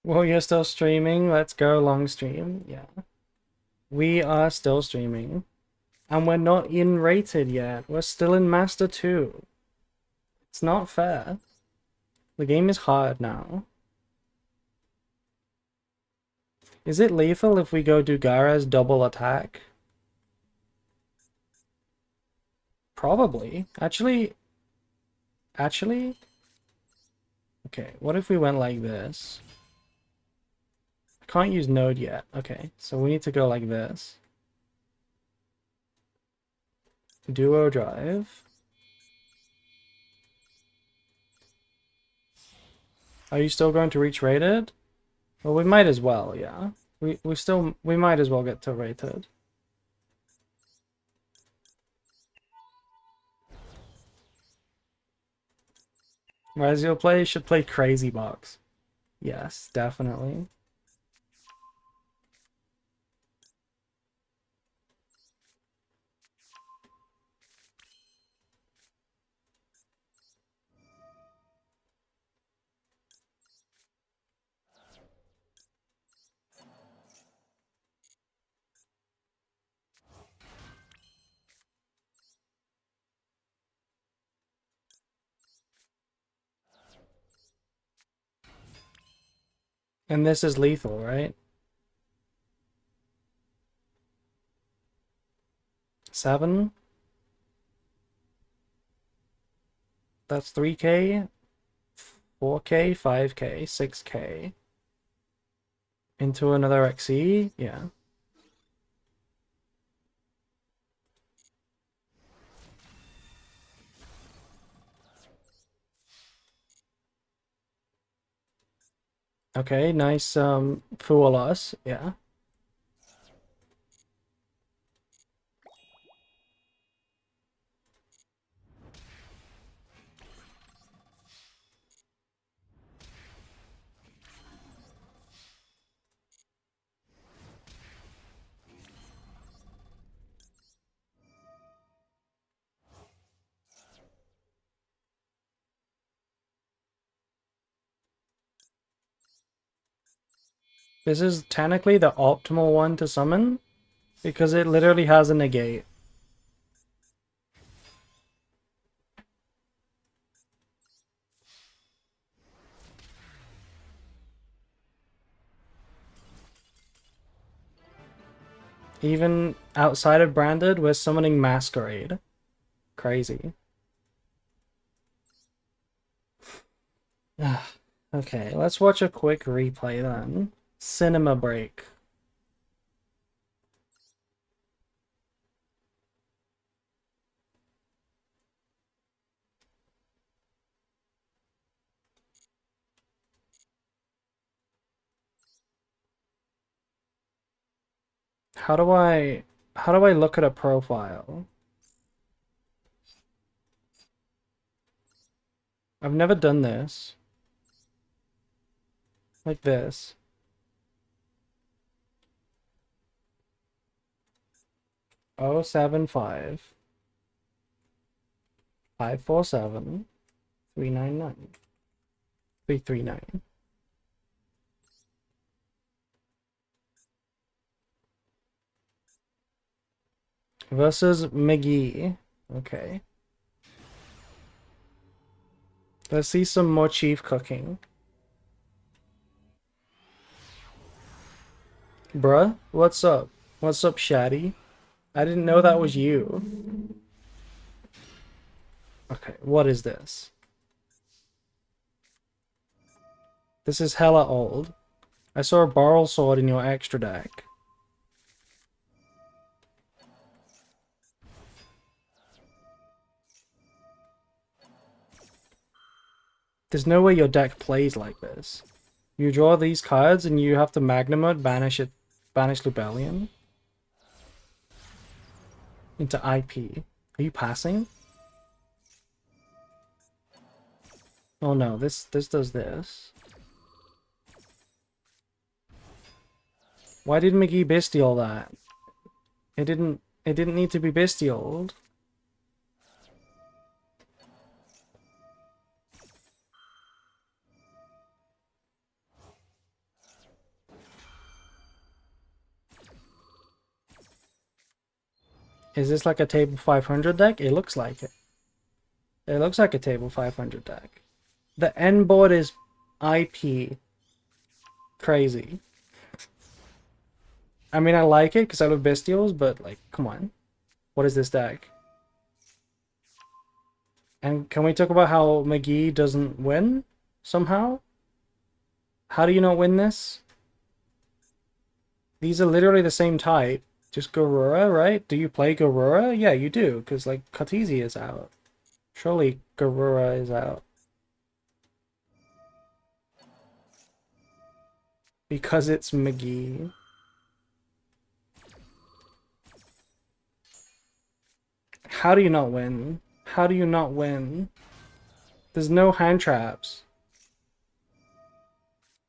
Well, you're still streaming. Let's go long stream. Yeah. We are still streaming. And we're not in rated yet. We're still in Master 2. It's not fair. The game is hard now. Is it lethal if we go Dugara's double attack? Probably. Actually... Okay, what if we went like this? I can't use node yet. Okay, so we need to go like this. Duo drive. Are you still going to reach rated? Well, we might as well, yeah. We might as well get to rated. Ryzeal play should play Crazy Box. Yes, definitely. And this is lethal, right? 7? That's 3k, 4k, 5k, 6k. Into another XE? Yeah. Okay, nice fool us, yeah. This is technically the optimal one to summon, because it literally has a negate. Even outside of Branded, we're summoning Masquerade. Crazy. Okay, let's watch a quick replay then. Cinema break. How do I look at a profile? I've never done this. Like this. 075 547 399 339. Versus McGee. Okay. Let's see some more chief cooking. Bruh, what's up? What's up, Shaddy? I didn't know that was you. Okay, what is this? This is hella old. I saw a Barrel Sword in your extra deck. There's no way your deck plays like this. You draw these cards and you have to Magnum Mode, banish Lubellion into IP. Are you passing? Oh no, this does this. Why did McGee bestial that? It didn't need to be bestialed. Is this like a table 500 deck? It looks like it. It looks like a table 500 deck. The end board is IP. Crazy. I mean, I like it because I love bestials, but like, come on. What is this deck? And can we talk about how McGee doesn't win somehow? How do you not win this? These are literally the same type. Just Garura, right? Do you play Garura? Yeah, you do, because like Katisi is out. Surely Garura is out. Because it's McGee. How do you not win? How do you not win? There's no hand traps.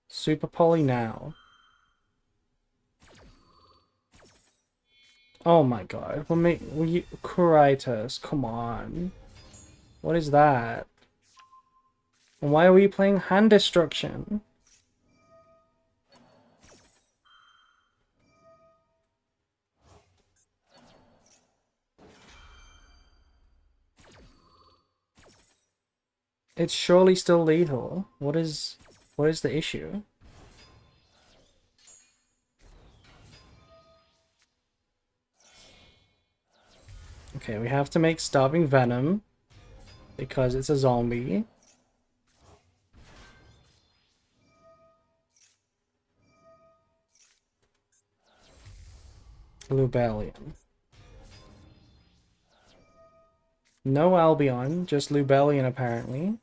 Super poly now. Oh my god. Kuritis, come on. What is that? And why are we playing hand destruction? It's surely still lethal. What is the issue? Okay, we have to make Starving Venom because it's a zombie. Lubellion. No Albion, just Lubellion apparently.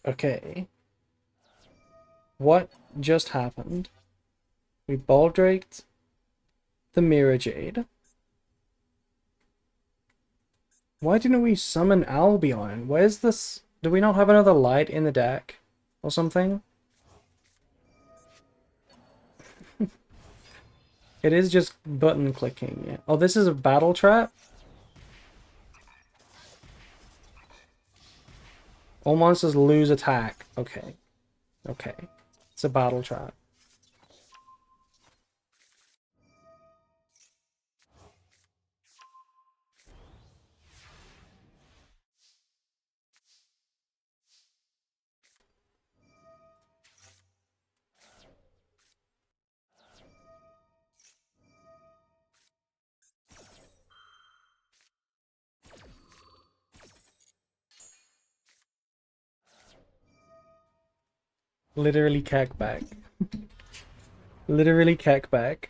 Okay. What just happened? We Baldraked the Mirror Jade. Why didn't we summon Albion? Where's this? Do we not have another light in the deck? Or something? It is just button clicking. Yeah. Oh, this is a battle trap? All monsters lose attack. Okay. Okay. It's a battle trap. Literally cackback. Literally cackback.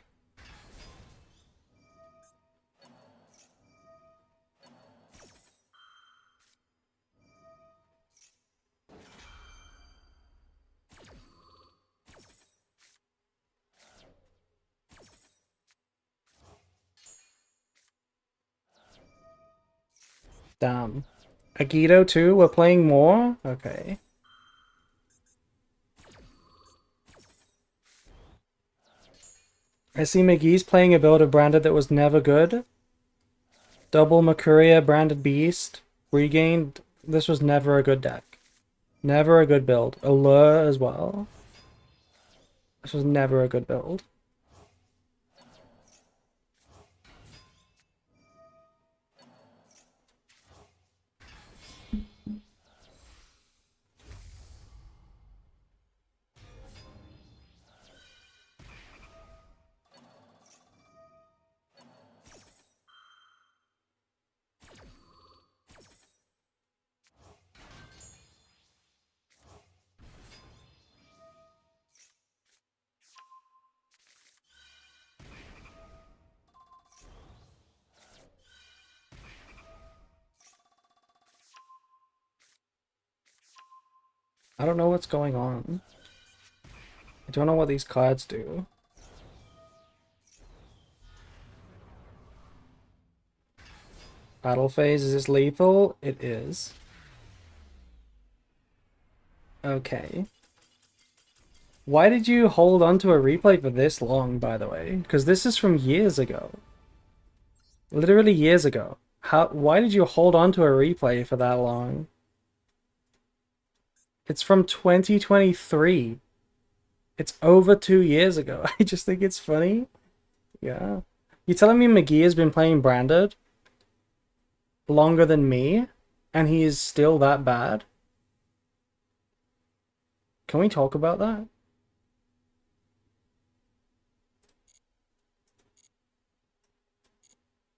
Damn. Agito too? We're playing more? Okay. I see McGee's playing a build of Branded that was never good. Double Mercuria, Branded Beast, Regained. This was never a good deck. Never a good build. Allure as well. This was never a good build. I don't know what's going on. I don't know what these cards do. Battle phase, is this lethal? It is. Okay. Why did you hold on to a replay for this long, by the way? Because this is from years ago. Literally years ago. Why did you hold on to a replay for that long? It's from 2023. It's over 2 years ago. I just think it's funny. Yeah. You telling me McGee has been playing Branded longer than me, and he is still that bad? Can we talk about that?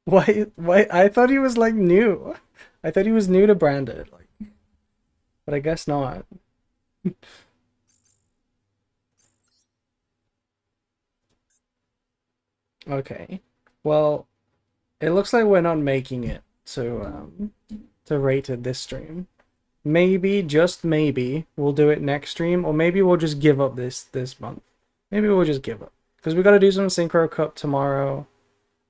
Why? I thought he was like new. I thought he was new to Branded, like, but I guess not. Okay. Well, it looks like we're not making it to rated this stream. Maybe, just maybe, we'll do it next stream, or maybe we'll just give up this month. Maybe we'll just give up. Because we gotta do some Synchro Cup tomorrow.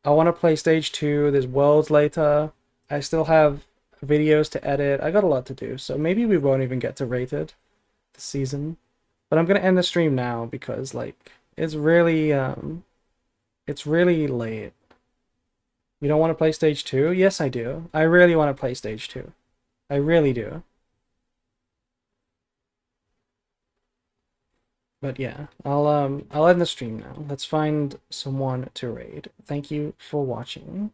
I want to play Stage 2, there's Worlds later. I still have videos to edit. I got a lot to do, so maybe we won't even get to rated this season. But I'm gonna end the stream now because, like, it's really late. You don't want to play Stage 2? Yes, I do. I really want to play Stage 2. I really do. But yeah, I'll end the stream now. Let's find someone to raid. Thank you for watching.